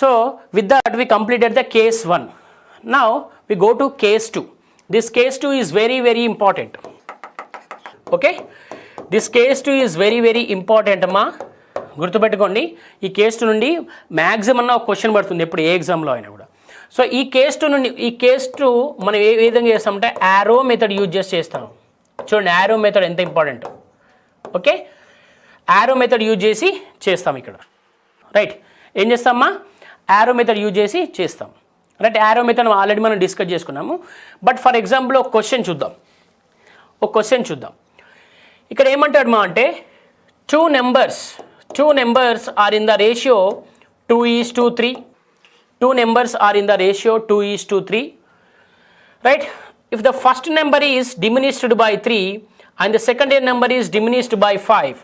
So with that we completed the case 1. Now we go to case 2. This case 2 is very very important. Okay, this case 2 is very very important అమ్మా, గుర్తుపెట్టుకోండి. ఈ case 2 నుండి maximum ఒక question పడుతుంది ఎప్పుడు ఏ ఎగ్జామ్లో అయినా కూడా. సో ఈ కేస్ 2 మనం ఏ విధంగా చేస్తామంటే యారో మెథడ్ యూజ్ చేస్తాం. చూడండి యారో మెథడ్ ఎంత important. Okay, arrow method use చేసి చేస్తాం ఇక్కడ, రైట్. ఏం చేస్తామమ్మా యారో మెథడ్ యూజ్ చేసి చేస్తాం, రైట్. యారో మెథడ్ ఆల్రెడీ మనం డిస్కస్ చేసుకున్నాము. బట్ ఫర్ ఎగ్జాంపుల్ ఒక క్వశ్చన్ చూద్దాం. ఇక్కడ ఏమంటాడు మా అంటే two numbers are in the ratio 2:3. Two numbers are in the ratio 2:3, right. If the first number is diminished by 3 and the second number is diminished by 5,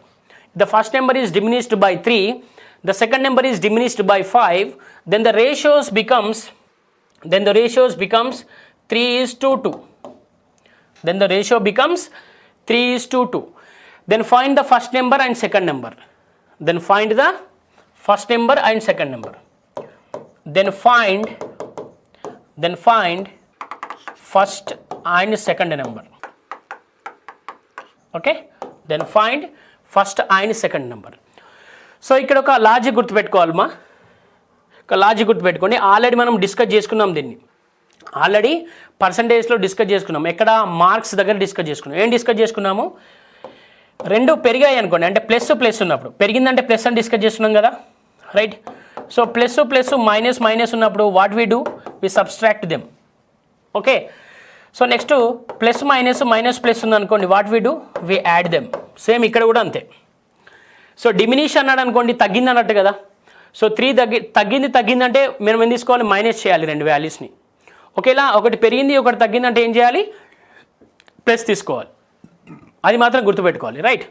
the first number is diminished by 3, the second number is diminished by 5, then the ratios becomes 3:2. Then the ratio becomes 3:2. Then find the first number and second number. Then find the first number and second number. Then find first and second number. Okay, then find first and second number. So ఇక్కడ ఒక logic గుర్తుపెట్టుకోవాలమ్మా, ఒక logic గుర్తుపెట్టుకోండి. Already మనం discuss చేసుకున్నాం దీన్ని, already పర్సంటేజ్లో discuss చేసుకున్నాం. ఎక్కడ marks దగ్గర డిస్కస్ చేసుకున్నాం. ఏం డిస్కస్ చేసుకున్నాము, రెండు పెరిగాయి అనుకోండి, అంటే ప్లస్ ఉన్నప్పుడు పెరిగిందంటే ప్లస్ అని డిస్కస్ చేస్తున్నాం కదా, రైట్. సో ప్లస్ మైనస్ ఉన్నప్పుడు what we do, we subtract them. Okay, so next plus minus ఉందనుకోండి, what we do, we add them. Same ఇక్కడ కూడా అంతే. సో డిమినిష్ అన్నాడు అనుకోండి, తగ్గింది అన్నట్టు కదా. సో 3 తగ్గిందంటే మనం ఏం తీసుకోవాలి, మైనస్ చేయాలి రెండు వాల్యూస్ని. ఒకేలా ఒకటి పెరిగింది ఒకటి తగ్గిందంటే ఏం చేయాలి, ప్లస్ తీసుకోవాలి. అది మాత్రం గుర్తుపెట్టుకోవాలి, రైట్.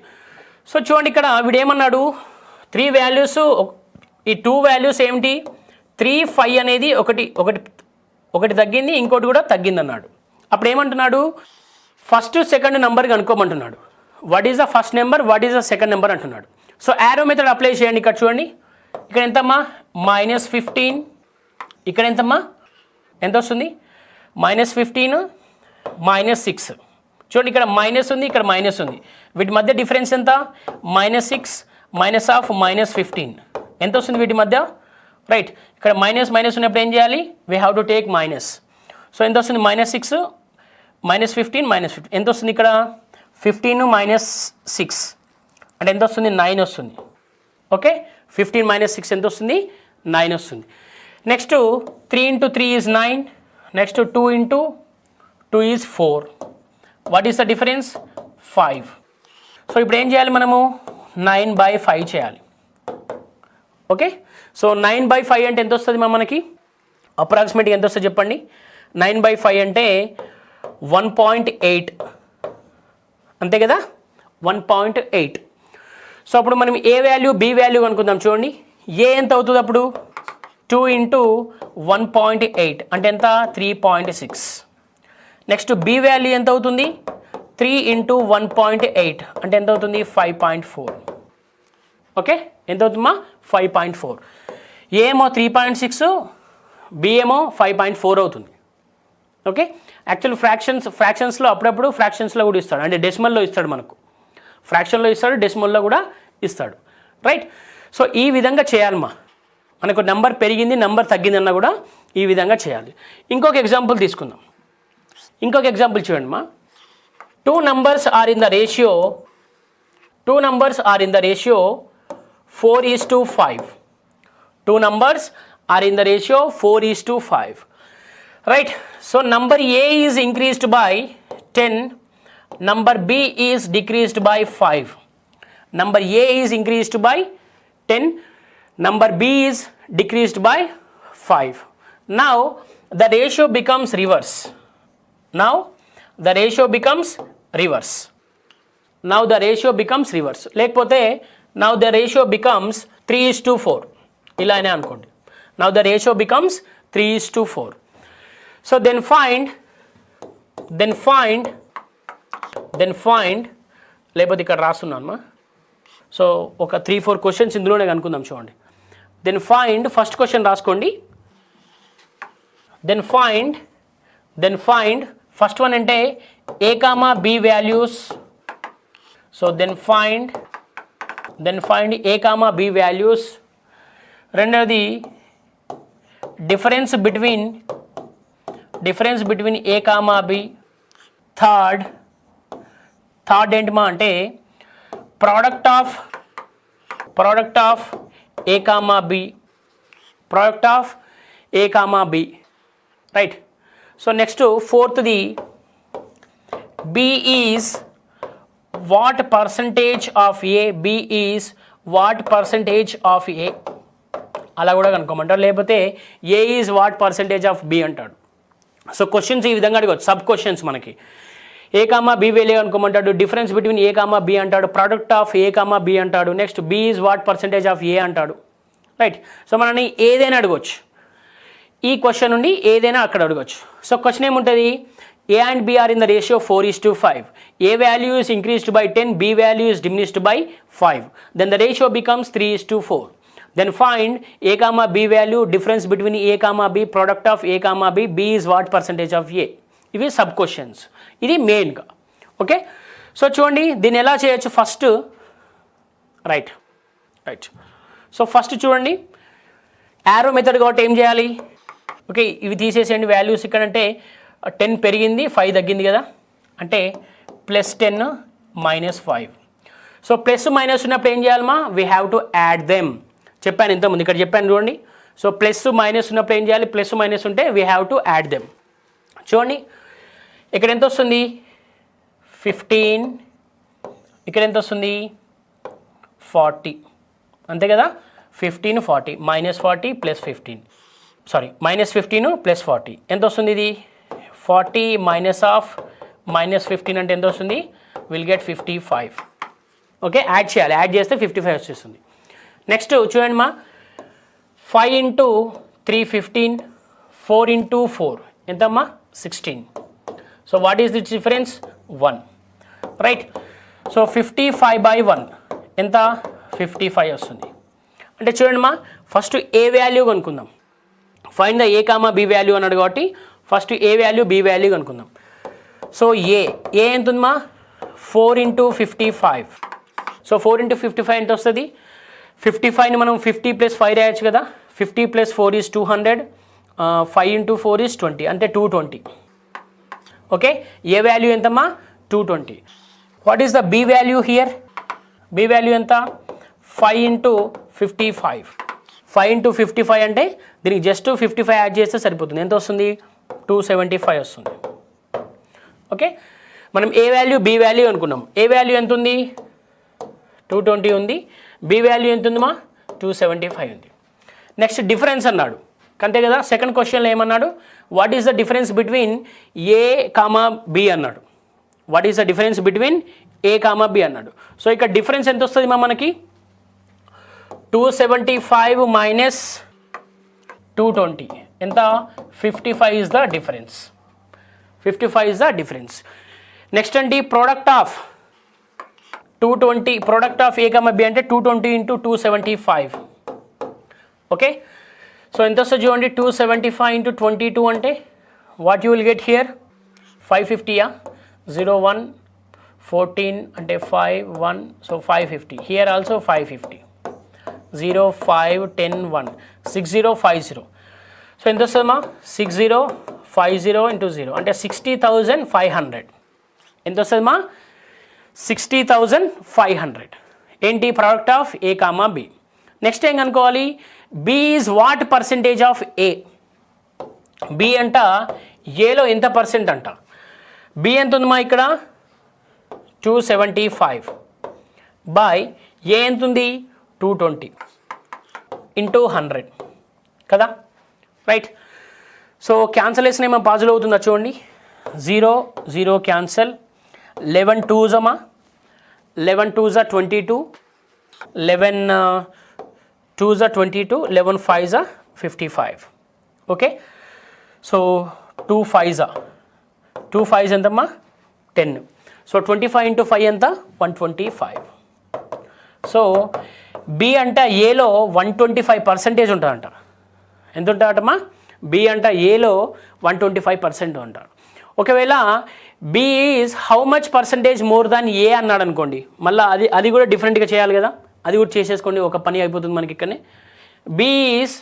సో చూడండి ఇక్కడ వీడు ఏమన్నాడు, 3 వాల్యూస్, ఈ 2 వాల్యూస్ ఏమిటి, 3 5 అనేది ఒకటి తగ్గింది, ఇంకోటి కూడా తగ్గింది అన్నాడు. అప్పుడు ఏమంటున్నాడు, ఫస్ట్ సెకండ్ నెంబర్ కనుక్కోమంటున్నాడు. What is the first number, what is the second number అంటున్నాడు. సో యారో మెథడ్ అప్లై చేయండి. ఇక్కడ చూడండి, ఇక్కడ ఎంతమ్మా -15, ఇక్కడ ఎంతమ్మా ఎంత వస్తుంది -15 -6. చూడండి ఇక్కడ మైనస్ ఉంది, ఇక్కడ మైనస్ ఉంది, వీటి మధ్య డిఫరెన్స్ ఎంత, -6 -15 ఎంత వస్తుంది వీటి మధ్య, రైట్. ఇక్కడ మైనస్ ఉన్నప్పుడు ఏం చేయాలి, we have to take minus. So ఎంత వస్తుంది -6 -15 ఎంత వస్తుంది ఇక్కడ 15 -6 అంటే ఎంత వస్తుంది 9 వస్తుంది. ఓకే, 15 - 6 ఎంత వస్తుంది 9 వస్తుంది. Next 3 × 3 is 9. Next 2 × 2 is 4. What is the difference? 5. So ఇప్పుడు ఏం చేయాలి మనము 9/5 చేయాలి. ఓకే, సో 9/5 అంటే ఎంత వస్తుంది మనకి? అప్రాక్సిమేట్గా ఎంత వస్తుంది చెప్పండి? 9/5 అంటే 1.8 అంతే కదా, 1.8. సో అప్పుడు మనం ఏ వాల్యూ బి వాల్యూ అనుకుందాం. చూడండి, ఏ ఎంత అవుతుంది అప్పుడు? 2 into 1.8 అంటే ఎంత? 3.6. నెక్స్ట్ బి వాల్యూ ఎంత అవుతుంది? 3 into 1.8 అంటే ఎంత అవుతుంది? 5.4. ఓకే, ఎంత అవుతుందమ్మా? 5.4. ఏ ఏమో 3.6, బి ఏమో 5.4 అవుతుంది. ఓకే, యాక్చువల్ ఫ్రాక్షన్స్లో అప్పుడప్పుడు ఫ్రాక్షన్స్లో కూడా ఇస్తాడు, అంటే డెసిమల్లో ఇస్తాడు మనకు. ఫ్రాక్షన్లో ఇస్తాడు, డెసిమల్లో కూడా ఇస్తాడు, రైట్? సో ఈ విధంగా చేయాలమ్మా. మనకు నెంబర్ పెరిగింది, నెంబర్ తగ్గిందన్నా కూడా ఈ విధంగా చేయాలి. ఇంకొక ఎగ్జాంపుల్ తీసుకుందాం. ఇంకొక ఎగ్జాంపుల్ చూడండి మా. 2 numbers are in the ratio 4:5. 2 numbers are in the ratio 4:5. Right? So number A is increased by 10, number B is decreased by 5. Number A is increased by 10, number B is decreased by 5. Now the ratio becomes reverse. Now the ratio becomes reverse. లేకపోతే now the ratio becomes 3:4. ఇలానే అనుకోండి. Now the ratio becomes 3:4. So then find లేకపోతే ఇక్కడ రాస్తున్నాను. So ఒక 3-4 questions ఇందులోనే కనుక్కుందాం. చూడండి, దెన్ ఫైండ్, ఫస్ట్ క్వశ్చన్ రాసుకోండి. దెన్ ఫైండ్ ఫస్ట్ వన్ అంటే A comma B values. So then find A comma B values. రెండవది difference between A comma B. Third ఏంటమా అంటే product of A comma B. Right? So next ఫోర్త్ది B is what percentage of A. అలా కూడా కనుక్కోమంటారు. లేకపోతే A is what percentage of B అంటాడు. So questions ఈ విధంగా అడగవచ్చు, సబ్ క్వశ్చన్స్ మనకి. ఏ కామా బి వాల్యూ అనుకోమంటాడు, difference between A comma B అంటాడు, product of A comma B అంటాడు, next B is what percentage of A అంటాడు. Right? So మనని ఏదైనా అడగవచ్చు, ఈ క్వశ్చన్ నుండి ఏదైనా అక్కడ అడగవచ్చు. సో క్వశ్చన్ ఏముంటుంది? A and B are in the ratio 4:5. A value is increased by 10, B value is diminished by 5. Then the ratio becomes 3:4. Then find A comma B value, difference between A comma B, product of A comma B, B is what percentage of A. ఇవి sub questions. ఇది మెయిన్గా. Okay, so చూడండి దీన్ని ఎలా చేయొచ్చు. First right. So first చూడండి, arrow method కాబట్టి ఏం చేయాలి? ఓకే, ఇవి తీసేసేయండి వాల్యూస్. ఇక్కడ అంటే 10 పెరిగింది, 5 తగ్గింది కదా, అంటే +10 -5. సో ప్లస్ మైనస్ ఉన్నప్పుడు ఏం చేయాలమ్మా? We have to add them. చెప్పాను ఇంతకుముందు, ఇక్కడ చెప్పాను చూడండి. సో ప్లస్ మైనస్ ఉన్నప్పుడు ఏం చేయాలి? ప్లస్ మైనస్ ఉంటే we have to add them. చూడండి ఇక్కడ ఎంత వస్తుంది? 15. ఇక్కడ ఎంత వస్తుంది? 40. అంతే కదా, 15 40 -40 +15. సారీ, -15 +40 ఎంత వస్తుంది? ఇది 40 -15 అంటే ఎంత వస్తుంది? Will get 55. ఓకే, యాడ్ చేయాలి. యాడ్ చేస్తే 55 వచ్చేస్తుంది. నెక్స్ట్ చూడండి మా, 5 into 3 15, 4 into 4 ఎంతమ్మా? 16. So what is the difference? 1. Right? So 55/1 ఎంత? 55 వస్తుంది. అంటే చూడండి మా, ఫస్ట్ ఏ వాల్యూ కనుక్కుందాం. Find the A comma B value అన్నాడు కాబట్టి first A value B value కనుక్కుందాం. సో ఏ ఎంత ఉందమ్మా? 4 into 55. సో 4 into 55 ఎంత వస్తుంది? 55ని మనం 50 + 5 రాయొచ్చు కదా. 50 + 4 is 200. 5 into 4 is 20, అంటే 220. ఓకే, ఏ వాల్యూ ఎంతమ్మా? 220. What is the B value here? B value ఎంత? 5 into 55. 5 into 55 అంటే దీనికి జస్ట్ 55 యాడ్ చేస్తే సరిపోతుంది. ఎంత వస్తుంది? 275 వస్తుంది. ఓకే, మనం ఏ వాల్యూ బి వాల్యూ అనుకున్నాం. ఏ వాల్యూ ఎంత ఉంది? 220 ఉంది. బి వాల్యూ ఎంత ఉందమ్మా? 275 ఉంది. నెక్స్ట్ డిఫరెన్స్ అన్నాడు, అంతే కదా. సెకండ్ క్వశ్చన్లో ఏమన్నాడు? What is the difference between A comma B అన్నాడు. What is the difference between A comma B అన్నాడు. సో ఇక్కడ డిఫరెన్స్ ఎంత వస్తుంది మనకి? 275 మైనస్ 220 ఎంత? 55 is the difference. 55 is the difference. Next అండి product of 220, product of A comma B అంటే 220 into 275. Okay, so ఎంత వస్తుంది చూడండి, 275 ఇంటూ 22 అంటే what you will get here? 550యా? 0 1 14 అంటే 5 1, సో 550. Here also 550. 0 5 10 1 6050. సో ఎంత వస్తుందమ్మా? 6050 ఇంటూ 0 అంటే 60,500. ఎంత వస్తుందమ్మా? 60,500. ఏంటి? Product of A comma B. Next ఏం కనుక్కోవాలి? B is what percentage of A. B అంట ఏలో ఎంత పర్సెంట్ అంట. బి ఎంత ఉందమ్మా ఇక్కడ? 275 బై ఏ ఎంత ఉంది? 220 ఇంటూ 100 కదా, రైట్. సో క్యాన్సలేషన్ ఏమో పాజిబుల్ అవుతుందా చూడండి. 0 0 క్యాన్సల్. 11 2s అమ్మా, 11 2s 22, 11 2s 22, 11 5s 55. Okay, so 2 5s, 2 5s ఎంతమ్మా? 10. సో 25 ఇంటూ 5 ఎంత? 125. సో బి అంట ఏలో 125% ఉంటుందంట. ఎంత ఉంటుందటమ్మా? బి అంట ఏలో 125% ఉంటారు. ఒకవేళ B is how much percentage more than A అన్నాడు అనుకోండి, మళ్ళీ అది కూడా డిఫరెంట్గా చేయాలి కదా. అది కూడా చేసేసుకోండి, ఒక పని అయిపోతుంది మనకి ఇక్కడనే. B is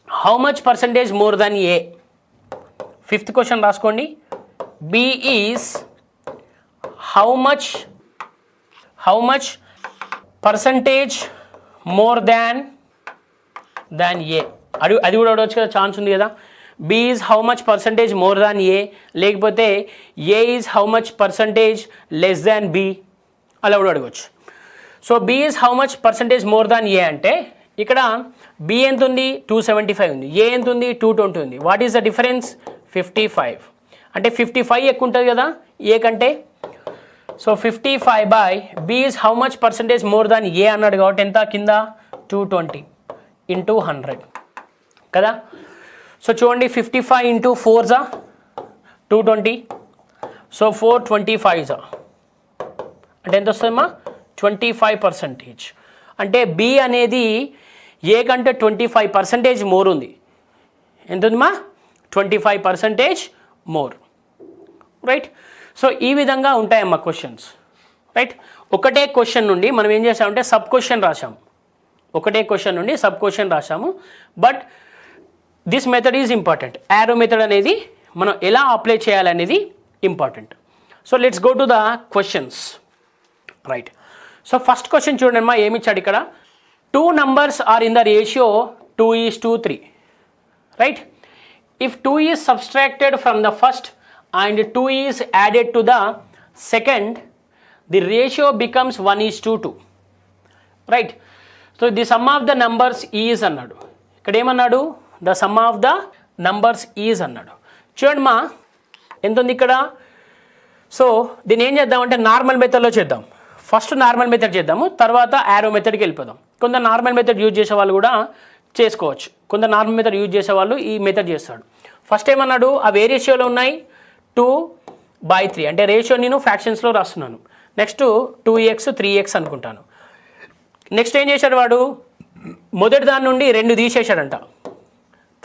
how much percentage more than A. Fifth question రాసుకోండి. B is how much percentage more than A. అది కూడా అడవచ్చు కదా, ఛాన్స్ ఉంది కదా. B is how much percentage more than A, లేకపోతే A is how much percentage less than B, అలా కూడా అడగవచ్చు. So B is how much percentage more than A అంటే ఇక్కడ బి ఎంత ఉంది? 275 ఉంది. ఏ ఎంత ఉంది? 220 ఉంది. What is the difference? 55. అంటే 55 ఎక్కువ ఉంటుంది కదా ఏ కంటే. So 55 by B is how much percentage more than A అన్నాడు కాబట్టి ఎంత కింద? 220 ఇంటూ 100 కదా. సో చూడండి 55 ఇంటూ 4s 220. సో 425s అంటే ఎంత వస్తుందమ్మా? 25%. అంటే బి అనేది ఏ కంటే 25% మోర్ ఉంది. ఎంత ఉందమ్మా? 25% మోర్, రైట్. సో ఈ విధంగా ఉంటాయమ్మా క్వశ్చన్స్, రైట్. ఒకటే క్వశ్చన్ నుండి మనం ఏం చేసామంటే సబ్ క్వశ్చన్ రాసాము. ఒకటే క్వశ్చన్ నుండి సబ్ క్వశ్చన్ రాసాము. But this method is important. Arrow method అనేది మనం ఎలా అప్లై చేయాలనేది important. So let's go to the questions, right. So first question చూడండి అమ్మా, ఏమి ఇచ్చాడు ఇక్కడ? 2 numbers are in the ratio 2:3, right. If 2 is subtracted from the first and 2 is added to the second, the ratio becomes 1:2, right. So the some of the numbers is అన్నాడు. ఇక్కడ ఏమన్నాడు? The sum of the numbers is అన్నాడు. చూడండి మా ఎంత ఉంది ఇక్కడ. So దీన్ని ఏం చేద్దామంటే నార్మల్ మెథడ్లో చేద్దాం. ఫస్ట్ నార్మల్ మెథడ్ చేద్దాము, తర్వాత యారో మెథడ్కి వెళ్ళిపోదాం. కొందరు నార్మల్ మెథడ్ యూజ్ చేసే వాళ్ళు కూడా చేసుకోవచ్చు. కొందరు నార్మల్ మెథడ్ యూజ్ చేసే వాళ్ళు ఈ మెథడ్ చేస్తాడు. ఫస్ట్ ఏమన్నాడు? అవి ఏ రేషియోలో ఉన్నాయి? 2/3 అంటే రేషియో నేను ఫ్రాక్షన్స్లో రాస్తున్నాను. నెక్స్ట్ 2x 3x అనుకుంటాను. నెక్స్ట్ ఏం చేశాడు వాడు? మొదటి దాని నుండి 2 తీసేశాడంట.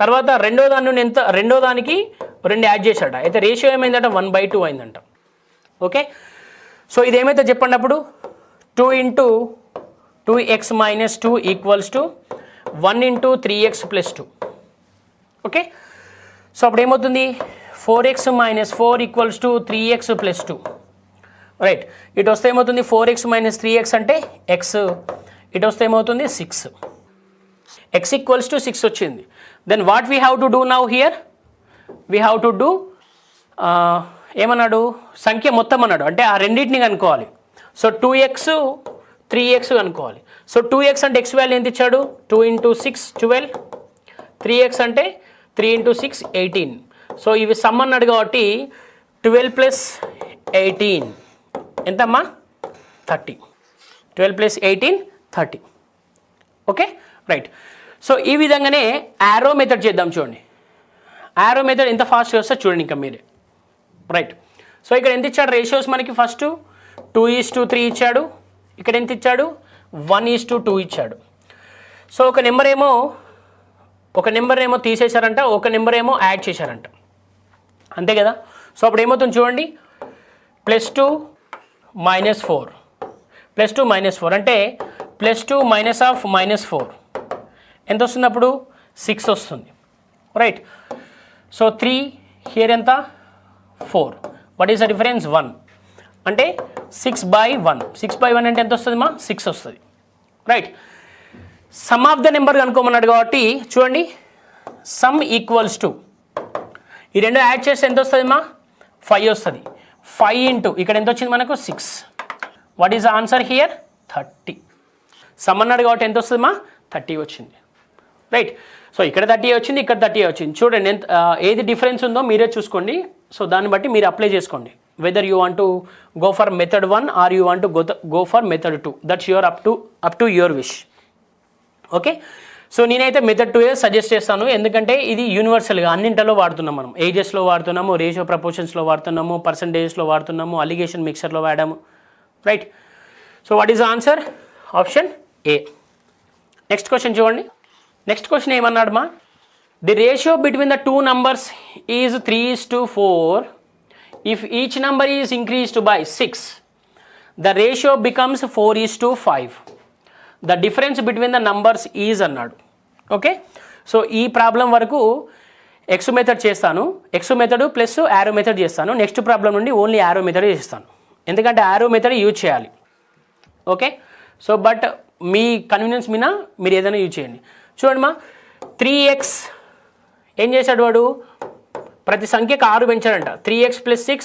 తర్వాత రెండో దాని నుండి రెండో దానికి 2 యాడ్ చేశాడు. అయితే రేషియో ఏమైందంట? 1/2 అయిందంట. ఓకే, సో ఇదేమైతే చెప్పండి అప్పుడు? 2 into 2x minus 2 equals to 1 into 3x plus 2. Okay, so అప్పుడు ఏమవుతుంది? 4x minus 4 equals to 3x plus 2, right. ఇటు వస్తే ఏమవుతుంది? 4x మైనస్ 3x అంటే x, ఇటు వస్తే ఏమవుతుంది? 6. x ఈక్వల్స్ టు 6 వచ్చింది. Then what we have to do now here? We have to do ఏమన్నాడు, సంఖ్య మొత్తం అన్నాడు, అంటే ఆ రెండింటిని కనుక్కోవాలి. సో 2x 3x కనుక్కోవాలి. సో 2x అంటే x వాల్యూ ఎంత ఇచ్చాడు, 2 × 6 12, 3x అంటే 3 × 6 18. సో ఇవి సమ్ అన్నాడు కాబట్టి 12 + 18 ఎంతమ్మా 30. 12 + 18 30. Okay right. సో ఈ విధంగానే యారో మెథడ్ చేద్దాం. చూడండి యారో మెథడ్ ఎంత ఫాస్ట్గా వస్తే చూడండి ఇంకా మీరే. రైట్. సో ఇక్కడ ఎంత ఇచ్చాడు రేషియోస్ మనకి, ఫస్ట్ 2:3 ఇచ్చాడు, ఇక్కడ ఎంత ఇచ్చాడు 1:2 ఇచ్చాడు. సో ఒక నెంబర్ ఏమో తీసేశారంట, ఒక నెంబర్ ఏమో యాడ్ చేశారంట, అంతే కదా. సో అప్పుడు ఏమవుతుంది చూడండి, +2 - 4, +2 - 4 అంటే +2 - -4 ఎంత వస్తుంది అప్పుడు 6 వస్తుంది. రైట్. సో 3 హియర్ ఎంత 4, వాట్ ఈస్ ద డిఫరెన్స్ 1 అంటే 6/1. 6/1 అంటే ఎంత వస్తుంది మా 6 వస్తుంది. Right. Sum of the number కనుక్కోమన్నాడు కాబట్టి చూడండి, సమ్ ఈక్వల్స్ టు ఈ రెండు యాడ్ చేస్తే ఎంత వస్తుంది మా 5 వస్తుంది. 5 × ఇక్కడ ఎంత వచ్చింది మనకు 6. What is the answer here 30. Some అన్నాడు కాబట్టి ఎంత వస్తుంది మా 30 వచ్చింది. రైట్. సో ఇక్కడ 30 వచ్చింది, ఇక్కడ 30 వచ్చింది. చూడండి ఏది డిఫరెన్స్ ఉందో మీరే చూసుకోండి. సో దాన్ని బట్టి మీరు అప్లై చేసుకోండి, whether you want to go for method 1 or you want to go for method 2. That's your up to your wish. Okay. So నేనైతే మెథడ్ 2 సజెస్ట్ చేస్తాను, ఎందుకంటే ఇది యూనివర్సల్గా అన్నింటిలో వాడుతున్నాం మనం. ఏజెస్లో వాడుతున్నాము, రేషియో ప్రపోర్షన్స్లో వాడుతున్నాము, పర్సంటేజెస్లో వాడుతున్నాము, అలిగేషన్ మిక్సర్లో వాడాము. Right. So what is the answer, option A. Next question చూడండి. నెక్స్ట్ క్వశ్చన్ ఏమన్నాడు మా, the ratio between the 2 numbers is 3:4. If each number is increased by 6, the ratio becomes 4:5. The difference between the numbers is అన్నాడు. Okay. So ఈ problem వరకు X method చేస్తాను, X method plus arrow method చేస్తాను. Next problem నుండి only arrow method చేస్తాను, ఎందుకంటే arrow method use చేయాలి. Okay. So but me convenience మీద మీరు ఏదైనా యూజ్ చేయండి. చూడండి మా 3x ఏం చేశాడు వాడు, ప్రతి సంఖ్యకు 6 పెంచాడంట. 3x + 6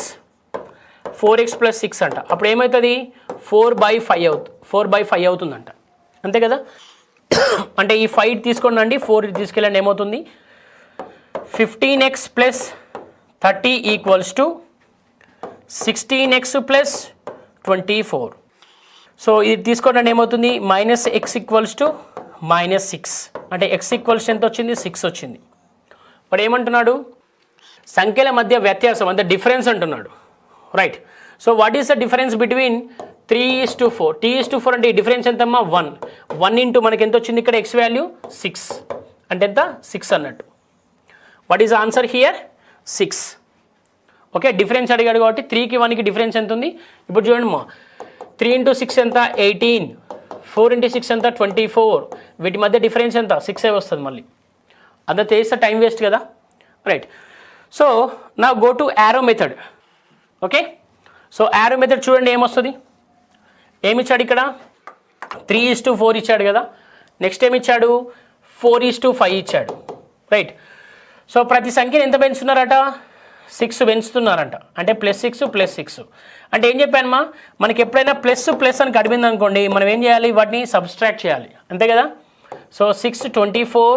4x + 6 అంట. అప్పుడు ఏమవుతుంది 4/5 అవుతుందంట, అంతే కదా. అంటే ఈ 5 తీసుకోండి అండి, 4 తీసుకెళ్ళండి, ఏమవుతుంది 15x + 30 = 16x + 24. సో ఇది తీసుకోండి ఏమవుతుంది -x = -6. అంటే x ఎంత వచ్చింది 6 వచ్చింది. వాడు ఏమంటున్నాడు, సంఖ్యల మధ్య వ్యత్యాసం అంటే డిఫరెన్స్ అంటున్నాడు. Right. So what is the difference between 3:4? 3:4 అంటే ఈ డిఫరెన్స్ ఎంతమ్మా 1. 1 × మనకి ఎంత వచ్చింది ఇక్కడ x వాల్యూ 6 అంటే ఎంత 6 అన్నట్టు. What is answer here 6. Okay. Difference అడిగాడు కాబట్టి 3కి 1కి డిఫరెన్స్ ఎంత ఉంది. ఇప్పుడు చూడండి మా 3 × 6 ఎంత 18, 4 × 6 ఎంత 24. వీటి మధ్య డిఫరెన్స్ ఎంత 6 వస్తుంది. మళ్ళీ అంత చేస్తే టైం వేస్ట్ కదా. రైట్. సో నా go to arrow method. Okay. So arrow method చూడండి ఏమొస్తుంది, ఏమిచ్చాడు ఇక్కడ 3:4 ఇచ్చాడు కదా. నెక్స్ట్ ఏమిచ్చాడు 4:5 ఇచ్చాడు. రైట్. సో ప్రతి సంఖ్యను ఎంత పెంచుతున్నారట 6 పెంచుతున్నారంట, అంటే +6 + 6. అంటే ఏం చెప్పానమ్మా, మనకి ఎప్పుడైనా ప్లస్ అని కడిపింది అనుకోండి, మనం ఏం చేయాలి వాటిని సబ్స్ట్రాక్ట్ చేయాలి, అంతే కదా. సో 6 24,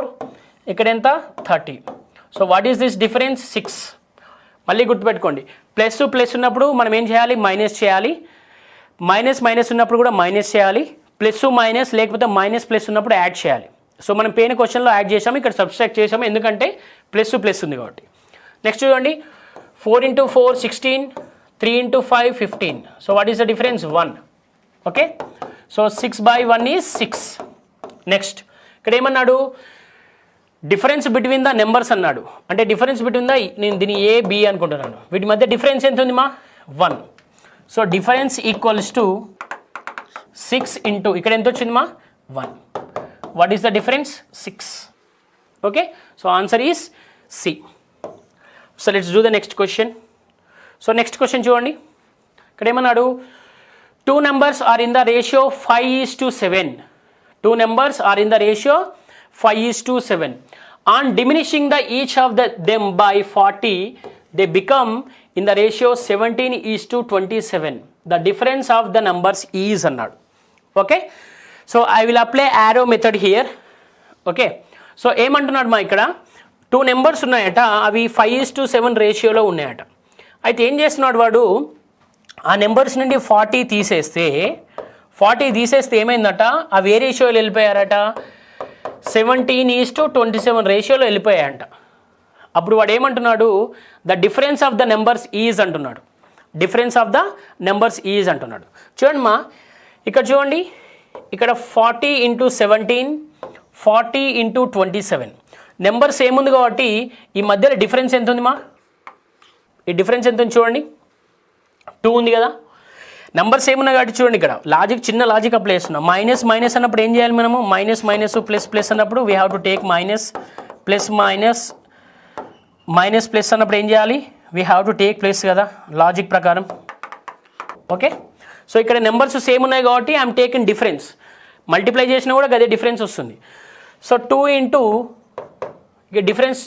ఇక్కడ ఎంత 30. So what is this difference 6. మళ్ళీ గుర్తుపెట్టుకోండి, ప్లస్ ఉన్నప్పుడు మనం ఏం చేయాలి మైనస్ చేయాలి, మైనస్ ఉన్నప్పుడు కూడా మైనస్ చేయాలి, +- లేకపోతే -+ ఉన్నప్పుడు యాడ్ చేయాలి. సో మనం పేన క్వశ్చన్లో యాడ్ చేసాము, ఇక్కడ సబ్స్ట్రాక్ట్ చేసాము, ఎందుకంటే ప్లస్ ఉంది కాబట్టి. నెక్స్ట్ చూడండి 4 × 4 16, 3 × 5 15. So what is the difference 1. Okay. So 6/1 is 6. Next ఇక్కడ ఏమన్నాడు, డిఫరెన్స్ బిట్వీన్ ద నెంబర్స్ అన్నాడు. అంటే డిఫరెన్స్ బిట్వీన్ ద, నేను దీన్ని A B అనుకుంటున్నాను, వీటి మధ్య డిఫరెన్స్ ఎంత ఉంది మా 1. సో డిఫరెన్స్ ఈక్వల్స్ టు 6 × ఇక్కడ ఎంత వచ్చింది మా 1. What is the difference 6. Okay. So answer is C. So let's do the next question. So next question చూడండి, ఇక్కడ ఏమన్నాడు 2 numbers are in the ratio 5:7. 2 numbers are in the ratio 5:7. On diminishing the each of them by 40, they become in the ratio 17:27. The difference of the numbers is అన్నాడు. Okay, so I will apply arrow method here. Okay, so ఏమంటున్నాడు మా ఇక్కడ 2 numbers ఉన్నాయట, అవి 5:7 రేషియోలో ఉన్నాయట. అయితే ఏం చేస్తున్నాడు వాడు, ఆ నెంబర్స్ నుండి 40 తీసేస్తే ఏమైందట, అవి ఏ రేషియోలో వెళ్ళిపోయారట, 17:27 రేషియోలో వెళ్ళిపోయాయంట. అప్పుడు వాడు ఏమంటున్నాడు, the difference of the numbers is అంటున్నాడు. Difference of the numbers is అంటున్నాడు. చూడండి మా ఇక్కడ చూడండి, ఇక్కడ 40 × 17, 40 × 27 నెంబర్స్ ఏముంది కాబట్టి ఈ మధ్యలో డిఫరెన్స్ ఎంత ఉంది మా, ఈ డిఫరెన్స్ ఎంత ఉంది చూడండి, 2 ఉంది కదా. నెంబర్స్ ఏమున్నాయి కాబట్టి చూడండి, ఇక్కడ లాజిక్, చిన్న లాజిక్ అప్లై చేస్తున్నాం. మైనస్ మైనస్ అన్నప్పుడు ఏం చేయాలి మనము, మైనస్ మైనస్ ప్లస్ ప్లస్ అన్నప్పుడు we have to take minus, plus minus minus plus అన్నప్పుడు ఏం చేయాలి, we have to take plus కదా లాజిక్ ప్రకారం. ఓకే, సో ఇక్కడ నెంబర్స్ సేమ్ ఉన్నాయి కాబట్టి ఐఎమ్ టేకింగ్ డిఫరెన్స్. మల్టిప్లై చేసినా కూడా అదే డిఫరెన్స్ వస్తుంది. సో 2 × ఇక డిఫరెన్స్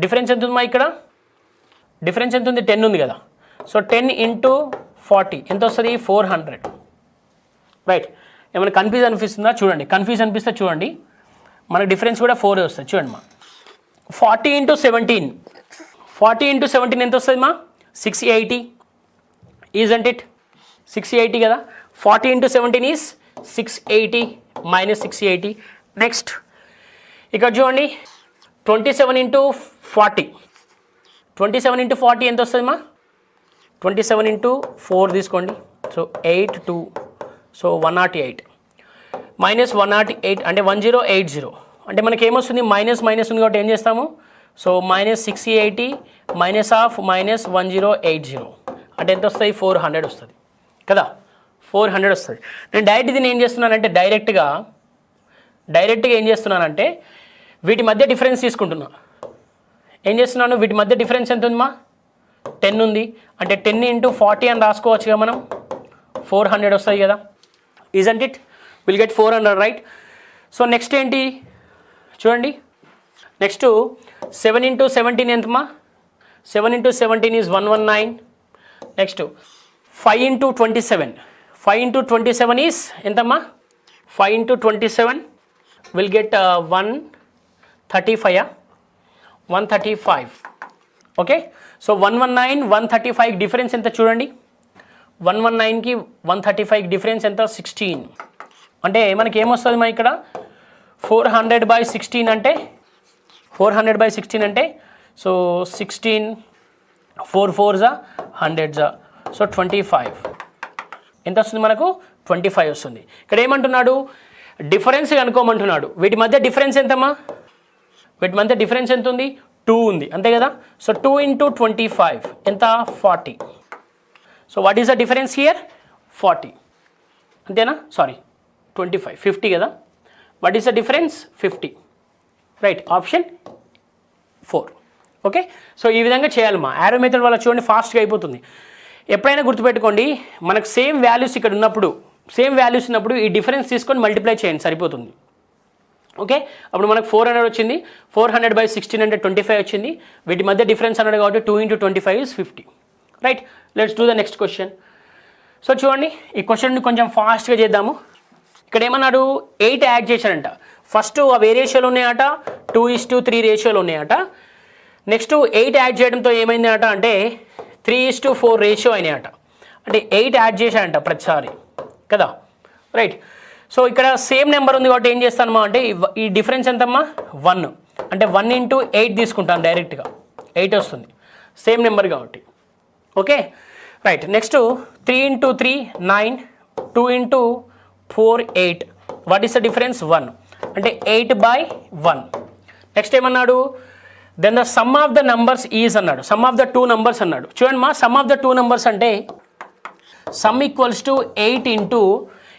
డిఫరెన్స్ ఎంత ఉందమ్మా, ఇక్కడ డిఫరెన్స్ ఎంత ఉంది, 10 ఉంది కదా. సో 10 × 40 ఎంత వస్తుంది, 400. రైట్, ఏమైనా కన్ఫ్యూజ్ అనిపిస్తుందా చూడండి, కన్ఫ్యూజ్ అనిపిస్తే చూడండి, మనకు డిఫరెన్స్ కూడా 4 వస్తుంది చూడండి మా. 40 × 17, 40 × 17 ఎంత వస్తుంది మా, 680. ఈజంట్ ఇట్, 680 కదా. 40 × 17 ఈజ్ 680 మైనస్ 680. నెక్స్ట్ ఇక్కడ చూడండి, 27 × 40, 27 × 40 ఎంత వస్తుంది మా, 27 × 4 తీసుకోండి. సో 8, 2, సో 108 మైనస్ 108 అంటే 1080. అంటే మనకి ఏమొస్తుంది, మైనస్ మైనస్ ఉంది కాబట్టి ఏం చేస్తాము, so minus 680 minus of minus 1080 అంటే ఎంత వస్తుంది, 400 వస్తుంది కదా, 400 వస్తుంది. నేను డైరెక్ట్ దీన్ని ఏం చేస్తున్నానంటే డైరెక్ట్గా ఏం చేస్తున్నానంటే వీటి మధ్య డిఫరెన్స్ తీసుకుంటున్నా. ఏం చేస్తున్నాను, వీటి మధ్య డిఫరెన్స్ ఎంత ఉందమ్మా, 10 ఉంది. అంటే 10 × 40 అని రాసుకోవచ్చు కదా మనం, 400 వస్తుంది కదా. Isn't it, will get 400 right. So next ఏంటి చూడండి, నెక్స్ట్ 7 × 17 ఎంతమ్మా, 7 × 17 ఈజ్ 119. నెక్స్ట్ 5 × 27, 5 × 27 ఈజ్ ఎంతమ్మా, 5 × 27 will get 135. Okay, so 119, 135 difference ఎంత చూడండి, 119కి 135 డిఫరెన్స్ ఎంత, 16. అంటే మనకి ఏమొస్తుంది మా ఇక్కడ 400/16 అంటే 400/16 అంటే సో 16, 4 4s 100s, సో 25 ఎంత వస్తుంది మనకు, 25 వస్తుంది. ఇక్కడ ఏమంటున్నాడు, డిఫరెన్స్ కనుక్కోమంటున్నాడు. వీటి మధ్య డిఫరెన్స్ ఎంతమ్మా, వీటి మధ్య డిఫరెన్స్ ఎంత ఉంది, 2 ఉంది అంతే కదా. సో 2 × 25 ఎంత, 40. So what is the difference here, 40 అంతేనా, 25, 50 కదా. What is the difference, 50. Right, option 4. Okay, so ఈ విధంగా చేయాలి మా. యారో మెథడ్ వల్ల చూడండి ఫాస్ట్గా అయిపోతుంది. ఎప్పుడైనా గుర్తుపెట్టుకోండి, మనకు సేమ్ వాల్యూస్ ఇక్కడ ఉన్నప్పుడు ఈ డిఫరెన్స్ తీసుకొని మల్టిప్లై చేయండి సరిపోతుంది. ఓకే, అప్పుడు మనకు 400 వచ్చింది, 400/16 అంటే 25 వచ్చింది. వీటి మధ్య డిఫరెన్స్ అన్నాడు కాబట్టి 2 × 25 is 50. Right, let's do the next question. So చూడండి, ఈ క్వశ్చన్ని కొంచెం ఫాస్ట్గా చేద్దాము. ఇక్కడ ఏమన్నాడు, 8 యాడ్ చేశాడంట. ఫస్ట్ అవి ఏ రేషియోలో ఉన్నాయట, 2:3 రేషియోలో ఉన్నాయట. నెక్స్ట్ 8 యాడ్ చేయడంతో ఏమైంది అట అంటే 3:4 రేషియో అయినాయట. అంటే 8 యాడ్ చేశాడంట ప్రతిసారి కదా. రైట్, సో ఇక్కడ సేమ్ నెంబర్ ఉంది కాబట్టి ఏం చేస్తానమ్మా అంటే ఈ డిఫరెన్స్ ఎంతమ్మా, 1. అంటే 1 × 8 తీసుకుంటాను డైరెక్ట్గా, 8 వస్తుంది సేమ్ నెంబర్ కాబట్టి. Okay right, next 3 × 3 9, 2 × 4 8. What is the difference, 1. అంటే 8/1. నెక్స్ట్ ఏమన్నాడు, then the sum of the numbers is అన్నాడు. సమ్ ఆఫ్ ద 2 నంబర్స్ అన్నాడు. చూడండి మా, సమ్ ఆఫ్ ద 2 నంబర్స్ అంటే సమ్ ఈక్వల్స్ టు 8 ×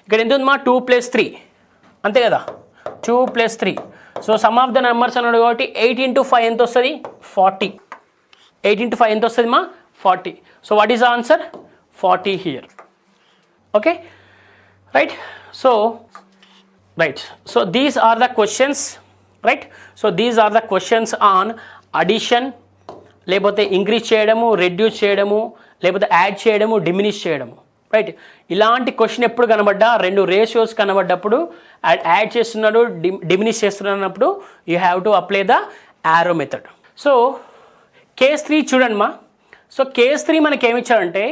ఇక్కడ ఎంత ఉందమ్మా, 2 + 3 అంతే కదా, 2 + 3. So sum of the numbers అన్నాడు కాబట్టి 8 × 5 ఎంత వస్తుంది, 40. 8 × 5 ఎంత వస్తుంది మా, 40. So what is the answer, 40 here. Okay right, so these are the questions. Right, so these are the questions on addition, లేకపోతే ఇంక్రీజ్ చేయడము, రెడ్యూస్ చేయడము, లేకపోతే యాడ్ చేయడము, డిమినిష్ చేయడము, రైట్? ఇలాంటి క్వశ్చన్ ఎప్పుడు కనబడ్డా, రెండు రేషియోస్ కనబడ్డప్పుడు, యాడ్ చేస్తున్నాడు, డిమినిష్ చేస్తున్నప్పుడు you have to apply the arrow method. So case 3 చూడండి మా. సో కేస్ 3 మనకి ఏమి ఇచ్చారంటే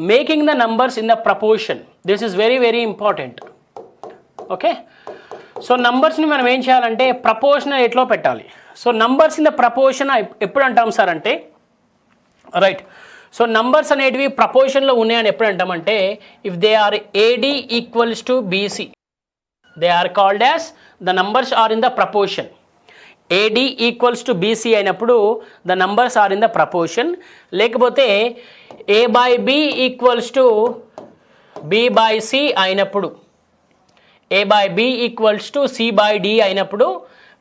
making the numbers in the proportion. This is very very important. Okay, so నంబర్స్ని మనం ఏం చేయాలంటే ప్రపోర్షనల్ ఎట్లో పెట్టాలి. So numbers in the proportion ఎప్పుడు అంటాం సార్ అంటే, రైట్, సో నంబర్స్ అనేటివి ప్రపోర్షన్లో ఉన్నాయని ఎప్పుడు అంటామంటే if they are AD equals to BC, they are called as the numbers are in the proportion. AD equals to BC అయినప్పుడు the numbers are in the proportion. లేకపోతే A by B equals to B by C అయినప్పుడు, A by B equals to C by D అయినప్పుడు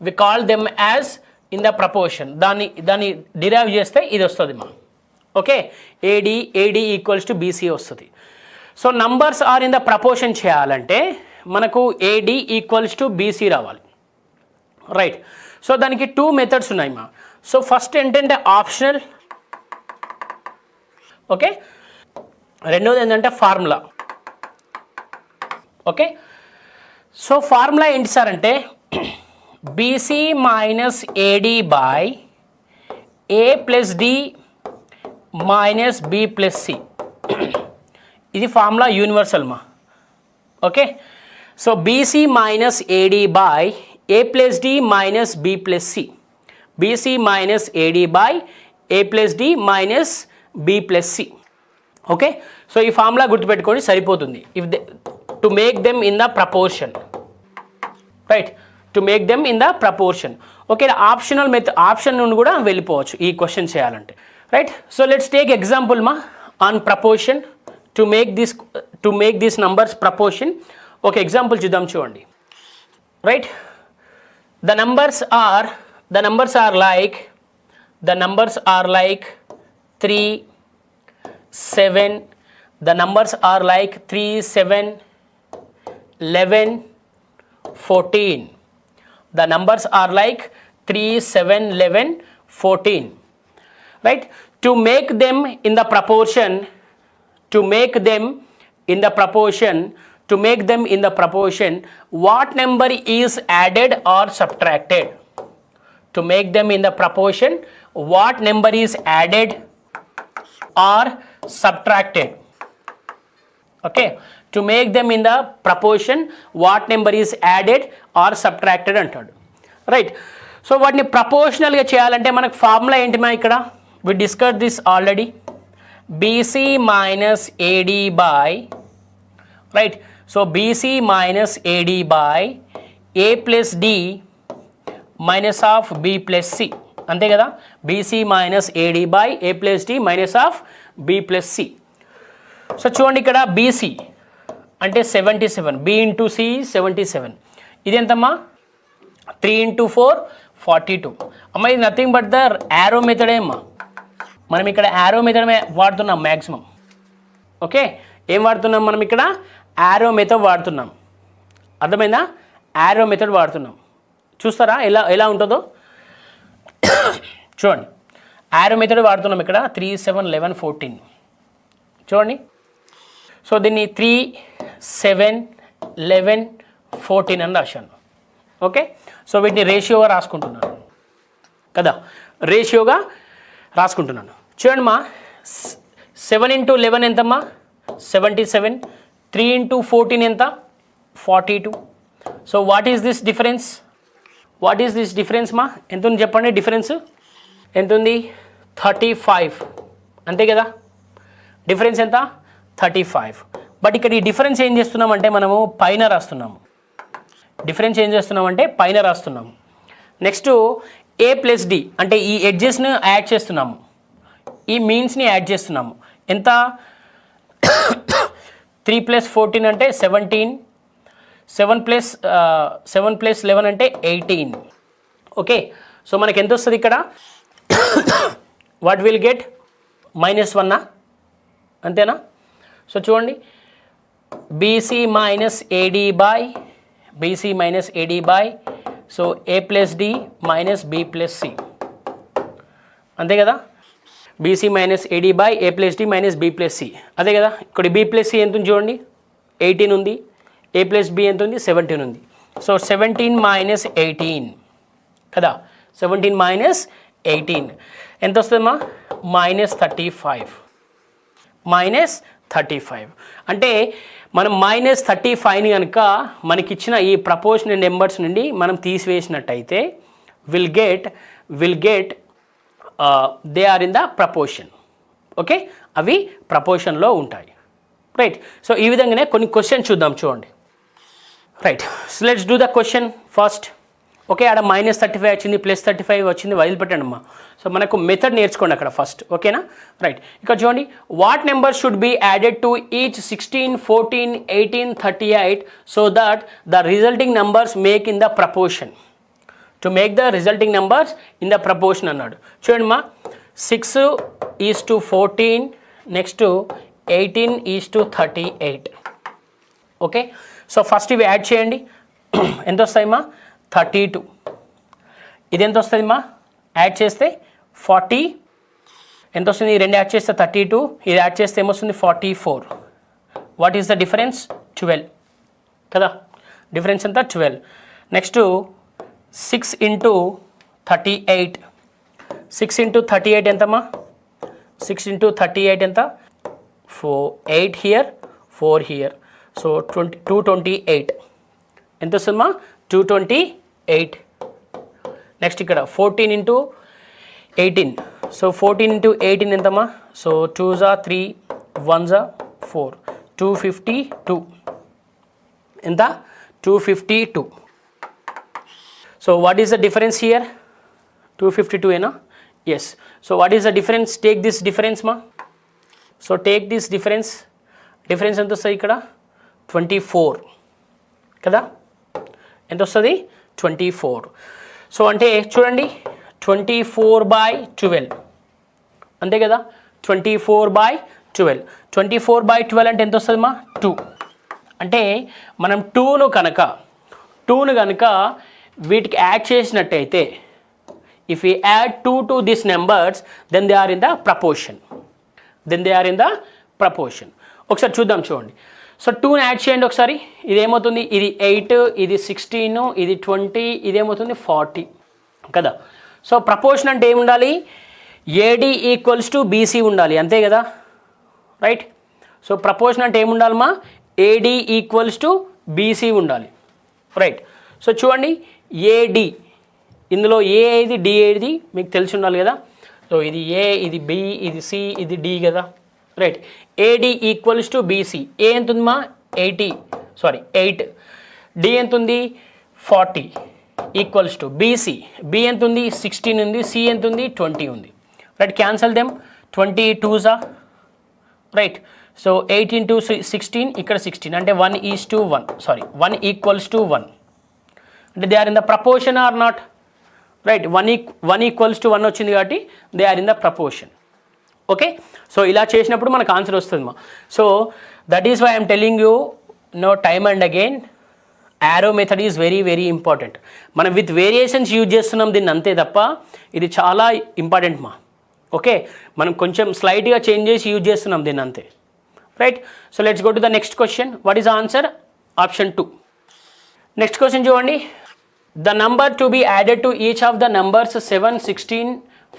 we call them as in the proportion. దాన్ని derive చేస్తే ఇది వస్తుంది మా. Okay, AD equals to BC వస్తుంది. So numbers are in the proportion చేయాలంటే మనకు ఏడి ఈక్వల్స్ టు బీసీ రావాలి, రైట్? సో దానికి 2 మెథడ్స్ ఉన్నాయి మా. సో ఫస్ట్ ఏంటంటే ఆప్షనల్, ఓకే. రెండోది ఏంటంటే ఫార్ములా. ఓకే, సో ఫార్ములా ఏంటి సార్ అంటే BC minus AD by A plus D minus B plus C. ఇది ఫార్ములా యూనివర్సల్ మా. Okay, so BC minus AD by A plus D minus B plus C, BC minus AD by A plus D minus B plus C. Okay, so ఈ formula గుర్తుపెట్టుకోండి సరిపోతుంది. If they to make them in the proportion, right, to make them in the proportion. Okay, optional method, option నుండి కూడా వెళ్ళిపోవచ్చు ఈ question చేయాలంటే, right? So let's take example మా on proportion to make this numbers proportion. ఒక example చూద్దాం, చూడండి, right? The numbers are like 3, 7. The numbers are like 3, 7, 11, 14. The numbers are like 3, 7, 11, 14. Right? To make them in the proportion, what number is added or subtracted? To make them in the proportion, what number is added or subtracted? Okay, to make them in the proportion, what number is added or subtracted అంటాడు, right? So వాటిని ప్రపోర్షనల్గా చేయాలంటే మనకు formula ఏంటి మా? ఇక్కడ we discussed this already. BC minus AD by, right? So BC minus AD by A plus D minus of B plus C. అంతే కదా, BC minus AD by A plus D minus of B plus C. So చూడండి ఇక్కడ BC అంటే 77, B into C 77. ఇది ఎంతమ్మా? 3 into 4 42. అమ్మ ఇది nothing but the arrow మెథడే అమ్మా. మనం ఇక్కడ యారో మెథడ్ వాడుతున్నాం మ్యాక్సిమం. ఓకే, ఏం వాడుతున్నాం మనం ఇక్కడ? యారో మెథడ్ వాడుతున్నాం. అర్థమైందా? యారో మెథడ్ వాడుతున్నాం. చూస్తారా ఎలా ఉంటుందో? చూడండి, యారో మెథడ్ వాడుతున్నాం ఇక్కడ. 3, 7, 11, 14 చూడండి. సో దీన్ని 3, 7, 11, 14 అని రాశాను. ఓకే, సో వీటిని రేషియోగా రాసుకుంటున్నాను కదా, రేషియోగా రాసుకుంటున్నాను. చూడండి మా, 7 ఇంటూ 11 ఎంతమ్మా? 77. 3 ఇంటూ 14 ఎంత? 42. So what is this difference మా? ఎంత ఉంది చెప్పండి? డిఫరెన్స్ ఎంత ఉంది? 35. అంతే కదా, డిఫరెన్స్ ఎంత? 35. బట్ ఇక్కడ ఈ డిఫరెన్స్ ఏం చేస్తున్నామంటే మనము పైన రాస్తున్నాము. నెక్స్ట్ ఏ ప్లస్ డి అంటే ఈ ఎడ్జెస్ను యాడ్ చేస్తున్నాము, ఈ మీన్స్ని యాడ్ చేస్తున్నాము. ఎంత? 3 + 14 అంటే 17. 7 + 11 అంటే 18. ఓకే, సో మనకి ఎంత వస్తుంది ఇక్కడ? What will get? -1 అంతేనా? సో చూడండి, BC minus AD by so A plus D minus B plus C. అంతే కదా. BC minus AD by A plus D minus B plus C. అదే కదా, ఇక్కడ బి ప్లస్ సి ఎంత ఉంది చూడండి, 18 ఉంది. ఏ ప్లస్ బి ఎంత ఉంది, 17 ఉంది. సో 17 మైనస్ 18 కదా, 17 మైనస్ 18 ఎంత వస్తుందమ్మా, -35. -35 అంటే మనం -35ని కనుక మనకిచ్చిన ఈ ప్రపోర్షనల్ నెంబర్స్ నుండి మనం తీసివేసినట్టయితే will get they are in the proportion. Okay, అవి ప్రపోర్షన్లో ఉంటాయి. రైట్. సో ఈ విధంగానే కొన్ని క్వశ్చన్ చూద్దాం, చూడండి. Right, so let's do the question first. Okay, ఆడ -35 వచ్చింది, +35 వచ్చింది, వదిలిపెట్టండి అమ్మా. సో మనకు మెథడ్ నేర్చుకోండి అక్కడ ఫస్ట్. ఓకేనా. రైట్, ఇక్కడ చూడండి, what number should be added to each 16, 14, 18, 38 so that the resulting numbers make in the proportion. To make the resulting numbers in the proportion అన్నాడు. చూడండి మా, 6:14, నెక్స్ట్ 18:38. ఓకే, సో ఫస్ట్ ఇవి add చేయండి. ఎంత వస్తాయమ్మా, 32. ఇది ఎంత వస్తుంది మా, యాడ్ చేస్తే 40. ఎంత వస్తుంది, ఈ రెండు యాడ్ చేస్తే 32, ఇది యాడ్ చేస్తే ఏమొస్తుంది, 44. వాట్ ఈస్ ద డిఫరెన్స్, 12 కదా, డిఫరెన్స్ ఎంత, 12. నెక్స్ట్ 6 × 38. 6 × 38 ఎంతమ్మా, 6 × 38 ఎంత, 8 హియర్, 4 హియర్. సో 228 ఎంత వస్తుందమ్మా, 228. నెక్స్ట్ ఇక్కడ 14 × 18. సో 14 × 18 ఎంతమ్మా, so 2s are 3, 1s are 4, 252 ఎంత, 252. So what is the difference here, 252 ఏనా, yes. So what is the difference, take this difference మా. సో టేక్ దిస్ డిఫరెన్స్ ఎంత వస్తుంది ఇక్కడ, 24 కదా, ఎంత వస్తుంది, 24. సో అంటే చూడండి, 24/12 అంతే కదా, 24/12. 24/12 అంటే ఎంత వస్తుంది మా, 2. అంటే మనం 2ను కనుక వీటికి యాడ్ చేసినట్టయితే, if you add 2 to these numbers then they are in the proportion. ఒకసారి చూద్దాం, చూడండి. సో 2ని యాడ్ చేయండి ఒకసారి, ఇది ఏమవుతుంది, ఇది 8, ఇది 16, ఇది 20, ఇది ఏమవుతుంది, 40 కదా. సో ప్రపోర్షన్ అంటే ఏముండాలి, ఏడి ఈక్వల్స్ టు బీసీ ఉండాలి, అంతే కదా. రైట్. సో ప్రపోర్షన్ అంటే ఏముండాలమ్మా, ఏడి ఈక్వల్స్ టు బీసీ ఉండాలి. రైట్. సో చూడండి, ఏడి, ఇందులో ఏ ఏది, డి ఏది మీకు తెలిసి ఉండాలి కదా. సో ఇది ఏ, ఇది బి, ఇది సి, ఇది డి కదా. Right. AD equals to BC. A ఎంత ఉందమ్మా, 8. డి ఎంత ఉంది, 40 ఈక్వల్స్ టు బీసీ. బి ఎంత ఉంది, 16 ఉంది. సి ఎంత ఉంది, 20 ఉంది. Right, cancel them, 22s right. So 8 × 16, ఇక్కడ 16 అంటే 1 ఈక్వల్స్ టు 1. అంటే they are in the proportion or not. Right, 1 equals to 1 వచ్చింది కాబట్టి they are in the proportion. Okay, so ఇలా చేసినప్పుడు మనకు ఆన్సర్ వస్తుంది మా. So that is why I'm telling you no time and again, arrow method is very very important. మనం with variations use చేస్తున్నాం దీన్ని, అంతే తప్ప ఇది చాలా ఇంపార్టెంట్ మా. ఓకే, మనం కొంచెం స్లైట్గా చేంజ్ చేసి యూజ్ చేస్తున్నాం దీన్ని, అంతే. Right. So let's go to the next question. What is answer, option 2. Next question చూడండి. The number to be added to each of the numbers 7, 16,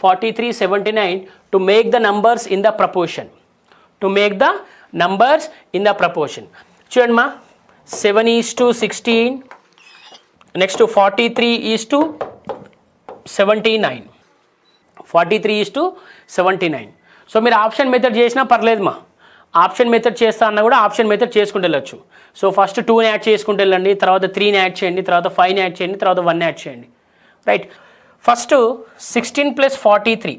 43, 79 to make the numbers in the proportion. చూడండి మా, 7:16, next 43:79. 43:79. So మీరు option method చేసినా పర్లేదు మా, option method చేస్తా అన్నా కూడా ఆప్షన్ మెథడ్ చేసుకుంటూ వెళ్ళచ్చు. సో ఫస్ట్ 2ని యాడ్ చేసుకుంటూ వెళ్ళండి, తర్వాత 3ని యాడ్ చేయండి, తర్వాత 5ని యాడ్ చేయండి, తర్వాత 1ని యాడ్ చేయండి. రైట్. ఫస్ట్ 16 + 43.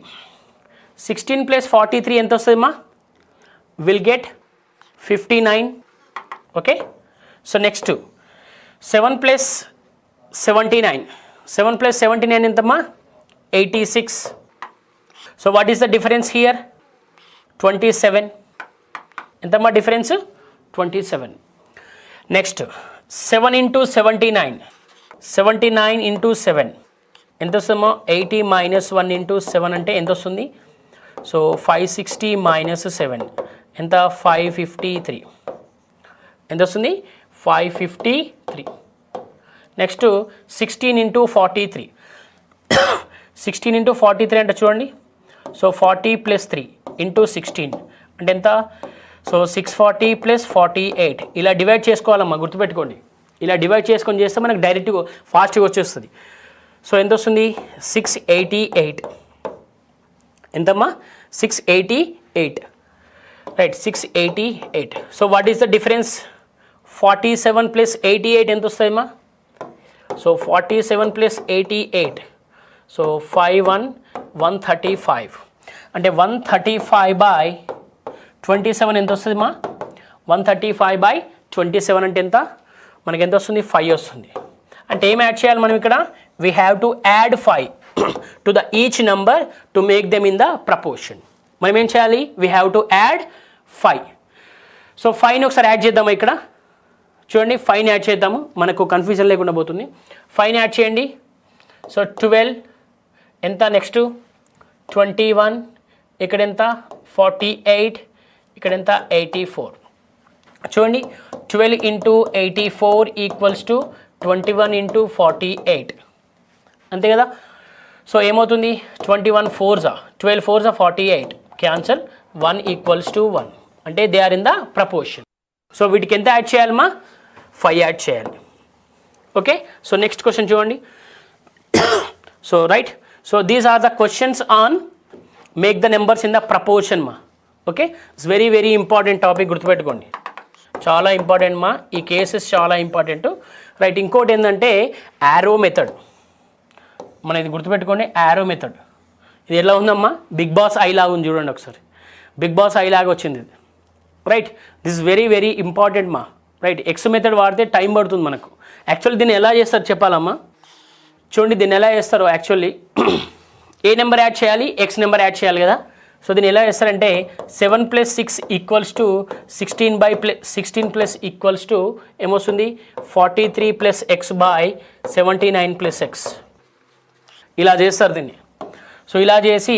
16 + 43 ఎంత వస్తుంది మా, will get 59. Okay. So next 7 + 79. 7 + 79 ఎంతమ్మా, 86. So what is the difference here, 27. ఎంతమ్మా డిఫరెన్స్, 27. నెక్స్ట్ 7 × 79. 79 × 7 ఎంత వస్తుందో, 80 - 1 × 7 అంటే ఎంత వస్తుంది, సో 560 మైనస్ 7 ఎంత 553 ఎంత వస్తుంది 553. నెక్స్ట్ 16 ఇంటూ 43 16 ఇంటూ 43 అంటే చూడండి సో 40 ప్లస్ 3 ఇంటూ 16 అంటే ఎంత సో 640 ప్లస్ 48 ఇలా డివైడ్ చేసుకోవాలమ్మా గుర్తుపెట్టుకోండి. ఇలా డివైడ్ చేసుకొని చేస్తే మనకు డైరెక్ట్గా ఫాస్ట్గా వచ్చేస్తుంది. సో ఎంత వస్తుంది 688 ఎంతమ్మా 688 right 688. So what is the difference 47 plus 88 ఎంత వస్తుందమ్మా సో 47 ప్లస్ 88 సో 135 అంటే 135 బై 27 ఎంత వస్తుందమ్మా 135 బై 27 అంటే ఎంత మనకి ఎంత వస్తుంది 5 వస్తుంది. అంటే ఏం యాడ్ చేయాలి మనం ఇక్కడ we have to add 5 to the each number to make them in the proportion. మనం ఏం చేయాలి we have to add 5. So 5ని ఒకసారి యాడ్ చేద్దాము ఇక్కడ చూడండి 5ని యాడ్ చేద్దాము మనకు కన్ఫ్యూజన్ లేకుండా పోతుంది. 5ని యాడ్ చేయండి సో 12 ఎంత నెక్స్ట్ 21 ఇక్కడ ఎంత 48 ఇక్కడ ఎంత 84 చూడండి 12 ఇంటూ 84 ఈక్వల్స్ టు 21 ఇంటూ 48 అంతే కదా. సో ఏమవుతుంది 21 4s 12 4s 48 cancel 1 equals to 1 అంటే they are in the proportion. So వీటికి ఎంత యాడ్ చేయాలమ్మా 5 యాడ్ చేయాలి. ఓకే సో నెక్స్ట్ క్వశ్చన్ చూడండి. So right so these are the questions on make the numbers in the proportion మా. Okay it's very very important topic గుర్తుపెట్టుకోండి చాలా important మా ఈ కేసెస్ చాలా ఇంపార్టెంట్ రైట్. ఇంకోటి ఏంటంటే యారో మెథడ్ మన ఇది గుర్తుపెట్టుకోండి యారో మెథడ్ ఇది ఎలా ఉందమ్మా బిగ్ బాస్ ఐ లాగా ఉంది చూడండి ఒకసారి బిగ్ బాస్ ఐ లాగా వచ్చింది ఇది right. This very very important మా రైట్. ఎక్స్ మెథడ్ వాడితే టైం పడుతుంది మనకు. యాక్చువల్లీ దీన్ని ఎలా చేస్తారు చెప్పాలమ్మా చూడండి దీన్ని ఎలా చేస్తారు యాక్చువల్లీ ఏ నెంబర్ యాడ్ చేయాలి ఎక్స్ నెంబర్ యాడ్ చేయాలి కదా. సో దీన్ని ఎలా చేస్తారంటే 7 plus 6 equals to 16 by 16 plus equals to ఏమొస్తుంది 43 plus X by 79 plus X ఇలా చేస్తారు దీన్ని. సో ఇలా చేసి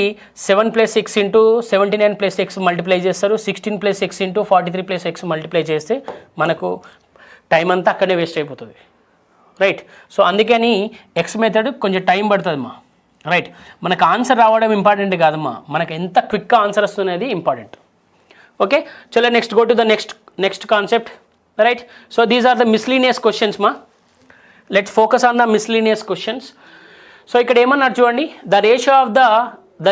7 plus 6 into 79 plus X multiply చేస్తారు 16 plus X into 43 plus X multiply చేస్తే మనకు టైం అంతా అక్కడే వేస్ట్ అయిపోతుంది రైట్. సో అందుకని ఎక్స్ మెథడ్ కొంచెం టైం పడుతుంది మా రైట్. మనకు ఆన్సర్ రావడం ఇంపార్టెంట్ కాదమ్మా మనకు ఎంత క్విక్గా ఆన్సర్ వస్తున్నది ఇంపార్టెంట్. ఓకే చలో next go to the next concept right. So these are the miscellaneous questions మా. Let's focus on the miscellaneous questions. So ఇక్కడ ఏమన్నారు చూడండి the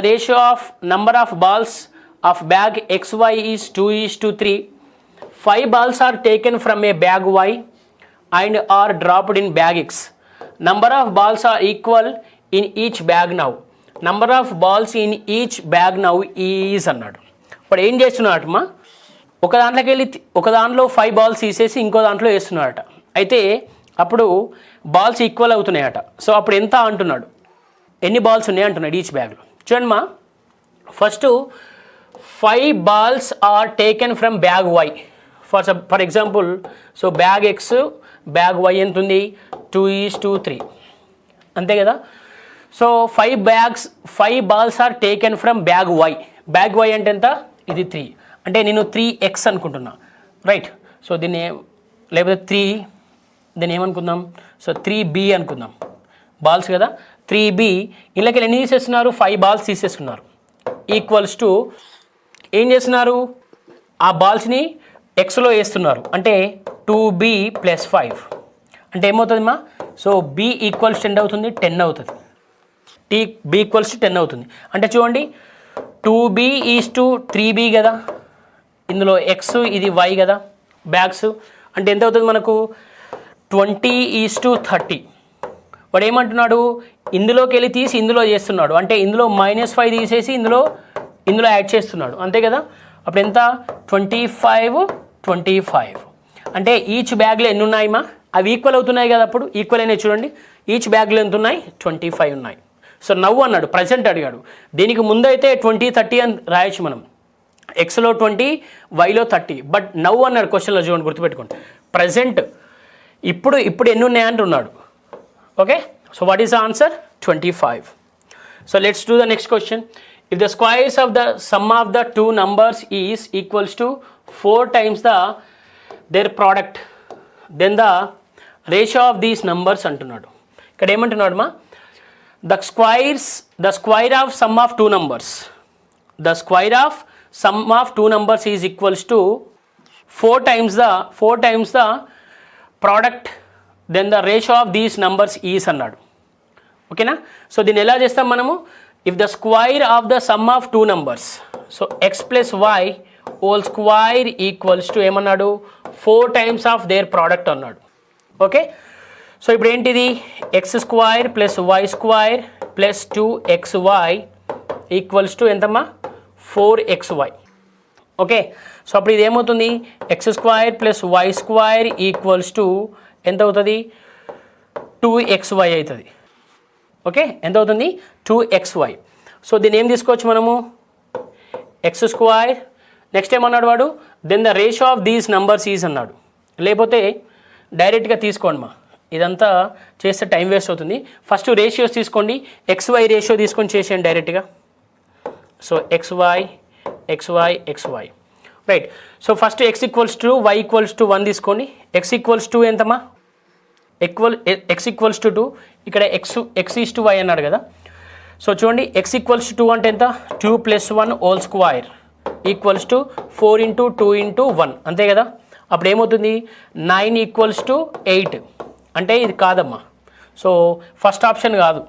ratio of number of balls of bag XY is 2:3. 5 balls are taken from a bag Y and are dropped in bag X. Number of balls are equal in each bag now. Number of balls in each bag now is అన్నాడు. ఇప్పుడు ఏం చేస్తున్నాడటమ్మా ఒక దాంట్లోకి వెళ్ళి ఒక దాంట్లో 5 balls తీసేసి ఇంకో దాంట్లో వేస్తున్నాడట. అయితే అప్పుడు బాల్స్ ఈక్వల్ అవుతున్నాయట. సో అప్పుడు ఎంత అంటున్నాడు ఎన్ని బాల్స్ ఉన్నాయి అంటున్నాడు ఈచ్ బ్యాగ్లో. చూడండి మా first 5 balls are taken from bag Y. For example so bag X bag Y ఎంత ఉంది 2:3 అంతే కదా. So 5 balls are taken from bag Y. Bag Y అంటే ఎంత ఇది 3 అంటే నేను 3x అనుకుంటున్నా రైట్. సో దీన్ని లేకపోతే 3 దీన్ని ఏమనుకుందాం సో 3B అనుకుందాం బాల్స్ కదా 3B ఇళ్ళకి ఎన్ని తీసేస్తున్నారు 5 balls తీసేస్తున్నారు ఈక్వల్స్ టు ఏం చేస్తున్నారు ఆ బాల్స్ని ఎక్స్లో వేస్తున్నారు అంటే 2B + 5 అంటే ఏమవుతుంది మా సో B ఈక్వల్స్ 10 అవుతుంది 10 అవుతుంది B ఈక్వల్స్ 10 అవుతుంది. అంటే చూడండి 2B ఈజ్ టు 3B కదా ఇందులో ఎక్స్ ఇది వై కదా బ్యాగ్స్ అంటే ఎంత అవుతుంది మనకు 20:30. వాడు ఏమంటున్నాడు ఇందులోకి వెళ్ళి తీసి ఇందులో చేస్తున్నాడు అంటే ఇందులో -5 తీసేసి ఇందులో యాడ్ చేస్తున్నాడు అంతే కదా. అప్పుడు ఎంత 25 అంటే ఈచ్ బ్యాగ్లో ఎన్ని ఉన్నాయమ్మా అవి ఈక్వల్ అవుతున్నాయి కదా అప్పుడు ఈక్వల్ అయినాయి చూడండి ఈచ్ బ్యాగ్లో ఎంత ఉన్నాయి 25 ఉన్నాయి. సో నవ్వు అన్నాడు ప్రజెంట్ అడిగాడు దీనికి ముందు అయితే 20 30 అని రాయొచ్చు మనం ఎక్స్లో 20 వైలో 30 బట్ నవ్వు అన్నాడు క్వశ్చన్లో చూడండి గుర్తుపెట్టుకోండి ప్రజెంట్ ఇప్పుడు ఎన్ని ఉన్నాయి అంటున్నాడు. Okay so what is the answer 25. So let's do the next question. If the squares of the sum of the two numbers is equals to 4 times the their product then the ratio of these numbers అంటున్నాడు. ఇక్కడ ఏమంటున్నాడు మా the square of sum of two numbers sum of two numbers is equals to 4 times the product then the ratio of these numbers is అన్నాడు. ఓకేనా? So దీన్ని ఎలా చేస్తాం మనము? If the square of the sum of two numbers, so X plus Y whole square equals to ఏమన్నాడు? 4 times of their product అన్నాడు. Okay, so ఇప్పుడు ఏంటిది? X square plus Y square plus 2xy equals to ఎంతమ్మా? 4xy. Okay, so అప్పుడు ఇది ఏమవుతుంది? X square plus Y square equals to ఎంత అవుతుంది? 2xy అవుతుంది. ఓకే, ఎంత అవుతుంది? 2xy. సో దీన్ని ఏం తీసుకోవచ్చు మనము? ఎక్స్ స్క్వైర్, నెక్స్ట్ ఏమన్నాడు వాడు? Then the ratio of these numbers is అన్నాడు. లేకపోతే డైరెక్ట్గా తీసుకోండి మా, ఇదంతా చేస్తే టైం వేస్ట్ అవుతుంది. ఫస్ట్ రేషియోస్ తీసుకోండి, xy రేషియో తీసుకొని చేసేయండి డైరెక్ట్గా. So xy right. So first x equals to y equals to 1 తీసుకోండి. x ఈక్వల్స్ టు ఎంతమ్మా? x equals to 2. ఇక్కడ x ఈస్ టు y అన్నాడు కదా. సో చూడండి, x ఈక్వల్స్ టు 2 అంటే ఎంత? 2 + 1 హోల్ స్క్వైర్ ఈక్వల్స్ టు 4 × 2 × 1 అంతే కదా. అప్పుడు ఏమవుతుంది? 9 ఈక్వల్స్ టు 8 అంటే ఇది కాదమ్మా. సో ఫస్ట్ ఆప్షన్ కాదు.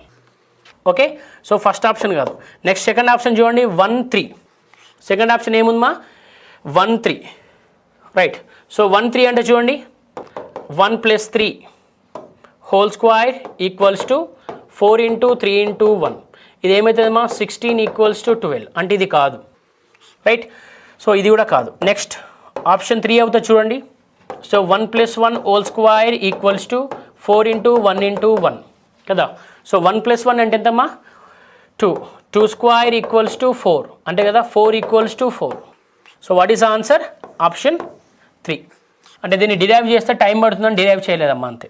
ఓకే, సో ఫస్ట్ ఆప్షన్ కాదు. నెక్స్ట్ సెకండ్ ఆప్షన్ చూడండి, 1 3. సెకండ్ ఆప్షన్ ఏముందమ్మా? 1 3 రైట్. సో 1 3 అంటే చూడండి, 1 + 3 హోల్ స్క్వైర్ ఈక్వల్స్ టు 4 × 3 × 1. ఇది ఏమవుతుందమ్మా? 16 ఈక్వల్స్ టు 12 అంటే ఇది కాదు. రైట్, సో ఇది కూడా కాదు. నెక్స్ట్ ఆప్షన్ 3 అవుతుంది చూడండి. So 1 + 1 whole square equals to 4 × 1 × 1 కదా. సో 1 + 1 అంటే ఎంతమ్మా? 2 స్క్వైర్ ఈక్వల్స్ టు 4 అంటే కదా. 4 equals to 4. So what is answer? Option 3. అంటే దీన్ని డిరైవ్ చేస్తే టైం పడుతుందని డిరైవ్ చేయలేదమ్మా అంతే.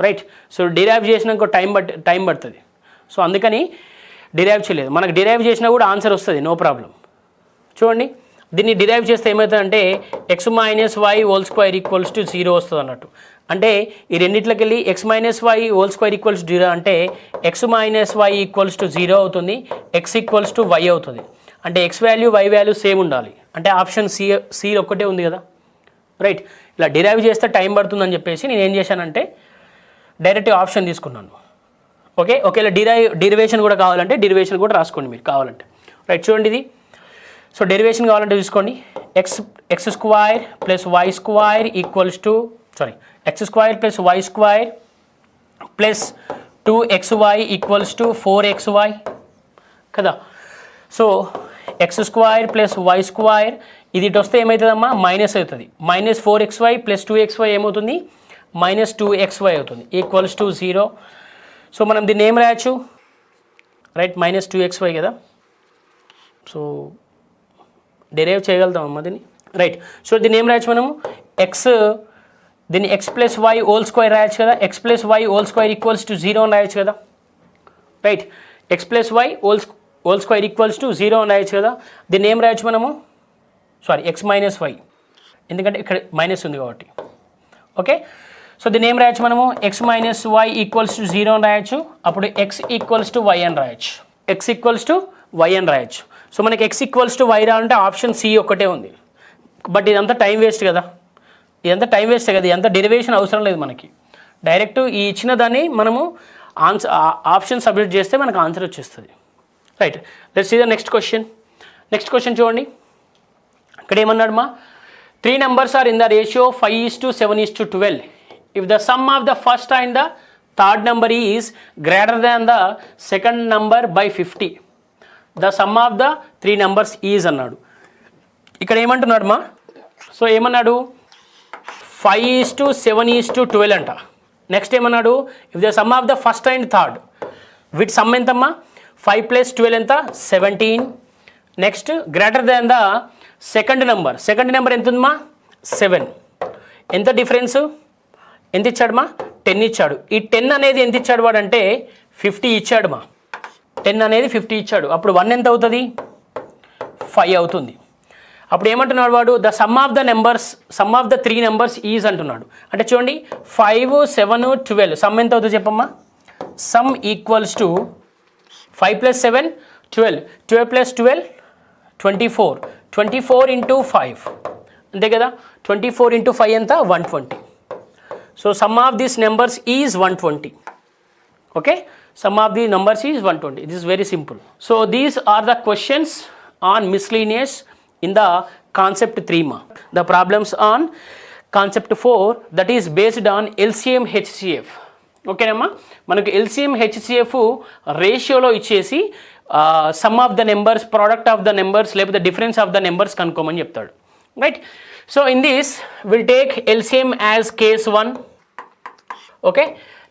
రైట్, సో డిరైవ్ చేసినాక టైం పడుతుంది. సో అందుకని డిరైవ్ చేయలేదు. మనకు డిరైవ్ చేసినా కూడా ఆన్సర్ వస్తుంది, నో ప్రాబ్లం. చూడండి, దీన్ని డిరైవ్ చేస్తే ఏమవుతుందంటే x - y whole square equals to 0 వస్తుంది అన్నట్టు. అంటే ఈ రెండిట్లోకి వెళ్ళి x - y whole square equals 0 అంటే x - y ఈక్వల్స్ టు 0 అవుతుంది, x ఈక్వల్స్ టు y అవుతుంది. అంటే x value y value same ఉండాలి. అంటే ఆప్షన్ సి ఒక్కటే ఉంది కదా. రైట్, ఇలా డిరైవ్ చేస్తే టైం పడుతుందని చెప్పేసి నేను ఏం చేశానంటే డైరెక్ట్ ఆప్షన్ తీసుకున్నాను. ఓకే, ఒకవేళ డెరివేషన్ కూడా కావాలంటే డెరివేషన్ కూడా రాసుకోండి మీరు కావాలంటే. రైట్, చూడండి ఇది. సో డెరివేషన్ కావాలంటే చూసుకోండి, X square plus Y square equals to x square plus Y square plus 2xy equals to 4xy కదా. So X square plus Y square ఇది ఇటు వస్తే ఏమవుతుందమ్మా? మైనస్ అవుతుంది. -4xy ప్లస్ 2xy ఏమవుతుంది? -2xy అవుతుంది ఈక్వల్స్ టు 0. సో మనం దీన్ని ఏం రాయొచ్చు? రైట్, -2xy కదా. సో డెరైవ్ చేయగలుగుతామమ్మా దీన్ని. రైట్, సో దీన్ని ఏం రాయొచ్చు మనము? దీన్ని x + y హోల్ స్క్వైర్ రాయొచ్చు కదా. x + y whole square equals to 0 అని రాయొచ్చు కదా. Right, x + y whole square equals to 0 అని రాయొచ్చు కదా. దీన్ని ఏం రాయొచ్చు మనము? x - y, ఎందుకంటే ఇక్కడ మైనస్ ఉంది కాబట్టి. ఓకే, సో దీన్ని ఏం రాయొచ్చు మనము? x - y ఈక్వల్స్ టు 0 అని రాయొచ్చు. అప్పుడు x ఈక్వల్స్ టు y అని రాయొచ్చు. సో మనకి x ఈక్వల్స్ టు y రావాలంటే ఆప్షన్ సి ఒకటే ఉంది. బట్ ఇదంతా టైం వేస్ట్ కదా. ఇదంతా డెరివేషన్ అవసరం లేదు మనకి. డైరెక్ట్ ఈ ఇచ్చిన దాన్ని మనము ఆప్షన్ సబ్మిట్ చేస్తే మనకు ఆన్సర్ వచ్చేస్తుంది. Right, let's see the next question చూడండి. ఇక్కడ ఏమన్నాడు మా? 3 numbers are in the ratio 5:7:12. If the sum of the first and the third number is greater than the second number by 50, the sum of the 3 numbers is అన్నాడు. ఇక్కడ ఏమంటున్నాడు మా? So ఏమన్నాడు? 5:7:12 అంట. నెక్స్ట్ ఏమన్నాడు? If the sum of the first and third, వీటి some ఎంతమ్మా? 5 + 12 ఎంత? 17. Next greater than the second number ఎంత ఉందమ్మా? 7. ఎంత డిఫరెన్స్? ఎంత ఇచ్చాడు మా? 10 ఇచ్చాడు. ఈ 10 అనేది ఎంత ఇచ్చాడు వాడు అంటే 50 ఇచ్చాడు మా. 10 అనేది 50 ఇచ్చాడు, అప్పుడు 1 ఎంత అవుతుంది? 5 అవుతుంది. అప్పుడు ఏమంటున్నాడు వాడు? The sum of the 3 numbers is అంటున్నాడు. అంటే చూడండి 5, 7, 12 సమ్ ఎంత అవుతుంది చెప్పమ్మా? సమ్ ఈక్వల్స్ టు 5 + 7 12, 12 + 12 24, 24 ఇంటూ 5 అంతే కదా, 24 ఇంటూ 5 ఎంత? 120. So sum of these numbers is 120. Okay, sum of the numbers is 120. This is very simple. So these are the questions on miscellaneous in the concept 3 ma. The problems on concept 4, that is based on LCM HCF. ఓకేనమ్మా, మనకు LCM HCF రేషియోలో ఇచ్చేసి some of the numbers, product of the numbers లేకపోతే difference of the numbers కనుక్కోమని చెప్తాడు. Right, so in this will take LCM as case 1. Okay,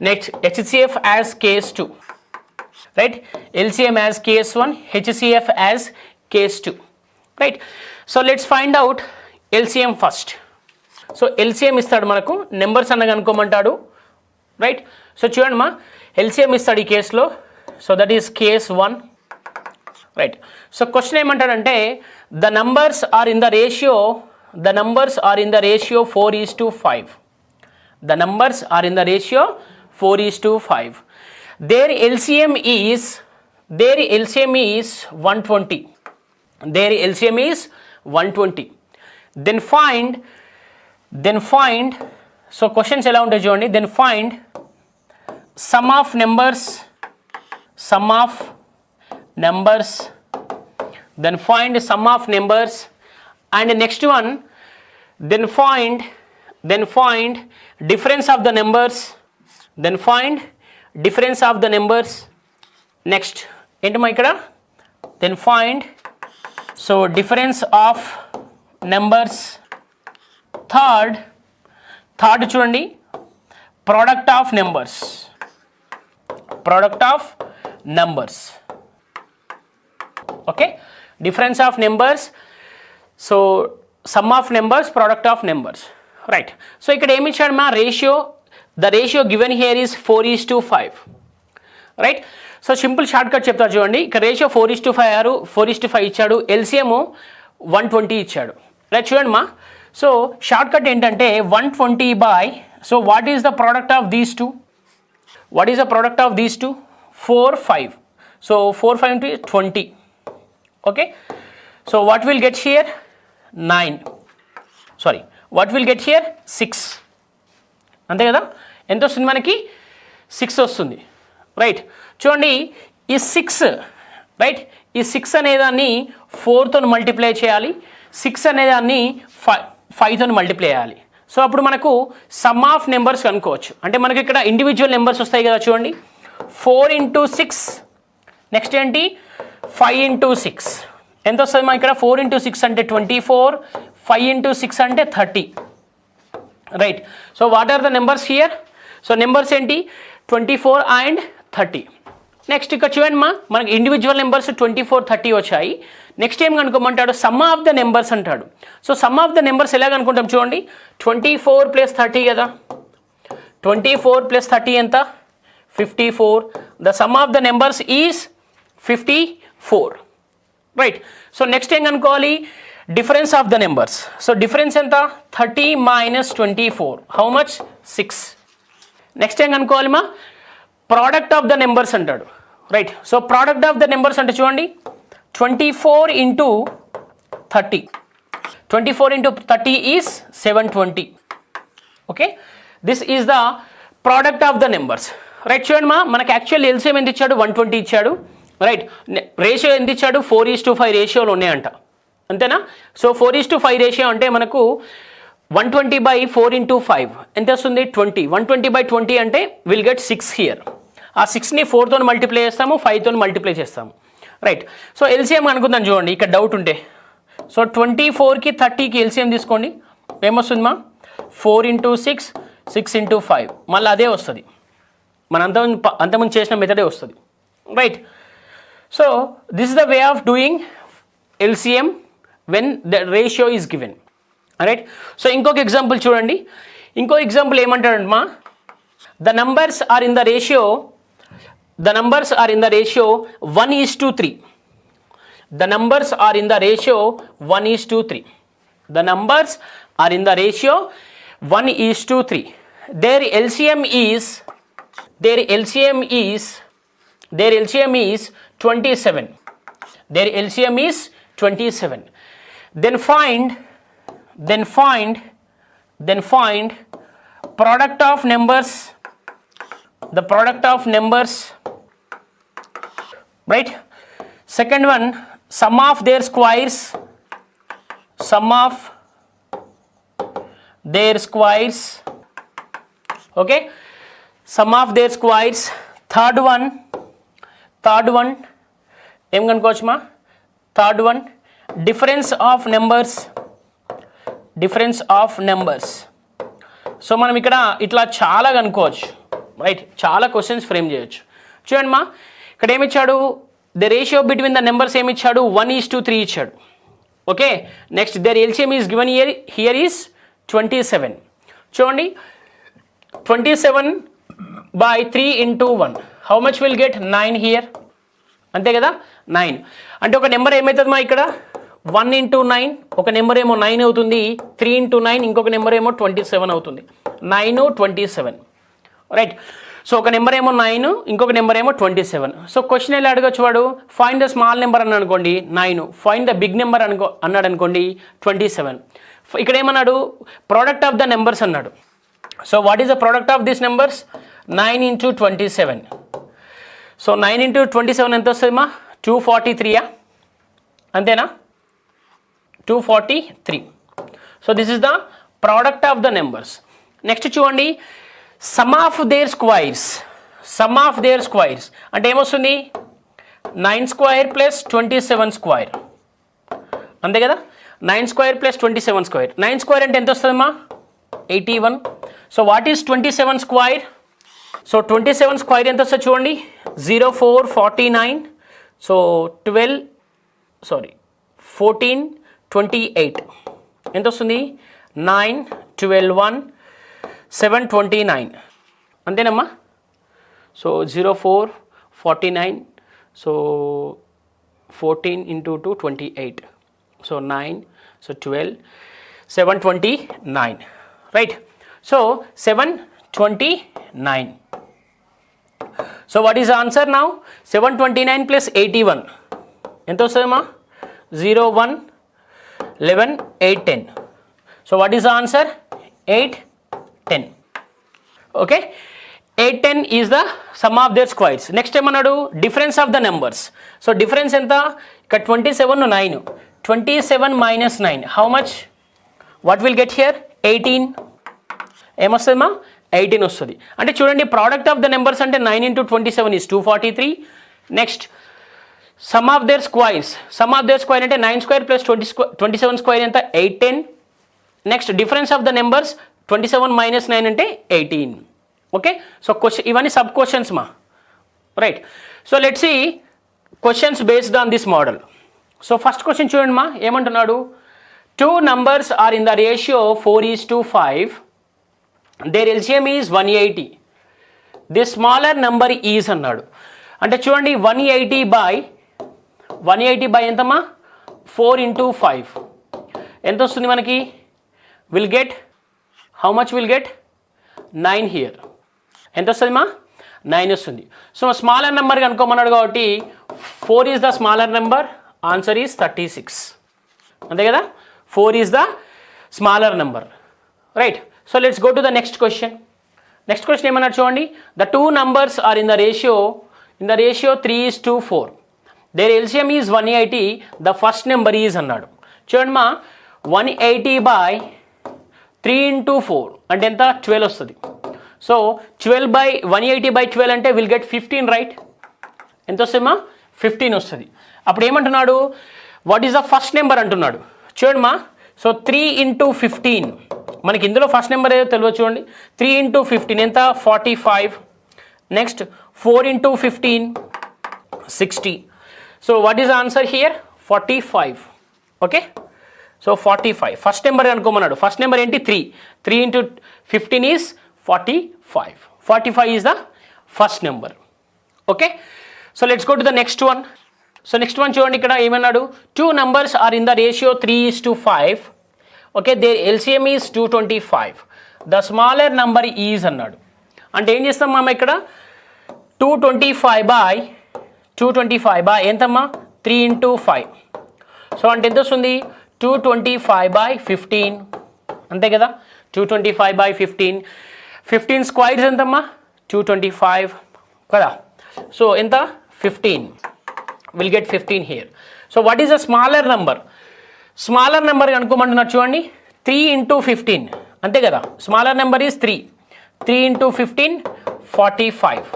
next HCF as case 2, right? LCM as case 1, HCF as case 2, right? So let's find out LCM first. So LCM ఇస్తాడు మనకు, numbers అన్న కనుక్కోమంటాడు, right? So చూడండి మా, LCM ఇస్తాడు ఈ కేసులో. So that is case 1, right? So question ఏమంటాడంటే the numbers are in the ratio 4:5. The numbers are in the ratio 4:5. Their LCM is 120. Their LCM is 120. Then find. So questions ఎలా ఉంటాయి చూడండి. Then find sum of numbers. Then find sum of numbers. And the next one, then find difference of the numbers. Then find difference of the numbers. Next ఏంటమ్మా ఇక్కడ? Then find so difference of numbers. Third చూడండి, product of numbers. Okay, difference of numbers. So sum of numbers, product of numbers. Right, so ఇక్కడ ఏమి ఇచ్చాడు మా? Ratio. The ratio given here is 4:5, right? So simple short cut చెప్తారు చూడండి. ఇక్కడ ratio 4:5 ఇచ్చాడు, LCM 120 ఇచ్చాడు, రైట్? చూడండి మా, సో షార్ట్ కట్ ఏంటంటే 120 by, so what is the product of these two? 4, 5. So 4, 5 into 20. Okay, so what will get here? 9. Sorry, what will get here? 6. అంతే కదా, ఎంత వస్తుంది మనకి? 6 వస్తుంది, రైట్? చూడండి ఈ 6, రైట్? ఈ 6 అనేదాన్ని 4తో మల్టిప్లై చేయాలి, 6 అనేదాన్ని 5తో మల్టిప్లై చేయాలి. సో అప్పుడు మనకు సమ్ ఆఫ్ నెంబర్స్ కనుక్కోవచ్చు. అంటే మనకి ఇక్కడ ఇండివిజువల్ నెంబర్స్ వస్తాయి కదా చూడండి. 4 into 6, నెక్స్ట్ ఏంటి? 5 into 6. ఎంత వస్తుంది మా ఇక్కడ? 4 into 6 అంటే 24, 5 into 6 అంటే 30, right? So what are the numbers here? So numbers ఏంటి? 24 and 30. నెక్స్ట్ ఇక్కడ చూడండి మా, మనకి ఇండివిజువల్ నెంబర్స్ 24, 30 వచ్చాయి. నెక్స్ట్ ఏం కనుక్కోమంటాడు? సమ్ ఆఫ్ ద నెంబర్స్ అంటాడు. So sum of the numbers ఎలా కనుక్కుంటాం చూడండి. 24 + 30 కదా, 24 + 30 ఎంత? 54. The sum of the numbers is 54, right? So next ఏం కనుక్కోవాలి? Difference of the numbers. So difference ఎంత? 30 - 24, హౌ మచ్? 6. నెక్స్ట్ ఏం కనుక్కోవాలి మా? ప్రోడక్ట్ ఆఫ్ ద నెంబర్స్ అంటాడు, right? So product of the numbers అంటే చూడండి 24 into 30. 24 into 30 is 720. Okay, this is the product of the numbers, right? చూడండి మా, మనకి యాక్చువల్ ఎల్సిఎం ఎంత ఇచ్చాడు? 120 ఇచ్చాడు, రైట్? రేషియో ఎంత ఇచ్చాడు? 4:5 రేషియోలు ఉన్నాయంట, అంతేనా? సో 4:5 రేషియో అంటే మనకు 120 by 4 into 5 ఎంత వస్తుంది? 20. 120 by 20 అంటే విల్ గెట్ 6 హియర్. ఆ 6ని 4తో మల్టిప్లై చేస్తాము, 5తో మల్టిప్లై చేస్తాము, రైట్? సో ఎల్సిఎం అనుకుందాం చూడండి, ఇక్కడ డౌట్ ఉంటే. సో 24కి 30కి ఎల్సిఎం తీసుకోండి, ఏమొస్తుంది మా? 4 into 6, 6 into 5, మళ్ళీ అదే వస్తుంది, మన అంతకుముందు చేసిన మెథడే వస్తుంది, right? So this is the way of doing LCM when the ratio is given, right? So ఇంకొక ఎగ్జాంపుల్ చూడండి. ఇంకో ఎగ్జాంపుల్ ఏమంటాడంటే మా, the numbers are in the ratio the numbers are in the ratio 1:3. The numbers are in the ratio 1:3. The numbers are in the ratio 1:3. Their LCM is 27. Their LCM is 27. Then find product of numbers, the product of numbers, right? Second one, sum of their squares, okay, sum of their squares. Third one ఏం కనుకోవచ్చు మా? Third one difference of numbers. So మనం ఇక్కడ ఇట్లా చాలా కనుక్కోవచ్చు, right? చాలా questions frame చేయొచ్చు. చూడండి మా, ఇక్కడ ఏమిచ్చాడు? The ratio between the numbers ఏమిచ్చాడు? 1:3 ఇచ్చాడు. Okay, next there LCM is given here is 27. చూడండి, 27/3 into 1, how much will get? 9 here. అంతే కదా, 9. అంటే ఒక నెంబర్ ఏమవుతుంది మా ఇక్కడ? 1 into 9, ఒక నెంబర్ ఏమో 9 అవుతుంది. 3 into 9, ఇంకొక నెంబర్ ఏమో 27 అవుతుంది. 9, 27, రైట్? సో ఒక నెంబర్ ఏమో 9, ఇంకొక నెంబర్ ఏమో 27. సో క్వశ్చన్ ఎలా అడగచ్చు వాడు? ఫైండ్ ద స్మాల్ నెంబర్ అని అనుకోండి 9, ఫైండ్ ద బిగ్ నెంబర్ అన్నాడు అనుకోండి 27. ఇక్కడ ఏమన్నాడు? ప్రోడక్ట్ ఆఫ్ ద నెంబర్స్ అన్నాడు. So what is the product of this numbers? 9 into 27. So 9 into 27 ఎంత వస్తుంది మా? 243. అంతేనా? 243. So this is the product of the numbers. Next చూడండి, సమ్ ఆఫ్ దేర్ స్క్వైర్స్ అంటే ఏమొస్తుంది? 9 square plus 27 square. అంతే కదా, 9 square plus 27 square. 9 square అంటే ఎంత వస్తుందమ్మా? 81. So what is 27 square? So 27 square ఎంత వస్తుంది చూడండి? 0449. సో 14, 28 ఎంత వస్తుంది? 9, 12, 1, 729. అంతేనమ్మా? So 0449. So 14 into 2, 28. So 9, so 12, 729, right? So 729. So what is answer now? 729 plus 81 ఎంత వస్తుందమ్మా? 0, 1, 11, 8, 10. So what is answer? 8, 10. Okay, 8, 10 is the sum of their squares. Next ఏమన్నాడు? Difference of the numbers. So difference ఎంత? ఇక్కడ 27, 9. 27 minus 9, how much? What will get here? 18. ఏమొస్తుందమ్మా? 18 వస్తుంది. అంటే చూడండి, product of the numbers అంటే 9 into 27 is 243. Next sum of their squares అంటే 9 square plus 27 square ఎంత? 8, 10. Next difference of the numbers 27 minus 9 అంటే 18. ఓకే, సో క్వశ్చన్ ఇవన్నీ సబ్ క్వశ్చన్స్ మా, right? So let's see questions based on this model. So first question చూడండి మా, ఏమంటున్నాడు? 2 numbers are in the ratio 4:5. Their LCM is 180. This smaller number is అన్నాడు. అంటే చూడండి, 180 by ఎంతమ్మా? 4 into 5 ఎంత వస్తుంది మనకి? Will get how much? Will get 9 here. ఎంత వస్తుంది మా? 9 వస్తుంది. సో స్మాలర్ నెంబర్ కనుక్కోమన్నాడు కాబట్టి 4 is the smaller number. Answer is 36. అంతే కదా, 4 is the smaller number, right? So let's go to the next question. Next question ఏమన్నాడు చూడండి, the 2 numbers are in the ratio 3:4. Their LCM is 180. The first number is అన్నాడు. చూడండి మా, 180 by 3 into 4 అంటే ఎంత? 12 వస్తుంది. సో 180 by 12 అంటే will get 15, right? ఎంత వస్తుంది మా? 15 వస్తుంది. అప్పుడు ఏమంటున్నాడు? What is the first number అంటున్నాడు. చూడండి మా, సో 3 into 15, మనకి ఇందులో ఫస్ట్ నెంబర్ ఏదో తెలియదు చూడండి. 3 into 15 ఎంత? 45. Next 4 into 15, 60. So what is answer here? 45. Okay, so 45 first number అనుకోమన్నాడు. ఫస్ట్ నెంబర్ ఏంటి? 3 into 15 is 45. 45 is the first number. Okay, so let's go to the next one. So next one చూడండి, ఇక్కడ ఏమన్నాడు, 2 numbers are in the ratio 3:5. Okay, their LCM is 225. The smaller number is అన్నాడు. అంటే ఏం చేస్తాం మామ ఇక్కడ, 225 బై ఎంతమ్మా, 3 × 5. సో అంటే ఎంత వస్తుంది, 225/15. అంతే కదా, 225/15. 15 స్క్వైర్స్ ఎంతమ్మా, 225 కదా. సో ఎంత, 15. Will get 15 here. So what is the smaller number? Smaller number అనుకోమంటున్నారు చూడండి, 3 × 15. అంతే కదా, smaller number is 3. 3 × 15, 45.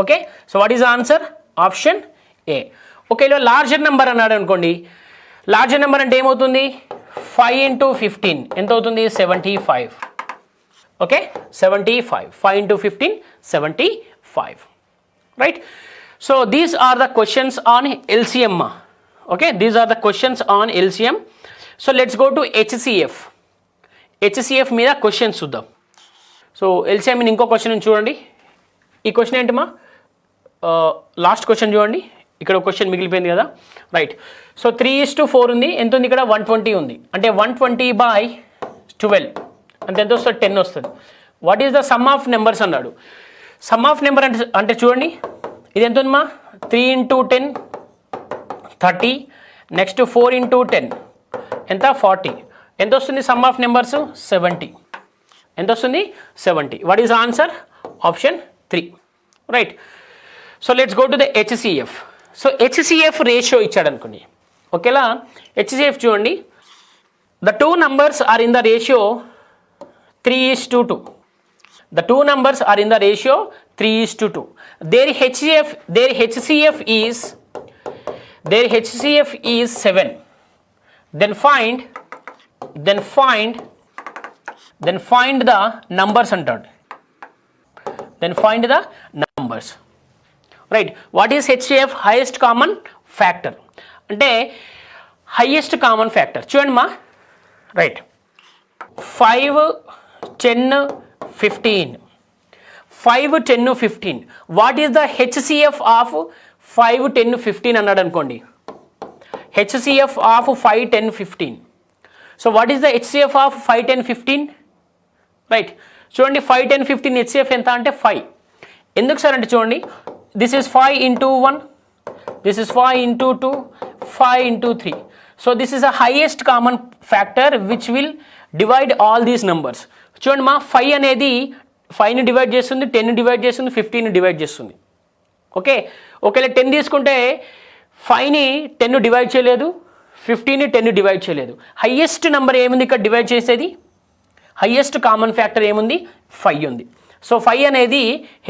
Okay, so what is the answer? Option A. Okay, ఇలా లార్జర్ నెంబర్ అన్నాడు అనుకోండి, లార్జర్ నెంబర్ అంటే ఏమవుతుంది, 5 × 15 ఎంత అవుతుంది, 75. Okay, 75. 5 × 15, 75. Right. So these are the questions on LCM. Okay, these are the questions on LCM. So let's go to HCF మీద questions చూద్దాం. So LCM మీద ఇంకో క్వశ్చన్ చూడండి. ఈ క్వశ్చన్ ఏంటమ్మా, లాస్ట్ క్వశ్చన్ చూడండి, ఇక్కడ ఒక క్వశ్చన్ మిగిలిపోయింది కదా. రైట్. సో 3:4 ఉంది, ఎంత ఉంది ఇక్కడ, 120 ఉంది. అంటే 120/12 అంటే ఎంత వస్తుంది, 10 వస్తుంది. What is the sum of numbers అన్నాడు. సమ్ ఆఫ్ నెంబర్ అంటే చూడండి, ఇది ఎంత ఉందమ్మా, 3 × 10 30. నెక్స్ట్ 4 × 10 ఎంత, 40. ఎంత వస్తుంది సమ్ ఆఫ్ నెంబర్స్, 70. ఎంత వస్తుంది, 70. What is answer? Option 3. Right. So let's go to the HCF. So HCF ratio ఇచ్చాడు అనుకోండి. ఓకేలా, HCF చూడండి, the 2 numbers are in the ratio 3:2. The 2 numbers are in the ratio 3:2. Their HCF is 7. Then find the numbers అంటాడు. Then find the numbers. Right. What is HCF? Highest common factor. అంటే highest common factor. చూడండి మా, right, 5, 10, 15. 5, 10, 15. What is the HCF of 5, 10, 15 అన్నాడు అనుకోండి. HCF of 5, 10, 15. So what is the HCF of 5, 10, 15? Right. చూడండి, 5, 10, 15 HCF ఎంత అంటే 5. ఎందుకు సార్ అంటే చూడండి, this is 5 × 1, this is 5 × 2, 5 × 3. So this is the highest common factor which will divide all these numbers. చూడండి మా, 5 అనేది 5ని డివైడ్ చేస్తుంది, 10ని డివైడ్ చేస్తుంది, 15ని డివైడ్ చేస్తుంది. ఓకే, ఒకవేళ 10 తీసుకుంటే 5ని 10 డివైడ్ చేయలేదు, 15ని 10 డివైడ్ చేయలేదు. హైయెస్ట్ నెంబర్ ఏముంది ఇక్కడ డివైడ్ చేసేది, హైయెస్ట్ కామన్ ఫ్యాక్టర్ ఏముంది, 5 ఉంది. సో 5 అనేది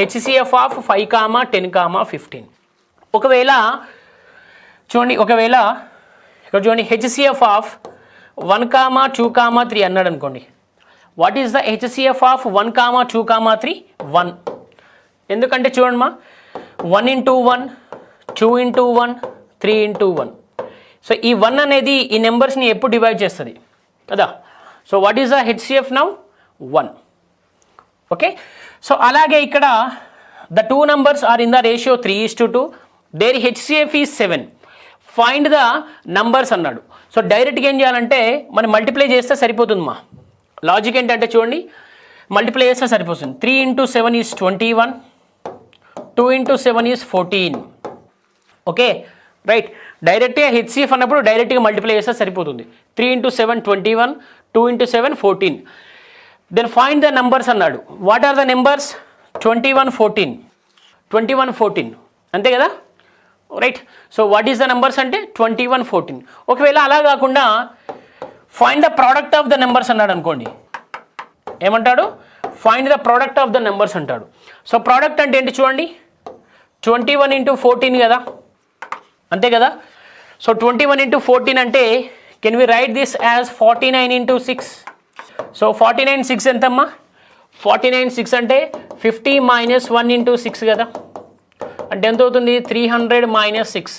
HCF ఆఫ్ 5, 10, 15. ఒకవేళ ఇక్కడ చూడండి, HCF ఆఫ్ 1, 2, 3 అన్నాడు అనుకోండి. What is the HCF of 1, 2, 3? 1. ఎందుకంటే చూడండి మా, 1 × 1, 2 × 1, 3 × 1. సో ఈ 1 అనేది ఈ నెంబర్స్ని ఎప్పుడు డివైడ్ చేస్తుంది కదా. So what is the HCF now? 1. Okay, so అలాగే ఇక్కడ the 2 numbers are in the ratio 3:2. Their HCF is 7. Find the numbers అన్నాడు. సో డైరెక్ట్గా ఏం చేయాలంటే మనం మల్టిప్లై చేస్తే సరిపోతుంది మా. లాజిక్ ఏంటంటే చూడండి, మల్టిప్లై చేస్తే సరిపోతుంది. 3 × 7 ఈజ్ 21, 2 × 7 ఈజ్ 14. Okay, right. డైరెక్ట్గా HCF అన్నప్పుడు డైరెక్ట్గా మల్టిప్లై చేస్తే సరిపోతుంది. 3 × 7 21, 2 × 7 14. దెన్ ఫైండ్ ద నంబర్స్ అన్నాడు. What are the numbers? 21, 14. 21, 14 అంతే కదా, right. So what is the numbers అంటే 21, 14. ఒకవేళ అలా కాకుండా find the product of the numbers అన్నాడు అనుకోండి. ఏమంటాడు? Find the product of the numbers అంటాడు. సో ప్రోడక్ట్ అంటే ఏంటి చూడండి, 21 × 14 కదా, అంతే కదా. సో 21 × 14 అంటే can we write this as 49 × 6. సో 49, 6 ఎంతమ్మా? 49, 6 అంటే 50 - 1 × 6 కదా, అంటే ఎంత అవుతుంది? 300 - 6.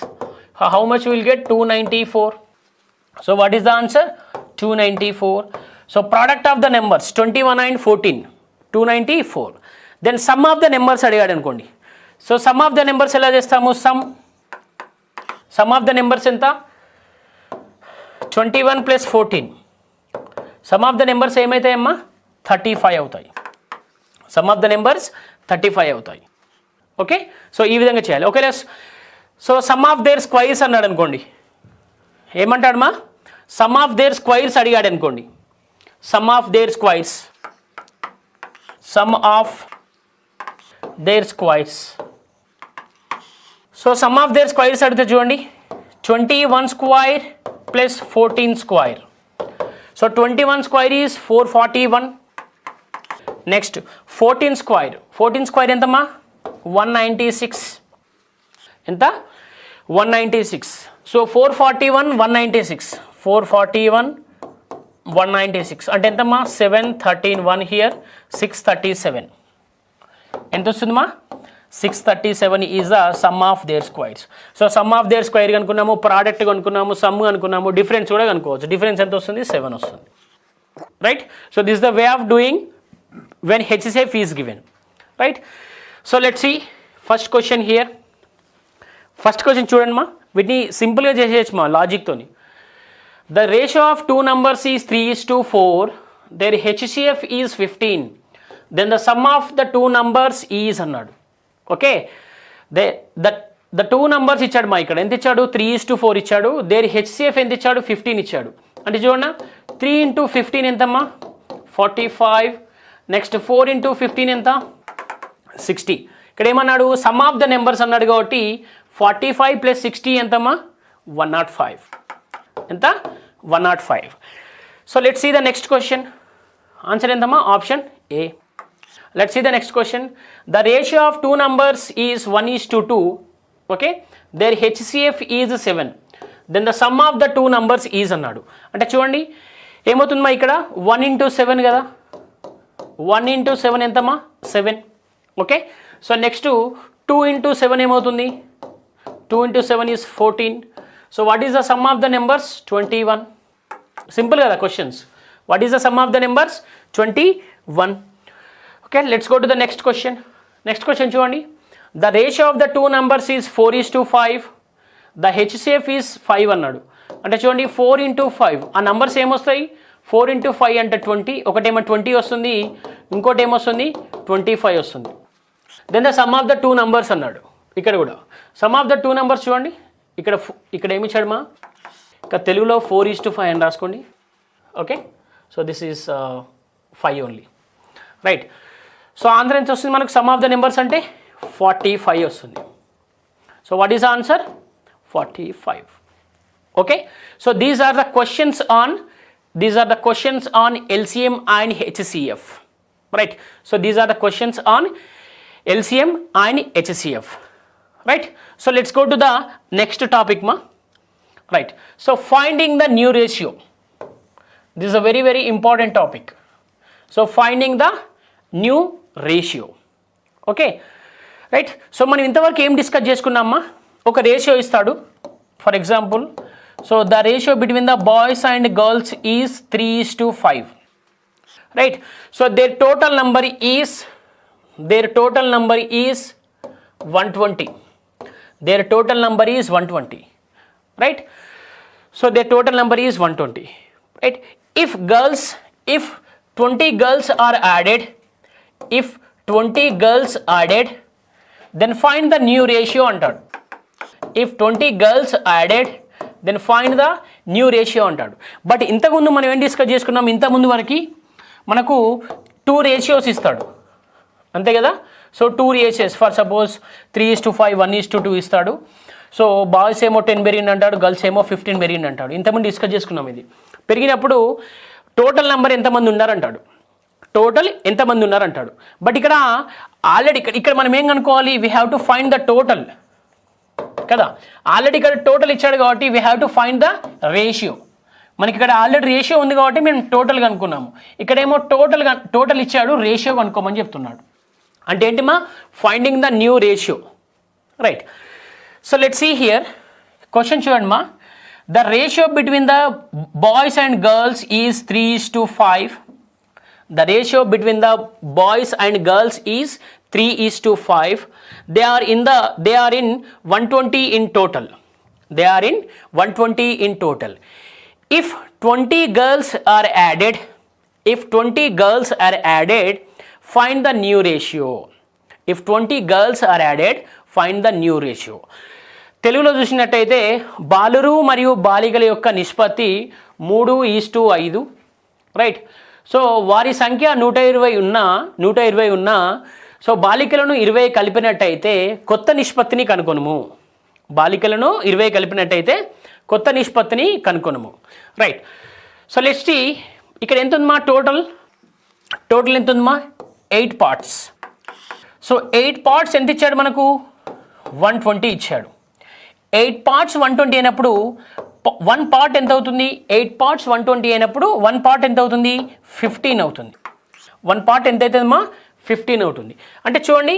How much will get? 294. So what is the answer? 294. So product of the numbers 21 and 14, 294. Then sum of the numbers అడిగాడు అనుకోండి. So sum of the numbers ఎలా చేస్తాము? సమ్ ఆఫ్ ద నెంబర్స్ ఎంత? 21 + 14. సమ్ ఆఫ్ ద నెంబర్స్ ఏమవుతాయమ్మా? 35 అవుతాయి. Some of the numbers 35 అవుతాయి. Okay, so ఈ విధంగా చేయాలి. Okay, so sum of their squares అన్నాడు అనుకోండి, ఏమంటాడమ్మా? సమ్ ఆఫ్ దేర్ స్క్వైర్స్ అడిగాడు అనుకోండి. Some of their squares, some of their squares. So sum of their squares అడిగితే చూడండి, 21 square plus 14 square. So 21 square is 441. Next 14 square. 14 square ఎంతమ్మా? 196. ఎంత? 196. So 441 196, 441 196 అంటే ఎంతమ్మా? 713. 1 హియర్ 637. ఎంత వస్తుందమ్మా? 637 is the sum of their squares. So sum of their square కనుక్కున్నాము, product కనుక్కున్నాము, సమ్ కనుక్కున్నాము, డిఫరెన్స్ కూడా కనుక్కోవచ్చు. డిఫరెన్స్ ఎంత వస్తుంది? 7 వస్తుంది. Right, so this is the way of doing when HCF is given. Right, so let's see first question here. First question చూడండి మా, వీటిని సింపుల్గా చేసేయచ్చు మా లాజిక్తోని. The ratio of two numbers is 3:4. Their HCF is 15. Then the sum of the two numbers is అన్నాడు. Okay, the two numbers ఇచ్చాడు మా. ఇక్కడ ఎంత ఇచ్చాడు? 3:4 ఇచ్చాడు. దేర్ HCF ఎంత ఇచ్చాడు? 15 ఇచ్చాడు. అంటే చూడండి, 3 × 15 ఎంతమ్మా? 45. నెక్స్ట్ 4 × 15 ఎంత? 60. ఇక్కడ ఏమన్నాడు? సమ్ ఆఫ్ ద నెంబర్స్ అన్నాడు కాబట్టి 45 + 60 ఎంతమ్మా? 105. ఎంత? 105. So let's see the next question. Answer ఎంతమ్మా? Option A. Let's see the next question. The ratio of two numbers is 1:2. Okay, their HCF is 7. Then the sum of the two numbers is అన్నాడు. అంటే చూడండి ఏమవుతుందమ్మా? ఇక్కడ 1 × 7 కదా. 1 × 7 ఎంతమ్మా? 7. Okay, so next 2 × 7 ఏమవుతుంది? 2 × 7 is 14. So what is the sum of the numbers? 21. Simple కదా questions. What is the sum of the numbers? 21. Okay, let's go to the next question. Next question చూడండి. The ratio of the two numbers is 4:5. The HCF is 5 అన్నాడు. అంటే చూడండి 4 × 5 ఆ numbers ఏమొస్తాయి? 4 × 5 అంటే 20. ఒకటేమో 20 వస్తుంది, ఇంకోటి ఏమొస్తుంది? 25 వస్తుంది. Then the sum of the two numbers అన్నాడు. ఇక్కడ కూడా sum of the two numbers చూడండి. ఇక్కడ ఏమి ఇచ్చాడు మా? ఇక్కడ తెలుగులో 4:5 అని రాసుకోండి. Okay, so this is 5 only. Right, so answer ఎంత వస్తుంది మనకు? సమ్ ఆఫ్ ద నెంబర్స్ అంటే 45 వస్తుంది. So what is answer? 45. Okay, so these are the questions on LCM and HCF. Right, so these are the questions on LCM and HCF. Right, so let's go to the next topic ma. Right, so finding the new ratio. This is a very very important topic. So finding the new ratio. Okay, right, so మనం ఇంతవరకు ఏం discuss చేసుకున్నామా? ఒక ratio ఇస్తాడు. For example, so the ratio between the boys and girls is 3:5. Right, so their total number is 120. Their total number is 120. Right, so their total number is 120. Right, if 20 girls are added, then find the new ratio అంటాడు. If 20 girls added, then find the new ratio అంటాడు. But ఇంతకుముందు మనం ఏం discuss చేసుకున్నాం? ఇంతకుముందు వరకు మనకు 2 ratios ఇస్తాడు, అంతే కదా. సో 2 రేషియోస్, ఫర్ సపోజ్ 3:5 1:2 ఇస్తాడు. సో బాయ్స్ ఏమో 10 పెరిగింది అంటాడు, గర్ల్స్ ఏమో 15 పెరిగింది అంటాడు. ఇంతకుముందు డిస్కస్ చేసుకున్నాం. ఇది పెరిగినప్పుడు టోటల్ నెంబర్ ఎంతమంది ఉన్నారంటాడు. బట్ ఇక్కడ ఆల్రెడీ ఇక్కడ మనం ఏం కనుక్కోవాలి? We have to find the total కదా. ఆల్రెడీ ఇక్కడ టోటల్ ఇచ్చాడు కాబట్టి we have to find the ratio. మనకి ఇక్కడ ఆల్రెడీ రేషియో ఉంది కాబట్టి మేము టోటల్ కనుక్కున్నాము. ఇక్కడేమో టోటల్ ఇచ్చాడు, రేషియో కనుక్కోమని చెప్తున్నాడు. అంటే ఏంటి మా? Finding the new ratio. Right, so let's see here question చూడండి మా. The ratio between the boys and girls is 3:5. the ratio between the boys and girls is 3:5. They are in 120 in total. They are in 120 in total. If 20 girls are added, find the new ratio. If 20 girls are added, find the new ratio. తెలుగులో చూసినట్టయితే బాలురు మరియు బాలికల యొక్క నిష్పత్తి 3:5, right. So వారి సంఖ్య 120 ఉన్నా సో బాలికలను 20 కలిపినట్టయితే కొత్త నిష్పత్తిని కనుగొనుము. బాలికలను 20 కలిపినట్టయితే కొత్త నిష్పత్తిని కనుగొనుము, రైట్. సో లెట్స్ సీ ఇక్కడ ఎంత ఉందమ్మా టోటల్ ఎంత ఉందమ్మా 8 పార్ట్స్. సో 8 పార్ట్స్ ఎంత ఇచ్చాడు మనకు 120 ఇచ్చాడు. 8 పార్ట్స్ 120 అయినప్పుడు 1 పార్ట్ ఎంత అవుతుంది? 8 పార్ట్స్ 120 అయినప్పుడు 1 పార్ట్ ఎంత అవుతుంది? 15 అవుతుంది. 1 పార్ట్ ఎంత అవుతుందమ్మా? 15 అవుతుంది. అంటే చూడండి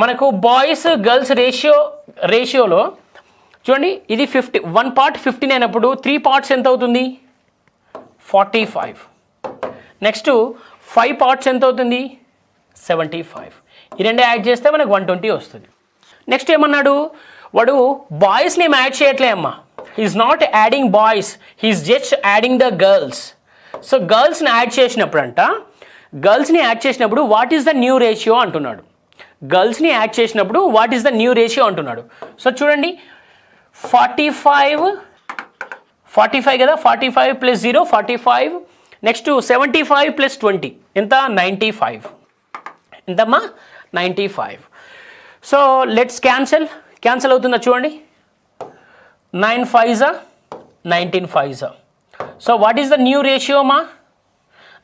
మనకు బాయ్స్ గర్ల్స్ రేషియోలో చూడండి ఇది 1 పార్ట్ 15 అయినప్పుడు 3 పార్ట్స్ ఎంత అవుతుంది? 45. నెక్స్ట్ 5 పార్ట్స్ ఎంత అవుతుంది? 75. ఈ రెండు యాడ్ చేస్తే మనకు 120 వస్తుంది. నెక్స్ట్ ఏమన్నాడు వాడు? బాయ్స్ని ఏం యాడ్ చేయట్లే అమ్మా. He is not adding boys, he is just adding the girls. So గర్ల్స్ని యాడ్ చేసినప్పుడు what is the new ratio అంటున్నాడు. గర్ల్స్ని యాడ్ చేసినప్పుడు what is the new ratio అంటున్నాడు. సో చూడండి 45 కదా, 45 + 0 45. నెక్స్ట్ 75 + 20 ఎంత? 95. ఎంతమ్మా? 95. సో లెట్స్ క్యాన్సల్ అవుతుందా చూడండి. 9 5s 19 5s. So what is the new ratio మా?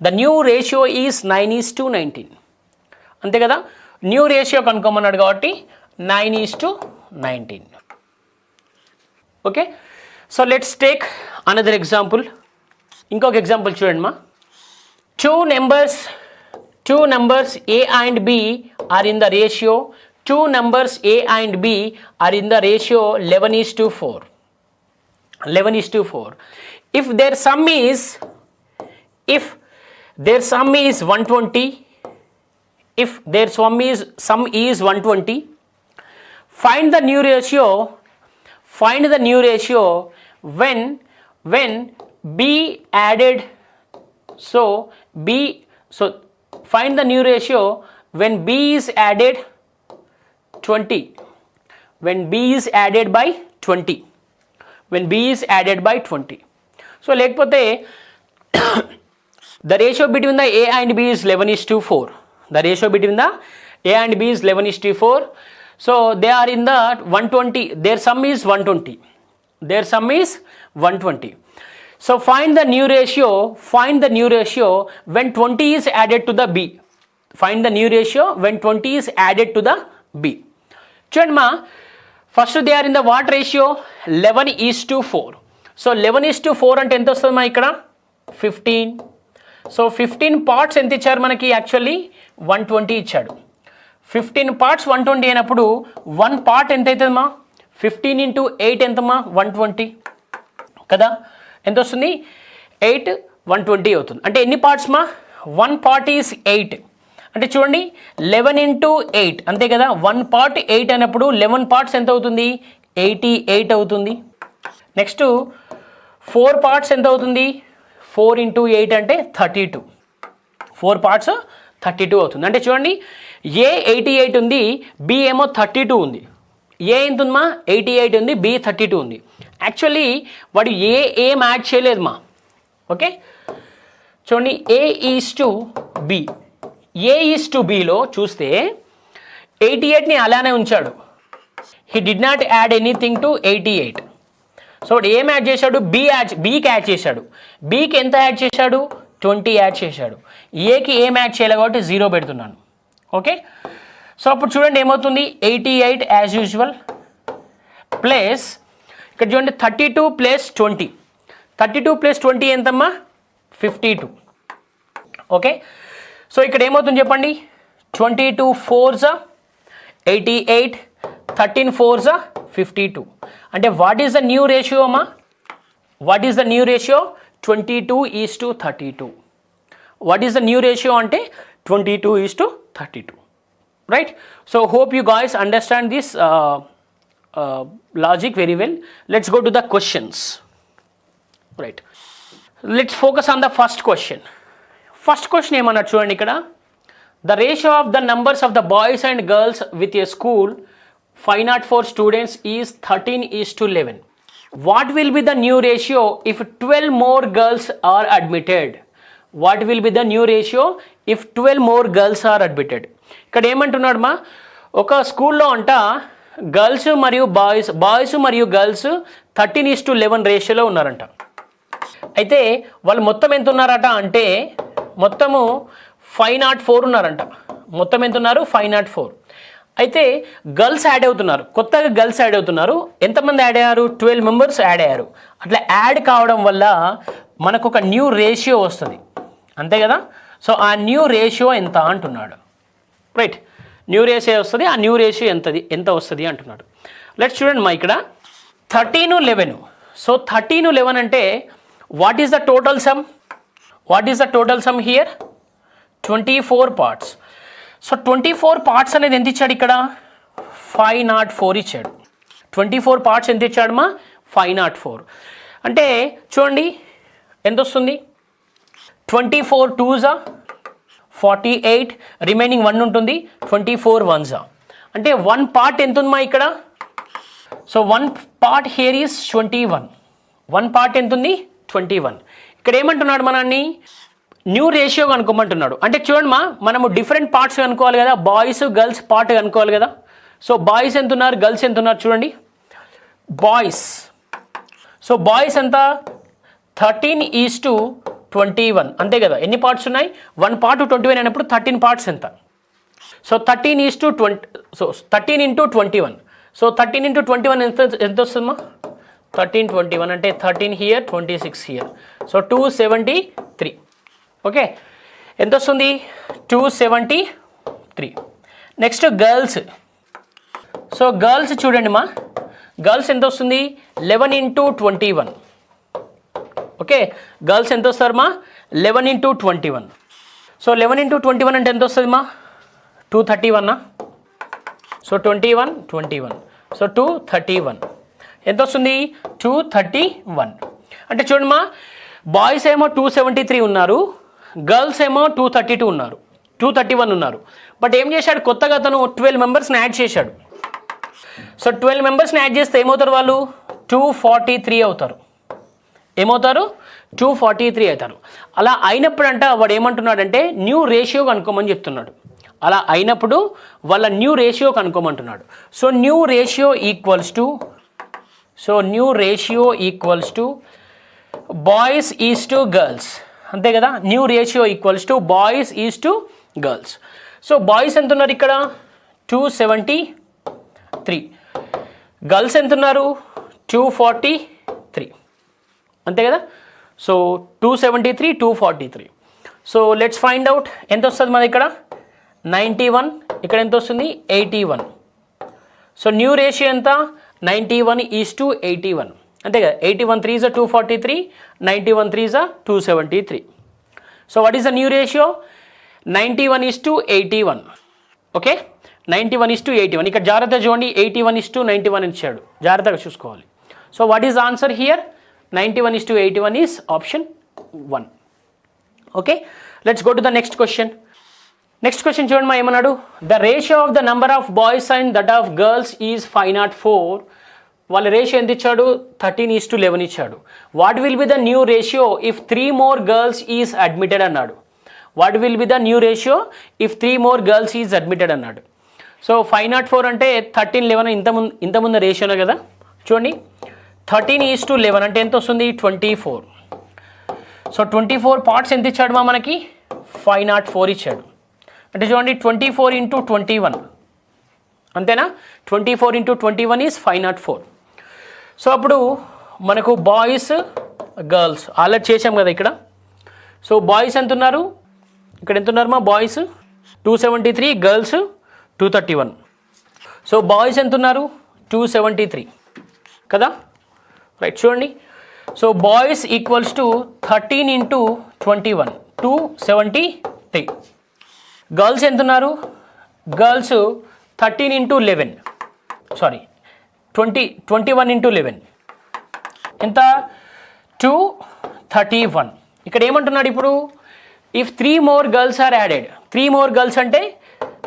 The new ratio is 9:19. అంతే కదా, న్యూ రేషియో కనుక్కోమన్నాడు కాబట్టి 9:19. Okay. So let's take another example. ఇంకొక ఎగ్జాంపుల్ చూడండి మా. Two numbers A and B are in the ratio. Two numbers A and B are in the ratio 11:4. 11:4. If their sum is 120, if their sum is 120, find the new ratio when B added. So find the new ratio when B is added 20. When B is added by 20. So లేకపోతే the ratio between the A and B is 11:4. The ratio between the A and B is 11:4. So they are in the 120. Their sum is 120. So find the new ratio when 20 is added to the B. Find the new ratio when 20 is added to the B. చూడండి మా, first they are in the what ratio 11:4. So 11:4 అంటే ఎంత వస్తుంది మా ఇక్కడ? 15. So 15 parts ఎంత ఇచ్చారు మనకి? యాక్చువల్లీ 120 ఇచ్చాడు. 15 పార్ట్స్ 120 అయినప్పుడు 1 పార్ట్ ఎంత అవుతుంది మా? 15 × 8 ఎంతమ్మా? 120 కదా. ఎంత వస్తుంది? 8 120 అవుతుంది. అంటే ఎన్ని పార్ట్స్ మా? 1 పార్ట్ ఈజ్ 8. అంటే చూడండి 11 × 8 అంతే కదా. 1 పార్ట్ 8 అయినప్పుడు 11 పార్ట్స్ ఎంత అవుతుంది? 88 అవుతుంది. నెక్స్ట్ 4 పార్ట్స్ ఎంత అవుతుంది? 4 × 8 అంటే 32. 4 పార్ట్స్ 32 అవుతుంది. అంటే చూడండి ఏ 88 ఉంది, బి ఏమో 32 ఉంది. ఏ ఎంత ఉందమ్మా? 88 ఉంది, బి 32 ఉంది. యాక్చువల్లీ వాడు ఏం యాడ్ చేయలేదు మా. ఓకే చూడండి A:B లో చూస్తే 88ని అలానే ఉంచాడు. He did not add anything to 88. So వాడు ఏం యాడ్ చేశాడు? బీకి యాడ్ చేశాడు. బీకి ఎంత యాడ్ చేశాడు? 20 యాడ్ చేశాడు. ఏకి ఏం యాడ్ చేయలేదు కాబట్టి 0 పెడుతున్నాను. ఓకే. సో అప్పుడు చూడండి ఏమవుతుంది? 88 యాజ్ యూజువల్ ప్లస్ ఇక్కడ చూడండి 32 + 20. 32 + 20 ఎంతమ్మా? 52. ఓకే. సో ఇక్కడ ఏమవుతుంది చెప్పండి? 22 4s 88, 13 4s 52. అంటే what is the new ratio అమ్మా? What is the new ratio? 22:32. What is the new ratio అంటే 22:32, right? So hope you guys understand this logic very well. Let's go to the questions, right? Let's focus on the first question. First question ఏమన్నారు చూడండి ఇక్కడ. The ratio of the numbers of the boys and girls with a school 504 students is 13:11. What will be the new ratio if 12 more girls are admitted? What will be the new ratio if 12 more girls are admitted? ఇక్కడ ఏమంటున్నాడు మా, ఒక స్కూల్లో అంట girls మరియు boys మరియు girls 13:11 రేషియోలో ఉన్నారంట. అయితే వాళ్ళు మొత్తం ఎంత ఉన్నారట అంటే మొత్తము 504 ఉన్నారంట. మొత్తం ఎంత ఉన్నారు? 504. అయితే గర్ల్స్ యాడ్ అవుతున్నారు, కొత్తగా గర్ల్స్ యాడ్ అవుతున్నారు. ఎంతమంది యాడ్ అయ్యారు? 12 మెంబర్స్ యాడ్ అయ్యారు. అట్లా యాడ్ కావడం వల్ల మనకు ఒక న్యూ రేషియో వస్తుంది, అంతే కదా? సో ఆ న్యూ రేషియో ఎంత అంటున్నాడు, రైట్? న్యూ రేషియో వస్తుంది, ఆ న్యూ రేషియో ఎంత వస్తుంది అంటున్నాడు. లెట్స్ చూడండి మా ఇక్కడ 13:11. సో 13:11 అంటే what is the total some? What is the total some here? 24 parts. So 24 parts అనేది ఎంత ఇచ్చాడు ఇక్కడ? 504 ఇచ్చాడు. 24 పార్ట్స్ ఎంత ఇచ్చాడు మా? 504. అంటే చూడండి ఎంత వస్తుంది? 24 2s 48, రిమైనింగ్ 1 ఉంటుంది. 24 1s అంటే 1 పార్ట్ ఎంత ఉంది మా ఇక్కడ? So 1 part here is 21. 1 part ఎంత ఉంది? 21. ఇక్కడ ఏమంటున్నాడు మనల్ని? న్యూ రేషియో కనుక్కోమంటున్నాడు. అంటే చూడండి మా, మనము డిఫరెంట్ పార్ట్స్ కనుక్కోవాలి కదా, బాయ్స్ గర్ల్స్ పార్ట్ కనుక్కోవాలి కదా. సో బాయ్స్ ఎంత ఉన్నారు, గర్ల్స్ ఎంత ఉన్నారు చూడండి. బాయ్స్, సో బాయ్స్ ఎంత? 13:21, అంతే కదా? ఎన్ని పార్ట్స్ ఉన్నాయి? 1 పార్ట్ 21 అయినప్పుడు 13 పార్ట్స్ ఎంత? So 13:20, so 13 × 21. సో 13 × 21 ఎంత వస్తుందమ్మా? 13:21 అంటే 13 హియర్, 26 హియర్. సో 273. ఓకే, ఎంత వస్తుంది? 273. Next girls. సో గర్ల్స్ చూడండి మా, గర్ల్స్ ఎంత వస్తుంది? 11 × 21. ఓకే, గర్ల్స్ ఎంత వస్తారు మా? 11 × 21. సో 11 × 21 అంటే ఎంత వస్తుంది మా? 231. సో 21. సో 231 ఎంత వస్తుంది? 231. అంటే చూడండి మా, బాయ్స్ ఏమో 273 ఉన్నారు, గర్ల్స్ ఏమో 232 ఉన్నారు, 231 ఉన్నారు. బట్ ఏం చేశాడు? కొత్తగా అతను 12 మెంబర్స్ని యాడ్ చేశాడు. సో 12 మెంబర్స్ని యాడ్ చేస్తే ఏమవుతారు వాళ్ళు? 243 అవుతారు. ఏమవుతారు? 243 అవుతారు. అలా అయినప్పుడంట వాడు ఏమంటున్నాడంటే న్యూ రేషియో కనుక్కోమని చెప్తున్నాడు. అలా అయినప్పుడు వాళ్ళ న్యూ రేషియో కనుక్కోమంటున్నాడు. So new ratio equals to boys is to girls, అంతే కదా? New ratio equals to boys is to girls. So boys ఎంత ఉన్నారు ఇక్కడ? 273. గర్ల్స్ ఎంత ఉన్నారు? 243, అంతే కదా? So 273, 243. So let's find out ఎంత వస్తుంది మన ఇక్కడ? 91. ఇక్కడ ఎంత వస్తుంది? 81. సో న్యూ రేషియో ఎంత? 91:81, అంతే కదా? 81 3s 243, 91 3s 273. So what is the new ratio? 91:81. Okay, 91:81. ఇక్కడ జాగ్రత్తగా చూడండి, 81:91 ఇచ్చాడు, జాగ్రత్తగా చూసుకోవాలి. So what is answer here? 91:81 is option 1. Okay, let's go to the next question. Next question చూడండి మా, ఏమన్నాడు? The ratio of the number of boys and that of girls is 504. వాళ్ళ రేషియో ఎంత ఇచ్చాడు? 13:11 ఇచ్చాడు. What will be the new ratio if 3 more girls is admitted అన్నాడు. What will be the new ratio if 3 more girls is admitted అన్నాడు. So 504 అంటే 13:11 ఇంతకుముందు రేషియోనే కదా. చూడండి 13:11 అంటే ఎంత వస్తుంది? 24. సో 24 పార్ట్స్ ఎంత ఇచ్చాడు మా మనకి? 504 ఇచ్చాడు. అంటే చూడండి 24 × 21, అంతేనా? 24 × 21 ఈజ్ 504. సో అప్పుడు మనకు బాయ్స్ గర్ల్స్ ఆల్రెడీ చేసాం కదా ఇక్కడ. సో బాయ్స్ ఎంత ఉన్నారు? ఇక్కడ ఎంత ఉన్నారు మా? Boys 273, girls 231. సో బాయ్స్ ఎంత ఉన్నారు? 273 కదా, రైట్? చూడండి, so boys equals to 13 × 21. 273. Girls ఎంత ఉన్నారు? గర్ల్స్ 13 into 11, సారీ 21 into 11 ఎంత? 231. ఇక్కడ ఏమంటున్నాడు ఇప్పుడు? If 3 more girls are added, 3 more girls అంటే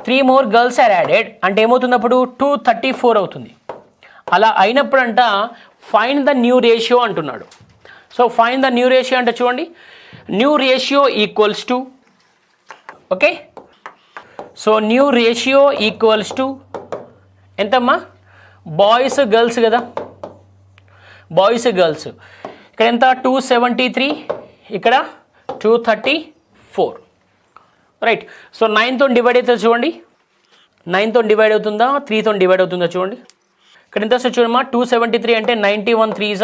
3 more girls are added అంటే ఏమవుతుంది అప్పుడు? 234 అవుతుంది. అలా అయినప్పుడంట ఫైండ్ ద న్యూ రేషియో అంటున్నాడు. So find the new ratio అంటే చూడండి, new ratio equals to, okay, so new ratio equals to ఎంతమ్మా? బాయ్స్ గర్ల్స్ కదా, బాయ్స్ గర్ల్స్. ఇక్కడ ఎంత? 273, ఇక్కడ 234, రైట్. సో 9తో డివైడ్ అవుతుంది చూడండి, 9తో డివైడ్ అవుతుందా 3తో డివైడ్ అవుతుందా చూడండి. ఇక్కడ ఎంత వస్తుంది చూడమ్మా? 273 అంటే 91 3s,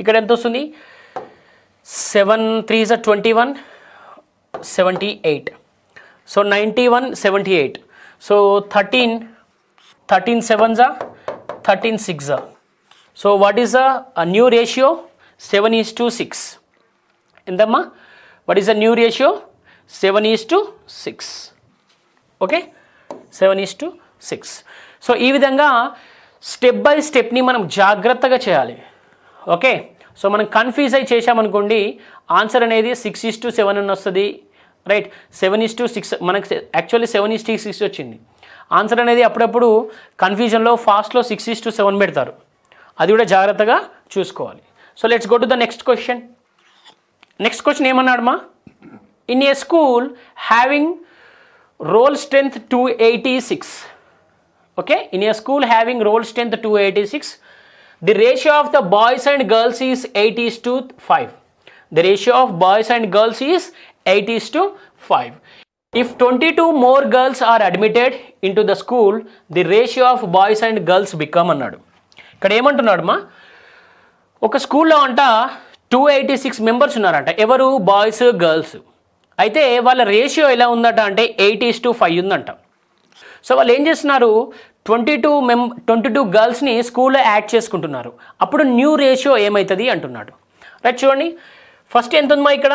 ఇక్కడ ఎంత వస్తుంది? 7 3s 21, 78. So 91 78. So 13 7s 13 6. So what is the new ratio? 7:6. ఎంతమ్మా? What is the new ratio? 7:6. Okay, 7:6. So ఈ విధంగా స్టెప్ బై స్టెప్ని మనం జాగ్రత్తగా చేయాలి. ఓకే, సో మనం కన్ఫ్యూజ్ అయి చేసామనుకోండి, ఆన్సర్ అనేది 6:7 అని వస్తుంది, రైట్. 7:6 మనకు యాక్చువల్లీ 7:6 వచ్చింది. ఆన్సర్ అనేది అప్పుడప్పుడు కన్ఫ్యూజన్లో ఫాస్ట్లో 6:7 పెడతారు, అది కూడా జాగ్రత్తగా చూసుకోవాలి. So let's go to the next question. Next question ఏమన్నాడమ్మా? In a school having roll strength 286, okay, in a school having roll strength 286, the ratio of the boys and girls is 8:5. The ratio of boys and girls is 8:5. If 22 more girls are admitted into the school, the ratio of boys and girls become అన్నాడు. ఇక్కడ ఏమంటున్నాడు మా? ఒక స్కూల్లో అంట 286 members ఉన్నారంట, ఎవరు? Boys girls. అయితే వాళ్ళ రేషియో ఎలా ఉందట అంటే 8:5 ఉందంట. సో వాళ్ళు ఏం చేస్తున్నారు? 22 గర్ల్స్ని స్కూల్లో యాడ్ చేసుకుంటున్నారు. అప్పుడు న్యూ రేషియో ఏమవుతుంది అంటున్నాడు, రైట్. చూడండి, ఫస్ట్ ఎంత ఉందమ్మా ఇక్కడ?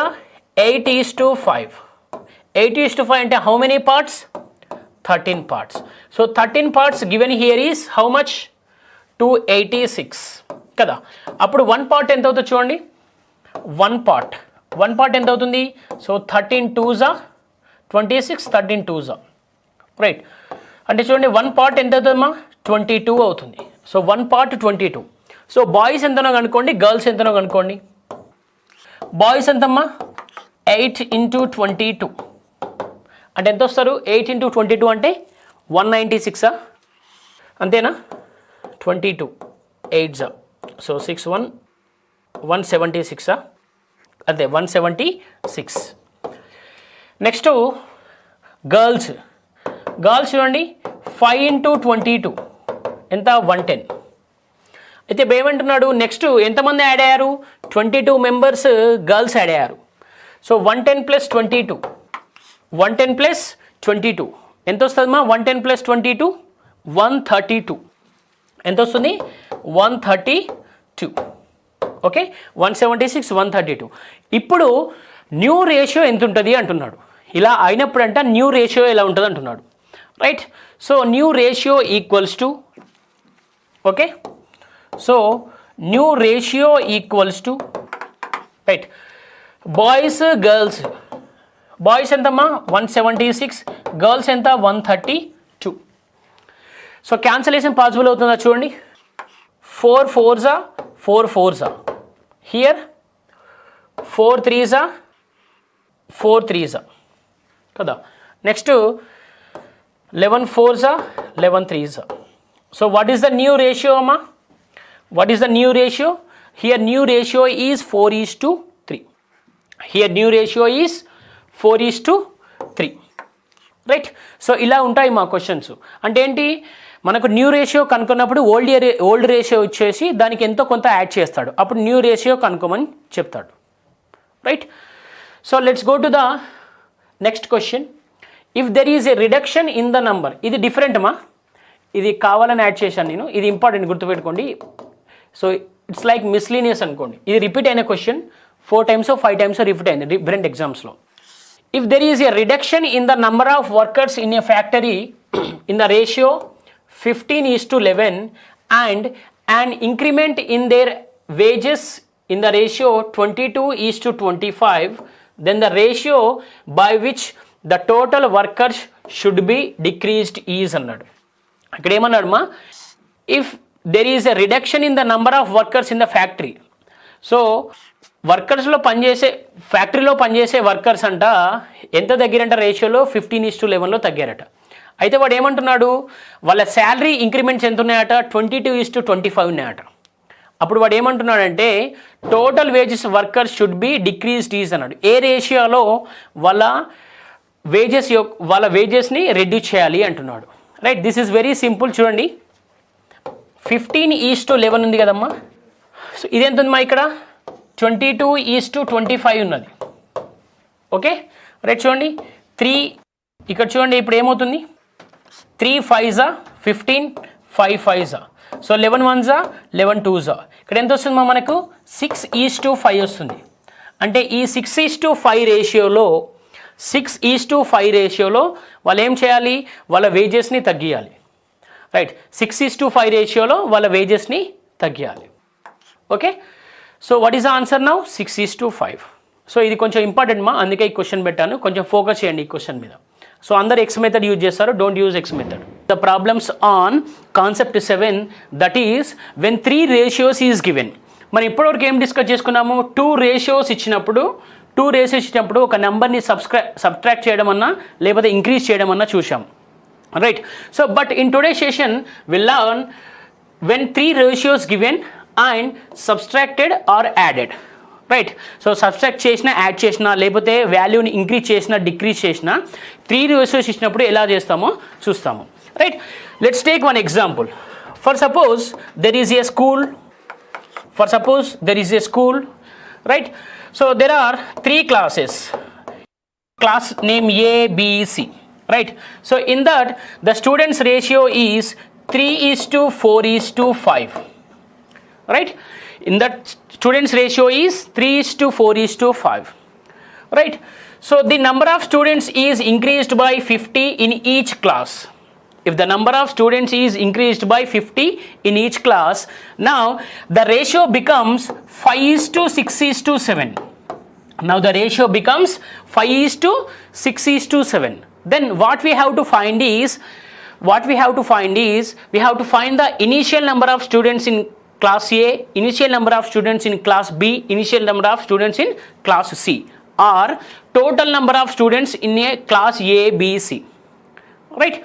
8:5. 8:5 అంటే how many parts? 13 parts. So 13 parts given here is how much? 286 కదా. అప్పుడు 1 పార్ట్ ఎంత అవుతుంది చూడండి, 1 పార్ట్ ఎంత అవుతుంది? So 13 2s 26, 13 2s, right. అంటే చూడండి 1 పార్ట్ ఎంత అవుతుందమ్మా? 22 అవుతుంది. So 1 part 22. సో బాయ్స్ ఎంతనో కనుక్కోండి, గర్ల్స్ ఎంతనో కనుక్కోండి. బాయ్స్ ఎంతమ్మా? 8 into 22 అంటే ఎంత వస్తారు? 8 into 22 అంటే 196, అంతేనా? 22 8s, సో 6 1 176, అంతే 176. నెక్స్ట్ గర్ల్స్ చూడండి, 5 into 22 ఎంత? 110. అయితే ఏమంటున్నాడు? నెక్స్ట్ ఎంతమంది యాడ్ అయ్యారు? 22 మెంబర్స్ గర్ల్స్ యాడ్ అయ్యారు. సో 110 + 22, 110 + 22 ఎంత వస్తుందమ్మా? 110 + 22 132. ఎంత వస్తుంది? 132. ఓకే, 176 132. ఇప్పుడు న్యూ రేషియో ఎంత ఉంటుంది అంటున్నాడు. ఇలా అయినప్పుడంట న్యూ రేషియో ఎలా ఉంటుంది అంటున్నాడు, right. So new ratio equals to, okay, so new ratio equals to, right, boys girls. Boys ఎంతమ్మా? 176, గర్ల్స్ ఎంత? 132. సో క్యాన్సలేషన్ పాసిబుల్ అవుతుందా చూడండి. 4 4s 4 4s, here 4 3s 4 3s కదా. Next 11 4s 11 3s. So what is the new ratio అమ్మా? What is the new ratio? Here new ratio is 4:3. Here new ratio is 4:3, right. So ఇలా ఉంటాయి మా questions. అంటే ఏంటి? మనకు న్యూ రేషియో కనుక్కున్నప్పుడు old ratio వచ్చేసి దానికి ఎంతో కొంత యాడ్ చేస్తాడు, అప్పుడు న్యూ రేషియో కనుక్కోమని చెప్తాడు, right. So let's go to the next question. If there is a reduction in the number, ఇది డిఫరెంట్ అమ్మా, ఇది కావాలని యాడ్ చేశాను నేను, ఇది ఇంపార్టెంట్ గుర్తుపెట్టుకోండి. సో ఇట్స్ లైక్ మిస్లీనియస్ అనుకోండి, ఇది రిపీట్ అయిన క్వశ్చన్. 4 times 5 times రిపీట్ అయింది డిఫరెంట్ ఎగ్జామ్స్లో. If there is a reduction in the number of workers in a factory in the ratio 15:11 and an increment in their wages in the ratio 22:25, then the ratio by which the total workers should be decreased is అన్నాడు. ఇక్కడ ఏమన్నాడు మా, if there is a reduction in the number of workers in the factory. So వర్కర్స్లో పనిచేసే ఫ్యాక్టరీలో పనిచేసే workers అంట ఎంత తగ్గారంట రేషియోలో 15:11లో తగ్గారట. అయితే వాడు ఏమంటున్నాడు, వాళ్ళ శాలరీ ఇంక్రిమెంట్స్ ఎంత ఉన్నాయట 22:25 ఉన్నాయట. అప్పుడు వాడు ఏమంటున్నాడంటే total wages workers should be decreased is అన్నాడు. ఏ రేషియోలో వాళ్ళ వేజెస్ని రెడ్యూస్ చేయాలి అంటున్నాడు. Right, this is very simple. చూడండి 15:11 ఉంది కదమ్మా. సో ఇదెంత ఉందమ్మా, ఇక్కడ 22:25 ఉన్నది. ఓకే రైట్, చూడండి 3 ఇక్కడ చూడండి ఇప్పుడు ఏమవుతుంది, 3 5s 15, 5 5s. So 11 1s 11 2s. ఇక్కడ ఎంత వస్తుందమ్మా మనకు 6:5 వస్తుంది. అంటే ఈ 6:5 రేషియోలో వాళ్ళు ఏం చేయాలి, వాళ్ళ వేజెస్ని తగ్గియాలి. రైట్, 6:5 రేషియోలో వాళ్ళ వేజెస్ని తగ్గియాలి. Okay, so what is the answer now 6:5. So ఇది కొంచెం ఇంపార్టెంట్ మా, అందుకే ఈ క్వశ్చన్ పెట్టాను. కొంచెం ఫోకస్ చేయండి ఈ క్వశ్చన్ మీద. సో అందరు ఎక్స్ మెథడ్ యూజ్ చేస్తారు, don't use X method. The problems on concept 7, that is when 3 ratios is given. మనం ఇప్పటివరకు ఏం డిస్కస్ చేసుకున్నాము, 2 ratios ఇచ్చినప్పుడు ఒక నెంబర్ని సబ్ట్రాక్ట్ చేయడం అన్నా లేకపోతే ఇంక్రీజ్ చేయడం అన్నా చూసాం. Right, so but in today session will learn when 3 ratios given and subtracted or added. Right, so subtract చేసినా యాడ్ చేసినా లేకపోతే వాల్యూని ఇంక్రీజ్ చేసినా డిక్రీజ్ చేసినా 3 ratios ఇచ్చినప్పుడు ఎలా చేస్తామో చూస్తాము. Right, let's take one example. For suppose there is a school. Right, so there are 3 classes, class name A, B, C. Right, so in that the students ratio is 3:4:5. Right, in that students ratio is 3:4:5. Right, so the number of students is increased by 50 in each class. If the number of students is increased by 50 in each class, now the ratio becomes 5:6:7. Now the ratio becomes 5:6:7. Then what we have to find is we have to find the initial number of students in class A, initial number of students in class B, initial number of students in class C, or total number of students in a class A, B, C. Right,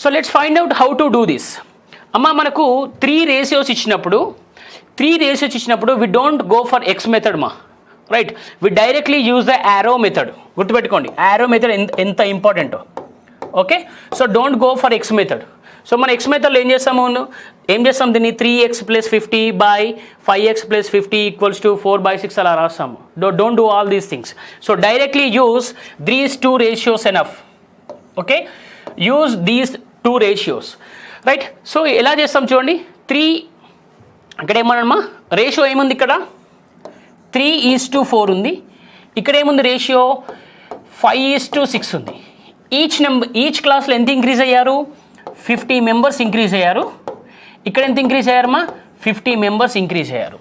so let's find out how to do this. అమ్మ మనకు 3 ratios ఇచ్చినప్పుడు we don't go for X method మా. Right, we directly use the arrow method. గుర్తుపెట్టుకోండి arrow method ఎంత ఇంపార్టెంటో. Okay, so don't go for X method. So మన X మెథడ్లో ఏం చేస్తాం దీన్ని 3x + 50 / 5x + 50 = 4/6 అలా రాస్తాము. Don't do all these things. So directly use these 2 ratios enough. Okay, use these 2 ratios. Right, so ఎలా చేస్తాం చూడండి. 3 ఇక్కడ ఏమన్నా రేషియో ఏముంది, ఇక్కడ 3:4 ఉంది. ఇక్కడ ఏముంది రేషియో 5:6 ఉంది. ఈచ్ క్లాస్లో ఎంత ఇంక్రీజ్ అయ్యారు, 50 మెంబర్స్ ఇంక్రీజ్ అయ్యారు. ఇక్కడ ఎంత ఇంక్రీజ్ అయ్యారమ్మా, 50 మెంబర్స్ ఇంక్రీజ్ అయ్యారు.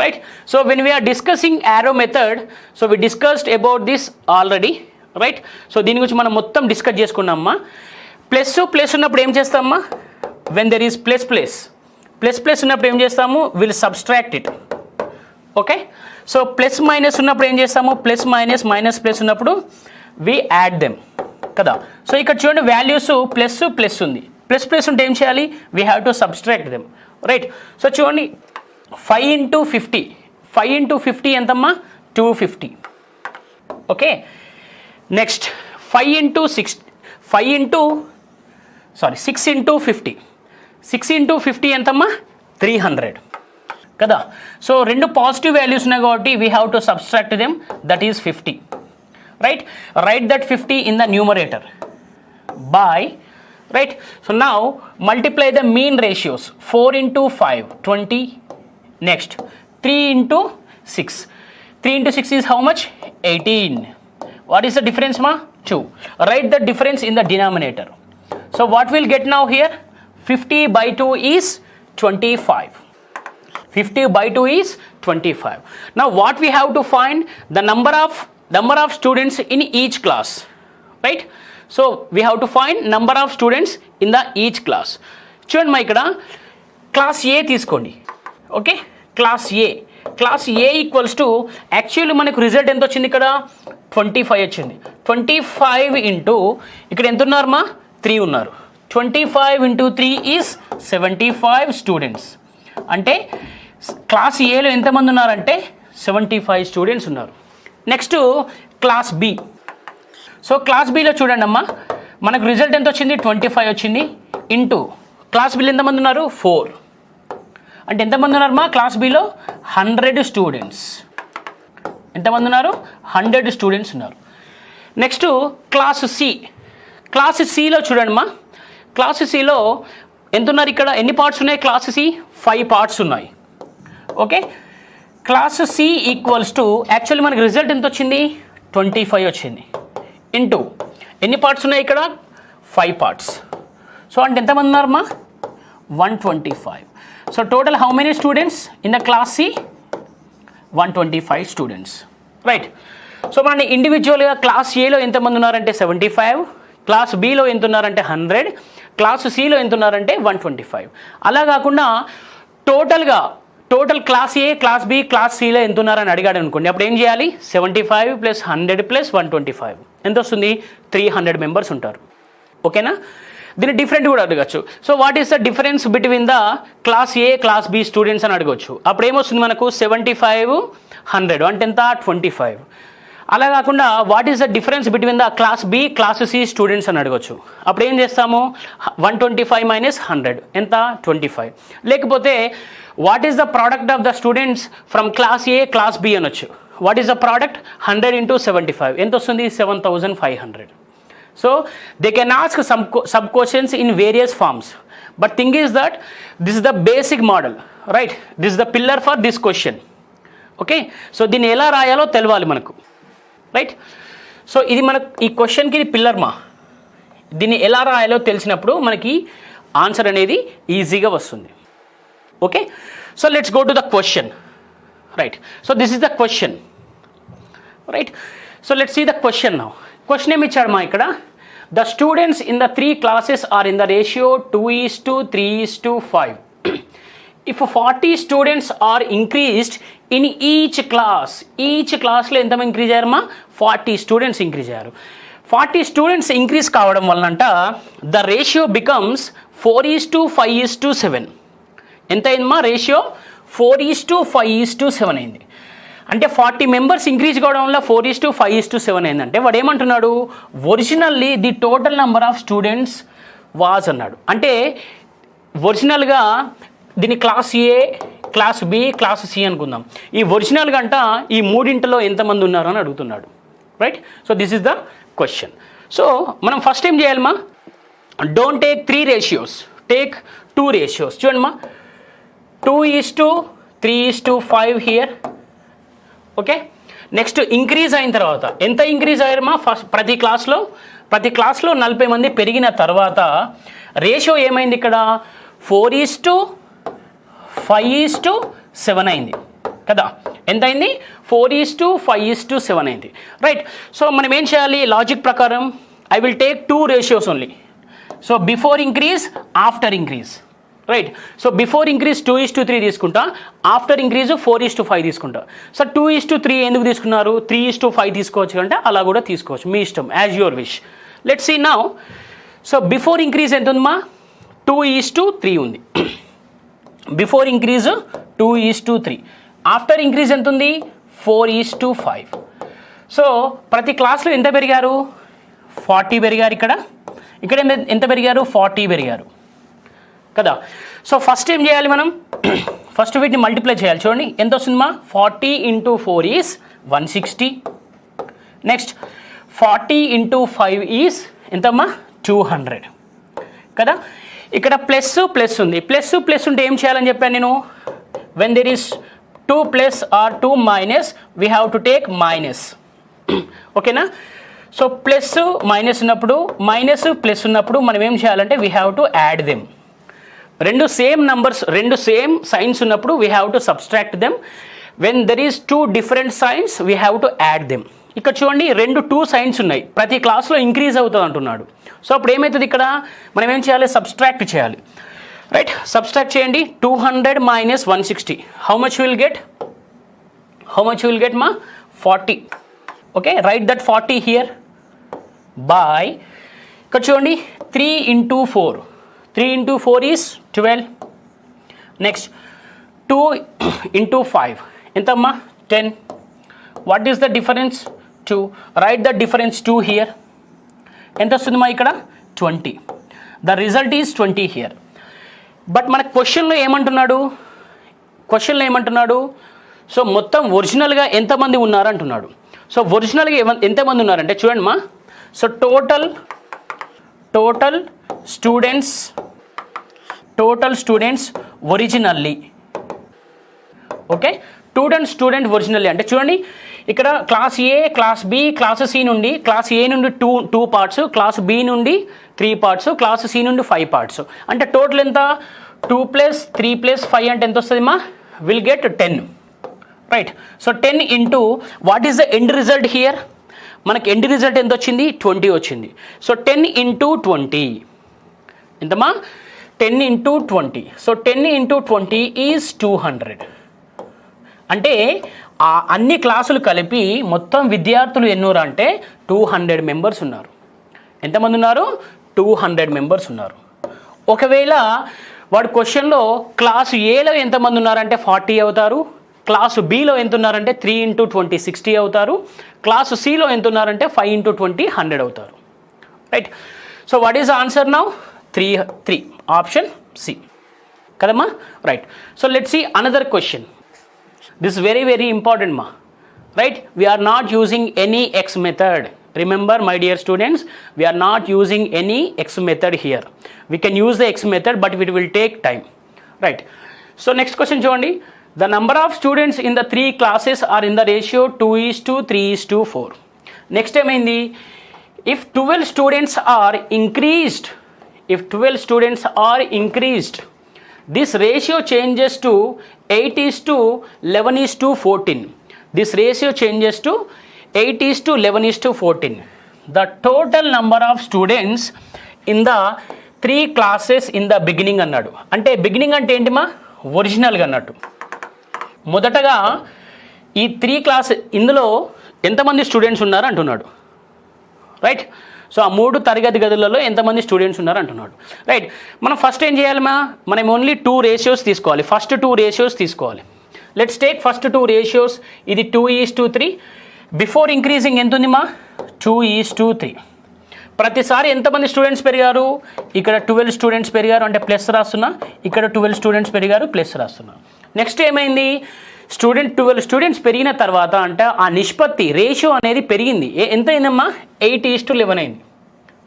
Right, so when we are discussing arrow method, so we discussed about this already. Right, so దీని గురించి మనం మొత్తం డిస్కస్ చేసుకున్నామమ్మా. ప్లస్ ఉన్నప్పుడు ఏం చేస్తామమ్మా, వెన్ దెర్ ఈజ్ ప్లస్ ఉన్నప్పుడు ఏం చేస్తాము, will subtract it. Okay, so plus minus ఉన్నప్పుడు ఏం చేస్తాము, ప్లస్ మైనస్ ప్లస్ ఉన్నప్పుడు వి యాడ్ దెమ్ కదా. సో ఇక్కడ చూడండి వాల్యూస్ ప్లస్ ఉంది. ప్లస్ ఉంటే ఏం చేయాలి, we have to subtract them. Right, so చూడండి 5 × 50 ఎంతమ్మా, 250. ఓకే, నెక్స్ట్ 6 × 50 ఎంతమ్మా, 300 కదా. సో 2 పాజిటివ్ వాల్యూస్ ఉన్నాయి కాబట్టి we have to subtract them, that is 50. Right, right that 50 in the numerator by. Right, so now multiply the mean ratios. 4 × 5 20. Next 3 × 6 3 into 6 is how much? 18. What is the difference, ma? 2. Write the difference in the denominator. So what we'll get now here? 50 by 2 is 25. 50 by 2 is 25. Now what we have to find? The number of students in each class, right? So we have to find number of students in the each class. చూడండి మా ఇక్కడ class ఏ తీసుకోండి. Okay, class A equals to actually మనకు result ఎంత వచ్చింది ఇక్కడ? 25 వచ్చింది. 25 into ఇక్కడ ఎంత ఉన్నారు మా? 3 ఉన్నారు. 25 ఇంటూ 3 ఈజ్ 75 స్టూడెంట్స్. అంటే క్లాస్ ఏలో ఎంతమంది ఉన్నారంటే 75 స్టూడెంట్స్ ఉన్నారు. Next class B. So class బిలో చూడండి అమ్మా, మనకు రిజల్ట్ ఎంత వచ్చింది? 25 వచ్చింది. ఇంటూ క్లాస్ బిలో ఎంతమంది ఉన్నారు? 4. అంటే ఎంతమంది ఉన్నారు మా క్లాస్ బిలో? 100 స్టూడెంట్స్. ఎంతమంది ఉన్నారు? 100 స్టూడెంట్స్ ఉన్నారు. Next class C. క్లాస్ సిలో చూడండి మా, క్లాస్ సిలో ఎంత ఉన్నారు? ఇక్కడ ఎన్ని పార్ట్స్ ఉన్నాయి? క్లాస్ సి 5 పార్ట్స్ ఉన్నాయి. Okay, class C equals to actually మనకి రిజల్ట్ ఎంత వచ్చింది? 25 వచ్చింది. ఇంటూ ఎన్ని పార్ట్స్ ఉన్నాయి ఇక్కడ? 5 పార్ట్స్. సో అంటే ఎంతమంది ఉన్నారు మా? 125. So total how many students in the class C? 125 students, right. So మన ఇండివిజువల్గా క్లాస్ ఏలో ఎంతమంది ఉన్నారంటే 75, క్లాస్ బిలో ఎంత ఉన్నారంటే 100, క్లాస్ సిలో ఎంత ఉన్నారంటే 125. అలా కాకుండా total class A, class B, class సిలో ఎంత ఉన్నారని అడిగాడు అనుకోండి, అప్పుడు ఏం చేయాలి? 75 + 100 + 125 ఎంత వస్తుంది? 300 మెంబర్స్ ఉంటారు. ఓకేనా? దీన్ని డిఫరెంట్ కూడా అడగచ్చు. So what is the difference between the class A, class B students అని అడగచ్చు. అప్పుడు ఏమొస్తుంది మనకు? 75, 100 అంటే ఎంత? 25. అలా కాకుండా what is the difference between the class B, class C students అని అడగచ్చు. అప్పుడు ఏం చేస్తాము? 125 - 100 ఎంత? 25. లేకపోతే what is the product of the students from class A, class B అనొచ్చు. What is the product? 100 × 75 ఎంత వస్తుంది? 7500. So they can ask some sub questions in various forms, but thing is that this is the basic model, right? This is the pillar for this question. Okay, so దీన్ని ఎలా రాయాలో తెలవాలి మనకు, right? So ఇది మనకు ఈ క్వశ్చన్కి ఇది పిల్లర్ మా. దీన్ని ఎలా రాయాలో తెలిసినప్పుడు మనకి ఆన్సర్ అనేది ఈజీగా వస్తుంది. Okay, so let's go to the question, right? So this is the question, right? So let's see the question now. Question ఏమి ఇచ్చాడు మా ఇక్కడ? The students in the 3 classes are in the ratio 2:3:5. If 40 students are increased in each క్లాస్లో ఎంతమంది increase అయ్యారు మా? 40 students increase అయ్యారు. 40 students increase కావడం వలనంట ద రేషియో బికమ్స్ 4:5:7. ఎంత అయింది మా రేషియో? 4:5:7 అయింది. అంటే 40 మెంబర్స్ ఇంక్రీజ్ కావడం వల్ల 4:5:7 అయిందంటే వాడు ఏమంటున్నాడు? Originally the total number of students was అన్నాడు. అంటే ఒరిజినల్గా దీన్ని class A, class B, class C అనుకుందాం. ఈ ఒరిజినల్గా అంట ఈ మూడింటిలో ఎంతమంది ఉన్నారు అని అడుగుతున్నాడు, right? So this is the question. So మనం ఫస్ట్ ఏం చేయాలి మా? Don't take 3 ratios, take 2 ratios. చూడండి మా, 2:3:5 హియర్. ఓకే, నెక్స్ట్ ఇంక్రీజ్ అయిన తర్వాత ఎంత ఇంక్రీజ్ అయ్యారు మా? ఫస్ట్ ప్రతి క్లాస్లో 40 మంది పెరిగిన తర్వాత రేషియో ఏమైంది ఇక్కడ? 4:5:7 అయింది కదా. ఎంత అయింది? 4:5:7 అయింది, రైట్? సో మనం ఏం చేయాలి? లాజిక్ ప్రకారం I will take 2 ratios only. So before increase, after increase, right? So before increase 2:3 తీసుకుంటా, ఆఫ్టర్ ఇంక్రీజ్ 4:5 తీసుకుంటా. సో 2:3 ఎందుకు తీసుకున్నారు? 3:5 తీసుకోవచ్చు అంటే అలా కూడా తీసుకోవచ్చు, మీ ఇష్టం, as your wish. Let's see now. So before increase ఎంత ఉందమ్మా? 2:3 ఉంది. Before increase 2:3. ఆఫ్టర్ ఇంక్రీజ్ ఎంత ఉంది? 4:5. సో ప్రతి క్లాస్లో ఎంత పెరిగారు? 40 పెరిగారు. ఇక్కడ ఎంత పెరిగారు? 40 పెరిగారు కదా. సో ఫస్ట్ ఏం చేయాలి మనం? ఫస్ట్ వీటిని మల్టిప్లై చేయాలి. చూడండి ఎంత వస్తుందమ్మా? 40 × 4 ఈజ్ 160. నెక్స్ట్ 40 × 5 ఈజ్ ఎంతమ్మా? 200 కదా. ఇక్కడ ప్లస్ ఉంది. ప్లస్ ఉంటే ఏం చేయాలని చెప్పాను నేను? When there is 2 plus or 2 minus, we have to take minus. ఓకేనా? సో ప్లస్ మైనస్ ఉన్నప్పుడు, మైనస్ ప్లస్ ఉన్నప్పుడు మనం ఏం చేయాలంటే we have to add them. రెండు సేమ్ నంబర్స్, రెండు సేమ్ సైన్స్ ఉన్నప్పుడు we have to subtract them. When there is 2 different science we have to add them. ఇక్కడ చూడండి, 2 సైన్స్ ఉన్నాయి, ప్రతి క్లాస్లో ఇంక్రీజ్ అవుతుంది అంటున్నాడు. సో అప్పుడు ఏమవుతుంది, ఇక్కడ మనం ఏం చేయాలి, సబ్స్ట్రాక్ట్ చేయాలి. రైట్, సబ్స్ట్రాక్ట్ చేయండి. 200 minus 160, how much will get మా 40. Okay, right that 40 here by, ఇక్కడ చూడండి 3 into 4, 3 into 4 is 12. Next 2 into 5 ఎంతమ్మా 10. What is the difference? 2. Right the difference 2 here. ఎంత వస్తుందమ్మా ఇక్కడ 20. The result is 20 here. But మన క్వశ్చన్లో ఏమంటున్నాడు, సో మొత్తం ఒరిజినల్గా ఎంతమంది ఉన్నారు అంటున్నాడు. సో ఒరిజినల్గా ఎంతమంది ఉన్నారంటే చూడండి మా, so total students originally. Okay, student originally అంటే చూడండి, ఇక్కడ class A, class B, class C నుండి, క్లాస్ ఏ నుండి 2 parts, క్లాస్ బి నుండి 3 parts, క్లాస్ సి నుండి 5 parts. అంటే టోటల్ ఎంత, 2 + 3 + 5 అంటే ఎంత వస్తుంది మా, will get 10. Right, so 10 into what is the end result here, మనకి ఎండ్ రిజల్ట్ ఎంత వచ్చింది, 20 వచ్చింది. So 10 into 20 ఎంతమా, 10 into 20. So 10 into 20 is 200. అంటే ఆ అన్ని క్లాసులు కలిపి మొత్తం విద్యార్థులు ఎన్నోరు అంటే 200 members ఉన్నారు. ఎంతమంది ఉన్నారు, 200 members ఉన్నారు. ఒకవేళ వాడు క్వశ్చన్లో క్లాసు ఏలో ఎంతమంది ఉన్నారంటే 40 అవుతారు, క్లాసు బిలో ఎంత ఉన్నారంటే 3 into 20 60 అవుతారు, క్లాసు సిలో ఎంత ఉన్నారంటే 5 into 20 100 అవుతారు. Right, so what is answer now, 3 option C కదమ్మా. Right, so let's see another question. This is very important ma. Right, we are not using any x method. Remember my dear students, we are not using any x method here. We can use the x method but it will take time. Right, so next question చూడండి. The number of students in the 3 classes are in the ratio 2:3:4. Next ఏమైంది, if 12 students are increased, this ratio changes to 8:11:14. This ratio changes to 8:11:14. The total number of students in the 3 classes in the beginning అన్నాడు. అంటే beginning అంటే ఏంటి మా, ఒరిజినల్గా అన్నట్టు. మొదటగా ఈ 3 క్లాస్ ఇందులో ఎంతమంది స్టూడెంట్స్ ఉన్నారు అంటున్నాడు. రైట్, సో ఆ 3 తరగతి గదులలో ఎంతమంది స్టూడెంట్స్ ఉన్నారు అంటున్నాడు. రైట్, మనం ఫస్ట్ ఏం చేయాలమ్మా, మనం ఓన్లీ 2 ratios తీసుకోవాలి. ఫస్ట్ 2 ratios తీసుకోవాలి. Let's take first 2 ratios. ఇది 2:3. బిఫోర్ ఇంక్రీజింగ్ ఎంత ఉంది మా, 2:3. ప్రతిసారి ఎంతమంది స్టూడెంట్స్ పెరిగారు, ఇక్కడ 12 స్టూడెంట్స్ పెరిగారు అంటే ప్లస్ రాస్తున్నా, ఇక్కడ 12 స్టూడెంట్స్ పెరిగారు ప్లస్ రాస్తున్నా. నెక్స్ట్ ఏమైంది, 12 స్టూడెంట్స్ పెరిగిన తర్వాత అంటే ఆ నిష్పత్తి రేషియో అనేది పెరిగింది. ఎంత అయిందమ్మా, 8:11 అయింది.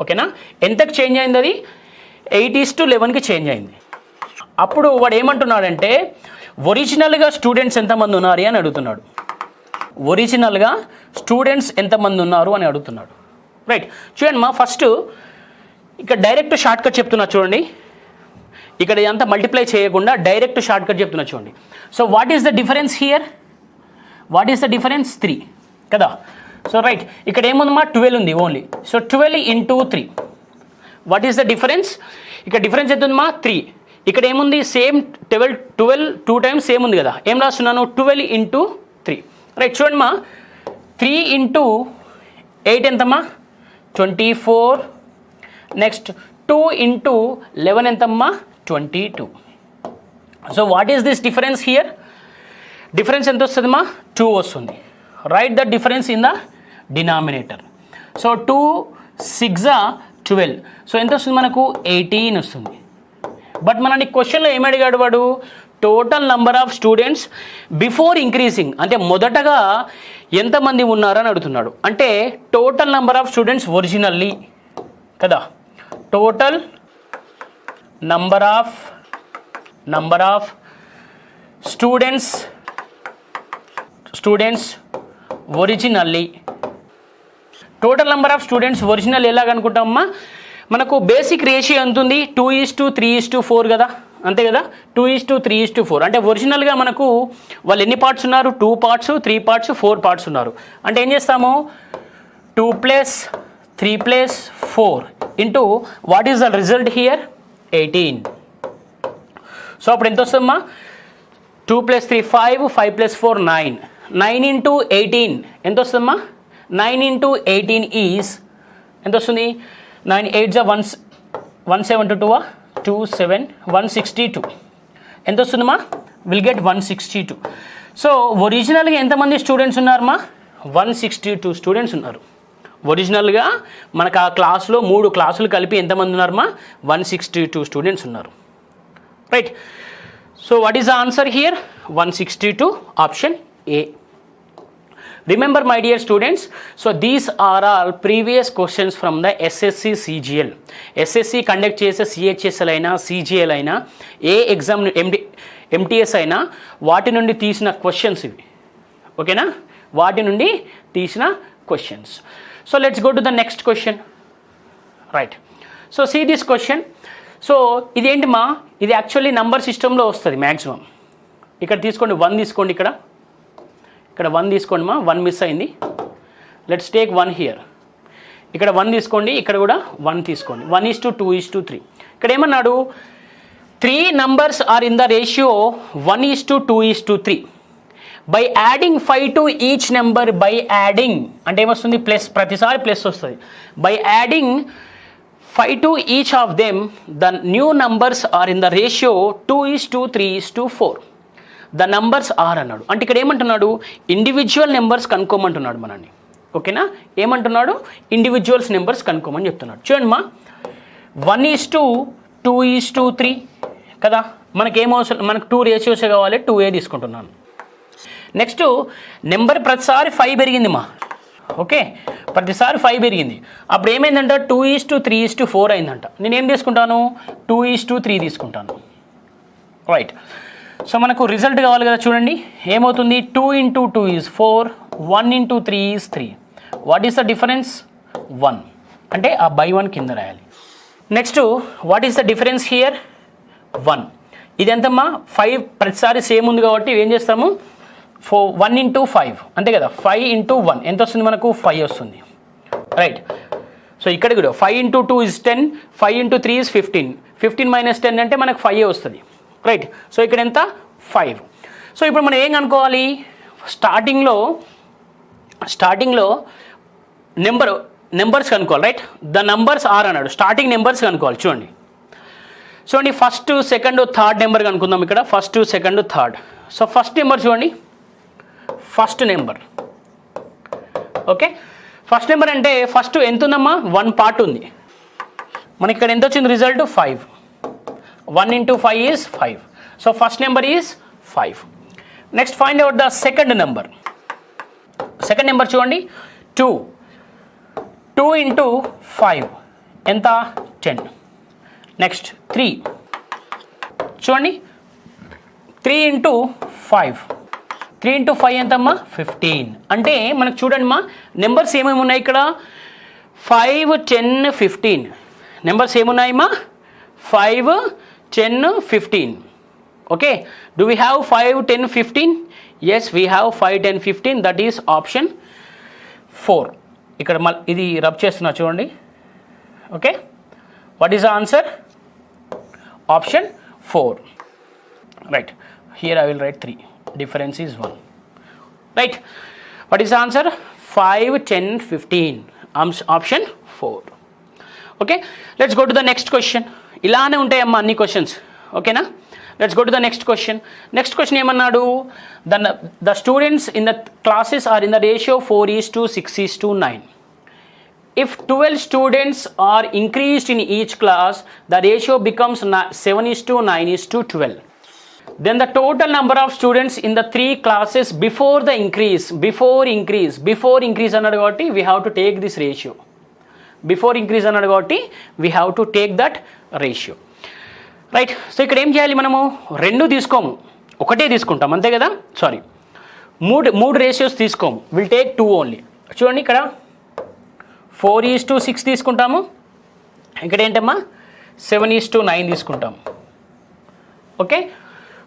ఓకేనా, ఎంతకు చేంజ్ అయింది, అది 8:11కి చేంజ్ అయింది. అప్పుడు వాడు ఏమంటున్నాడంటే ఒరిజినల్గా స్టూడెంట్స్ ఎంతమంది ఉన్నారు అని అడుగుతున్నాడు. ఒరిజినల్గా స్టూడెంట్స్ ఎంతమంది ఉన్నారు అని అడుగుతున్నాడు. రైట్, చూడండి మా, ఫస్ట్ ఇక్కడ డైరెక్ట్ షార్ట్ కట్ చెప్తున్నా చూడండి, ఇక్కడ అంతా మల్టిప్లై చేయకుండా డైరెక్ట్ షార్ట్ కట్ చెప్తున్నా చూడండి. So what is the difference here, 3 కదా. సో రైట్, ఇక్కడ ఏముందమ్మా, 12 ఉంది only. So 12 into 3, what is the difference, ఇక్కడ డిఫరెన్స్ ఎంత ఉందమ్మా 3. ఇక్కడ ఏముంది, సేమ్ 12 2 times సేమ్ ఉంది కదా, ఏం రాస్తున్నాను, 12 into 3. రైట్, చూడండి మా, 3 into 8 ఎంతమ్మా, 24. నెక్స్ట్ 2 into 11 ఎంతమ్మా, 22. So what is this difference here, difference ఎంత వస్తుందమ్మా, 2 వస్తుంది. Right the difference in the denominator. So 2 6 12. So ఎంత వస్తుంది మనకు, 18 వస్తుంది. బట్ మనని క్వశ్చన్లో ఏమి అడిగాడు వాడు, total number of students before increasing అంటే మొదటగా ఎంతమంది ఉన్నారని అడుగుతున్నాడు. అంటే total number of students originally కదా, total number of students students originally. Total number of students original ఎలాగ అనుకుంటామమ్మా, మనకు బేసిక్ రేషియో ఎంత ఉంది 2:3:4 కదా, అంతే కదా. 2:3:4 అంటే ఒరిజినల్గా మనకు వాళ్ళు ఎన్ని పార్ట్స్ ఉన్నారు, 2 పార్ట్స్ 3 పార్ట్స్ 4 పార్ట్స్ ఉన్నారు. అంటే ఏం చేస్తాము, 2 + 3 + 4 into what is the result here 18. So అప్పుడు ఎంత వస్తుందమ్మా, 2 + 3 5, 5 + 4 9, 9 × 18 ఎంత వస్తుందమ్మా, 9 × 18 ఈజ్ ఎంత వస్తుంది, 9 8 172 27 162 ఎంత వస్తుందమ్మా, విల్ గెట్ 162. సో ఒరిజినల్గా ఎంతమంది స్టూడెంట్స్ ఉన్నారమ్మా, 162 స్టూడెంట్స్ ఉన్నారు. ఒరిజినల్గా మనకు ఆ క్లాస్లో 3 క్లాసులు కలిపి ఎంతమంది ఉన్నారమ్మా, 162 స్టూడెంట్స్ ఉన్నారు. Right. So what is the answer here, 162, option A. Remember my dear students, so these are all previous questions from the SSC CGL. SSC conduct చేసే CHSL అయినా CGL అయినా ఏ ఎగ్జామ్ MTS అయినా వాటి నుండి తీసిన క్వశ్చన్స్ ఇవి, ఓకేనా, వాటి నుండి తీసిన questions. So let's go to the next question. Right. So see this question. So ఇదేంటి మా, ఇది యాక్చువల్లీ నంబర్ సిస్టంలో వస్తుంది మ్యాక్సిమం. ఇక్కడ తీసుకోండి 1 తీసుకోండి, ఇక్కడ 1 తీసుకోండి మా, 1 మిస్ అయింది. Let's take 1 here. ఇక్కడ 1 తీసుకోండి, ఇక్కడ కూడా 1 తీసుకోండి. 1:2:3. ఇక్కడ ఏమన్నాడు, 3 numbers are in the ratio 1:2:3. By adding 5 to each number, by adding అంటే ఏమొస్తుంది, ప్లస్, ప్రతిసారి ప్లస్ వస్తుంది. By adding 5 to each of them the new numbers are in the ratio 2:3:4. The numbers are అన్నాడు. అంటే ఇక్కడ ఏమంటున్నాడు, ఇండివిజువల్ నెంబర్స్ కనుక్కోమంటున్నాడు మనల్ని, ఓకేనా. ఏమంటున్నాడు, ఇండివిజువల్స్ నెంబర్స్ కనుక్కోమని చెప్తున్నాడు. చూడండి మా, 1:2:3 కదా, మనకేమవసరం, మనకు 2 రేషియోసే కావాలి, 2A తీసుకుంటున్నాను. నెక్స్ట్ నెంబర్ ప్రతిసారి 5 పెరిగింది మా, ఓకే, ప్రతిసారి 5 పెరిగింది. అప్పుడు ఏమైందంట, 2:3:4 అయిందంట. నేనేం తీసుకుంటాను, 2:3 తీసుకుంటాను. రైట్. సో మనకు రిజల్ట్ కావాలి కదా, చూడండి ఏమవుతుంది, 2 × 2 is 4, 1 × 3 is 3. What is the difference, 1. అంటే ఆ బై 1 కింద రాయాలి. Next what is the difference here, 1. ఇది ఎంతమ్మా, 5 ప్రతిసారి సేమ్ ఉంది కాబట్టి ఏం చేస్తాము, 1 × 5 అంతే కదా, 5 × 1 ఎంత వస్తుంది మనకు, 5 వస్తుంది. రైట్. సో ఇక్కడ కూడా 5 × 2 is 10, 5 × 3 is 15, 15 - 10 అంటే మనకు 5 వస్తుంది. రైట్. సో ఇక్కడ ఎంత, 5. సో ఇప్పుడు మనం ఏం కనుక్కోవాలి, స్టార్టింగ్లో నెంబర్స్ కనుక్కోవాలి. రైట్. ద నంబర్స్ ఆర్ అన్నాడు, స్టార్టింగ్ నెంబర్స్ కనుక్కోవాలి. చూడండి ఫస్ట్, సెకండ్, థర్డ్ నెంబర్ కనుక్కుందాం. ఇక్కడ first, second, third. So first number చూడండి, first number, okay. First number అంటే ఫస్ట్ ఎంత ఉందమ్మా, 1 పార్ట్ ఉంది. మనకి ఇక్కడ ఎంత వచ్చింది result, 5. 1 × 5 is 5. So first number is 5. Next find out the second number. Second number చూడండి 2. 2 × 5 ఎంత, 10. Next 3 చూడండి, 3 × 5. 3 × 5 ఎంతమ్మా, 15. అంటే మనకు చూడండి మా, నెంబర్స్ ఏమేమి ఉన్నాయి ఇక్కడ, 5, 10, 15. Numbers ఏమున్నాయమ్మా, 5, 10, 15. Okay, do we have 5, 10, 15? Yes, we have 5, 10, 15. That is option 4. ఇక్కడ ఇది రబ్ చేస్తున్నా చూడండి, okay. What is the answer, option 4. Right. Here I will write 3. Difference is 1. Right. What is the answer, 5, 10, 15. Option 4. Okay. Let's go to the next question. ఇలానే ఉంటాయమ్మా అన్ని questions, ఓకేనా. Let's go to the next question. Next question ఏమన్నాడు, the students in the classes are in the ratio 4:6:9. If 12 students are increased in each class, the ratio becomes 7:9:12. Then the total number of students in the 3 classes before the increase, before increase అన్నాడు కాబట్టి we have to take this ratio. Before increase అన్నాడు కాబట్టి we have to take that ratio. Right. So ఇక్కడ ఏం చేయాలి మనము, 2 తీసుకోము, 1 తీసుకుంటాం అంతే కదా. సారీ, మూడు రేషియోస్ తీసుకోము, విల్ టేక్ 2 ఓన్లీ. చూడండి ఇక్కడ 4:6 తీసుకుంటాము, ఇక్కడ ఏంటమ్మా 7:9 తీసుకుంటాము. ఓకే,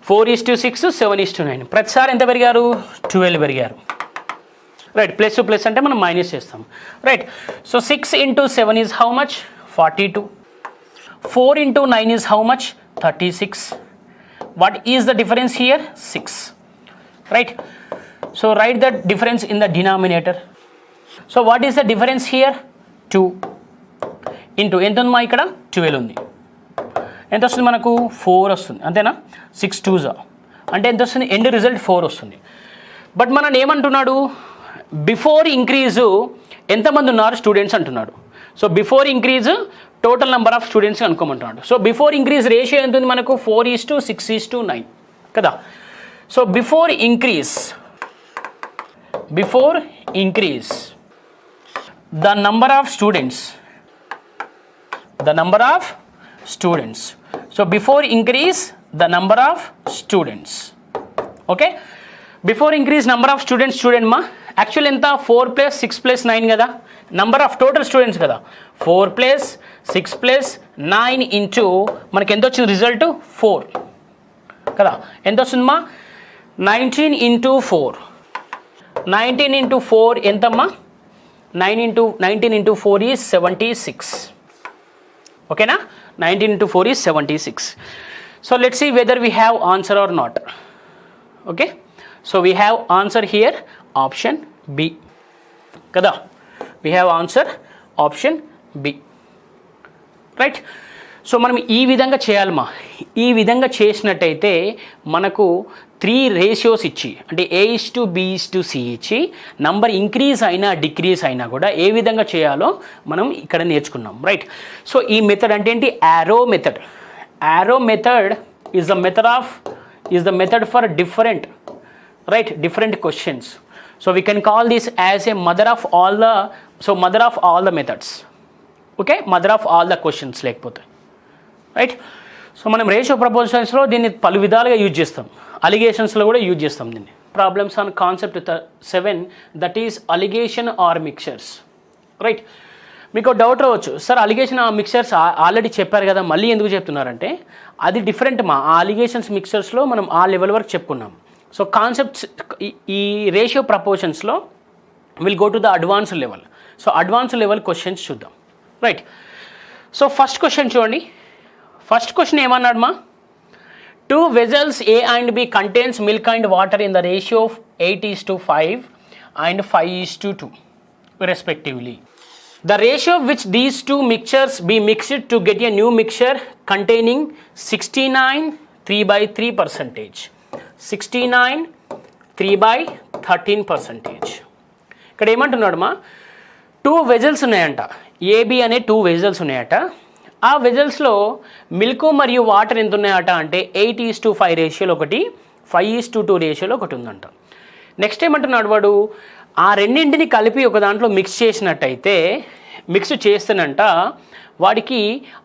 4:6, 7:9. ప్రతిసారి ఎంత పెరిగారు? 12 పెరిగారు. రైట్, ప్లస్ ప్లస్ అంటే మనం మైనస్ చేస్తాం. Right, so 6 into 7 is how much? 42. 4 into 9 is how much? 36. What is the difference here? 6. Right, so write the difference in the denominator. So what is the difference here? 2 into ఎంత ఉంది మా ఇక్కడ 12 ఉంది, ఎంత వస్తుంది మనకు 4 వస్తుంది, అంతేనా? 6 2s అంటే ఎంత వస్తుంది? ఎండ్ రిజల్ట్ 4 వస్తుంది. బట్ మనం ఏమంటున్నాడు? బిఫోర్ ఇంక్రీజు ఎంతమంది ఉన్నారు స్టూడెంట్స్ అంటున్నాడు. So before increase total number of students అనుకోమంటున్నాడు. సో బిఫోర్ ఇంక్రీజ్ రేషియో ఎంత ఉంది మనకు? 4:6:9 కదా. So before increase the number of students, so before increase the number of students. Okay, before increase number of students, student ma actually enta 4 plus 6 plus 9 kada, number of total students kada, 4 plus 6 plus 9 into మనకి ఎంత వచ్చింది result? 4 కదా. ఎంత వస్తుంది మా? 19 into 4. 19 into 4 ఎంతమ్మా? 19 into 4 is 76. ఓకేనా? 19 into 4 is 76. So let's see whether we have answer or not. Okay, so we have answer here option B kada. We have answer option B. Right, so మనం ఈ విధంగా చేయాలమ్మా. ఈ విధంగా చేసినట్టయితే మనకు 3 రేషియోస్ ఇచ్చి, అంటే A:B:C ఇచ్చి నంబర్ ఇంక్రీజ్ అయినా డిక్రీజ్ అయినా కూడా ఏ విధంగా చేయాలో మనం ఇక్కడ నేర్చుకున్నాం. రైట్, సో ఈ మెథడ్ అంటే ఏంటి? Arrow method. Arrow method is the method for different questions. So we can call this as a mother of all the methods. Okay, mother of all the questions లేకపోతే. Right, so మనం ratio ప్రపోజల్స్లో దీన్ని పలు విధాలుగా use చేస్తాం, అలిగేషన్స్లో కూడా use చేస్తాం దీన్ని. Problems on concept 7, that is alligation or mixtures. Right, మీకు డౌట్ రావచ్చు, sir alligation or mixtures already చెప్పారు కదా, మళ్ళీ ఎందుకు చెప్తున్నారంటే అది డిఫరెంట్ మా. ఆ అలిగేషన్స్ మిక్చర్స్లో మనం ఆ లెవెల్ వరకు చెప్పుకున్నాం. సో కాన్సెప్ట్స్ ఈ రేషియో ప్రపోజన్స్లో will go to the advanced level. So advanced level questions చూద్దాం. రైట్, సో ఫస్ట్ క్వశ్చన్ చూడండి. ఫస్ట్ క్వశ్చన్ ఏమన్నాడు మా? 2 vessels A and B contains milk and water in the ratio of 8:5 and 5:2 respectively. The ratio of which these two mixtures be mixed to get a new mixture containing 69 3/3%. 69 3/13%. ఇక్కడ ఏమంటున్నాడు మా? 2 vessels ఉన్నాయంట, AB అనే 2 vessels ఉన్నాయట. ఆ వెజల్స్లో milk మరియు water ఎంత ఉన్నాయట అంటే 8:5 రేషియోలో ఒకటి, 5:2 రేషియోలో ఒకటి ఉందంట. నెక్స్ట్ ఏమంటున్నాడు వాడు? ఆ రెండింటిని కలిపి ఒక దాంట్లో మిక్స్ చేస్తేనంట వాడికి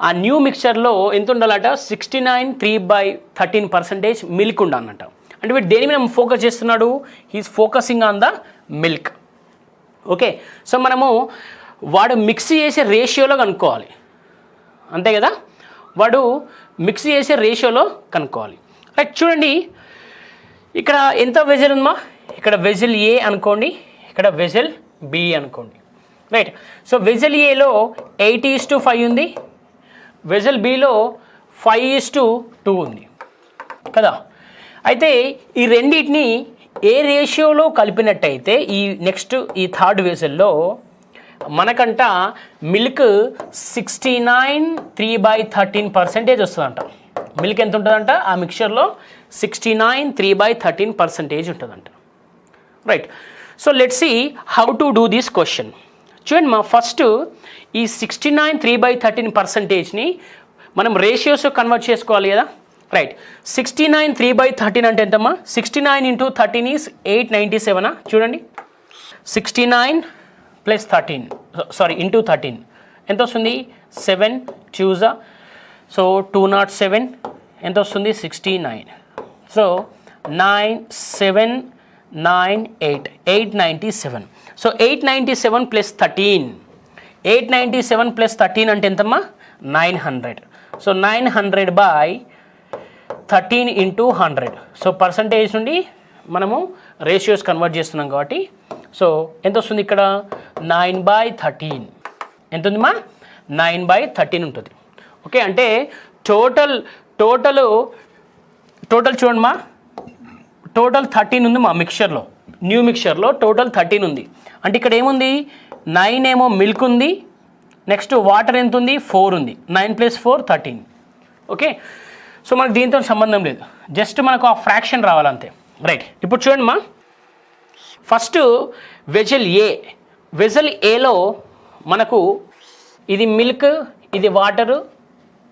ఆ న్యూ మిక్చర్లో ఎంత ఉండాలట? 69 3/13% మిల్క్ ఉండాలన్నట. అంటే వీడు దేని మీద ఫోకస్ చేస్తున్నాడు? He is focusing on the milk. Okay, so మనము వాడు మిక్స్ చేసే రేషియోలో కనుక్కోవాలి, అంతే కదా. వాడు మిక్స్ చేసే రేషియోలో కనుక్కోవాలి. రైట్, చూడండి ఇక్కడ ఎంత వెజల్ ఉందమ్మా? ఇక్కడ వెజల్ ఏ అనుకోండి, ఇక్కడ వెజల్ బి అనుకోండి. రైట్, సో వెజల్ ఏలో 8:5 ఉంది, వెజల్ బిలో 5:2 ఉంది కదా. అయితే ఈ రెండింటిని ఏ రేషియోలో కలిపినట్టయితే ఈ థర్డ్ వెజల్లో మనకంట మిల్క్ 69 3/13% వస్తుందంట. మిల్క్ ఎంత ఉంటుందంట? ఆ మిక్చర్లో 69 3/13% ఉంటుందంట. Right, so let's see how to do this question. చూడండి మా, ఫస్ట్ ఈ 69 3/13%ని మనం రేషియోస్ కన్వర్ట్ చేసుకోవాలి కదా. రైట్, 69 3/13 అంటే ఎంతమ్మా? 69 into 13 is 897. చూడండి, 69 plus 13 into 13 ఎంత వస్తుంది? 7 2s, సో 207 ఎంత వస్తుంది? 69. సో 9 7 897. సో 897 ప్లస్ 13, 897 ప్లస్ 13 అంటే ఎంతమ్మా 900. So 900 by 13 into 100. So percentage నుండి మనము రేషియోస్ కన్వర్ట్ చేస్తున్నాం కాబట్టి సో ఎంత వస్తుంది ఇక్కడ 9/13. ఎంత ఉందిమా 9/13 ఉంటుంది. ఓకే, అంటే టోటల్ చూడండి మా టోటల్ 13 ఉంది మా మిక్చర్లో, న్యూ మిక్చర్లో టోటల్ 13 ఉంది. అంటే ఇక్కడ ఏముంది 9 ఏమో మిల్క్ ఉంది, నెక్స్ట్ వాటర్ ఎంత ఉంది 4 ఉంది, 9 + 4 13. ఓకే, సో మనకు దీంతో సంబంధం లేదు, జస్ట్ మనకు ఆ ఫ్రాక్షన్ రావాలంతే. రైట్, ఇప్పుడు చూడండి మా ఫస్ట్ వెజల్ ఏలో మనకు ఇది మిల్క్, ఇది వాటరు,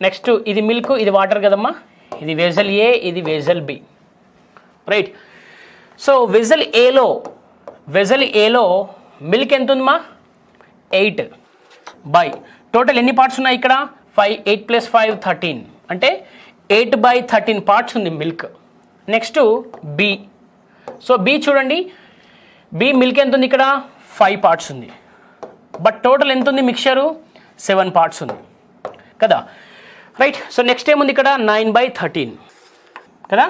నెక్స్ట్ ఇది మిల్క్, ఇది వాటర్ కదమ్మా. ఇది వెజల్ ఏ, ఇది vessel B. Right, so vessel ఏలో మిల్క్ ఎంత ఉందమ్మా 8 బై టోటల్ ఎన్ని పార్ట్స్ ఉన్నాయి ఇక్కడ 5, 8 + 5 13, అంటే 8/13 పార్ట్స్ ఉంది milk. Next B, so B చూడండి, బి మిల్క్ ఎంత ఉంది ఇక్కడ 5 పార్ట్స్ ఉంది, బట్ టోటల్ ఎంత ఉంది మిక్చరు 7 పార్ట్స్ ఉంది కదా. రైట్, సో నెక్స్ట్ ఏముంది ఇక్కడ 9/13 కదా.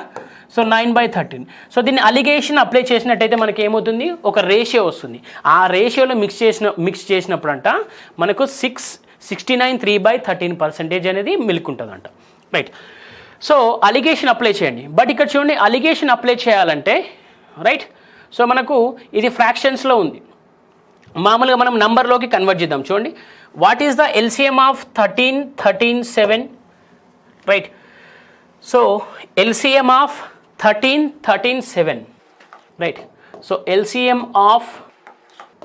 సో 9/13. సో దీన్ని అలిగేషన్ అప్లై చేసినట్టయితే మనకి ఏమవుతుంది, ఒక రేషియో వస్తుంది. ఆ రేషియోలో మిక్స్ చేసినప్పుడు అంట మనకు 69 3/13% అనేది మిల్క్ ఉంటుందంట. రైట్, సో అలిగేషన్ అప్లై చేయండి. బట్ ఇక్కడ చూడండి, అలిగేషన్ అప్లై చేయాలంటే రైట్, సో మనకు ఇది ఫ్రాక్షన్స్లో ఉంది, మామూలుగా మనం నంబర్లోకి కన్వర్ట్ చేద్దాం. చూడండి, what is the LCM of 13, 13, 7? Right, so LCM of 13, 13, 7. Right, so LCM of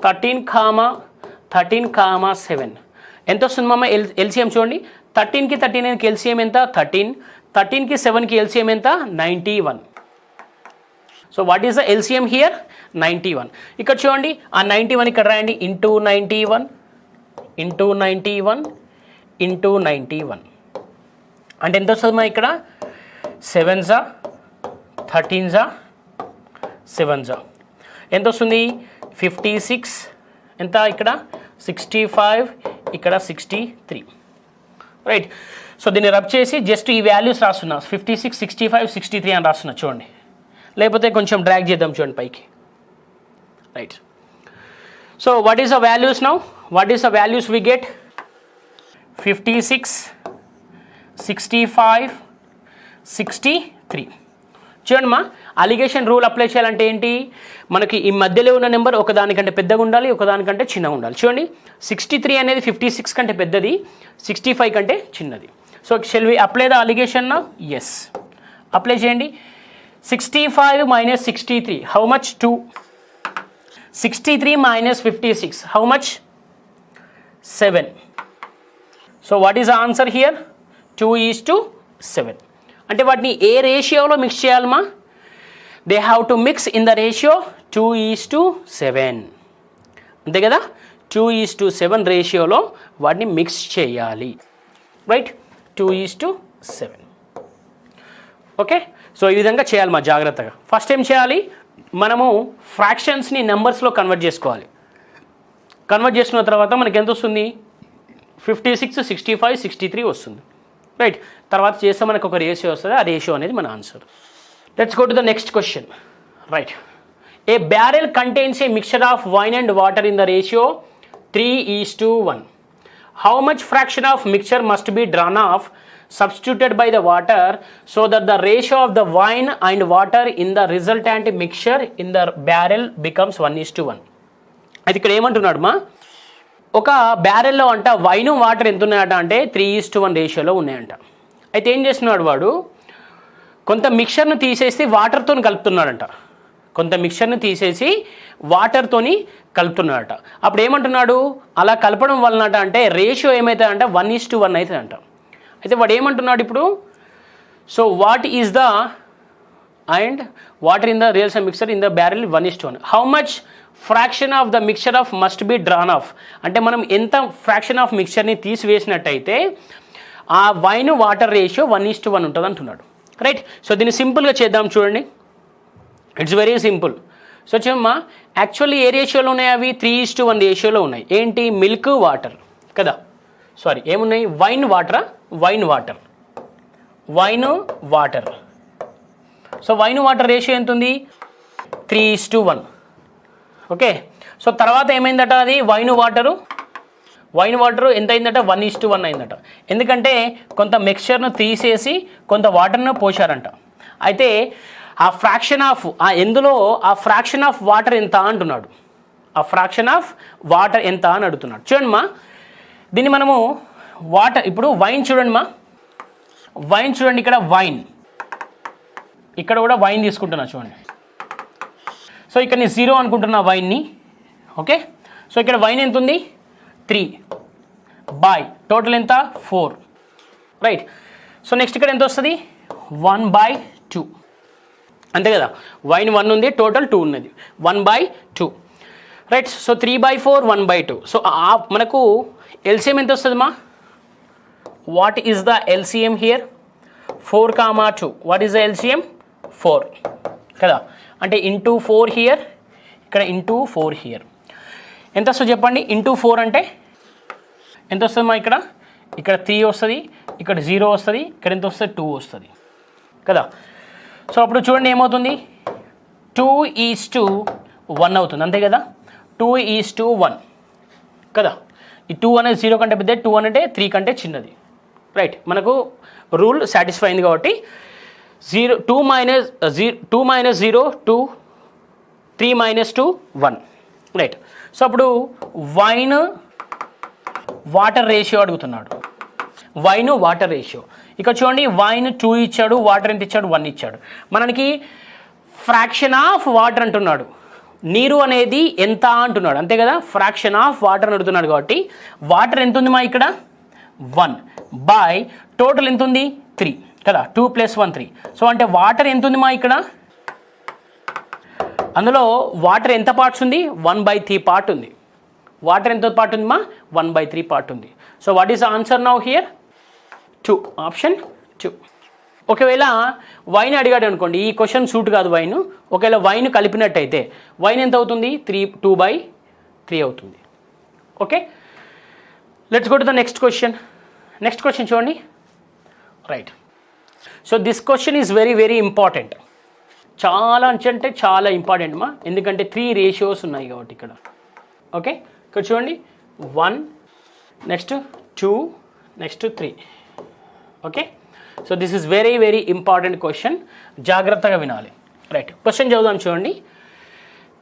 13, 7 ఎంత వస్తుంది మామ ఎల్సిఎం చూడండి. 13కి 39కి ఎల్సిఎం ఎంత 13, 13కి 7కి ఎల్సిఎం ఎంత 91. So what is the LCM here 91. ఇక్కడ చూడండి, ఆ 91 ఇక్కడ రాయండి, ఇంటూ 91 ఇంటూ 91 ఇంటూ 91 అంటే ఎంత వస్తుంది మా ఇక్కడ 7s 13s 7s ఎంత వస్తుంది 56, ఎంత ఇక్కడ 65, ఇక్కడ 63. రైట్, సో దీన్ని రబ్ చేసి జస్ట్ ఈ వాల్యూస్ రాస్తున్నా, 56, 65, 63 అని రాస్తున్నా చూడండి, లేకపోతే కొంచెం డ్రాగ్ చేద్దాం చూడండి పైకి. Right, so what is the values now, what is the values we get 56, 65, 63. చూడండి మా అలిగేషన్ రూల్ అప్లై చేయాలంటే ఏంటి, మనకి ఈ మధ్యలో ఉన్న నెంబర్ ఒకదానికంటే పెద్దగా ఉండాలి, ఒకదానికంటే చిన్నగా ఉండాలి. చూడండి 63 అనేది 56 కంటే పెద్దది, 65 కంటే చిన్నది. So shall we apply the alligation నా? ఎస్, అప్లై చేయండి. 65 minus 63, how much? 2. 63 minus 56, how much? 7. So what is the answer here? 2:7. అంటే వాటిని ఏ రేషియోలో మిక్స్ చేయాలమ్మా, they have to mix in the ratio 2:7. అంతే కదా, 2:7 రేషియోలో వాటిని మిక్స్ చేయాలి. రైట్, 2:7. ఓకే, సో ఈ విధంగా చేయాలి మా జాగ్రత్తగా. ఫస్ట్ ఏం చేయాలి, మనము ఫ్రాక్షన్స్ని నెంబర్స్లో కన్వర్ట్ చేసుకోవాలి. కన్వర్ట్ చేసుకున్న తర్వాత మనకి ఎంత వస్తుంది 56, 65, 63 వస్తుంది. రైట్, తర్వాత చేస్తే మనకు ఒక రేషియో వస్తుంది, ఆ రేషియో అనేది మన answer. Let's go to the next question. Right, A barrel contains A mixture of wine and water in the ratio 3:1. How much fraction of mixture must be drawn of substituted by the water so that the ratio of the wine and water in the resultant mixture in the barrel becomes 1:1. అయితే ఇక్కడ ఏమంటున్నాడు మా, ఒక బ్యారెల్లో అంట wine water ఎంత ఉన్నాయట అంటే 3:1 రేషియోలో ఉన్నాయంట. అయితే ఏం చేస్తున్నాడు వాడు, కొంత మిక్చర్ను తీసేసి వాటర్తో కలుపుతున్నాడంట, కొంత మిక్చర్ని తీసేసి వాటర్తోని కలుపుతున్నాడట. అప్పుడు ఏమంటున్నాడు, అలా కలపడం వలనట అంటే రేషియో ఏమవుతుందంట 1:1 అవుతుందంట. అయితే వాడు ఏమంటున్నాడు ఇప్పుడు, so what is the and water in the real some mixture in the barrel 1:1. How much fraction of the mixture of must be drawn of, అంటే మనం ఎంత ఫ్రాక్షన్ ఆఫ్ మిక్చర్ని తీసివేసినట్టయితే ఆ వైన్ వాటర్ రేషియో 1:1 ఉంటుంది అంటున్నాడు. రైట్, సో దీన్ని సింపుల్గా చేద్దాం చూడండి, ఇట్స్ వెరీ సింపుల్. సో చూడమ్మా, యాక్చువల్లీ ఏ రేషియోలో ఉన్నాయి అవి? 3:1 రేషియోలో ఉన్నాయి. ఏంటి? మిల్క్ వాటర్ కదా, సారీ ఏమున్నాయి? Wine water. So wine water ratio ఎంత ఉంది? 3:1. ఓకే, సో తర్వాత ఏమైందట? అది వైన్ వాటర్ ఎంత అయిందట? 1:1 అయిందట. ఎందుకంటే కొంత మిక్స్చర్ను తీసేసి కొంత వాటర్ను పోశారంట. అయితే ఆ ఫ్రాక్షన్ ఆఫ్ వాటర్ ఎంత అంటున్నాడు. అని అడుగుతున్నాడు. చూడండి మా, దీన్ని మనము వాటర్, ఇప్పుడు వైన్ చూడండి మా, వైన్ చూడండి, ఇక్కడ కూడా వైన్ తీసుకుంటున్నా చూడండి. సో ఇక్కడ నేను 0 అనుకుంటున్నా వైన్ని. ఓకే, సో ఇక్కడ వైన్ ఎంత ఉంది? 3 బై టోటల్ ఎంత? 4. రైట్. సో నెక్స్ట్ ఇక్కడ ఎంత వస్తుంది? 1/2. అంతే కదా, వైన్ 1 ఉంది, టోటల్ 2 ఉన్నది, 1/2. రైట్. సో 3/4, 1/2. సో మనకు ఎల్సిఎం ఎంత వస్తుంది మా? What is the LCM here? 4, 2. What is the LCM? 4 కదా, అంటే ఇంటూ 4 హియర్, ఇక్కడ ఇంటూ 4 హియర్. ఎంత వస్తుంది చెప్పండి? ఇంటూ 4 అంటే ఎంత వస్తుంది మా? ఇక్కడ 3 వస్తుంది, ఇక్కడ 0 వస్తుంది, ఇక్కడ ఎంత వస్తుంది? 2 వస్తుంది కదా. సో అప్పుడు చూడండి ఏమవుతుంది? 2:1 అవుతుంది, అంతే కదా. 2:1 కదా. ఈ 2 అనేది 0 కంటే పెద్ద, 2 అంటే 3 కంటే చిన్నది. రైట్, మనకు రూల్ సాటిస్ఫై అయింది కాబట్టి 2 - 0 2, 3 - 2 1. రైట్. సో అప్పుడు వైన్ వాటర్ రేషియో అడుగుతున్నాడు. వైన్ వాటర్ రేషియో ఇక్కడ చూడండి, వైన్ 2 ఇచ్చాడు, వాటర్ ఎంత ఇచ్చాడు? 1 ఇచ్చాడు. మనకి ఫ్రాక్షన్ ఆఫ్ వాటర్ అంటున్నాడు, నీరు అనేది ఎంత అంటున్నాడు, అంతే కదా. ఫ్రాక్షన్ ఆఫ్ వాటర్ అడుగుతున్నాడు కాబట్టి వాటర్ ఎంత ఉంది మా? ఇక్కడ 1 బై టోటల్ ఎంత ఉంది? 3 కదా. 2 + 1 3. సో అంటే వాటర్ ఎంత ఉంది మా? ఇక్కడ అందులో వాటర్ ఎంత పార్ట్స్ ఉంది? 1/3 పార్ట్ ఉంది. వాటర్ ఎంత పార్ట్ ఉంది మా? 1/3 పార్ట్ ఉంది. So what is the answer now here? 2. Option 2. ఒకవేళ వైన్ అడిగాడు అనుకోండి, ఈ క్వశ్చన్ సూట్ కాదు వైన్. ఒకవేళ వైన్ కలిపినట్టయితే వైన్ ఎంత అవుతుంది? 2/3 అవుతుంది. Okay, let's go to the next question. చూడండి. Right. So this question is very very important. చాలా అంటే చాలా ఇంపార్టెంట్ మా, ఎందుకంటే 3 రేషియోస్ ఉన్నాయి కాబట్టి ఇక్కడ. ఓకే, ఇక్కడ చూడండి, 1, next 2, next 3. Okay, so this is very very important question, జాగ్రత్తగా వినాలి. రైట్, క్వశ్చన్ చదువుదాం చూడండి.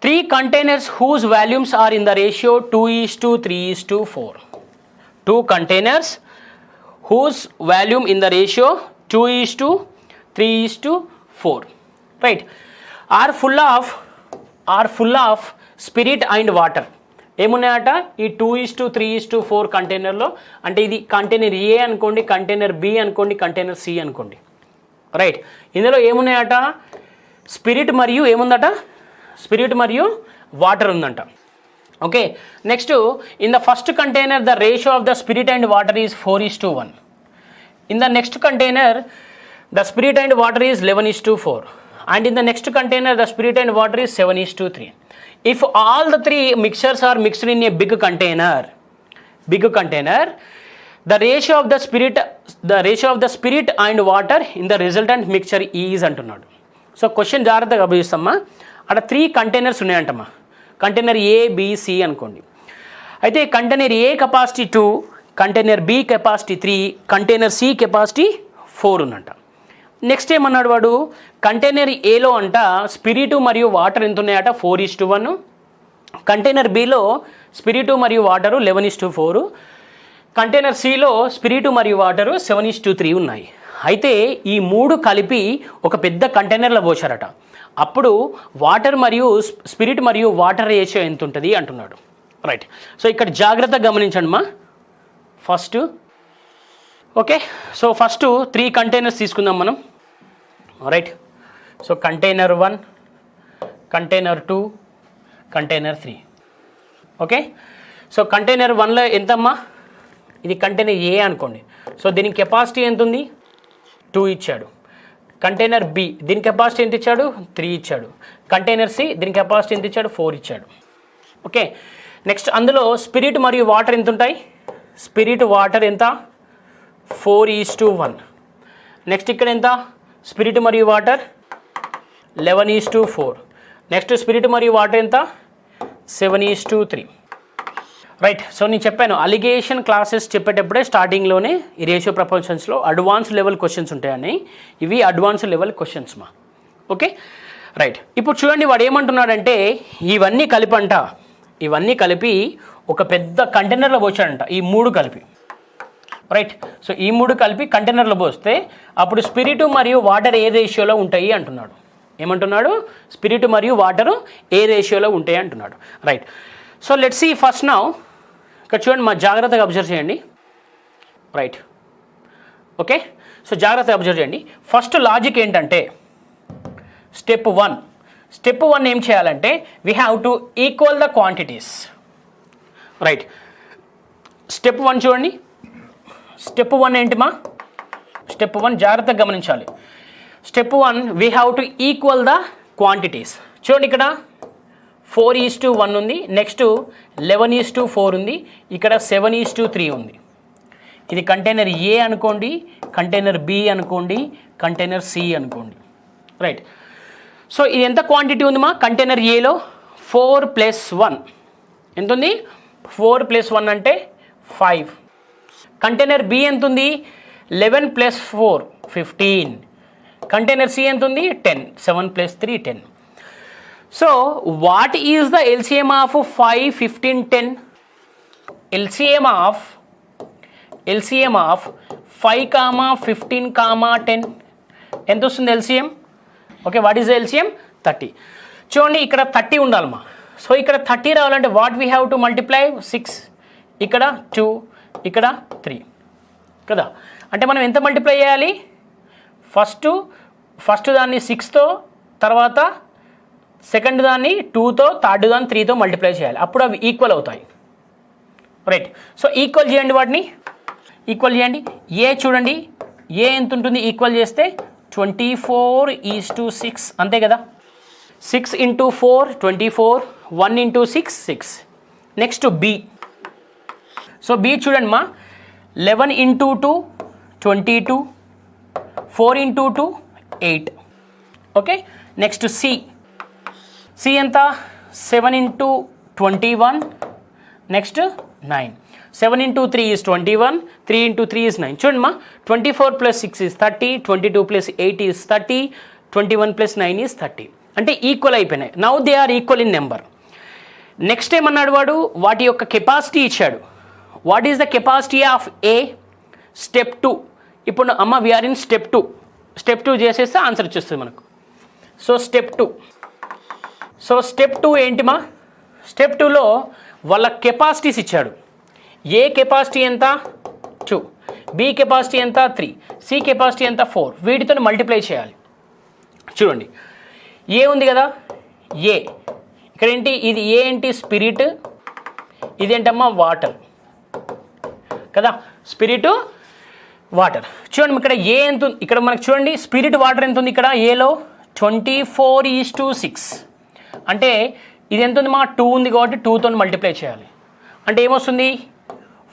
3 containers whose volumes are in the ratio 2:3:4. 2 containers whose volume in the ratio 2:3:4. Right, are full of spirit and water. ఏమున్నాయట? ఈ 2:3:4 కంటైనర్లో, అంటే ఇది container A అనుకోండి, కంటైనర్ బి అనుకోండి, కంటైనర్ సి అనుకోండి. రైట్, ఇందులో ఏమున్నాయట? స్పిరిట్ మరియు ఏముందట? స్పిరిట్ మరియు వాటర్ ఉందంట. Okay, next in the first container the ratio of the spirit and water is 4:1. In the next container the spirit and water is 11:4. and in the next container the spirit and water is 7:3. If all the 3 mixtures are mixed in a big container, the ratio of the spirit and water in the resultant mixture is అంటున్నాడు. So question జాగ్రత్తగా గమనిస్తామా, అక్కడ 3 containers ఉన్నాయంటమ్మా. Container A, B, C అనుకోండి. అయితే container A capacity 2, container B capacity 3, container C capacity 4 ఉందంట. Next ఏమన్నాడు వాడు? కంటైనర్ ఏలో అంట స్పిరిటు మరియు వాటర్ ఎంత ఉన్నాయట? 4:1. కంటైనర్ బిలో స్పిరిటు మరియు వాటరు 11:4. కంటైనర్ సిలో స్పిరిటు మరియు వాటరు 7:3 ఉన్నాయి. అయితే ఈ 3 కలిపి ఒక పెద్ద కంటైనర్లో పోశారట. అప్పుడు వాటర్ మరియు స్పిరిట్ మరియు వాటర్ రేషియో ఎంత ఉంటుంది అంటున్నాడు. రైట్, సో ఇక్కడ జాగ్రత్తగా గమనించండి మా. First okay, so first 3 containers తీసుకుందాం మనం. Right, so container 1, container 2, container 3. Okay, so container 1లో ఎంతమ్మా? ఇది కంటైనర్ ఏ అనుకోండి. సో దీనికి కెపాసిటీ ఎంత ఉంది? 2 ఇచ్చాడు. కంటైనర్ బి దీని కెపాసిటీ ఎంత ఇచ్చాడు 3 ఇచ్చాడు. కంటైనర్ సి దీని కెపాసిటీ ఎంత ఇచ్చాడు 4 ఇచ్చాడు. ఓకే, నెక్స్ట్ అందులో స్పిరిట్ మరియు వాటర్ ఎంత ఉంటాయి? స్పిరిట్ వాటర్ ఎంత 4:1. నెక్స్ట్ ఇక్కడ ఎంత? స్పిరిట్ మరియు వాటర్ 11:4. నెక్స్ట్ స్పిరిట్ మరియు వాటర్ ఎంత 7:3. రైట్. సో నేను చెప్పాను అలిగేషన్ క్లాసెస్ చెప్పేటప్పుడే స్టార్టింగ్లోనే ఈ రేషియో ప్రపోర్షన్స్లో అడ్వాన్స్ లెవెల్ క్వశ్చన్స్ ఉంటాయని. ఇవి అడ్వాన్స్ లెవెల్ క్వశ్చన్స్ మా. Okay right. ఇప్పుడు చూడండి వాడు ఏమంటున్నాడంటే ఇవన్నీ కలిపి ఒక పెద్ద కంటైనర్లో పోసాడంట, ఈ 3 కలిపి. రైట్. సో ఈ 3 కలిపి కంటైనర్లో పోస్తే అప్పుడు స్పిరిట్ మరియు వాటర్ ఏ రేషియోలో ఉంటాయి అంటున్నాడు. ఏమంటున్నాడు? స్పిరిట్ మరియు వాటరు ఏ రేషియోలో ఉంటాయి అంటున్నాడు. Right. So let's see first now. ఇక్కడ చూడండి మా, జాగ్రత్తగా అబ్జర్వ్ చేయండి. రైట్. ఓకే, సో జాగ్రత్తగా అబ్జర్వ్ చేయండి. ఫస్ట్ లాజిక్ ఏంటంటే స్టెప్ 1 ఏం చేయాలంటే we have to equal the quantities. Right. Step 1 చూడండి. స్టెప్ 1 ఏంటి మా? స్టెప్ 1 జాగ్రత్తగా గమనించాలి. Step 1 we have to equal the quantities. చూడండి ఇక్కడ 4:1 ఉంది, నెక్స్ట్ 11:4 ఉంది, ఇక్కడ 7:3 ఉంది. ఇది కంటైనర్ ఏ అనుకోండి, కంటైనర్ బి అనుకోండి, కంటైనర్ సి అనుకోండి. రైట్. సో ఇది ఎంత క్వాంటిటీ ఉంది మా? కంటైనర్ ఏలో 4+1 ఎంత ఉంది? 4+1 అంటే 5. కంటైనర్ బి ఎంత ఉంది? 11 + 4 15. కంటైనర్ సి ఎంత ఉంది? 10. 7 + 3 10. So what is the LCM of 5, 15, 10? LCM of 5, 15, 10 ఎంత వస్తుంది LCM? Okay, what is the LCM? 30. చూడండి ఇక్కడ 30 ఉండాలమ్మా. సో ఇక్కడ 30 రావాలంటే what we have to multiply 6, ఇక్కడ 2, ఇక్కడ 3 కదా. అంటే మనం ఎంత మల్టిప్లై చేయాలి? ఫస్ట్ దాన్ని 6తో, తర్వాత సెకండ్ దాన్ని 2తో, థర్డ్ దాన్ని 3తో మల్టిప్లై చేయాలి. అప్పుడు అవి ఈక్వల్ అవుతాయి. రైట్. సో ఈక్వల్ చేయండి, వాటిని ఈక్వల్ చేయండి. ఏ చూడండి, ఏ ఎంత ఉంటుంది ఈక్వల్ చేస్తే 24:6 అంతే కదా. 6 × 4 24, 1 × 6 6. Next B. సో బి చూడండి మా, 11 × 2 22, 4 × 2 8. ఓకే, నెక్స్ట్ సి ఎంత? 7 × 21, నెక్స్ట్ 9. 7 × 3 is 21, 3 × 3 is 9. చూడండి మా, 24 + 6 is 30, 22 + 8 is 30, 21 + 9 is 30. అంటే ఈక్వల్ అయిపోయినాయి. Now they are equal in number. Next ఏమన్నాడు వాడు? వాటి యొక్క కెపాసిటీ ఇచ్చాడు. What is the capacity of A? Step 2. ఇప్పుడు అమ్మ వీఆర్ ఇన్ స్టెప్ 2. స్టెప్ 2 చేసేస్తే ఆన్సర్ వచ్చేస్తుంది మనకు. సో స్టెప్ 2 ఏంటి మా? స్టెప్ 2లో వాళ్ళ కెపాసిటీస్ ఇచ్చాడు. ఏ కెపాసిటీ ఎంత? 2, బి కెపాసిటీ ఎంత? 3, సి కెపాసిటీ ఎంత? 4. వీటితో మల్టిప్లై చేయాలి. చూడండి, ఏ ఉంది కదా, ఏ ఇక్కడ ఏంటి? ఇది ఏ ఏంటి? స్పిరిట్. ఇదేంటమ్మా? వాటర్ కదా. Spirit water. చూడండి ఇక్కడ ఏ ఎంత ఉంది? ఇక్కడ మనకు చూడండి స్పిరిట్ వాటర్ ఎంత ఉంది ఇక్కడ ఏలో? 24:6. అంటే ఇది ఎంత ఉంది మా? 2 ఉంది కాబట్టి 2తో మల్టిప్లై చేయాలి. అంటే ఏమొస్తుంది?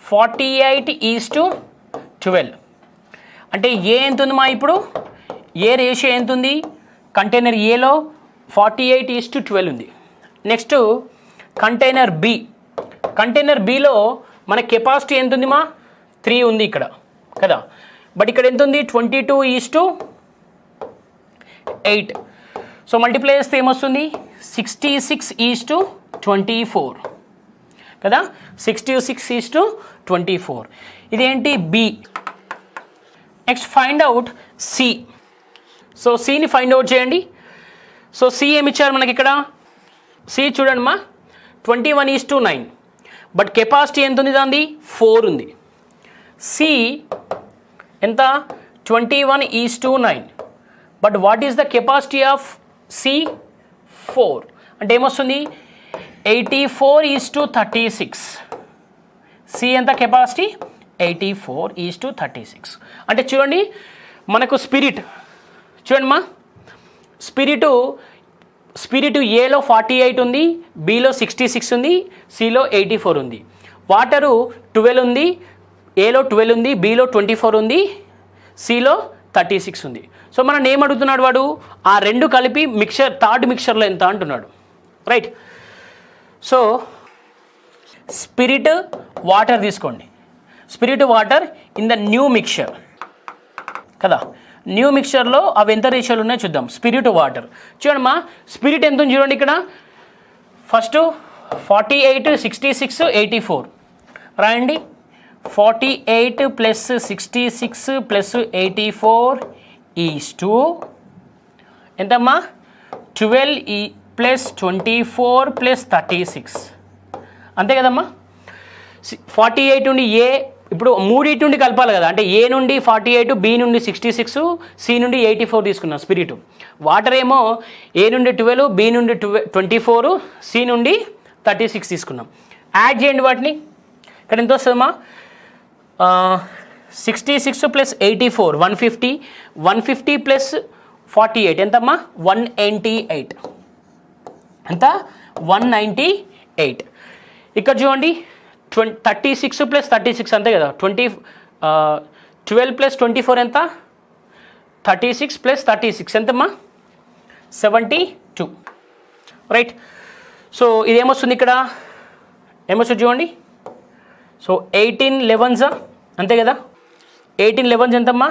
48:12. అంటే ఏ ఎంత ఉంది మా? ఇప్పుడు ఏ రేషియో ఎంత ఉంది? కంటైనర్ ఏలో 48:12 ఉంది. Next container B. కంటైనర్ బిలో మన కెపాసిటీ ఎంత ఉంది మా? 3 ఉంది ఇక్కడ కదా. బట్ ఇక్కడ ఎంత ఉంది? 22:8. సో మల్టిప్లై చేస్తే ఏమొస్తుంది? 66:24 కదా. 66:24. ఇదేంటి? B. Next find out C. So సిని ఫైండ్ అవుట్ చేయండి. సో సి ఏమి ఇచ్చారు మనకి ఇక్కడ? సి చూడండి మా, 21:9. బట్ కెపాసిటీ ఎంత ఉంది దాన్ని? 4 ఉంది. సి ఎంత? 21:9. But what is the capacity of C? 4. అంటే ఏమొస్తుంది? 84:36. సి ఎంత కెపాసిటీ? 84:36. అంటే చూడండి మనకు స్పిరిట్ చూడండి మా, స్పిరిట్ ఏలో 48 ఉంది, బిలో 66 ఉంది, సిలో 84 ఉంది. వాటరు 12 ఉంది, ఏలో 12 ఉంది, బిలో 24 ఉంది, సిలో 36 ఉంది. సో మనం ఏం అడుగుతున్నాడు వాడు, ఆ రెండు కలిపి థర్డ్ మిక్చర్లో ఎంత అంటున్నాడు. రైట్. సో స్పిరిట్ వాటర్ తీసుకోండి, spirit water in the new mixture కదా. న్యూ మిక్చర్లో అవి ఎంత రేషియోలు ఉన్నాయో చూద్దాం. స్పిరిట్ వాటర్ చూడండి మా, స్పిరిట్ ఎంత ఉంది చూడండి ఇక్కడ. ఫస్ట్ 48 66 84 రాయండి. 48 ప్లస్ 66 ప్లస్ 84 ఈజ్ టు ఎంతమ్మా, 12 ప్లస్ 24 ప్లస్ 36 అంతే కదమ్మా. 48 నుండి ఏ, ఇప్పుడు మూడింటి నుండి కలపాలి కదా, అంటే ఏ నుండి 48, బి నుండి 66, సి నుండి 84 తీసుకున్నాం స్పిరిట్. వాటర్ ఏమో ఏ నుండి 12, బి నుండి 24, సి నుండి 36 తీసుకున్నాం. యాడ్ చేయండి వాటిని. ఇక్కడ ఎంత వస్తుందమ్మా, 66 ప్లస్ 84 150, 150 ప్లస్ 48 ఎంతమ్మా 198. ఎంత 198. ఇక్కడ చూడండి 36 ప్లస్ 36 అంతే కదా, 12 ప్లస్ 24 ఎంత, 36 ప్లస్ 36 ఎంతమ్మా 72. రైట్. సో ఇదేమొస్తుంది ఇక్కడ, ఏమొస్తుంది చూడండి. సో 18 11s అంతే కదా, 18 11s ఎంతమ్మా.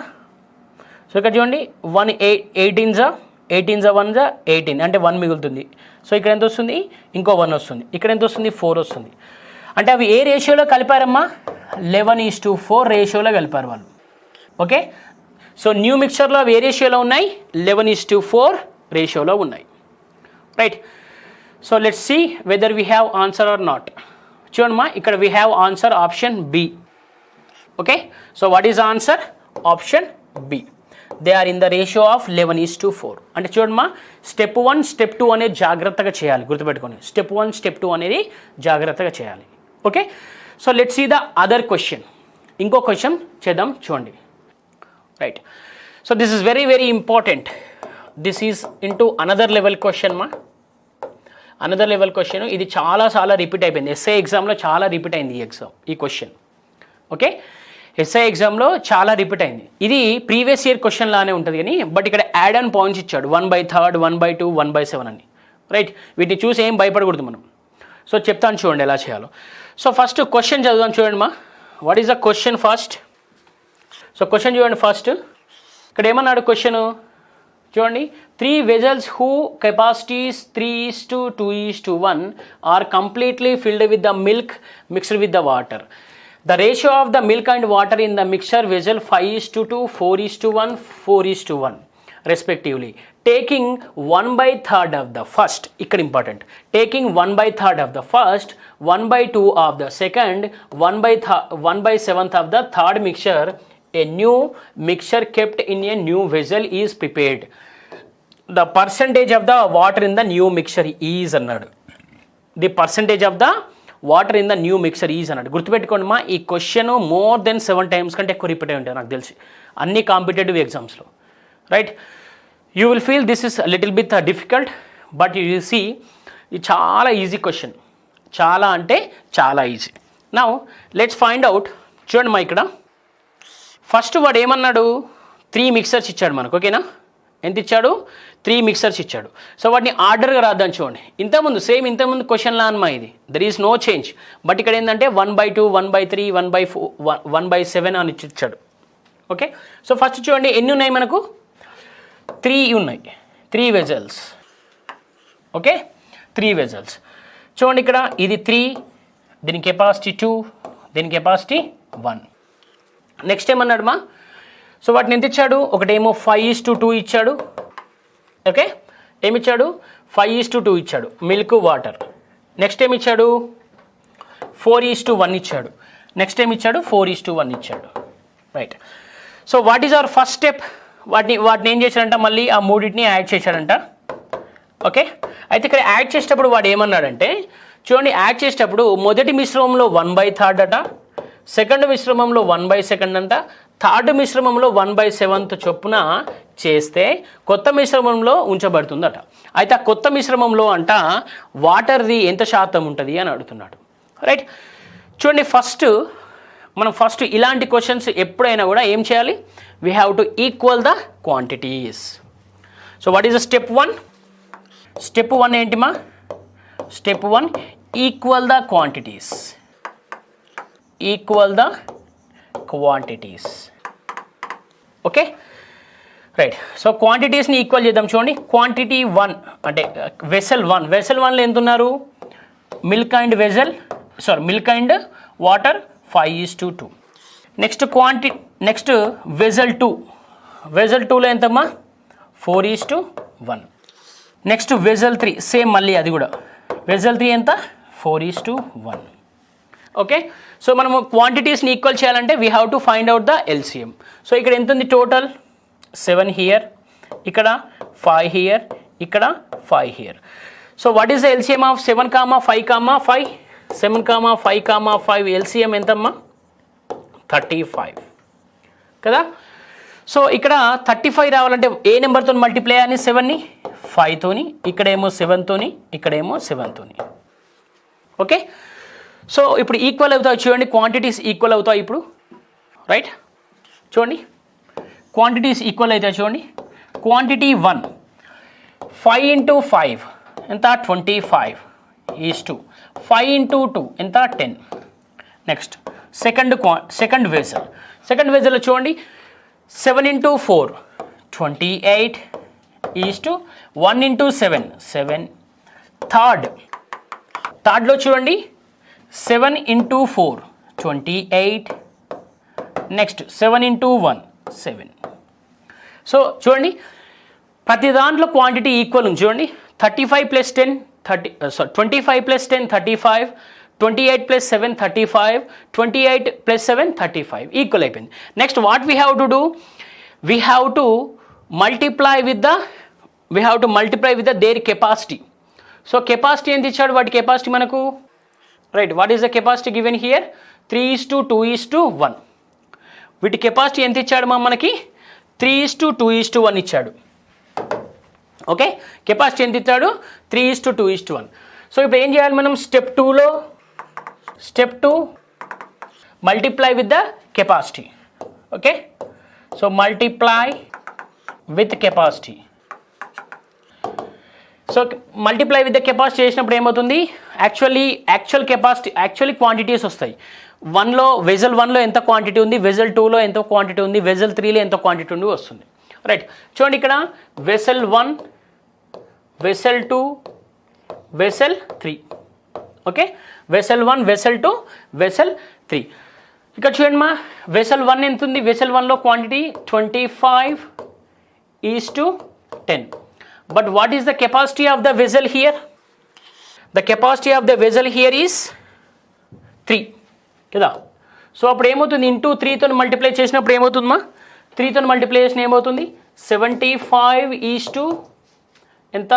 సో ఇక్కడ చూడండి 18s 1s 18 అంటే 1 మిగులుతుంది. సో ఇక్కడ ఎంత వస్తుంది, ఇంకో 1 వస్తుంది. ఇక్కడ ఎంత వస్తుంది, 4 వస్తుంది. అంటే అవి ఏ రేషియోలో కలిపారమ్మా, 11:4 రేషియోలో కలిపారు వాళ్ళు. ఓకే. సో న్యూ మిక్చర్లో అవి ఏ రేషియోలో ఉన్నాయి, 11:4 రేషియోలో ఉన్నాయి. Right. So let's see whether we have answer or not. చూడమ్మా, ఇక్కడ we have answer option B. Okay. So what is answer, option B. They are in the ratio of 11:4. అంటే చూడమ్మా, step 1 step 2 అనేది జాగ్రత్తగా చేయాలి, గుర్తుపెట్టుకోండి. స్టెప్ 1 స్టెప్ 2 అనేది జాగ్రత్తగా చేయాలి. Okay. So let's see the other question. ఇంకో క్వశ్చన్ చేద్దాం చూడండి. Right. So this is very very important. This is into another level question మా, అనదర్ లెవెల్ క్వశ్చన్. ఇది చాలా రిపీట్ అయిపోయింది, ఎస్ఐ ఎగ్జామ్లో చాలా రిపీట్ అయింది ఈ క్వశ్చన్. ఓకే. ఎస్ఐ ఎగ్జామ్లో చాలా రిపీట్ అయింది. ఇది ప్రీవియస్ ఇయర్ క్వశ్చన్ లానే ఉంటుంది కానీ, బట్ ఇక్కడ యాడ్ అండ్ పాయింట్స్ ఇచ్చాడు, 1/3, 1/2, 1/7 అని. రైట్. వీటిని చూసి ఏం భయపడకూడదు మనం. సో చెప్తాను చూడండి ఎలా చేయాలో. సో ఫస్ట్ క్వశ్చన్ చదువుదాం చూడండి మా. What is the question first. So question చూడండి ఫస్ట్. ఇక్కడ ఏమన్నాడు క్వశ్చన్ చూడండి. 3 vessels who capacities 3:2:1 are completely filled with the milk mixed with the water. The ratio of the milk and water in the mixture vessel 5:2, 4:1, 4:1 respectively. Taking 1/3 of the first, ఇక్కడ important, taking 1/3 of the first, 1/2 of the second, 1/7 of the third mixture, a new mixture kept in a new vessel is prepared. The percentage of the water in the new mixture is అన్నాడు. The percentage of the water in the new mixer is అన్నాడు. గుర్తుపెట్టుకోండి మా, ఈ question more than 7 times కంటే ఎక్కువ repeat అయి ఉంటాయి నాకు తెలిసి అన్ని కాంపిటేటివ్ ఎగ్జామ్స్లో. Right. You will feel this is little bit difficult, but you will see ఇది చాలా ఈజీ క్వశ్చన్, చాలా అంటే చాలా easy. Now let's find out. చూడండి మా, ఇక్కడ ఫస్ట్ వాడు ఏమన్నాడు, 3 మిక్సర్స్ ఇచ్చాడు మనకు. ఓకేనా, ఎంత ఇచ్చాడు, 3 మిక్సర్స్ ఇచ్చాడు. సో వాటిని ఆర్డర్గా రాద్దాం చూడండి. ఇంతకుముందు క్వశ్చన్ లా అన్నమా, ఇది there is no change. But ఇక్కడ ఏంటంటే 1/2, 1/3, 1/4, 1/7 అని ఇచ్చాడు. ఓకే. సో ఫస్ట్ చూడండి ఎన్ని ఉన్నాయి మనకు, 3 ఉన్నాయి, 3 vessels. Okay, 3 vessels. చూడండి ఇక్కడ ఇది 3, దీని కెపాసిటీ 2, దీని కెపాసిటీ 1. నెక్స్ట్ ఏమన్నాడు మా, సో వాటిని ఎంత ఇచ్చాడు, ఒకటేమో 5:2 ఇచ్చాడు. ఓకే, ఏమిచ్చాడు, 5:2 ఇచ్చాడు మిల్క్ వాటర్. నెక్స్ట్ ఏమి ఇచ్చాడు, 4:1 ఇచ్చాడు. నెక్స్ట్ ఏమి ఇచ్చాడు, 4:1 ఇచ్చాడు. Right. So what is our first step, వాటిని ఏం చేశాడంట, మళ్ళీ ఆ మూడింటిని యాడ్ చేశాడంట. ఓకే. అయితే ఇక్కడ యాడ్ చేసేటప్పుడు వాడు ఏమన్నాడంటే, చూడండి యాడ్ చేసేటప్పుడు మొదటి మిశ్రమంలో 1/3 అట, సెకండ్ మిశ్రమంలో 1/2 అంట, థర్డ్ మిశ్రమంలో 1/7 చొప్పున చేస్తే కొత్త మిశ్రమంలో ఉంచబడుతుందట. అయితే ఆ కొత్త మిశ్రమంలో అంట వాటర్ది ఎంత శాతం ఉంటుంది అని అడుగుతున్నాడు. రైట్, చూడండి మనం ఫస్ట్ ఇలాంటి క్వశ్చన్స్ ఎప్పుడైనా కూడా ఏం చేయాలి? We have to equal the quantities. So what is the step 1? Step 1 ఏంటిమా? Step 1 equal the quantities. Equal the quantities. Okay, right. So క్వాంటిటీస్ని ఈక్వల్ చేద్దాం. చూడండి, క్వాంటిటీ 1 అంటే వెసల్ 1లో ఎంత ఉన్నారు? Milk and water 5:2. Next vessel 2లో ఎంతమ్మా? 4:1. నెక్స్ట్ వెజల్ 3 సేమ్, మళ్ళీ అది కూడా వెజల్ 3 ఎంత? 4:1. ఓకే, సో మనము క్వాంటిటీస్ని ఈక్వల్ చేయాలంటే we have to find out the LCM. So ఇక్కడ ఎంత ఉంది టోటల్? 7 హియర్, ఇక్కడ 5 హియర్, ఇక్కడ 5 here. So what is the LCM of 7, 5, 7, 5, 5 LCM ఎంతమ్మా? 35 కదా. సో ఇక్కడ 35 రావాలంటే ఏ నెంబర్తో మల్టిప్లై అని? 7ని 5తోని, ఇక్కడేమో 7తోని, ఇక్కడేమో 7తోని. ఓకే, సో ఇప్పుడు ఈక్వల్ అవుతాయి. చూడండి, క్వాంటిటీస్ ఈక్వల్ అవుతాయి ఇప్పుడు. రైట్, చూడండి, క్వాంటిటీస్ ఈక్వల్ అవుతాయి. చూడండి, క్వాంటిటీ 1 5 × 5 ఎంత? 25 ఈజ్ 5 × 2 ఎంత? 10. నెక్స్ట్ సెకండ్ వెజల్ చూడండి, 7 × 4 28 ఈజ్ 1 × 7. థర్డ్లో చూడండి, 7 × 4 28. నెక్స్ట్ 7 × 1 7. సో చూడండి, ప్రతి దాంట్లో క్వాంటిటీ ఈక్వల్ ఉంది. చూడండి, 35 + 10 25 + 10 35, 28 + 7 35, 28 + 7 35 ఈక్వల్ అయిపోయింది. Next what we have to do? We have to multiply with the there capacity. So capacity ఎంత ఇచ్చాడు? వాటి కెపాసిటీ మనకు, right, what is the capacity given here? 3:2:1. వీటి కెపాసిటీ ఎంత ఇచ్చాడు మనకి? 3:2:1 ఇచ్చాడు. ఓకే, కెపాసిటీ ఎంత ఇచ్చాడు? 3:2:1. సో ఇప్పుడు ఏం చేయాలి మనం? Step 2 multiply with the capacity. Okay, so multiply with capacity. So multiply with the capacity చేసినప్పుడు ఏమవుతుంది? యాక్చువల్ క్వాంటిటీస్ వస్తాయి. వెజల్ 1లో ఎంత క్వాంటిటీ ఉంది, వెజల్ 2లో ఎంత క్వాంటిటీ ఉంది, వెజల్ 3లో ఎంత క్వాంటిటీ ఉంది వస్తుంది. రైట్, చూడండి, ఇక్కడ vessel 1, vessel 2, vessel 3. Okay, vessel 1, vessel 2, vessel 3. ఇక్కడ చూడండి మా, వెసల్ 1 ఎంత ఉంది? వెసల్ 1లో quantity 25:10. But what is the capacity of the vessel here? The capacity of the vessel here is 3 కదా. సో అప్పుడు ఏమవుతుంది? ఇంటూ 3తో మల్టిప్లై చేసినప్పుడు ఏమవుతుందమ్మా? 3తో మల్టిప్లై చేసిన ఏమవుతుంది? 75 ఎంత?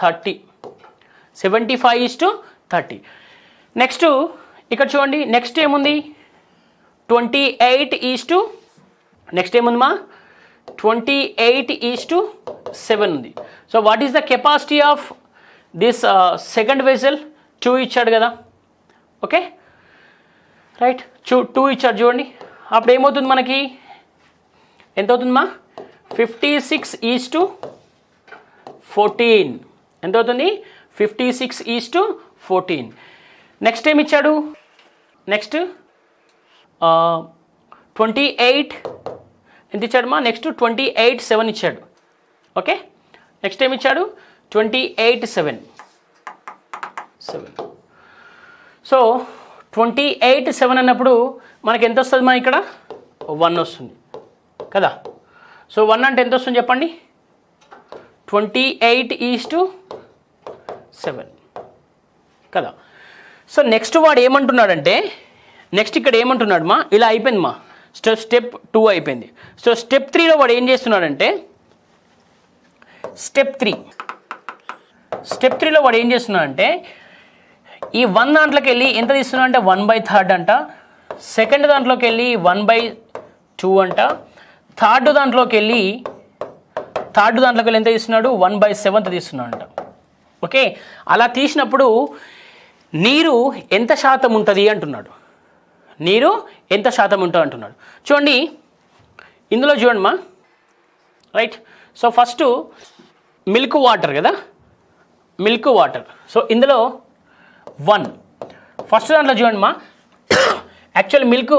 30. 75:30. నెక్స్ట్ ఇక్కడ చూడండి, నెక్స్ట్ ఏముంది? 28 నెక్స్ట్ ఏముందమ్మా? 28:7 ఉంది. So what is the capacity of this second vessel? 2 ఇచ్చాడు కదా. ఓకే, రైట్, 2 ఇచ్చాడు. చూడండి, అప్పుడు ఏమవుతుంది మనకి? ఎంత అవుతుందమ్మా? 56:14. ఎంత అవుతుంది? 56:14. నెక్స్ట్ ఏమి ఇచ్చాడు? నెక్స్ట్ 28 ఎంత ఇచ్చాడమ్మా? నెక్స్ట్ 28:7 ఇచ్చాడు. ఓకే, నెక్స్ట్ ఏమి ఇచ్చాడు? 28:7. సో 28:7 అన్నప్పుడు మనకి ఎంత వస్తుంది మా? ఇక్కడ 1 వస్తుంది కదా. సో 1 అంటే ఎంత వస్తుంది చెప్పండి? 28:7 కదా. సో నెక్స్ట్ వాడు ఏమంటున్నాడంటే, నెక్స్ట్ ఇక్కడ ఏమంటున్నాడు మా? ఇలా అయిపోయింది మా, స్టెప్ 2 అయిపోయింది. సో స్టెప్ 3లో వాడు ఏం చేస్తున్నాడంటే, స్టెప్ 3లో వాడు ఏం చేస్తున్నాడంటే, ఈ 1 దాంట్లోకి వెళ్ళి ఎంత తీస్తున్నాడు అంటే 1/3 అంట. సెకండ్ దాంట్లోకి వెళ్ళి 2 అంట. థర్డ్ దాంట్లోకి వెళ్ళి ఎంత తీస్తున్నాడు? 1/7 తీస్తున్నాడు అంట. ఓకే, అలా తీసినప్పుడు నీరు ఎంత శాతం ఉంటుంది అంటున్నాడు. నీరు ఎంత శాతం ఉంటుంది అంటున్నాడు. చూడండి, ఇందులో చూడండి మా, right. So first milk water కదా, మిల్క్ వాటర్. సో ఇందులో 1 ఫస్ట్ దాంట్లో చూడండి మా, యాక్చువల్ మిల్క్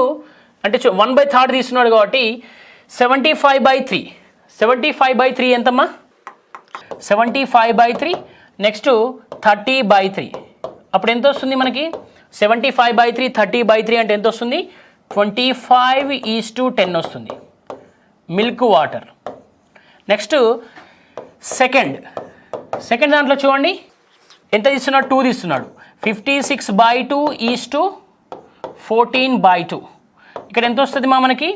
అంటే 1/3 తీస్తున్నాడు కాబట్టి 75/3. 75/3 ఎంతమ్మా? 75/3. నెక్స్ట్ 30/3. అప్పుడు ఎంత వస్తుంది మనకి? 75/3 30/3 అంటే ఎంత వస్తుంది? 25:10 వస్తుంది మిల్క్ వాటర్. నెక్స్ట్ సెకండ్ దాంట్లో చూడండి ఎంత తీస్తున్నాడు? 2 తీస్తున్నాడు. 56/2 14/2. ఇక్కడ ఎంత వస్తుంది మా మనకి?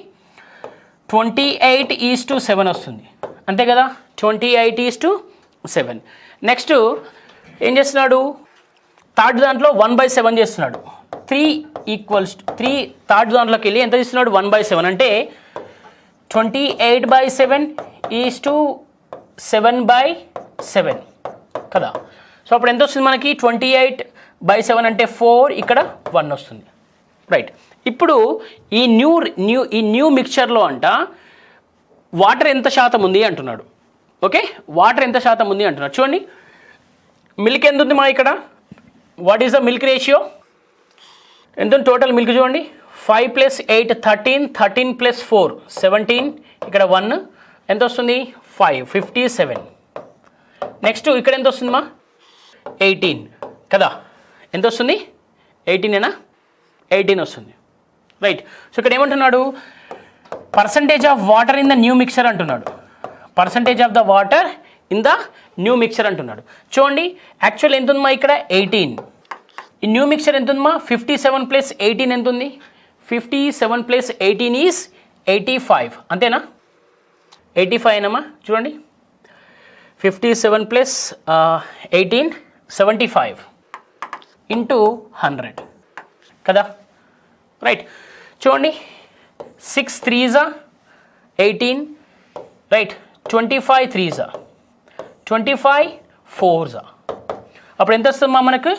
28:7 వస్తుంది, అంతే కదా? 28:7. నెక్స్ట్ ఏం చేస్తున్నాడు? థర్డ్ దాంట్లో 1/7 చేస్తున్నాడు. 3 థర్డ్ దాంట్లోకి వెళ్ళి ఎంత తీస్తున్నాడు? 1/7 అంటే 28/7 7/7 కదా. సో అప్పుడు ఎంత వస్తుంది మనకి? 28/7 అంటే 4, ఇక్కడ 1 వస్తుంది, రైట్. ఇప్పుడు ఈ న్యూ మిక్చర్లో అంట వాటర్ ఎంత శాతం ఉంది అంటున్నాడు. ఓకే, వాటర్ ఎంత శాతం ఉంది అంటున్నాడు. చూడండి, మిల్క్ ఎంత ఉంది మా ఇక్కడ? What is the milk ratio? ఎంత ఉంది టోటల్ మిల్క్? చూడండి, 5 + 8 13, 13 + 4 17, ఇక్కడ 1 ఎంత వస్తుంది? 5 57. నెక్స్ట్ ఇక్కడ ఎంత వస్తుంది మా? 18 కదా. ఎంత వస్తుంది? 18 వస్తుంది, రైట్. సో ఇక్కడ ఏమంటున్నాడు? Percentage of water in the new mixture అంటున్నాడు. Percentage of the water in the new mixture అంటున్నాడు. చూడండి, యాక్చువల్ ఎంత ఉందమ్మా ఇక్కడ? 18. ఈ న్యూ మిక్చర్ ఎంత ఉందమ్మా? 57 + 18 ఎంత ఉంది? 57 + 18 ఈజ్ 85, అంతేనా? 85 అయినమ్మా. చూడండి, 57 + 18 75 × 100 కదా, రైట్. చూడండి, 6 3s 18, రైట్. 25 3s 25 4s. అప్పుడు ఎంత వస్తుందమ్మా మనకు?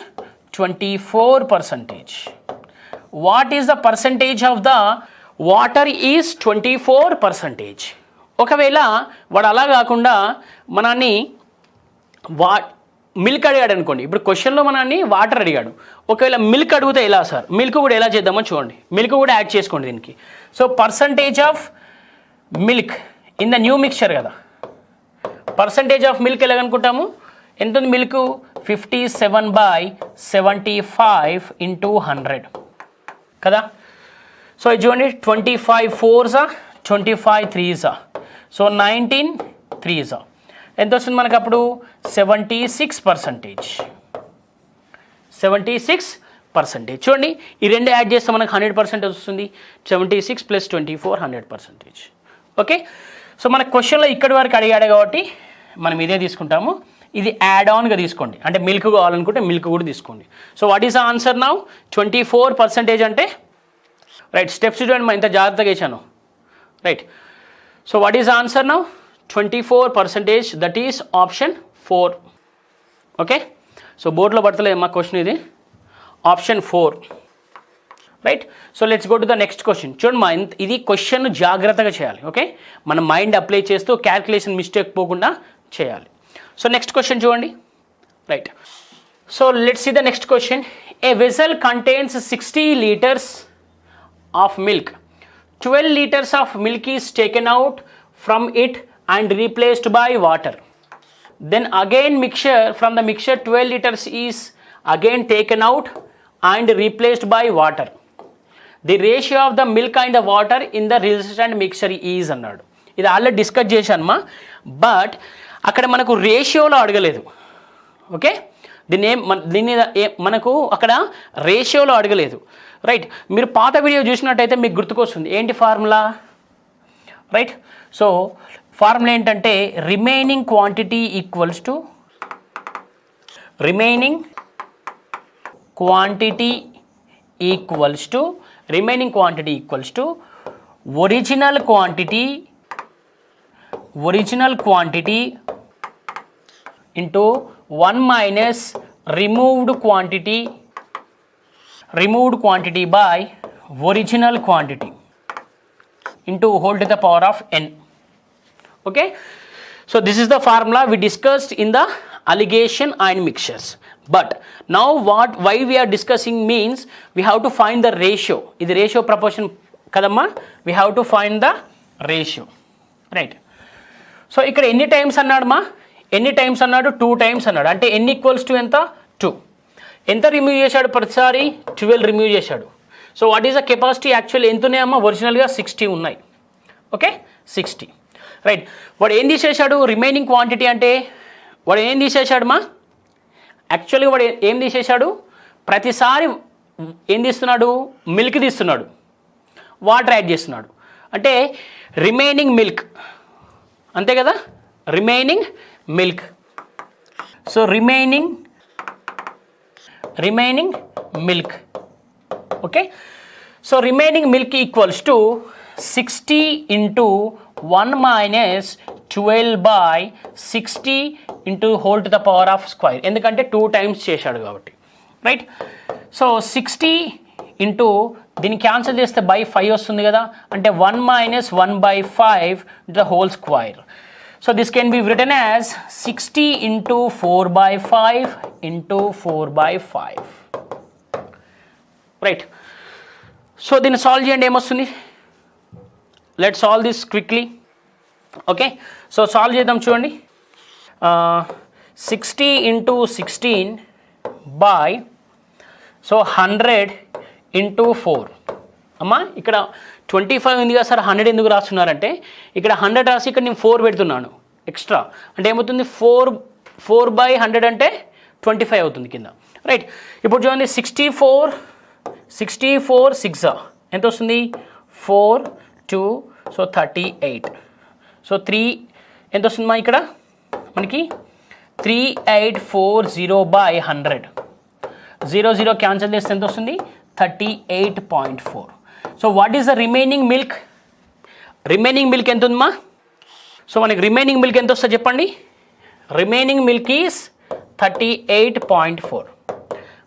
24%. What is the percentage of the water is 24%. ఒకవేళ వాడు అలా కాకుండా మనల్ని మిల్క్ అడిగాడు అనుకోండి. ఇప్పుడు క్వశ్చన్లో మనల్ని వాటర్ అడిగాడు, ఒకవేళ మిల్క్ అడిగితే ఎలా సార్? మిల్క్ కూడా ఎలా చేద్దామో చూడండి, మిల్క్ కూడా యాడ్ చేసుకోండి దీనికి. So percentage of milk in the new mixture కదా. పర్సంటేజ్ ఆఫ్ మిల్క్ ఎలా అనుకుంటాము? ఎంత ఉంది మిల్క్? 57/75 × 100 కదా. సో ఇది చూడండి, 25 4s 25 3s, సో 19 3s ఎంత వస్తుంది మనకు? అప్పుడు 76%. 76%. చూడండి, ఈ రెండు యాడ్ చేస్తే మనకు 100% వస్తుంది. 76 + 24 100%. ఓకే, సో మన క్వశ్చన్లో ఇక్కడి వరకు అడిగాడు కాబట్టి మనం ఇదే తీసుకుంటాము. ఇది యాడ్ ఆన్గా తీసుకోండి, అంటే మిల్క్ కావాలనుకుంటే మిల్క్ కూడా తీసుకోండి. So what is the answer now? 24% అంటే, రైట్. స్టెప్స్ చూడండి, ఇంత జాగ్రత్తగా వేసాను, right. So what is the answer now? 24%, that is option 4. Okay, so బోర్డులో పడతలేదు మా క్వశ్చన్, ఇది option 4, right. So let's go to the next question. చూడండి మా, ఇది క్వశ్చన్ జాగ్రత్తగా చేయాలి. ఓకే, మన మైండ్ అప్లై చేస్తూ క్యాల్కులేషన్ మిస్టేక్ పోకుండా చేయాలి. సో నెక్స్ట్ క్వశ్చన్ చూడండి, right. So let's see the next question. A vessel contains 60 liters of milk. 12 liters of milk is taken out from it and replaced by water. Then again mixture from the mixture 12 liters is again taken out and replaced by water. The ratio of the milk and the water in the resultant mixture is అన్నాడు. ఇది already discuss చేశానమ్మా, but అక్కడ మనకు రేషియోలో అడగలేదు. Okay, దీన్ని మనకు అక్కడ రేషియోలో అడగలేదు, రైట్. మీరు పాత వీడియో చూసినట్టయితే మీకు గుర్తుకొస్తుంది ఏంటి ఫార్ములా, రైట్. సో ఫార్ములా ఏంటంటే remaining quantity equals to original quantity into 1 minus removed quantity by original quantity into whole to the power of n. Okay, so this is the formula we discussed in the alligation ion mixtures. But now why we are discussing means we have to find the ratio. This ratio proportion kadamma, we have to find the ratio, right? So ikkada any times annadu ma, any times annadu 2 times annadu, ante n equals to enta 2. enta remove chesadu pratisari 12 remove chesadu. So what is the capacity actually ఎంత ఉన్నాయమ్మా? ఒరిజినల్గా 60 ఉన్నాయి. Okay, 60, right. వాడు ఏం తీసేశాడు? Remaining quantity అంటే వాడు ఏం తీసేశాడు మా? యాక్చువల్గా వాడు ఏం తీసేశాడు? ప్రతిసారి ఏం తీస్తున్నాడు? మిల్క్ తీస్తున్నాడు, వాటర్ యాడ్ చేస్తున్నాడు. అంటే రిమైనింగ్ మిల్క్, అంతే కదా, remaining milk. So remaining milk. Okay, so remaining milk equals to 60 into 1 minus 12 by 60 into whole to the power of square. ఎందుకంటే 2 times చేశాడు కాబట్టి, రైట్. సో 60 ఇంటూ దీన్ని క్యాన్సిల్ చేస్తే బై 5 వస్తుంది కదా, అంటే 1 minus 1 by 5 the whole square. So this can be written as 60 into 4 by 5 into 4 by 5. Right. So దీన్ని solve చేయండి, ఏమొస్తుంది? Let solve this quickly. Okay, so solve చేద్దాం. చూడండి, 60 into 16 by 100 into 4. అమ్మా ఇక్కడ 25 ఉంది కదా సార్, 100 ఎందుకు రాస్తున్నారంటే ఇక్కడ 100 రాసి ఇక్కడ నేను 4 పెడుతున్నాను ఎక్స్ట్రా, అంటే ఏమవుతుంది? 4 by 100 అంటే 25 అవుతుంది కింద, రైట్. ఇప్పుడు చూడండి, 64 6 ఎంత వస్తుంది? 4 2 సో 38. సో 3 ఎంత వస్తుంది మా ఇక్కడ మనకి? 3840 by 100. 0 క్యాన్సిల్ చేస్తే ఎంత వస్తుంది? 38.4. So what is the remaining milk? Remaining milk ఎంత ఉందమ్మా? సో మనకి రిమైనింగ్ మిల్క్ ఎంత వస్తుంది చెప్పండి? Remaining milk is 38.4.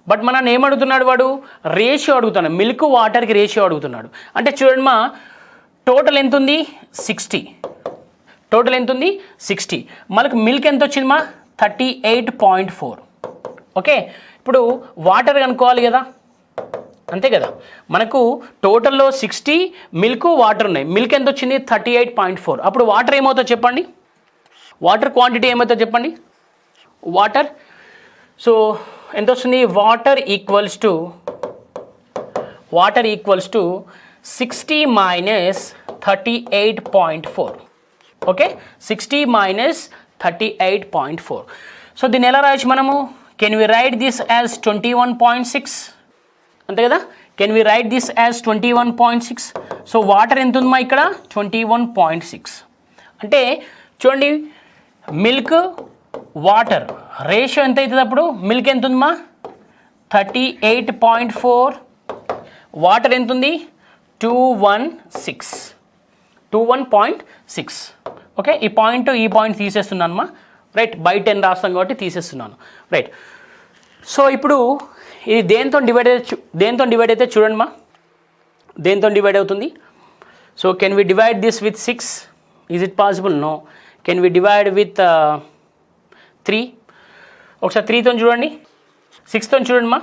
బట్ మనం ఏమడుగుతున్నాడు వాడు? రేషియో అడుగుతున్నాడు, మిల్క్ వాటర్కి రేషియో అడుగుతున్నాడు. అంటే చూడండి మా, టోటల్ ఎంత ఉంది? 60. టోటల్ ఎంత ఉంది? 60. మనకు మిల్క్ ఎంత వచ్చింది మా? 38.4. ఓకే, ఇప్పుడు వాటర్ కనుక్కోవాలి కదా, అంతే కదా. మనకు టోటల్లో 60 మిల్క్ వాటర్ ఉన్నాయి. మిల్క్ ఎంత వచ్చింది? 38.4. అప్పుడు వాటర్ ఏమవుతుందో చెప్పండి? వాటర్ క్వాంటిటీ ఏమవుతుందో చెప్పండి? వాటర్, సో ఎంత వస్తుంది? Water equals to 60 minus 38.4. Okay, 60 minus 38.4. So దీన్ని ఎలా రాయొచ్చు మనము? Can we write this as 21.6, అంతే కదా. Can we write this as 21.6. So water ఎంత ఉందమ్మా ఇక్కడ? 21.6. అంటే చూడండి, మిల్క్ వాటర్ రేషియో ఎంత అవుతుంది? అప్పుడు మిల్క్ ఎంత ఉందమ్మా? 38.4. వాటర్ ఎంత ఉంది? 21.6. ఓకే, ఈ పాయింట్ తీసేస్తున్నానమ్మా, రైట్. బై 10 రాస్తాం కాబట్టి తీసేస్తున్నాను, రైట్. సో ఇప్పుడు ఇది దేంతో డివైడ్ అయితే చూడండి మా, దేంతో డివైడ్ అవుతుంది? So can we divide this with 6? Is it possible? No. Can we divide with 3? ఒకసారి 3తో చూడండి, 6తో చూడండి మా.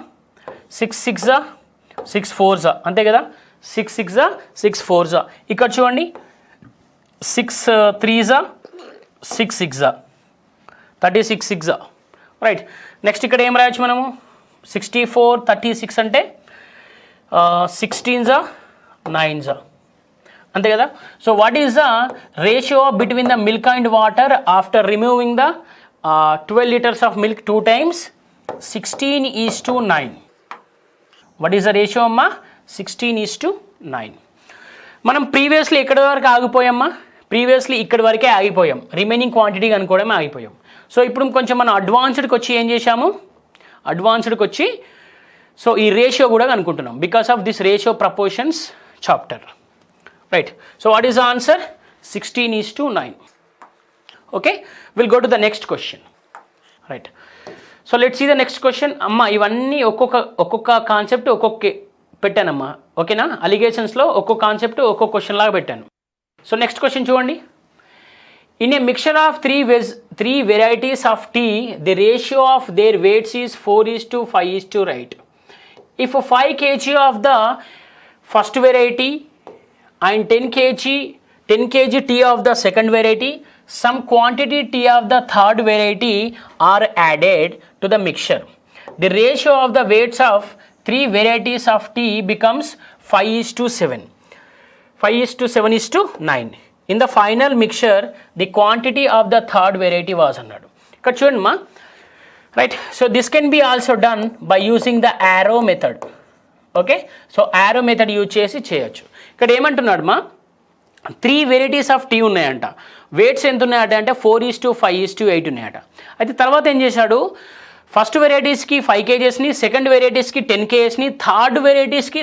6 6 6 4, అంతే కదా. 6 6 6 4. ఇక్కడ చూడండి, 6 3 6 6 36 6, రైట్. నెక్స్ట్ ఇక్కడ ఏం రాయొచ్చు మనము? 64 36 అంటే 16 9, అంతే కదా. So what is the ratio between the milk and water after removing the 12 liters of milk 2 times? 16:9. What is the ratio అమ్మా? 16:9. మనం ప్రీవియస్లీ ఎక్కడి వరకు ఆగిపోయామ్మా? ప్రీవియస్లీ ఇక్కడి వరకే ఆగిపోయాం, రిమైనింగ్ క్వాంటిటీ కనుక్కోవడమే ఆగిపోయాం. సో ఇప్పుడు కొంచెం మనం అడ్వాన్స్డ్కి వచ్చి ఏం చేశాము? సో ఈ రేషియో కూడా కనుక్కుంటున్నాం because of this ratio proportions chapter. Right. So what is the answer? 16:9. Okay, we'll go to the next question. Right. So let's see the next question. అమ్మ ఇవన్నీ ఒక్కొక్క కాన్సెప్ట్ ఒక్కొక్క పెట్టానమ్మా, ఓకేనా? అలిగేషన్స్లో ఒక్కొక్క కాన్సెప్ట్ ఒక్కొక్క క్వశ్చన్ లాగా పెట్టాను. సో నెక్స్ట్ క్వశ్చన్ చూడండి. In a mixture of three varieties of tea, the ratio of their weights is 4:5, right? If 5 kg of the first variety and 10 kg tea of the second variety, some quantity tea of the third variety are added to the mixture. The ratio of the weights of 3 varieties of tea becomes 5:7. 5:7:9. In the final mixture, the quantity of the third variety was అన్నాడు. ఇక్కడ చూడండి మా, right. So this can be also done by using the arrow method. Okay, so arrow method use చేసి చేయొచ్చు. ఇక్కడ ఏమంటున్నాడు మా, 3 varieties of tea ఉన్నాయంట. వెయిట్స్ ఎంత ఉన్నాయట అంటే 4:5:8 ఉన్నాయట. అయితే తర్వాత ఏం చేశాడు, ఫస్ట్ వెరైటీస్కి 5 kgsని, సెకండ్ వెరైటీస్కి 10 kgsని, థర్డ్ వెరైటీస్కి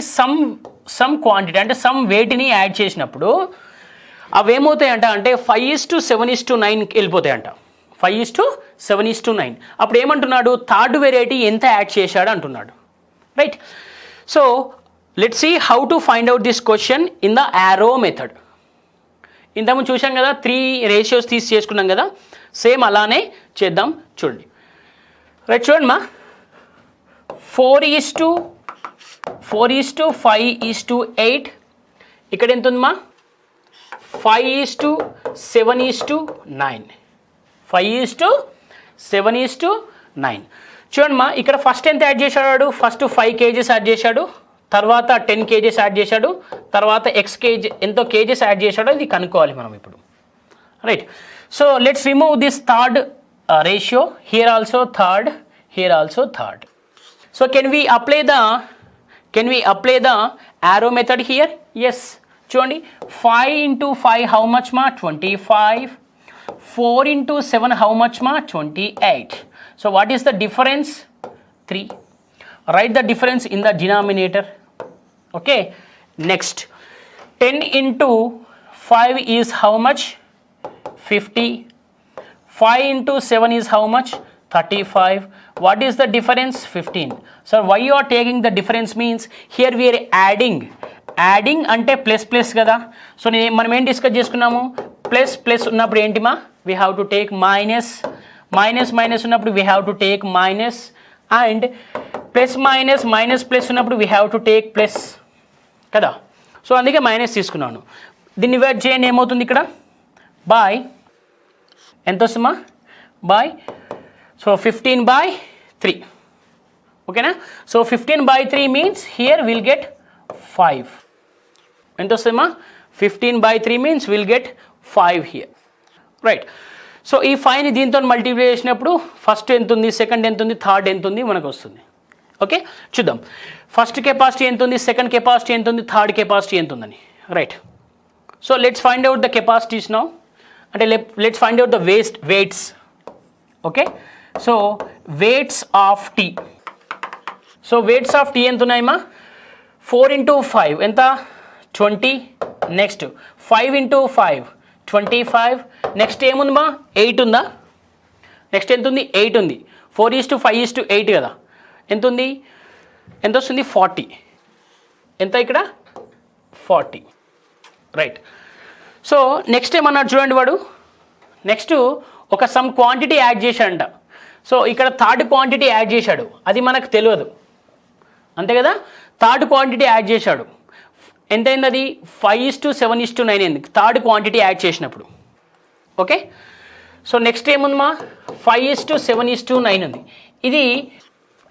సమ్ క్వాంటిటీ అంటే సమ్ వెయిట్ని యాడ్ చేసినప్పుడు అవి ఏమవుతాయంట అంటే 5:7:9 వెళ్ళిపోతాయంట. 5:7:9. అప్పుడు ఏమంటున్నాడు, థర్డ్ వెరైటీ ఎంత యాడ్ చేశాడు అంటున్నాడు. Right. So let's see how to find out this question in the arrow method. ఇంతకుముందు చూసాం కదా, 3 రేషియోస్ తీసి చేసుకున్నాం కదా, సేమ్ అలానే చేద్దాం. చూడండి. రైట్, చూడండి మా, 4:5:8. ఇక్కడ ఎంత ఉంది మా, 5:7:9. 5:7:9. చూడండి మా, ఇక్కడ ఫస్ట్ ఎంత యాడ్ చేశాడు, ఫస్ట్ 5 kgs యాడ్ చేశాడు, తర్వాత 10 kgs యాడ్ చేశాడు, తర్వాత ఎంతో కేజెస్ యాడ్ చేశాడో ఇది కనుక్కోవాలి మనం ఇప్పుడు. Right. So let's remove this third ratio. Here also third, here also third. So can we apply the arrow method here? Yes. చూడండి, 5 into 5 how much ma? 25. 4 into 7 how much ma? 28. So what is the difference? 3. Write the difference in the denominator. Okay. Next, 10 into 5 is how much? 50. 5 into 7 is how much? 35. What is the difference? 15. So why you are taking the difference means here we are adding అంటే plus కదా. So మనం ఏం discuss చేసుకున్నాము, plus ఉన్నప్పుడు ఏంటి మా, we have to take minus ఉన్నప్పుడు we have to take minus, and plus ఉన్నప్పుడు we have to take plus కదా. సో అందుకే మైనస్ తీసుకున్నాను. దీన్ని డివైడ్ చేయండి, ఏమవుతుంది ఇక్కడ, బాయ్ ఎంత వస్తుందమ్మా, బాయ్. సో 15/3. ఓకేనా. So 15/3 means here will get 5. ఎంత వస్తుందమ్మా, 15/3 means will get 5 here. Right. So ఈ 5ని దీంతో మల్టిప్లై చేసినప్పుడు ఫస్ట్ ఎంత ఉంది, సెకండ్ ఎంత ఉంది, థర్డ్ ఎంత ఉంది మనకు వస్తుంది. ఓకే, చూద్దాం. ఫస్ట్ కెపాసిటీ ఎంత ఉంది, సెకండ్ కెపాసిటీ ఎంత ఉంది, థర్డ్ కెపాసిటీ ఎంత ఉందని. Right. So let's find out the capacities now. అంటే let's find out the weights. Okay, so weights of tea. So weights of tea ఎంత ఉన్నాయమ్మా, 4 into 5 ఎంత, 20. Next 5 into 5 25. నెక్స్ట్ ఏముందమ్మా, 8 ఉందా, నెక్స్ట్ ఎంత ఉంది, 8 ఉంది. 4:5:8 కదా, ఎంత ఉంది, ఎంత వస్తుంది, 40. ఎంత ఇక్కడ, 40. రైట్. సో నెక్స్ట్ ఏమన్నాడు చూడండి వాడు, నెక్స్ట్ ఒక సమ్ క్వాంటిటీ యాడ్ చేశాడంట. సో ఇక్కడ థర్డ్ క్వాంటిటీ యాడ్ చేశాడు, అది మనకు తెలియదు అంతే కదా. థర్డ్ క్వాంటిటీ యాడ్ చేశాడు, ఎంతైంది అది, 5:7:9 అయింది థర్డ్ క్వాంటిటీ యాడ్ చేసినప్పుడు. ఓకే. సో నెక్స్ట్ ఏముందమ్మా, 5:7:9 ఉంది. ఇది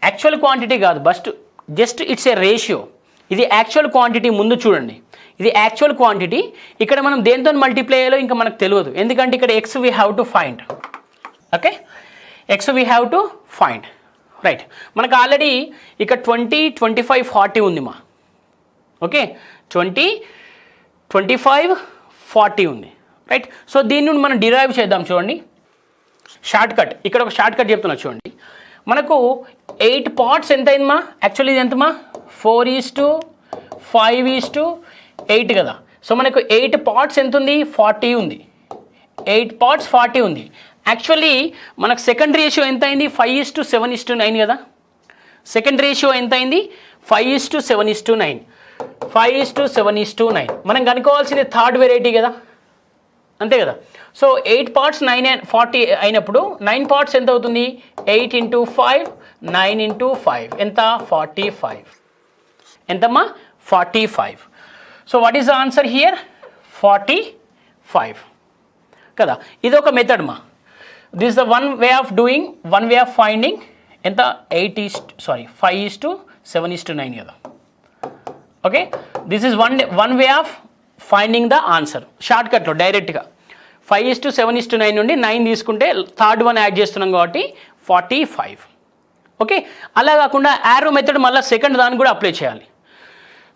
యాక్చువల్ క్వాంటిటీ కాదు, జస్ట్ ఇట్స్ ఏ రేషియో. ఇది యాక్చువల్ క్వాంటిటీ ముందు చూడండి, ఇది యాక్చువల్ క్వాంటిటీ. ఇక్కడ మనం దేంతో మల్టిప్లై అయ్యాలో ఇంకా మనకు తెలియదు, ఎందుకంటే ఇక్కడ X we have to find. Okay, X we have to find. Right. మనకు ఆల్రెడీ ఇక్కడ 20, 25, 40 ఉంది మా. ఓకే, 20, 25, 40 ఉంది. రైట్. సో దీని నుండి మనం డిరైవ్ చేద్దాం. చూడండి, షార్ట్ కట్. ఇక్కడ ఒక షార్ట్ కట్ చెప్తున్నా చూడండి. మనకు 8 పార్ట్స్ ఎంత అయిందమ్మా, యాక్చువల్లీ ఇది ఎంతమా, 4:5:8 కదా. సో మనకు 8 పార్ట్స్ ఎంత ఉంది, 40 ఉంది. 8 పార్ట్స్ 40 ఉంది. యాక్చువల్లీ మనకు సెకండ్ రేషియో ఎంత అయింది, 5:7:9 కదా. సెకండ్ రేషియో ఎంత అయింది, 5:7:9. 5:7:9. మనం కనుక్కోవాల్సింది థర్డ్ వెరైటీ కదా, అంతే కదా. సో 8 పార్ట్స్ 9 and 40 అయినప్పుడు 9 పార్ట్స్ ఎంత అవుతుంది, 8 × 5, 9 × 5 ఎంత, 45. ఎంతమ్మా, 45. So what is the answer here, 45 కదా. ఇది ఒక మెథడ్ మా. This is the one way of doing, one way of finding. ఎంత, 5:7:9 కదా. Okay, this is one way of finding the answer. షార్ట్కట్లో డైరెక్ట్గా 5:7:9 నుండి 9 తీసుకుంటే థర్డ్ వన్ యాడ్ చేస్తున్నాం కాబట్టి 45. ఓకే, అలా కాకుండా యారో మెథడ్ మళ్ళీ సెకండ్ దానికి కూడా అప్లై చేయాలి.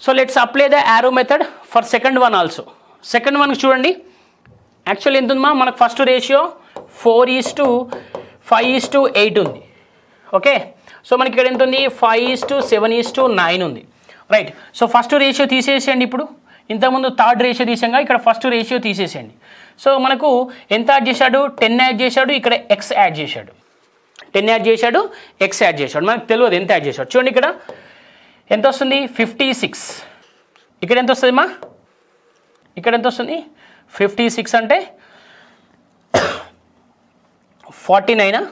So let's apply the arrow method for second one also. Second వన్కి చూడండి, యాక్చువల్లీ ఎంత ఉందమ్మా, మనకు ఫస్ట్ రేషియో 4:5:8 ఉంది. ఓకే, సో మనకి ఇక్కడ ఎంత ఉంది, 5:7:9 ఉంది. రైట్, సో ఫస్ట్ రేషియో తీసేసేయండి. ఇప్పుడు ఇంతకుముందు థర్డ్ రేషియో తీసాగా, ఇక్కడ ఫస్ట్ రేషియో తీసేసేయండి. సో మనకు ఎంత యాడ్ చేశాడు, 10 యాడ్ చేశాడు, ఇక్కడ ఎక్స్ యాడ్ చేశాడు. 10 యాడ్ చేశాడు, ఎక్స్ యాడ్ చేశాడు. మనకు తెలియదు ఎంత యాడ్ చేశాడు. చూడండి ఇక్కడ ఎంత వస్తుంది, 56. ఇక్కడ ఎంత వస్తుంది మా, ఇక్కడ ఎంత వస్తుంది, 56 అంటే 49.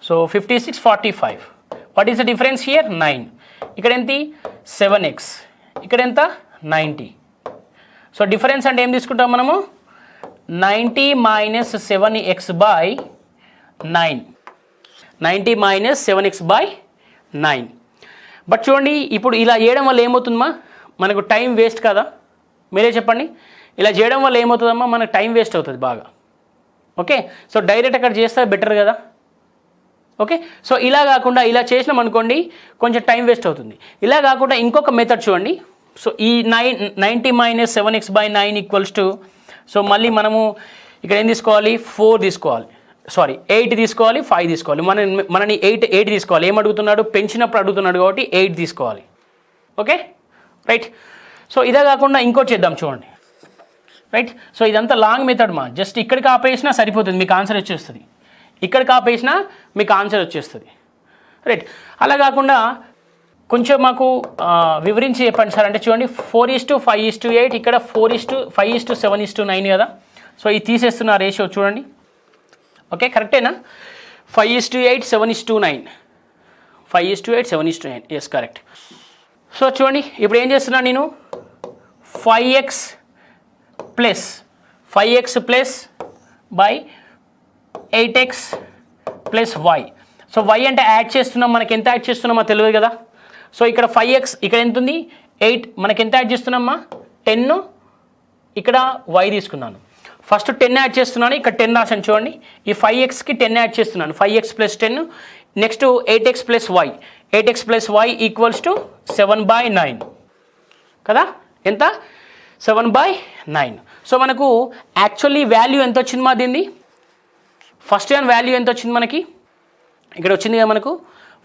So 56, 45. What is the difference here, 9. ఇక్కడ ఎంత, 7x. ఇక్కడ ఎంత, 90. సో డిఫరెన్స్ అంటే ఏం తీసుకుంటాం మనము, 90 - 7x by 9. 90 - 7x by 9. But చూడండి, ఇప్పుడు ఇలా చేయడం వల్ల ఏమవుతుందమ్మా, మనకు టైం వేస్ట్ కదా. మీరే చెప్పండి, ఇలా చేయడం వల్ల ఏమవుతుందమ్మా, మనకు టైం వేస్ట్ అవుతుంది బాగా. ఓకే, సో డైరెక్ట్ అక్కడ చేస్తే బెటర్ కదా. ఓకే, సో ఇలా కాకుండా ఇలా చేసినాం అనుకోండి, కొంచెం టైం వేస్ట్ అవుతుంది. ఇలా కాకుండా ఇంకొక మెథడ్ చూడండి. సో ఈ 90 - 7x by 9 equals to, so మళ్ళీ మనము ఇక్కడ ఏం తీసుకోవాలి, 4 తీసుకోవాలి, సారీ 8 తీసుకోవాలి, 5 తీసుకోవాలి. మనని 8 తీసుకోవాలి. ఏం అడుగుతున్నాడు, పెంచినప్పుడు అడుగుతున్నాడు కాబట్టి 8 తీసుకోవాలి. Okay, right. సో ఇదే కాకుండా ఇంకోటి చేద్దాం చూడండి. రైట్, సో ఇదంతా లాంగ్ మెథడ్ మా. జస్ట్ ఇక్కడికి ఆపేసినా సరిపోతుంది, మీకు ఆన్సర్ వచ్చేస్తుంది. ఇక్కడికి ఆపేసినా మీకు ఆన్సర్ వచ్చేస్తుంది. రైట్, అలా కాకుండా కొంచెం మాకు వివరించి చెప్పండి సార్ అంటే చూడండి, 4:5:8, ఇక్కడ 5:7:9 కదా. సో ఇది తీసేస్తున్న రేషియో చూడండి. ఓకే, కరెక్టేనా, 5:8, 7:9. 5:8, 7:9, ఎస్ కరెక్ట్. సో చూడండి, ఇప్పుడు ఏం చేస్తున్నాను నేను, 5x plus by 8x plus y. So y అంటే యాడ్ చేస్తున్నాం, మనకి ఎంత యాడ్ చేస్తున్నామో తెలియదు కదా. సో ఇక్కడ 5x, ఇక్కడ ఎంత ఉంది, 8, మనకి ఎంత యాడ్ చేస్తున్నామా, 10. ఇక్కడ y తీసుకున్నాను, ఫస్ట్ 10 యాడ్ చేస్తున్నాను, ఇక్కడ 10 రాశాను చూడండి. ఈ 5xకి 10 యాడ్ చేస్తున్నాను, 5x + 10. Next 8x + y, 8x + y equals to 7/9 కదా. ఎంత, 7/9. సో మనకు యాక్చువల్లీ వాల్యూ ఎంత వచ్చింది మా దీన్ని, ఫస్ట్ దాని వాల్యూ ఎంత వచ్చింది మనకి, ఇక్కడ వచ్చింది కదా మనకు.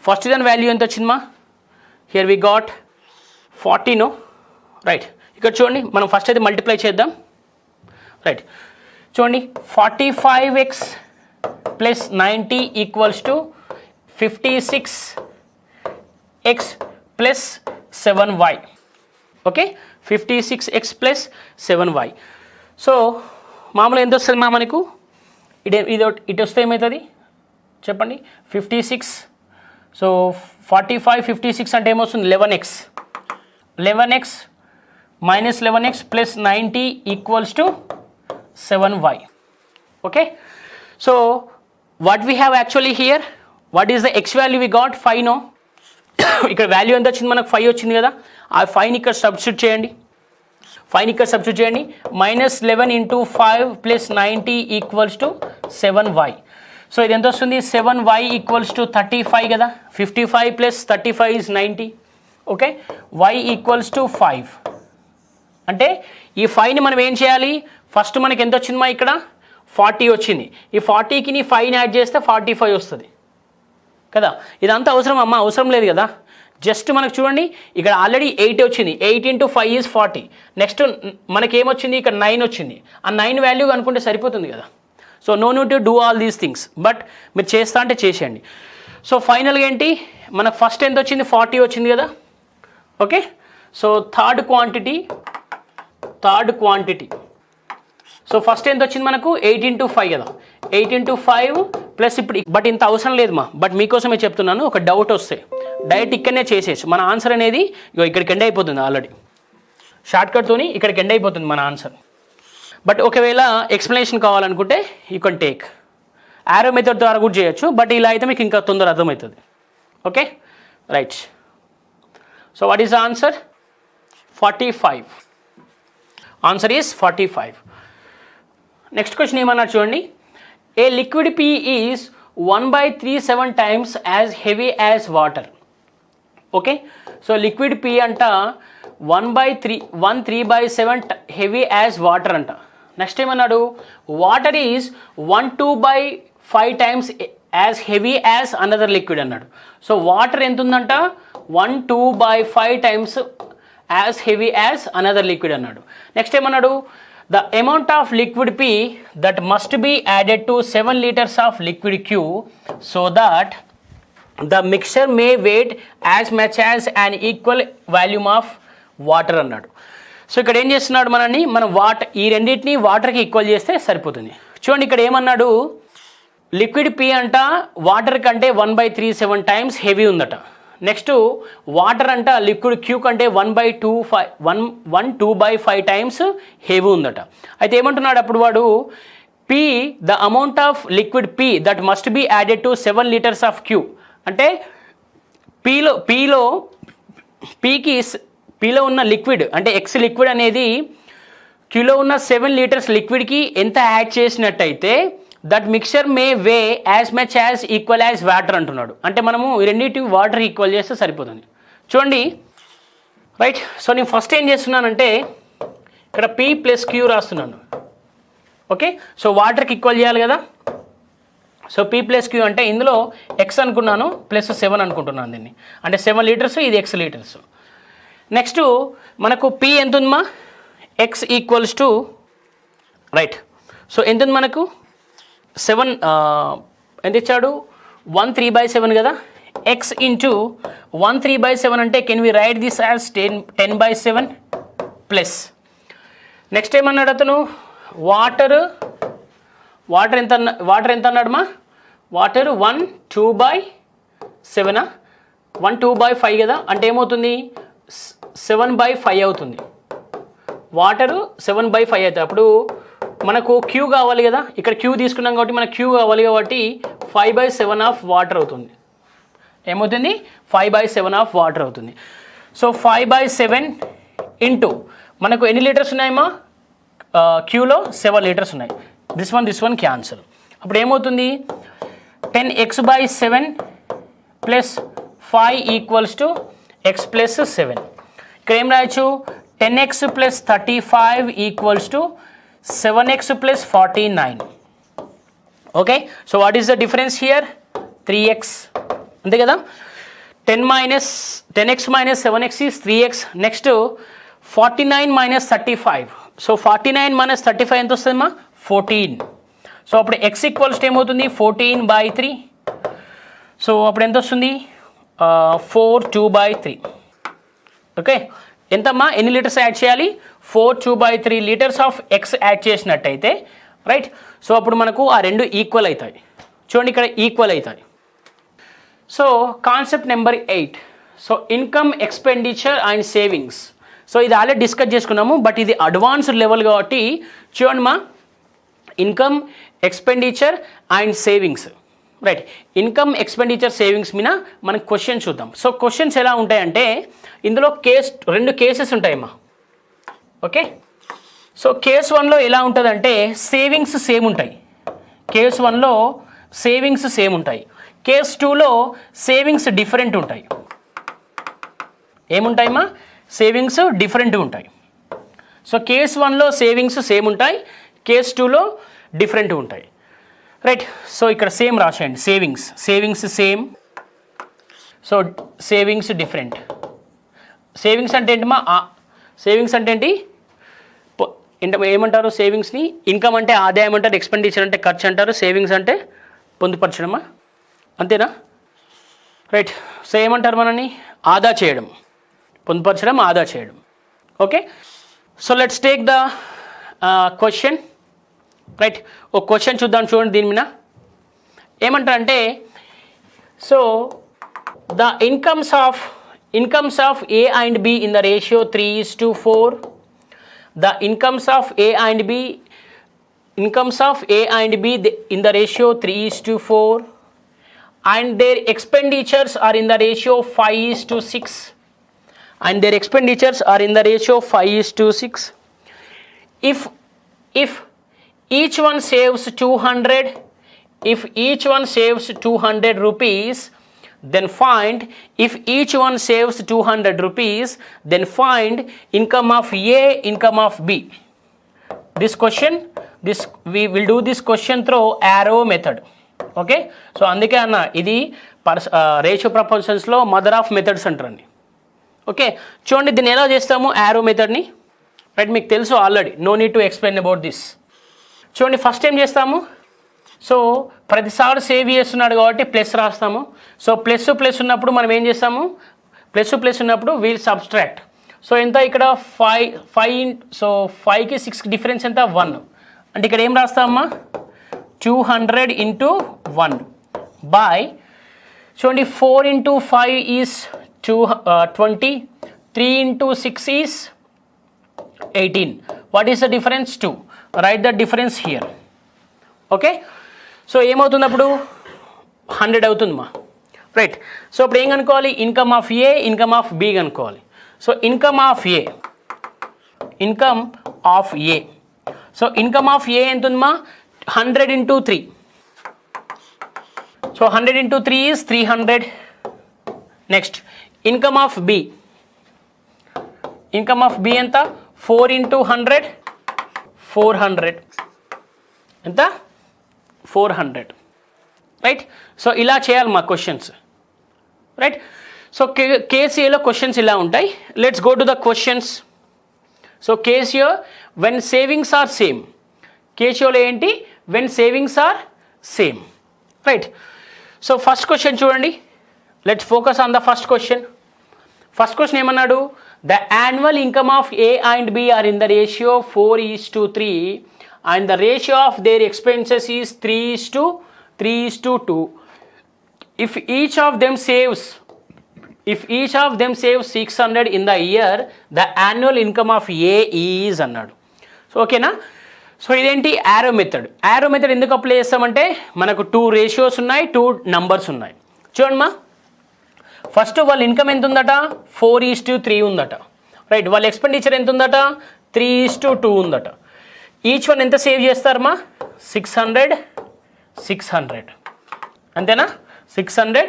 ఫస్ట్ దాని వాల్యూ ఎంత వచ్చింది మా, హియర్ వి గాట్ 40. రైట్, ఇక్కడ చూడండి, మనం ఫస్ట్ అయితే మల్టిప్లై చేద్దాం. రైట్, చూడండి, 45x + 90 equals to 56x + 7y. Okay, 56x + 7y. So మామూలుగా ఎంత వస్తుంది మా మనకు, ఇటు వస్తే ఏమవుతుంది చెప్పండి, 56. సో 45, 56 అంటే ఏమొస్తుంది, 11x. 11x - 11x + 90 equals to 7y. Okay, so what we have actually here, what is the x value we got, 5. ఇక్కడ వాల్యూ ఎంత వచ్చింది మనకు, 5 వచ్చింది కదా. ఆ 5ని ఇక్కడ సబ్స్టిట్యూట్ చేయండి, -11 × 5 + 90 ఈక్వల్స్ టు 7y. సో ఇది ఎంత వస్తుంది, 7y ఈక్వల్స్ టు 35 కదా. 55 + 35 is 90. Okay, y equals to 5. అంటే ఈ 5ని మనం ఏం చేయాలి, ఫస్ట్ మనకి ఎంత వచ్చింది ఇక్కడ, 40 వచ్చింది. ఈ 40కి నీ 5ని యాడ్ చేస్తే 45 వస్తుంది కదా. ఇదంతా అవసరం అమ్మా, అవసరం లేదు కదా. జస్ట్ మనకు చూడండి ఇక్కడ ఆల్రెడీ 8 వచ్చింది, 8 × 5 ఈజ్ 40. నెక్స్ట్ మనకేమొచ్చింది, ఇక్కడ 9 వచ్చింది. ఆ 9 వాల్యూ అనుకుంటే సరిపోతుంది కదా. So no need to do all these things, but మీరు చేస్తా అంటే చేసేయండి. సో ఫైనల్గా ఏంటి, మనకు ఫస్ట్ ఎంత వచ్చింది, 40 వచ్చింది కదా. Okay, so third quantity. So first ఎంత వచ్చింది మనకు, 8 × 5 కదా. 8 × 5 ప్లస్ ఇప్పుడు, బట్ ఇంత అవసరం లేదు మా, బట్ మీకోసమే చెప్తున్నాను. ఒక డౌట్ వస్తే డైరెక్ట్ ఇక్కడనే చేసేసి మన ఆన్సర్ అనేది ఇక్కడికి ఎండ్ అయిపోతుంది. ఆల్రెడీ షార్ట్కట్తోని ఇక్కడికి ఎండ్ అయిపోతుంది మన ఆన్సర్. బట్ ఒకవేళ ఎక్స్ప్లెనేషన్ కావాలనుకుంటే you can take arrow method ద్వారా కూడా చేయొచ్చు, బట్ ఇలా అయితే మీకు ఇంకా తొందర అర్థమవుతుంది. Okay, right. So what is the answer, 45. Answer is 45. Next question ఏమన్నా చూడండి. A liquid P is 1/37 times as heavy as water. Okay, so liquid P అంట 1/3/7 హెవీ యాజ్ వాటర్ అంట. నెక్స్ట్ ఏమన్నాడు, water is 1/2/5 times as heavy as another liquid అన్నాడు. So water ఎంత ఉందంట, 1/2/5 times as heavy as another liquid అన్నాడు. Next ఏమన్నాడు, the amount of liquid P that must be added to 7 liters of liquid Q so that the mixture may weigh as much as an equal volume of water అన్నాడు. So ఇక్కడ ఏం చేస్తున్నాడు, మనం ఈ రెండింటిని వాటర్కి ఈక్వల్ చేస్తే సరిపోతుంది. చూడండి ఇక్కడ ఏమన్నాడు, లిక్విడ్ P అంట వాటర్ కంటే 1/37 times హెవీ ఉందట. నెక్స్ట్ వాటర్ అంట లిక్విడ్ Q కంటే 1/2/5 times హెవీ ఉందట. అయితే ఏమంటున్నాడు అప్పుడు వాడు, P the amount of liquid P that must be added to 7 liters of Q. అంటే Pలో ఉన్న లిక్విడ్ అంటే ఎక్స్ లిక్విడ్ అనేది Qలో ఉన్న 7 liters లిక్విడ్కి ఎంత యాడ్ చేసినట్టయితే that mixture May way as much as equal as water అంటున్నాడు. అంటే మనము ఈ రెండింటి వాటర్ ఈక్వల్ చేస్తే సరిపోతుంది. చూడండి రైట్. సో నేను ఫస్ట్ ఏం చేస్తున్నానంటే ఇక్కడ P + Q రాస్తున్నాను. ఓకే, సో వాటర్కి ఈక్వల్ చేయాలి కదా. సో P + Q అంటే ఇందులో ఎక్స్ అనుకున్నాను +7 అనుకుంటున్నాను దీన్ని, అంటే 7 liters, ఇది x liters. నెక్స్ట్ మనకు P ఎంత ఉందమ్మా, x equals to right. So ఎంత ఉంది మనకు 7, ఎంత ఇచ్చాడు, 1/3/7 కదా. x ఇంటూ 1/3/7 అంటే can we write this as 10/7 plus. Next ఏమన్నాడు అతను, వాటర్ ఎంత అన్నాడు మా, వాటర్ 1/2/7, 1/2/5 కదా. అంటే ఏమవుతుంది, 7/5 అవుతుంది. వాటరు 7/5 అవుతుంది. అప్పుడు మనకు Q కావాలి కదా, ఇక్కడ Q తీసుకున్నాం కాబట్టి మనకు Q కావాలి కాబట్టి 5/7 ఆఫ్ వాటర్ అవుతుంది. ఏమవుతుంది, 5/7 ఆఫ్ వాటర్ అవుతుంది. సో 5/7 ఇంటూ మనకు ఎన్ని లీటర్స్ ఉన్నాయమ్మా, Qలో 7 liters ఉన్నాయి. This one cancel. అప్పుడు ఏమవుతుంది, 10x/7 plus 5 equals to x + 7. ఇక్కడ ఏం రాయొచ్చు, 10x + 35 equals to 7x + 49. Okay, so what is the difference here, 3x అంతే కదా. 10x - 7x is 3x. Next 49 - 35. So 49 - 35 ఎంత వస్తుందమ్మా, 14. సో అప్పుడు x ఈక్వల్స్ ఏమవుతుంది, 14/3. సో అప్పుడు ఎంత వస్తుంది, 4/2/3. ఓకే, ఎంతమ్మా, ఎన్ని లీటర్స్ యాడ్ చేయాలి, 4/2/3 liters ఆఫ్ ఎక్స్ యాడ్ చేసినట్టయితే రైట్. సో అప్పుడు మనకు ఆ రెండు ఈక్వల్ అవుతాయి. చూడండి ఇక్కడ ఈక్వల్ అవుతాయి. So concept number 8. So income, expenditure and savings. So ఇది ఆల్రెడీ డిస్కస్ చేసుకున్నాము, బట్ ఇది అడ్వాన్స్డ్ లెవెల్ కాబట్టి చూడండి మా, income, expenditure and savings right. Income, expenditure, savings మీద మనం క్వశ్చన్ చూద్దాం. సో క్వశ్చన్స్ ఎలా ఉంటాయంటే ఇందులో రెండు కేసెస్ ఉంటాయమ్మా. ఓకే, సో కేస్ 1లో ఎలా ఉంటుందంటే సేవింగ్స్ సేమ్ ఉంటాయి. కేస్ 1లో సేవింగ్స్ సేమ్ ఉంటాయి. కేస్ 2లో సేవింగ్స్ డిఫరెంట్ ఉంటాయి. ఏముంటాయమ్మా, సేవింగ్స్ డిఫరెంట్ ఉంటాయి. సో కేస్ 1లో సేవింగ్స్ సేమ్ ఉంటాయి, కేస్ 2లో డిఫరెంట్ ఉంటాయి రైట్. సో ఇక్కడ సేమ్ రాసేయండి, savings same. So savings different. Savings అంటే ఏంటి మా? సేవింగ్స్ అంటే ఏంటి? ఏమంటారు సేవింగ్స్ని? ఇన్కమ్ అంటే ఆదాయం అంటారు, ఎక్స్పెండిచర్ అంటే ఖర్చు అంటారు, సేవింగ్స్ అంటే పొందుపరచడమా? అంతేనా? రైట్. సో ఏమంటారు మనని? ఆదా చేయడం, పొందుపరచడం, ఆదా చేయడం. Okay, so let's take the question. Right, ఒక క్వశ్చన్ చూద్దాం. చూడండి దీని మీద ఏమంటారంటే, so the incomes of A and B in the ratio 3:4. The incomes of A and B in the ratio 3:4, and their expenditures are in the ratio 5:6. And their expenditures are in the ratio 5:6. If each one saves 200 rupees, then find, if each one saves 200 rupees, then find income of A, income of B. We will do this question through arrow method. Okay, so అందుకే అన్న ఇది ratio ప్రపోర్షన్స్లో mother of methods అంటారండి. Okay, చూడండి దీన్ని ఎలా చేస్తాము arrow మెథడ్ని. రైట్, మీకు తెలుసు already, no need to explain about this. చూడండి ఫస్ట్ ఏం చేస్తాము, సో ప్రతిసారి సేవ్ చేస్తున్నాడు కాబట్టి ప్లస్ రాస్తాము. సో ప్లస్ ఉన్నప్పుడు మనం ఏం చేస్తాము, ప్లస్ ఉన్నప్పుడు వీల్ సబ్స్ట్రాక్ట్. సో ఎంత ఇక్కడ 5 సో 5కి 6కి డిఫరెన్స్ ఎంత? 1. అంటే ఇక్కడ ఏం రాస్తామమ్మా? 200 × 1 బై, చూడండి 4 × 5 is 20, 3 × 6 is 18. What is the difference? 2. Right the difference here. Okay, so ఏమవుతుంది అప్పుడు? 100 అవుతుందమ్మా. రైట్, సో ఇప్పుడు ఏం కనుక్కోవాలి? Income of A, income of B కనుక్కోవాలి. So income of A, so income of A ఎంత ఉందమ్మా? 100 × 3. So 100 × 3 is 300. Next income of B, ఎంత? 4 × 100, 400. ఎంత? 400. రైట్, సో ఇలా చేయాలి మా క్వశ్చన్స్. రైట్, సో కేసీఏలో క్వశ్చన్స్ ఇలా ఉంటాయి. Let's go to the questions. So కేసీఓ వెన్ సేవింగ్స్ ఆర్ సేమ్. కేసీఓలో ఏంటి? When savings are same. Right, so first question చూడండి. Let's focus on the first question. First question ఏమన్నాడు? The annual income of A and B are in the ratio 4:3, and the ratio of their expenses is 3:2. If each of them saves 600 in the year, the annual income of A is అన్నాడు. So ఓకేనా? So ఇదేంటి? Arrow method. Arrow method ఎందుకు apply చేస్తామంటే మనకు 2 ratios ఉన్నాయి, 2 numbers ఉన్నాయి. చూడండి మా, ఫస్ట్ వాళ్ళ ఇన్కమ్ ఎంత ఉందట? 4:3 ఉందట. రైట్, వాళ్ళ ఎక్స్పెండిచర్ ఎంత ఉందట? 3:2 ఉందట. ఈచ్ వన్ ఎంత సేవ్ చేస్తారమ్మా? 600. అంతేనా? 600.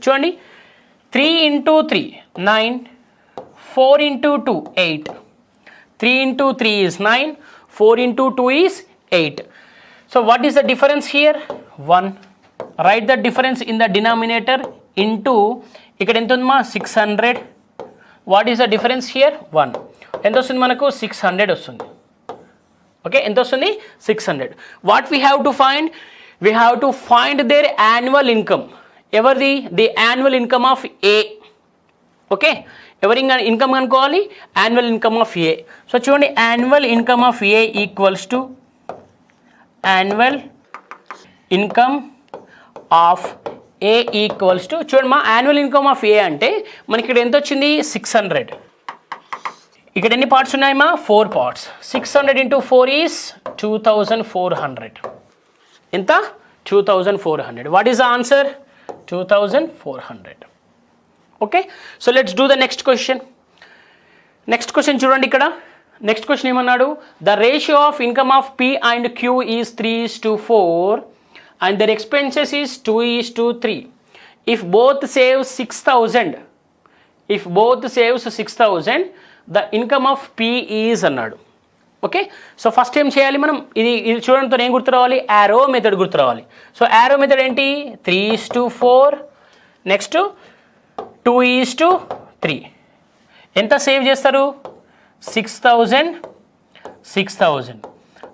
చూడండి, 3 × 3 9, 4 × 2 8, 3 × 3 is 9, 4 × 2 is 8. So what is the difference here? 1. Write the difference in the denominator into, ఇక్కడ ఎంత ఉందమ్మా? 600. What is the difference here? 1. ఎంత వస్తుంది మనకు? 600 వస్తుంది. ఓకే, ఎంత వస్తుంది? 600. What we have to find? We have to find their annual income. ఎవరిది? The annual income of A. Okay, ఎవరి ఇన్కమ్ కనుక్కోవాలి? Annual income of A. So చూడండి, annual income of A equals to annual income of A equals to, చూడండి మా, annual income of A అంటే మనకి ఇక్కడ ఎంత వచ్చింది? 600. ఇక్కడ ఎన్ని పార్ట్స్ ఉన్నాయమ్మా? 4 పార్ట్స్. 600 × 4 ఈజ్ 2400. ఎంత? 2400. What is the answer? 2400. Okay, so let's do the next question. Next question చూడండి. ఇక్కడ నెక్స్ట్ క్వశ్చన్ ఏమన్నాడు? The ratio of income of P and Q is 3:4 and their expenses is 2:3. If both save 6,000, the income of P is అన్నాడు. Okay, so first ఏం చేయాలి మనం? ఇది చూడడంతో ఏం గుర్తు రావాలి? యారో మెథడ్ గుర్తు రావాలి. సో యారో మెథడ్ ఏంటి? 3:4. నెక్స్ట్ 2:3. ఎంత సేవ్ చేస్తారు? 6,000.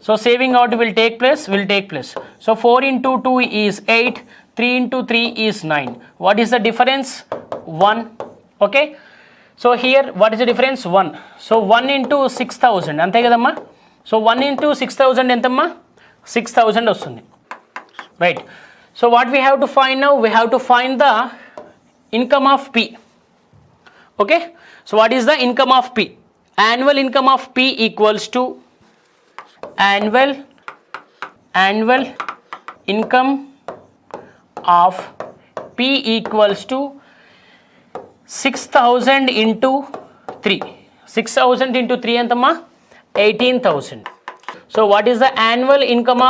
So saving out will take place. So 4 into 2 is 8, 3 into 3 is 9. What is the difference? 1. Okay, so here what is the difference? 1. So 1 into 6,000 ante kadamma. So 1 into 6,000 entamma? 6,000 vastundi, right? So what we have to find now? We have to find the income of P. Okay, so what is the income of P? Annual income of P equals to annual income of P equals to 6,000 into 3. 6,000 into 3 entamma? 18,000. So what is the annual income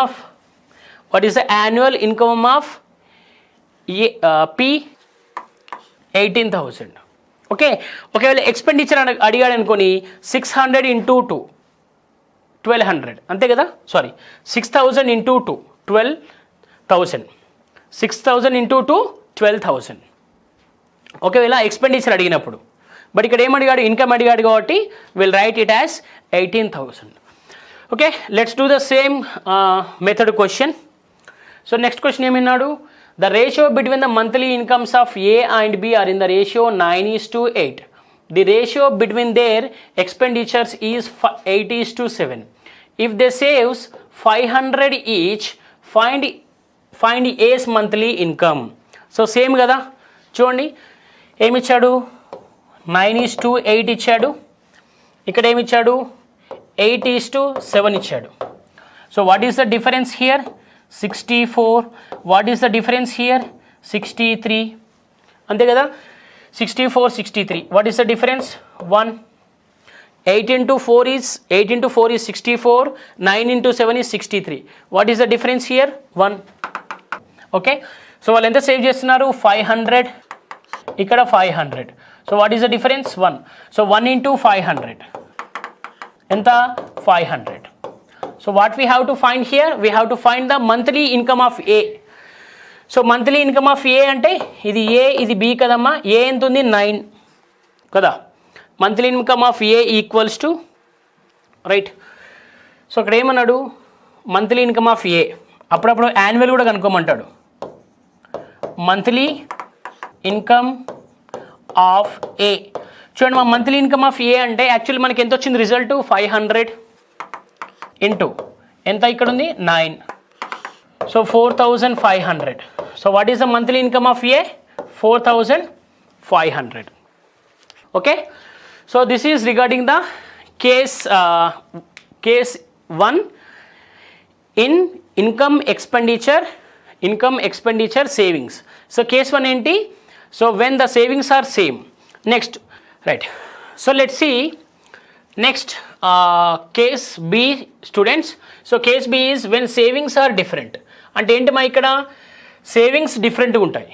of P? 18,000. Okay, ఒకవేళ expenditure అడిగాడు అనుకోని 600 into 2 1200 అంతే కదా, sorry 6,000 into 2 12,000. 6,000 into 2 12,000 ఒకవేళ expenditure అడిగినప్పుడు. But ఇక్కడ ఏమడిగాడు? Income అడిగాడు కాబట్టి will write it as 18,000. Okay, let's do the same method question. So next question ఏమన్నాడు? The ratio between the monthly incomes of A and B are in the ratio 9:8. The ratio between their expenditures is 8:7. If they saves 500 each, find A's monthly income. So same కదా, చూడండి ఏమి ఇచ్చాడు? 9:8 ఇచ్చాడు. ఇక్కడ ఏమి ఇచ్చాడు? 8:7 ఇచ్చాడు. So what is the difference here? 64. What is the difference here? 63. అంతే కదా, 64 63. What is the difference? 1. 8 into 4 is 64. 9 into 7 is 63. What is the difference here? 1. Okay, so వాళ్ళు ఎంత సేవ్ చేస్తున్నారు? 500, ఇక్కడ 500. So what is the difference? 1. So 1 into 500 ఎంత? 500. So what we have to find here? We have to find the monthly income of A. So monthly income of A అంటే ఇది A ఇది B కదమ్మా. A ఎంత ఉంది? 9 కదా. Monthly income of A equals to, right. So ఇక్కడ ఏమన్నాడు? Monthly income of A. అప్పుడప్పుడు యాన్యువల్ కూడా కనుక్కోమంటాడు. Monthly income of A. చూడండి, మా మంత్లీ ఇన్కమ్ ఆఫ్ A అంటే యాక్చువల్లీ మనకి ఎంత వచ్చింది రిజల్ట్? 500 ఇంటూ ఎంత ఇక్కడ ఉంది? 9. So 4,500. So what is the monthly income of A? 4,500. Okay, so this is regarding the case 1 in income expenditure savings. So case 1 ఏంటి? So when the savings are same. Next, right. So let's see next case B, students. So case B is when savings are different. అంటే ఏంటి మా ఇక్కడ? Savings డిఫరెంట్గా ఉంటాయి.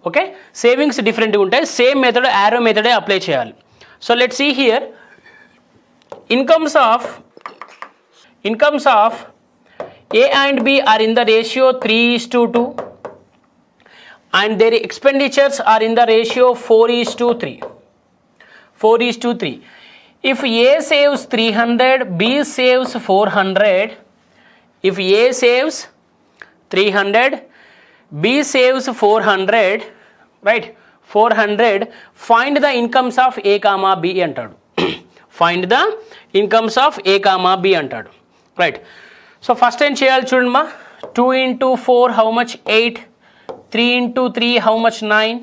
Okay, savings డిఫరెంట్గా ఉంటాయి. Same method, arrow మెథడే అప్లై చేయాలి. So let see here, incomes of A and B are in the ratio 3:2 and their expenditures are in the ratio 4:3. 4:3. If A saves 300, B saves 400. If A saves 300, B saves 400, right? 400. Find the incomes of A comma B అంటాడు. Find the incomes of A comma B అంటాడు, right? So first ఏం చేయాలి చూడండి మా. 2 into 4 how much? 8. 3 into 3 how much? 9.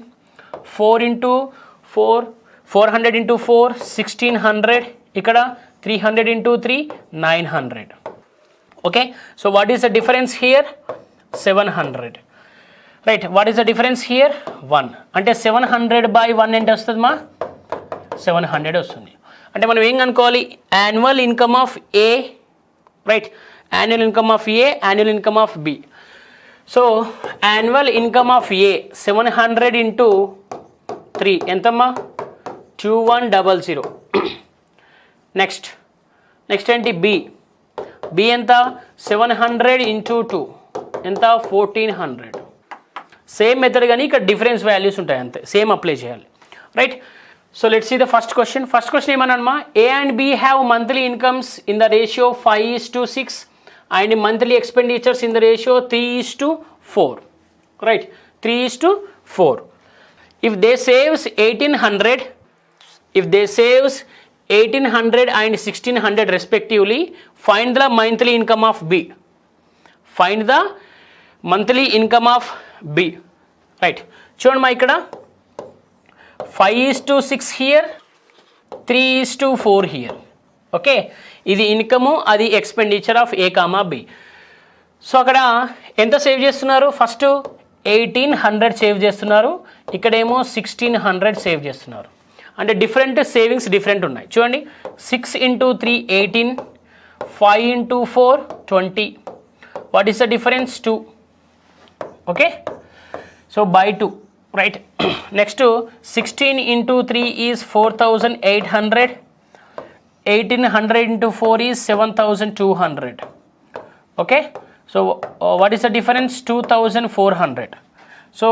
4 into 4 400 into 4 1600. ఇక్కడ 300 into 3 900. Okay, so what is the difference here? 700. Right, what is the difference here? 1. అంటే 700 by 1 ఎంత వస్తుంది మా? 700 వస్తుంది. అంటే మనం ఏం కనుక్కోవాలి? Annual income of A, right. Annual income of A, annual income of B. So annual income of A 700 into 3 ఎంతమ్మా? 2100. నెక్స్ట్ ఏంటి? B ఎంత? 700 into 2 ఎంత? 1400. సేమ్ మెథడ్ కానీ ఇక్కడ డిఫరెన్స్ వాల్యూస్ ఉంటాయి అంతే, సేమ్ అప్లై చేయాలి. Right. So let's see the first question. First question ఏమన్నా, A and B have monthly incomes in the ratio 5:6 and monthly expenditures in the ratio 3:4. Right, 3:4. If they saves 1800 and 1600 respectively, find the monthly income of B. Find the monthly income of B. Right. చూడండి మా ఇక్కడ 5:6 here, 3:4 here. Okay, ఇది income, అది expenditure of A comma B. So అక్కడ ఎంత save చేస్తున్నారు, first 1800 save చేస్తున్నారు, ఇక్కడేమో 1600 సేవ్ చేస్తున్నారు. అంటే డిఫరెంట్ సేవింగ్స్ డిఫరెంట్ ఉన్నాయి. చూడండి, 6 × 3 18, 5 × 4 20. What is the difference? 2. Okay, so by 2. Right. Next 16 × 3 is 4800. 1800 × 4 is 7200. Okay, so what is the difference? 2400. So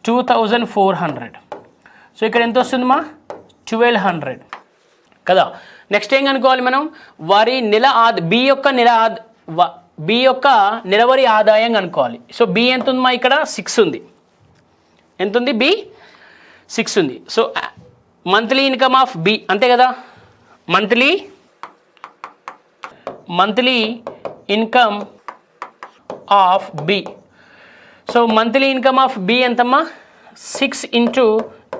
2400. So ఇక్కడ ఎంత వస్తుంది మా? 1200 కదా. నెక్స్ట్ ఏం కనుక్కోవాలి మనం? వారి బి యొక్క నెలవారీ ఆదాయం కనుక్కోవాలి. సో బి ఎంత ఉంది మా? ఇక్కడ 6 ఉంది. ఎంత ఉంది? బి 6 ఉంది. So monthly income of B అంతే కదా, monthly income of B. So monthly income of B ఎంతమ్మా? 6 ×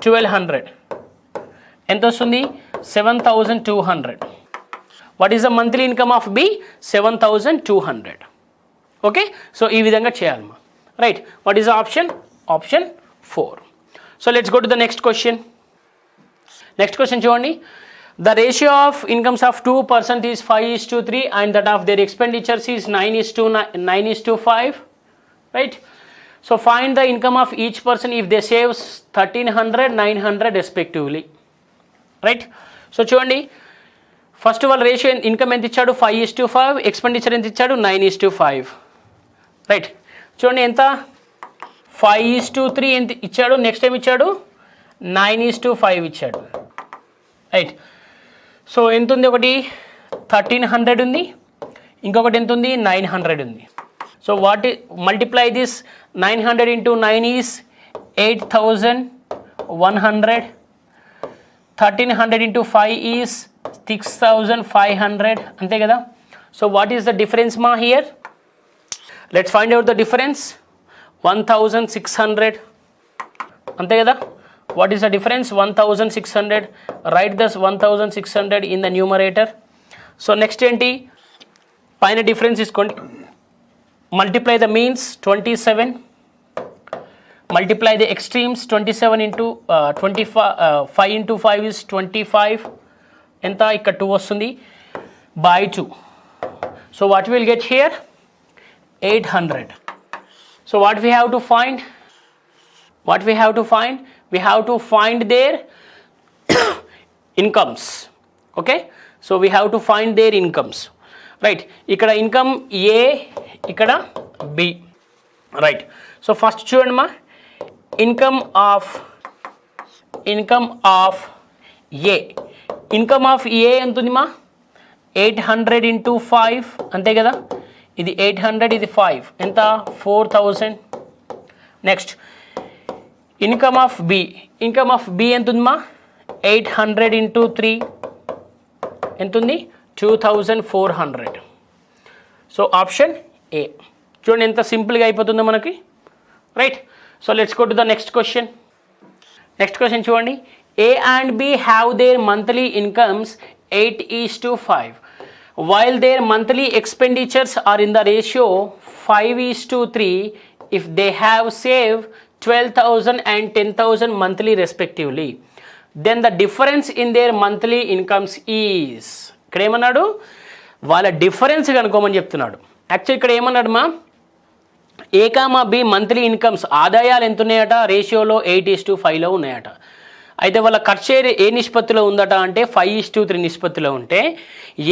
1200 ఎంత వస్తుంది? 7200. What is the monthly income of B? 7200. Okay, so ఈ విధంగా చేయాలమ్మా. Right. What is the option? Option 4. So let's go to the next question. Next question చూడండి. The ratio of incomes of 2% is 5:3 and that of their expenditures is 9:5. Right. So find the income of each person if they save 1300, 900 respectively. Right. So చూడండి, first వాళ్ళ ratio income ఎంత ఇచ్చాడు? 5:5. Expenditure ఎంత ఇచ్చాడు? 9:5. Right. చూడండి ఎంత? 5:3 ఎంత ఇచ్చాడు, నెక్స్ట్ టైం ఇచ్చాడు 9:5 ఇచ్చాడు. రైట్. సో ఎంత ఉంది? ఒకటి 1300 ఉంది, ఇంకొకటి ఎంత ఉంది? 900 ఉంది. So multiply this. 900 × 9 is 8100. 1300 × 5 is 6500. అంతే కదా. So what is the difference మా here? Let's find out the difference. 1600. అంతే కదా. What is the difference? 1600. Write this 1600 in the numerator. So next ఏంటి? పైన డిఫరెన్స్ తీసుకోండి. Multiply the means 27. Multiply the extremes 27 into 5 into 5 is 25. ఎంత? ఇక్కడ 2 వస్తుంది. By 2. So what we will get here? 800. So what we have to find? We have to find their incomes. Okay, so we have to find their incomes. Right. ఇక్కడ income A, ఇక్కడ B. Right. So first చూడండి మా, income of A. Income of A ఎంత ఉంది మా? 800 × 5 అంతే కదా. ఇది 800, ఇది 5 ఎంత? 4000. Next income of B. Income of B ఎంత ఉంది మా? 800 × 3 ఎంత ఉంది? 2400. So option A. చూడండి ఎంత సింపుల్గా అయిపోతుందో మనకి. Right. So let's go to the next question. Next question చూడండి. A and B have their monthly incomes 8:5 while their monthly expenditures are in the ratio 5:3 if they have saved 12,000 and 10,000 monthly respectively, then the difference in their monthly incomes is. ఇక్కడ ఏమన్నాడు? వాళ్ళ difference కనుక్కోమని చెప్తున్నాడు. Actual ఇక్కడ ఏమన్నాడు మా? ఏ comma B monthly incomes ఆదాయాలు ఎంత ఉన్నాయట? రేషియోలో 8:5లో ఉన్నాయట. అయితే వాళ్ళ ఖర్చు ఏ నిష్పత్తిలో ఉందట అంటే 5:3 నిష్పత్తిలో ఉంటే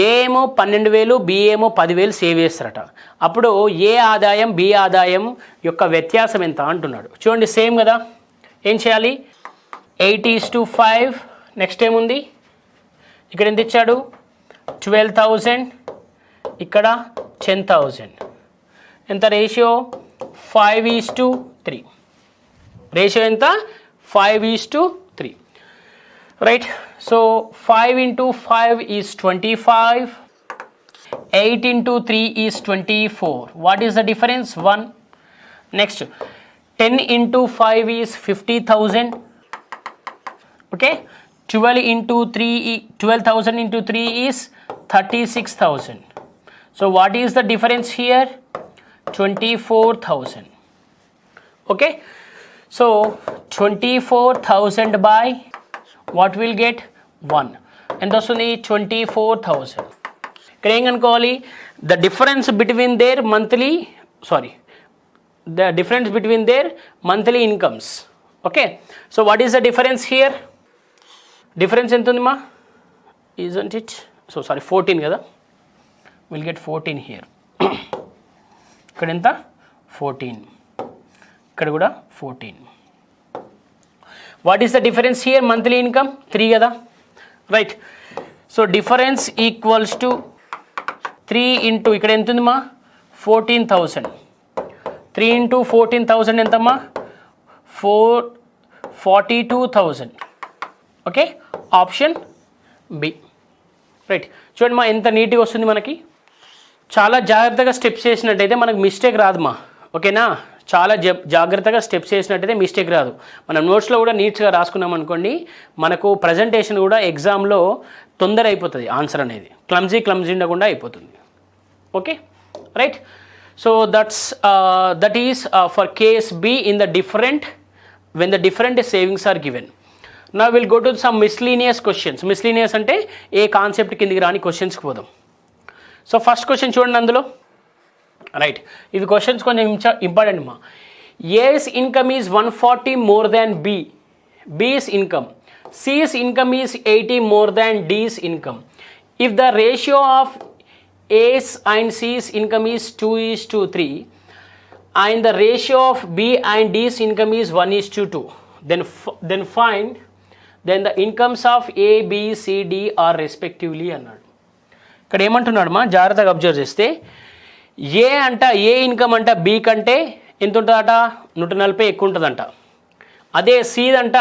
ఏ ఏమో 12,000, బి ఏమో 10,000 సేవ్ చేస్తారట. అప్పుడు ఏ ఆదాయం బి ఆదాయం యొక్క వ్యత్యాసం ఎంత అంటున్నాడు. చూడండి సేమ్ కదా. ఏం చేయాలి? 8:5. నెక్స్ట్ ఏముంది, ఇక్కడ ఎంత ఇచ్చాడు 12,000, ఇక్కడ 10,000. ఎంత రేషియో 5:3. రేషియో ఎంత 5:3, right. So 5 into 5 is 25, 8 into 3 is 24. What is the difference? 1. Next 10 into 5 is 50,000. Okay, 12,000 into 3 is 36,000. So what is the difference here? 24,000. Okay, so 24,000 by what will get 1. ఎంత వస్తుంది 24,000. ఇక్కడ ఏం కనుక్కోవాలి, the difference between their monthly incomes. Okay, so what is the difference here? Difference ఎంత ఉంది మా, isn't it? So 14 కదా, will get 14 here. ఇక్కడ ఎంత 14, ఇక్కడ కూడా 14. What is the difference here? Monthly income 3 కదా, right. So difference equals to 3 into ఇక్కడ ఎంత ఉంది మా 14,000. 3 into 14,000 ఎంతమ్మా 42,000. Okay, option B, right. చూడండి మా ఎంత నీట్గా వస్తుంది మనకి. చాలా జాగ్రత్తగా స్టెప్స్ చేసినట్టయితే మనకు మిస్టేక్ రాదు మా, ఓకేనా. చాలా జాగ్రత్తగా స్టెప్స్ చేసినట్టయితే మిస్టేక్ రాదు. మనం నోట్స్లో కూడా నీట్స్గా రాసుకున్నాం అనుకోండి, మనకు ప్రజెంటేషన్ కూడా ఎగ్జామ్లో తొందర అయిపోతుంది, ఆన్సర్ అనేది క్లమ్జీ ఉండకుండా అయిపోతుంది. Okay, right. So that is for case B in the different, when the different savings are given. Now we'll go to some miscellaneous questions. Miscellaneous అంటే ఏ కాన్సెప్ట్ కిందికి రాని క్వశ్చన్స్కి పోదాం. సో ఫస్ట్ క్వశ్చన్ చూడండి అందులో, రైట్. ఇవి క్వశ్చన్స్ కొంచెం important మా. A's income is 140 more than B's income. C's income is 80 more than D's income. If the ratio of A's and C's income is 2:3 and the ratio of B and D's income is 1:2, then find the incomes of A, B, C, D are respectively అన్నాడు. ఇక్కడ ఏమంటున్నాడు మా, జాగ్రత్తగా observe చేస్తే, ఏ income అంట B కంటే ఎంత ఉంటుందట 140 ఎక్కువ ఉంటుందంట. అదే సి అంట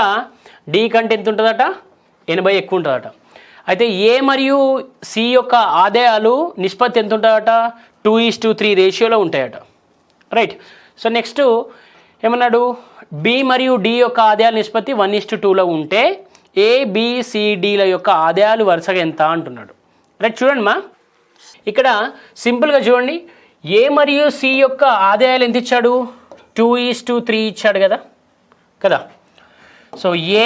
డి కంటే ఎంత ఉంటుందట 80 ఎక్కువ ఉంటుందట. అయితే ఏ మరియు సి యొక్క ఆదాయాలు నిష్పత్తి ఎంత ఉంటుందట 2:3 రేషియోలో ఉంటాయట, రైట్. సో నెక్స్ట్ ఏమన్నాడు, బి మరియు డి యొక్క ఆదాయాల నిష్పత్తి 1:2లో ఉంటే ఏ, బి, సి, డిల యొక్క ఆదాయాలు వరుసగా ఎంత అంటున్నాడు, రైట్. చూడండి మా, ఇక్కడ సింపుల్గా చూడండి, ఏ మరియు సి యొక్క ఆదాయాలు ఎంత ఇచ్చాడు 2:3 ఇచ్చాడు కదా. సో ఏ,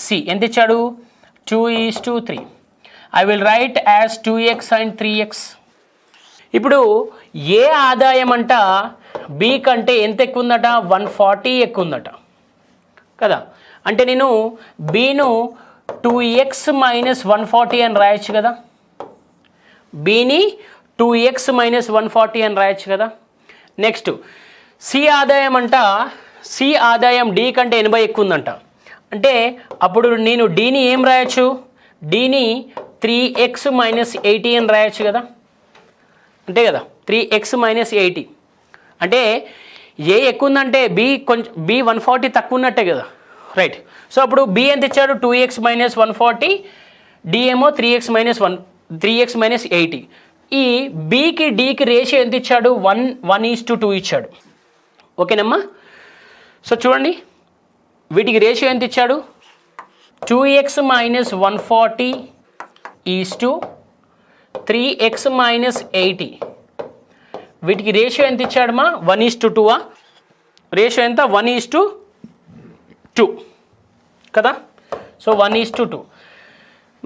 సి ఎంత ఇచ్చాడు 2:3. I will right as 2x and 3x. ఇప్పుడు ఏ ఆదాయం అంట బి కంటే ఎంత ఎక్కువ ఉందట 140 ఎక్కువ ఉందట కదా. అంటే నేను బీను 2x - 140 అని రాయొచ్చు కదా, బీని 2x - 140 అని రాయొచ్చు కదా. నెక్స్ట్ సి ఆదాయం అంట, సి ఆదాయం డి కంటే 80 ఎక్కువ ఉందంట. అంటే అప్పుడు నేను డీని ఏం రాయొచ్చు, డీని 3x - 80 అని రాయొచ్చు కదా, అంతే కదా. 3x - 80 అంటే ఏ ఎక్కువ ఉందంటే బి 140 తక్కువ ఉన్నట్టే కదా, రైట్. సో అప్పుడు బి ఎంత ఇచ్చాడు 2x - 140, డి ఏమో 3x - 80. ఈ బికి డికి రేషియో ఎంత ఇచ్చాడు 1:2 ఇచ్చాడు, ఓకేనమ్మా. సో చూడండి, వీటికి రేషియో ఎంత ఇచ్చాడు 2x - 140 3x - 80. వీటికి రేషియో ఎంత ఇచ్చాడమ్మా 1:2. రేషియో ఎంత 1:2 కదా. సో 1:2.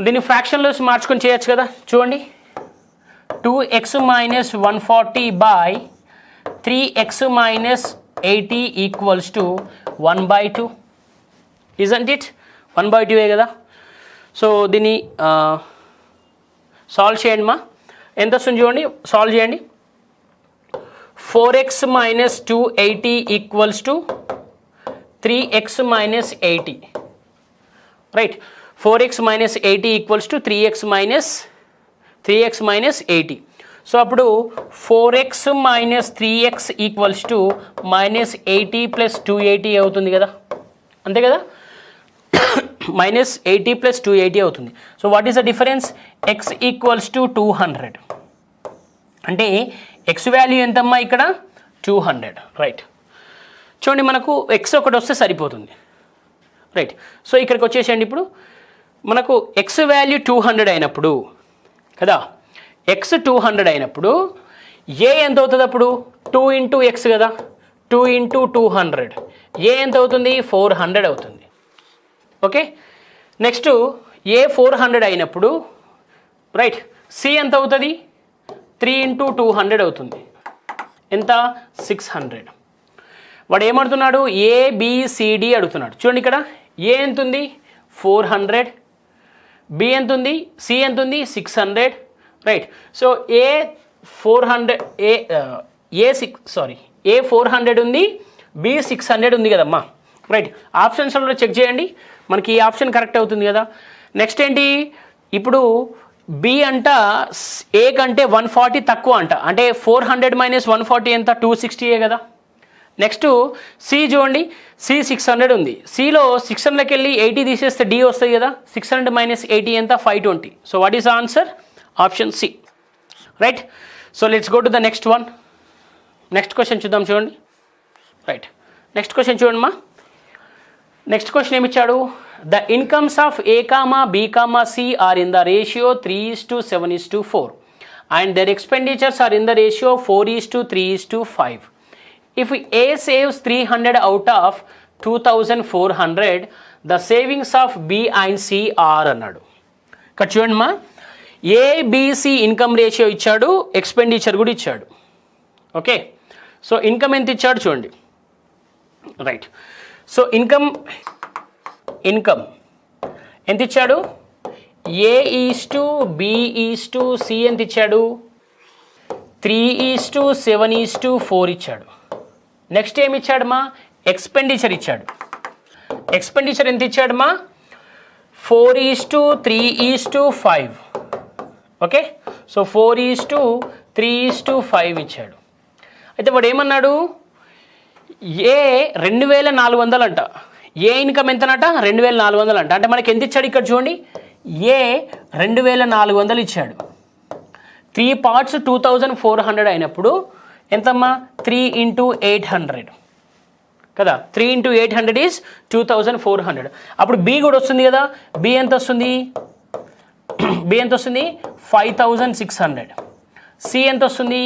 దీన్ని ఫ్రాక్షన్లో మార్చుకొని చేయొచ్చు కదా. చూడండి, 2x - 140 by 3x - 80 equals to 1/2. isn't it? 1/2 కదా. సో దీన్ని సాల్వ్ చేయండి మా, ఎంత వస్తుంది చూడండి, సాల్వ్ చేయండి. 4x - 280 equals to 3x minus 80, right? 4x minus 80 equals to 3x minus 80. So అప్పుడు 4x minus 3x equals to minus 80 plus 280 అవుతుంది కదా, అంతే కదా, minus 80 plus 280 అవుతుంది. So what is the difference? x equals to 200. అంటే x value ఎంతమ్మా ఇక్కడ? 200, right. చూడండి, మనకు x ఒకటి వస్తే సరిపోతుంది, రైట్. సో ఇక్కడికి వచ్చేసేయండి. ఇప్పుడు మనకు x వాల్యూ 200 అయినప్పుడు కదా, x 200 అయినప్పుడు a ఎంత అవుతుంది? అప్పుడు 2 into x కదా, 2 into 200, a ఎంత అవుతుంది? 400 అవుతుంది. ఓకే, నెక్స్ట్ a 400 అయినప్పుడు రైట్, c ఎంత అవుతుంది? 3 into 200 అవుతుంది. ఎంత? 600. వాడు ఏమడుతున్నాడు? ABCD అడుగుతున్నాడు. చూడండి, ఇక్కడ a ఎంత ఉంది? 400, b ఎంత ఉంది? c ఎంత ఉంది? 600, రైట్. సో a 400 ఉంది, b 600 ఉంది కదమ్మా, రైట్. ఆప్షన్స్లో చెక్ చేయండి, మనకి ఈ ఆప్షన్ కరెక్ట్ అవుతుంది కదా. నెక్స్ట్ ఏంటి? ఇప్పుడు బి అంట ఏ కంటే 140 తక్కువ అంట, అంటే 400 - 140 ఎంత? 260 కదా. నెక్స్ట్ సి చూడండి, సి 600 ఉంది, సిలో 600కి వెళ్ళి 80 తీసేస్తే డి వస్తుంది కదా, 600 - 80 ఎంత? 520. So what is the answer? Option C, right. So let's go to the next one. Next question చూద్దాం, చూడండి, రైట్. నెక్స్ట్ క్వశ్చన్ చూడండి మా. నెక్స్ట్ క్వశ్చన్ ఏమి ఇచ్చాడు? The incomes of A, B, C are in the ratio 3:7:4 and their expenditures are in the ratio 4:3:5. If A saves 300 out of 2400, the savings of B and C are అన్నాడు. ఇక్కడ చూడండి మా, ABC income ratio ఇచ్చాడు, expenditure కూడా ఇచ్చాడు. Okay, so income ఎంత ఇచ్చాడు చూడండి, రైట్. సో ఇన్కమ్ ఎంత ఇచ్చాడు? A:B:C ఎంత ఇచ్చాడు? 3:7:4 ఇచ్చాడు. నెక్స్ట్ ఏమి ఇచ్చాడు మా? ఎక్స్పెండిచర్ ఇచ్చాడు. ఎక్స్పెండిచర్ ఎంత ఇచ్చాడు మా? 4:3:5. ఓకే, సో 4:3:5 ఇచ్చాడు. అయితే వాడు ఏమన్నాడు? ఏ 2400 అంట, ఏ ఇన్కమ్ ఎంతనట? 2400 అంట. అంటే మనకి ఎంత ఇచ్చాడు ఇక్కడ చూడండి, ఏ 2400 ఇచ్చాడు. 3 parts 2400 అయినప్పుడు ఎంతమ్మా? 3 into 800 కదా, 3 into 800 ఈజ్ 2400. అప్పుడు బి కూడా వస్తుంది కదా, బి ఎంత వస్తుంది? 5600. సి ఎంత వస్తుంది?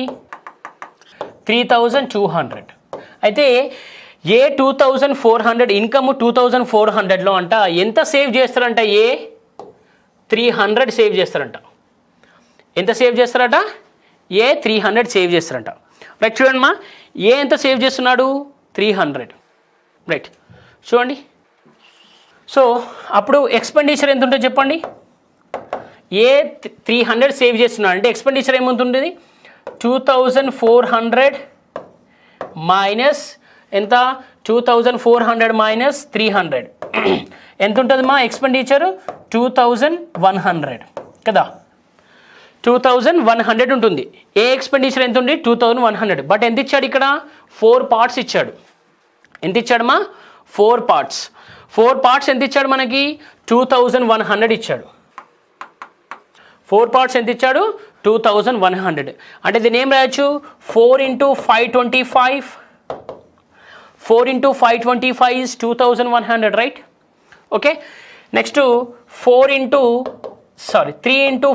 3200. అయితే ఏ 2400 ఇన్కమ్ 2400లో అంట ఎంత సేవ్ చేస్తారంట? ఏ 300 సేవ్ చేస్తారంట. ఎంత సేవ్ చేస్తారట? ఏ 300 సేవ్ చేస్తారంట, రైట్. చూడండి మా, ఏ ఎంత సేవ్ చేస్తున్నాడు? 300, రైట్. చూడండి, సో అప్పుడు ఎక్స్పెండిచర్ ఎంత ఉంటుంది చెప్పండి? ఏ 300 సేవ్ చేస్తున్నాడు అంటే ఎక్స్పెండిచర్ ఏముంటుంది? 2400 మైనస్ ఎంత? 2400 మైనస్ 300 ఎంత ఉంటుంది మా ఎక్స్పెండిచర్? 2100 కదా, 2100 ఉంటుంది. ఏ ఎక్స్పెండిచర్ ఎంత ఉంది? 2100. బట్ ఎంత ఇచ్చాడు ఇక్కడ? 4 parts ఇచ్చాడు. ఎంత ఇచ్చాడు మా? 4 parts. 4 parts ఎంత ఇచ్చాడు మనకి? 2100 ఇచ్చాడు. 4 parts ఎంత ఇచ్చాడు? 2100. అంటే దీన్ని ఏం రాయొచ్చు? 4 into 525. 4 into 525 is 2100, right. Okay, next 3 into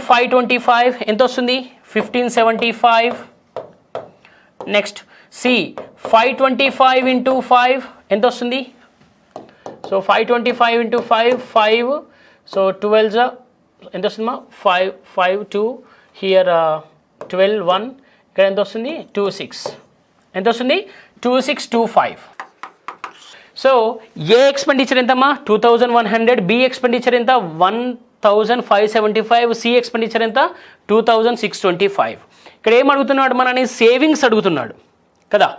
525 ఎంత వస్తుంది? 1575. నెక్స్ట్ సి 525 into 5 ఎంత వస్తుంది? సో 525 into 5, సో 12 ఎంత వస్తుంది మా? 5 2 హియర్ 12 1, ఇక్కడ ఎంత వస్తుంది? 26. ఎంత వస్తుంది? 2625. సో ఏ ఎక్స్పెండిచర్ ఎంతమ్మా? 2100. బి ఎక్స్పెండిచర్ ఎంత? 1575. సి ఎక్స్పెండిచర్ ఎంత? 2625. ఇక్కడ ఏం అడుగుతున్నాడు మనని? సేవింగ్స్ అడుగుతున్నాడు కదా.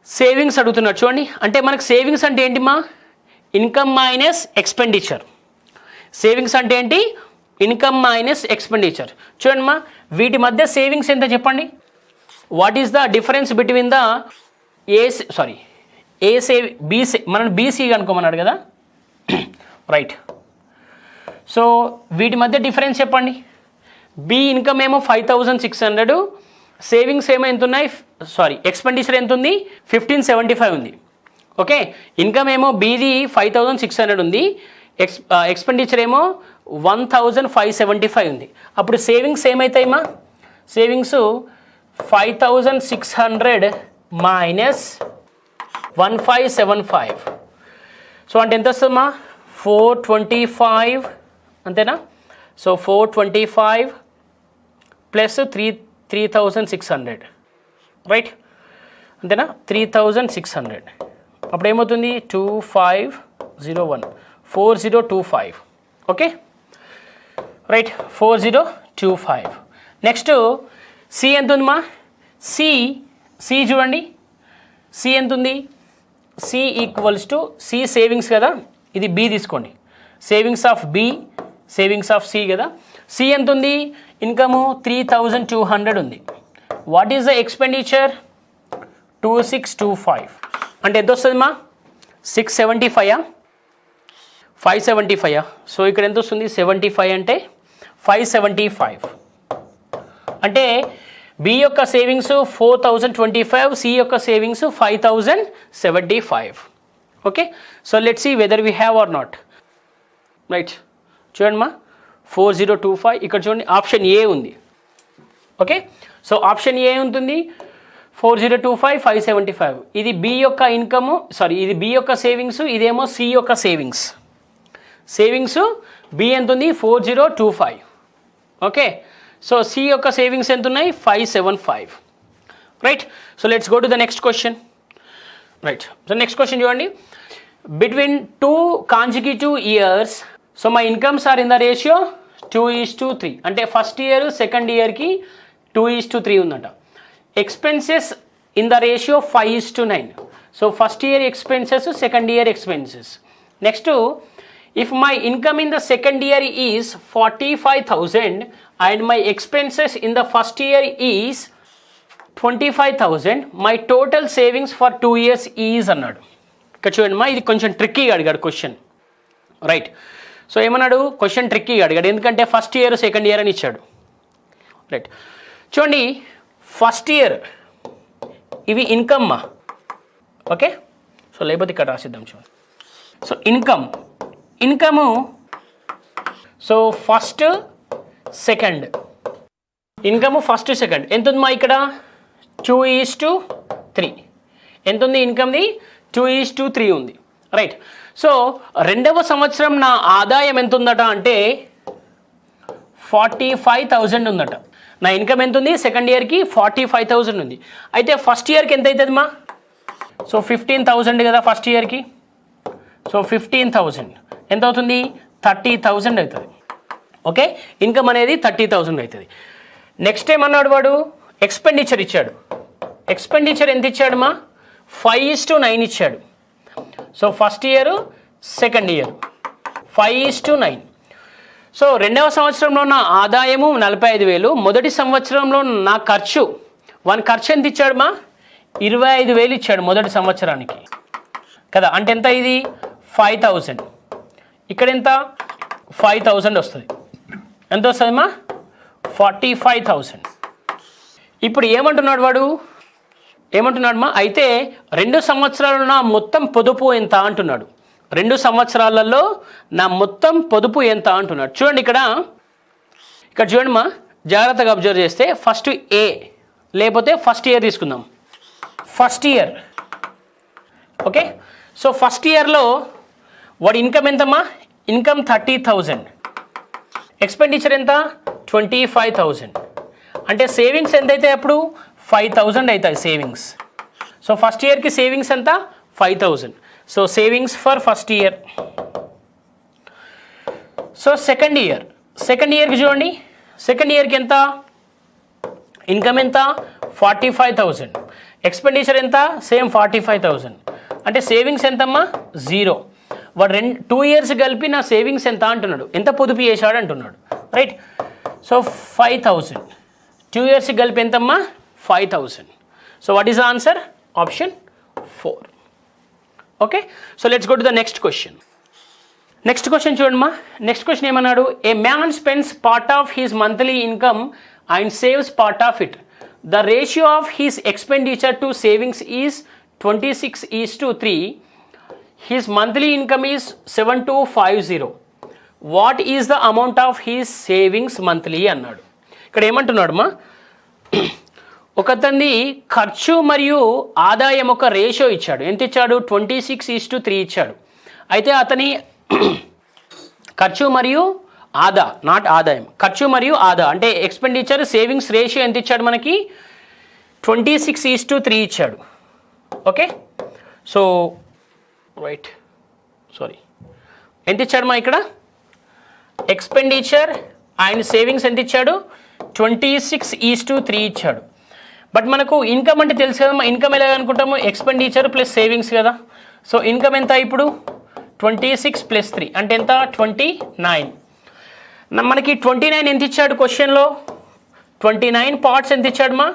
సేవింగ్స్ అడుగుతున్నాడు చూడండి. అంటే మనకు సేవింగ్స్ అంటే ఏంటి మా? Income minus expenditure. సేవింగ్స్ అంటే ఏంటి? Income minus expenditure. చూడండి మా, వీటి మధ్య సేవింగ్స్ ఎంత చెప్పండి. What is the difference between the A save BC, మనం బీసీ అనుకోమన్నాడు కదా, రైట్. సో వీటి మధ్య డిఫరెన్స్ చెప్పండి. బి ఇన్కమ్ ఏమో 5600, సేవింగ్స్ ఏమో ఎంత ఉన్నాయి, ఎక్స్పెండిచర్ ఎంత ఉంది, 1575 ఉంది. ఓకే, ఇన్కమ్ ఏమో బీది 5600 ఉంది, ఎక్స్పెండిచర్ ఏమో 1575 ఉంది. అప్పుడు సేవింగ్స్ ఏమవుతాయి మా? Savings 5600 minus 1575. సో అంటే ఎంత వస్తుందమ్మా? 425 అంతేనా? సో 425 ప్లస్ 3600, రైట్ అంతేనా? 3600 అప్పుడు ఏమవుతుంది? 2501, 4025. Okay right, 4025. నెక్స్ట్ సి ఎంత ఉందమ్మా? సి చూడండి, సి ఎంత ఉంది? C equals to C savings కదా, ఇది బి తీసుకోండి. Savings of B, savings of C కదా. సి ఎంత ఉంది? ఇన్కము 3200 ఉంది. What is the expenditure? 2625. అంటే ఎంత వస్తుంది మా? 675, 575. సో ఇక్కడ ఎంత వస్తుంది? 75 అంటే 575. అంటే బి యొక్క సేవింగ్స్ 4025, సి యొక్క savings 5075. Okay, so let's see whether we have or not. Right, చూడండి మా, 4025. ఇక్కడ చూడండి, ఆప్షన్ ఏ ఉంది. ఓకే, సో ఆప్షన్ ఏ ఉంటుంది, 4025, 575. ఇది బి యొక్క ఇన్కము, ఇది బి యొక్క సేవింగ్స్, ఇదేమో సి యొక్క సేవింగ్స్. సేవింగ్స్ బి ఎంత ఉంది? 4025. ఓకే, సో సి యొక్క సేవింగ్స్ ఎంత ఉన్నాయి? 575. Right, so let's go to the next question. Right, so next question చూడండి. Between 2 consecutive years, so my incomes are in the ratio 2:3. అంటే first year second ఇయర్కి 2:3 ఉందంట. Expenses in the ratio 5:9. So first year expenses, second year expenses. Next, if my income in the second year is 45,000 and my expenses in the first year is 25,000, my total savings for 2 years is అన్నాడు. ఇక్కడ చూడండి మా, ఇది కొంచెం ట్రిక్కీగా అడిగాడు question. Right, so ఏమన్నాడు? Question ట్రిక్కీగా అడిగాడు, ఎందుకంటే ఫస్ట్ ఇయర్ సెకండ్ ఇయర్ అని ఇచ్చాడు. రైట్, చూడండి, ఫస్ట్ ఇయర్ ఇవి ఇన్కమ్ మా. ఓకే, సో లేకపోతే ఇక్కడ రాసిద్దాం చూడండి. So income so first second, income first second ఎంత ఉంది మా? ఇక్కడ 2:3. ఎంత ఉంది ఇన్కమ్ది? 2:3 ఉంది. రైట్, సో రెండవ సంవత్సరం నా ఆదాయం ఎంత ఉందట అంటే 45,000 ఉందట. నా ఇన్కమ్ ఎంత ఉంది? సెకండ్ ఇయర్కి 45,000 ఉంది. అయితే ఫస్ట్ ఇయర్కి ఎంత అవుతుంది మా? సో 15,000 కదా ఫస్ట్ ఇయర్కి. సో 15,000 ఎంత అవుతుంది? 30,000 అవుతుంది. ఓకే, ఇన్కమ్ అనేది 30,000 అవుతుంది. నెక్స్ట్ ఏమన్నాడు వాడు? ఎక్స్పెండిచర్ ఇచ్చాడు. ఎక్స్పెండిచర్ ఎంత ఇచ్చాడు మా? 5:9 ఇచ్చాడు. So first year second year 5:9. So రెండవ సంవత్సరంలో నా ఆదాయము 45,000, మొదటి సంవత్సరంలో నా ఖర్చు ఖర్చు ఎంత ఇచ్చాడు మా? 25,000 ఇచ్చాడు మొదటి సంవత్సరానికి కదా. అంటే ఎంత ఇది? 5,000. ఇక్కడ ఎంత? 5,000 వస్తుంది. ఎంత వస్తుంది మా? 45,000. ఇప్పుడు ఏమంటున్నాడు వాడు? ఏమంటున్నాడు మా? అయితే 2 సంవత్సరాలు నా మొత్తం పొదుపు ఎంత అంటున్నాడు. 2 సంవత్సరాలలో నా మొత్తం పొదుపు ఎంత అంటున్నాడు. చూడండి ఇక్కడ చూడండి మా, జాగ్రత్తగా అబ్జర్వ్ చేస్తే ఫస్ట్ ఏ లేకపోతే ఫస్ట్ ఇయర్ తీసుకుందాం. First year. Okay, so first ఇయర్లో వాడి ఇన్కమ్ ఎంతమ్మా? ఇన్కమ్ 30,000, ఎక్స్పెండిచర్ ఎంత? 25,000. అంటే సేవింగ్స్ ఎంత అవుతాయి అప్పుడు? 5,000 అవుతాయి సేవింగ్స్. సో ఫస్ట్ ఇయర్కి సేవింగ్స్ ఎంత? 5,000. So savings for first year. So second ఇయర్కి చూడండి, సెకండ్ ఇయర్కి ఎంత? ఇన్కమ్ ఎంత? 45,000, ఎక్స్పెండిచర్ ఎంత సేమ్ 45,000 అంటే సేవింగ్స్ ఎంతమ్మా 0. వాడు 2 years కలిపి నా సేవింగ్స్ ఎంత అంటున్నాడు, ఎంత పొదుపు చేశాడు అంటున్నాడు, రైట్. సో 5,000 2 years కలిపి ఎంతమ్మా 5,000. So what is the answer? Option 4. Okay, so let's go to the next question. Next question చూడమ్మా. నెక్స్ట్ క్వశ్చన్ ఏమన్నాడు? ఏ man spends part of his monthly income and saves part of it. The ratio of his expenditure to savings is 26:3. His monthly income is 7250. What is the amount of his savings monthly అన్నాడు. ఇక్కడ ఏమంటున్నాడమ్మా, ఒకతన్ని ఖర్చు మరియు ఆదాయం ఒక ratio ఇచ్చాడు. ఎంత ఇచ్చాడు? 26:3 ఇచ్చాడు. అయితే అతని ఖర్చు మరియు ఆదా, నాట్ ఆదాయం, ఖర్చు మరియు ఆదా అంటే ఎక్స్పెండిచర్ సేవింగ్స్ రేషియో ఎంత ఇచ్చాడు మనకి? 26:3 ఇచ్చాడు. ఓకే, సో రైట్, సారీ, ఎంత ఇచ్చాడు మా ఇక్కడ? ఎక్స్పెండిచర్ అండ్ సేవింగ్స్ ఎంత ఇచ్చాడు? 26:3 ఇచ్చాడు. బట్ మనకు ఇన్కమ్ అంటే తెలుసు కదా, ఇన్కమ్ ఎలా అనుకుంటాము? ఎక్స్పెండిచర్ ప్లస్ సేవింగ్స్ కదా. సో ఇన్కమ్ ఎంత ఇప్పుడు? 26 + 3 అంటే ఎంత? 29. మనకి 29 ఎంత ఇచ్చాడు క్వశ్చన్లో? 29 పార్ట్స్ ఎంత ఇచ్చాడు మా?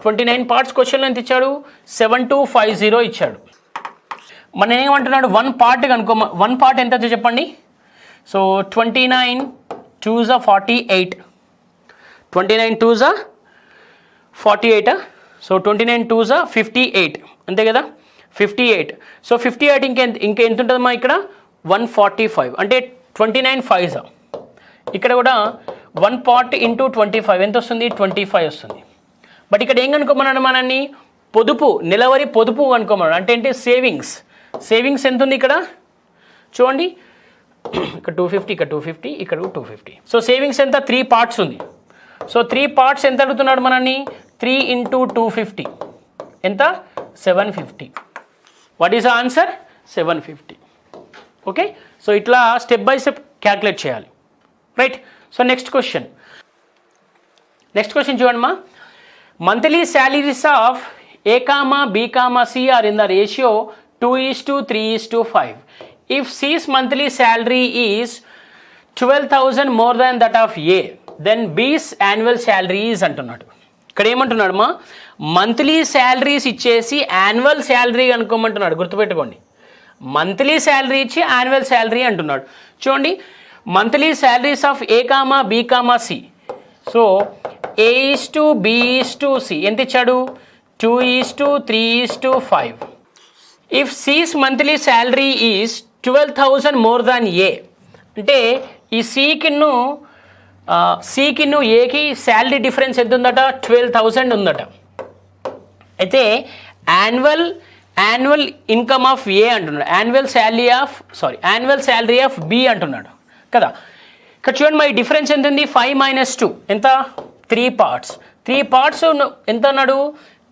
29 పార్ట్స్ క్వశ్చన్లో ఎంత ఇచ్చాడు? 7250 ఇచ్చాడు. మన ఏమంటున్నాడు? 1 పార్ట్ కనుకో. 1 పార్ట్ ఎంత చెప్పండి? So 29 2s are 48. 29 2s are 48. So 29 2s are 58 అంతే కదా, 58. సో 58 ఇంకా ఎంత ఉంటుందమ్మా ఇక్కడ? 145 అంటే 29 5s. ఇక్కడ కూడా 1 పార్ట్ ఇంటూ 25 ఎంత వస్తుంది? 25 వస్తుంది. బట్ ఇక్కడ ఏం కనుక్కోమన్నాడు మనల్ని? పొదుపు, నెలవారీ పొదుపు కనుక్కోమన్నాడు. అంటే ఏంటి? సేవింగ్స్. సేవింగ్స్ ఎంత ఉంది ఇక్కడ చూడండి, ఇక్కడ 250, ఇక్కడ 250, ఇక్కడ 250. సో సేవింగ్స్ ఎంత? 3 పార్ట్స్ ఉంది. సో 3 పార్ట్స్ ఎంత అడుగుతున్నాడు మనల్ని? 3 × 250 ఎంత? 750. What is the answer? 750. Okay, so ఇట్లా స్టెప్ బై స్టెప్ క్యాల్కులేట్ చేయాలి, రైట్. సో నెక్స్ట్ క్వశ్చన్ చూడండి మా. Monthly salaries of A, B, C are in the ratio 2:3:5. If C's monthly salary is 12,000 more than that of A, then B's annual salary is అంటున్నాడు. ఇక్కడ ఏమంటున్నాడు మా? Monthly salaries ఇచ్చేసి annual salary అనుకోమంటున్నాడు. గుర్తుపెట్టుకోండి, monthly salary ఇచ్చి annual salary అంటున్నాడు. చూడండి, monthly salaries of A, B, C. So A:B:C ఎంత ఇచ్చాడు? 2:3:5. If C's monthly salary is 12,000 more than A అంటే ఈ సికిను ఏకి శాలరీ డిఫరెన్స్ ఎంత ఉందట? 12,000 ఉందట. అయితే యాన్యువల్ ఇన్కమ్ ఆఫ్ ఏ అంటున్నాడు, యాన్యువల్ శాలరీ ఆఫ్ బి అంటున్నాడు కదా. ఇక్కడ చూడండి మరి డిఫరెన్స్ ఎంత ఉంది? 5 - 2 ఎంత? 3 పార్ట్స్. 3 పార్ట్స్ ఎంత అన్నాడు?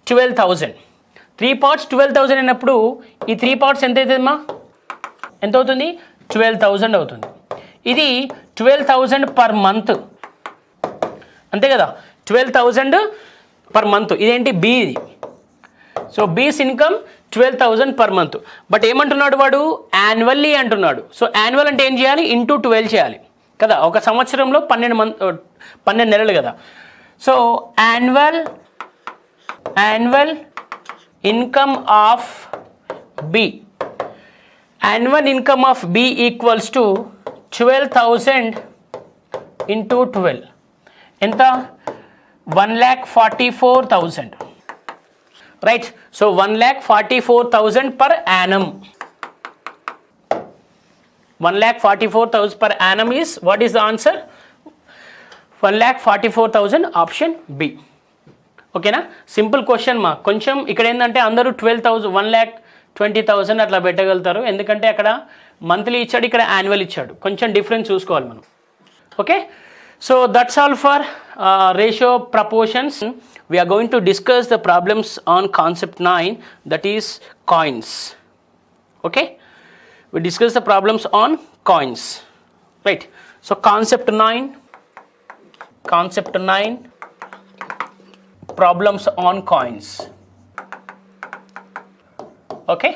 12,000. 3 పార్ట్స్ 12,000 అయినప్పుడు ఈ 3 పార్ట్స్ ఎంత అవుతుందమ్మా? ఎంత అవుతుంది? 12,000 అవుతుంది. ఇది 12,000 పర్ మంత్ అంతే కదా, 12,000 పర్ మంత్. ఇదేంటి? బి. ఇది సో బీస్ ఇన్కమ్ 12,000 పర్ మంత్. బట్ ఏమంటున్నాడు వాడు? యాన్యువల్లీ అంటున్నాడు. సో యాన్యువల్ అంటే ఏం చేయాలి? ఇంటూ 12 చేయాలి కదా. ఒక సంవత్సరంలో 12 నెలలు కదా. So annual income of B, annual income of B equals to 12,000 into 12 ఎంత? 1,44,000, right. So 1,44,000 per annum. 1,44,000 per annum is, what is the answer? 1,44,000 option B. ఓకేనా? సింపుల్ క్వశ్చన్ మా. కొంచెం ఇక్కడ ఏంటంటే అందరూ 12,000 1,20,000 అట్లా పెట్టగలుగుతారు, ఎందుకంటే అక్కడ మంత్లీ ఇచ్చాడు, ఇక్కడ యాన్యువల్ ఇచ్చాడు. కొంచెం డిఫరెన్స్ చూసుకోవాలి మనం. Okay, so that's all for ratio proportions. We are going to discuss the problems on concept 9, that is coins. Okay, we discuss the problems on coins, right? So concept 9 problems on coins. Okay,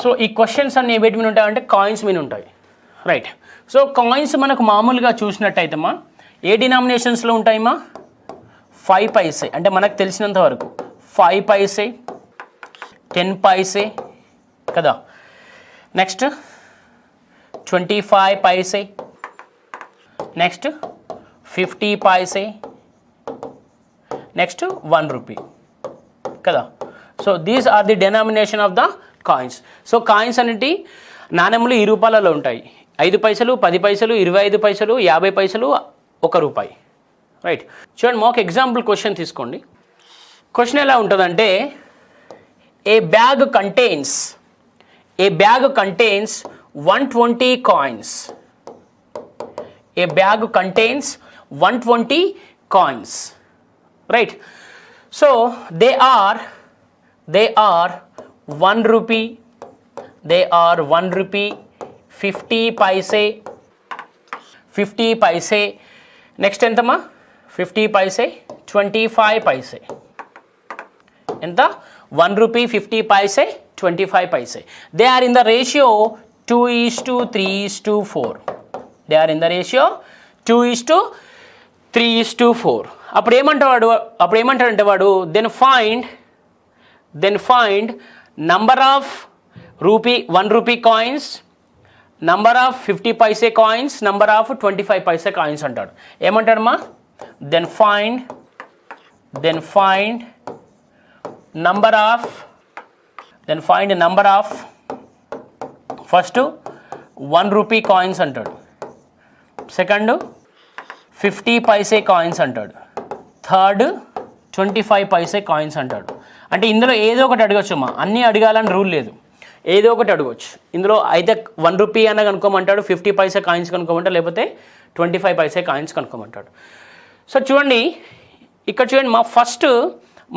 so ఈ questions అన్ని వేటి మీద ఉంటాయంటే coins మీద ఉంటాయి, right. So coins మనకు మామూలుగా చూసినట్టయితేమా ఏ డినామినేషన్స్లో ఉంటాయమ్మా? 5 పైసే, అంటే మనకు తెలిసినంత వరకు 5 పైసే, 10 పైసే కదా, next 25 paise, next 50 paise, next 1 rupee కదా. So these are the denomination of the coins. So coins అనేటి నాణెములు ఈ రూపాలలో ఉంటాయి, 5 పైసలు, 10 పైసలు, 25 పైసలు, 50 పైసలు, 1 రూపాయి, రైట్. చూడండి, మాకు ఎగ్జాంపుల్ క్వశ్చన్ తీసుకోండి. క్వశ్చన్ ఎలా ఉంటుందంటే, a bag contains 120 coins. A bag contains 120 coins, right? So they are 1 rupee, 50 paise, next entama 50 paise, 25 paise, enta 1 rupee, 50 paise, 25 paise. They are in the ratio 2:3:4. They are in the ratio 2:3:4. అప్పుడు ఏమంటాడంటే వాడు then find number of 1 rupee coins, number of 50 paise coins, number of 25 paise coins అంటాడు. ఏమంటాడమ్మా? then find number of first 1 rupee coins అంటాడు, second 50 paise coins అంటాడు, third 25 paise coins అంటాడు. అంటే ఇందులో ఏదో ఒకటి అడగచ్చు అమ్మా, అన్నీ అడగాలని రూల్ లేదు, ఏదో ఒకటి అడగచ్చు. ఇందులో అయితే 1 రూపీ అన్న కనుక్కోమంటాడు, 50 పైసే కాయిన్స్ కనుక్కోమంటాడు, లేకపోతే 25 పైసే కాయిన్స్ కనుక్కోమంటాడు. సో చూడండి, ఇక్కడ చూడండి మా, ఫస్ట్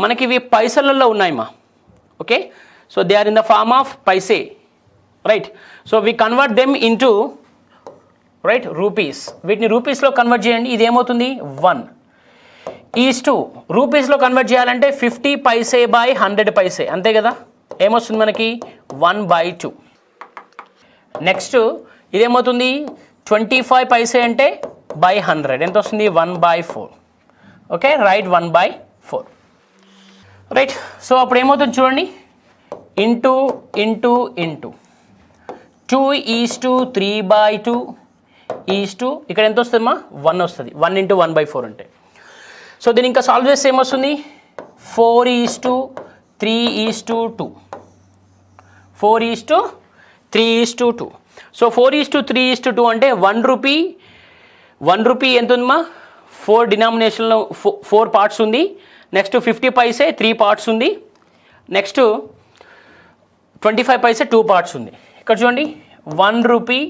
మనకి ఇవి పైసలలో ఉన్నాయమ్మా, okay. So they are in the form of paise, right. So we convert them into right rupees. వీటిని రూపీస్లో కన్వర్ట్ చేయండి, ఇది ఏమవుతుంది 1:2. రూపీస్లో కన్వర్ట్ చేయాలంటే 50 పైసే బై 100 పైసే, అంతే కదా. ఏమొస్తుంది మనకి 1/2. నెక్స్ట్ ఇదేమవుతుంది 25 పైసే అంటే బై 100 ఎంత వస్తుంది 1/4. Okay, right 1/4, right. సో అప్పుడు ఏమవుతుంది చూడండి, ఇంటూ 2:3/2 ఇక్కడ ఎంత వస్తుందమ్మా 1 వస్తుంది, 1 × 1/4 అంటే. సో దీన్ని ఇంకా సాల్వ్ చేస్తే ఏమొస్తుంది 4:3:2. 4:3:2. సో 4:3:2 అంటే 1 రూపీ ఎంత ఉందమ్మా, 4 డినామినేషన్లో 4 పార్ట్స్ ఉంది. నెక్స్ట్ 50 పైసే 3 పార్ట్స్ ఉంది. నెక్స్ట్ 25 పైసే 2 పార్ట్స్ ఉంది. ఇక్కడ చూడండి 1 rupee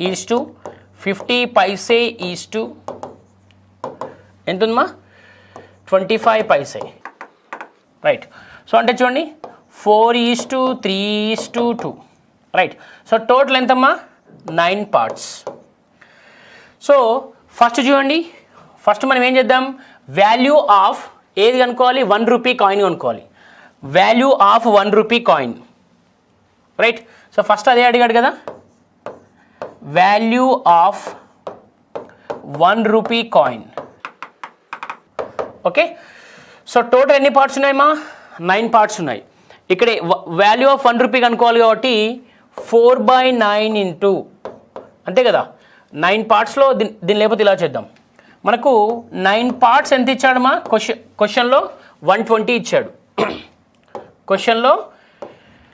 is to 50 paise is to ఎంత ఉందమ్మా 25 పైసే, రైట్. సో అంటే చూడండి 4:3:2, రైట్. సో టోటల్ ఎంతమ్మా 9 పార్ట్స్. సో ఫస్ట్ చూడండి, ఫస్ట్ మనం ఏం చేద్దాం, వాల్యూ ఆఫ్ ఏది కనుక్కోవాలి, 1 రూపీ కాయిన్ కనుక్కోవాలి. Value of 1 rupee coin, right. So first అదే అడిగాడు కదా, value of 1 rupee coin, okay. So total ఎన్ని పార్ట్స్ ఉన్నాయమ్మా 9 పార్ట్స్ ఉన్నాయి. ఇక్కడ వాల్యూ ఆఫ్ 1 రూపీ కనుక్కోవాలి కాబట్టి 4/9 ఇంటూ, అంతే కదా, 9 పార్ట్స్లో దీన్ని లేకపోతే ఇలా చేద్దాం. మనకు 9 పార్ట్స్ ఎంత ఇచ్చాడమ్మా, క్వశ్చన్లో 120 ఇచ్చాడు. క్వశ్చన్లో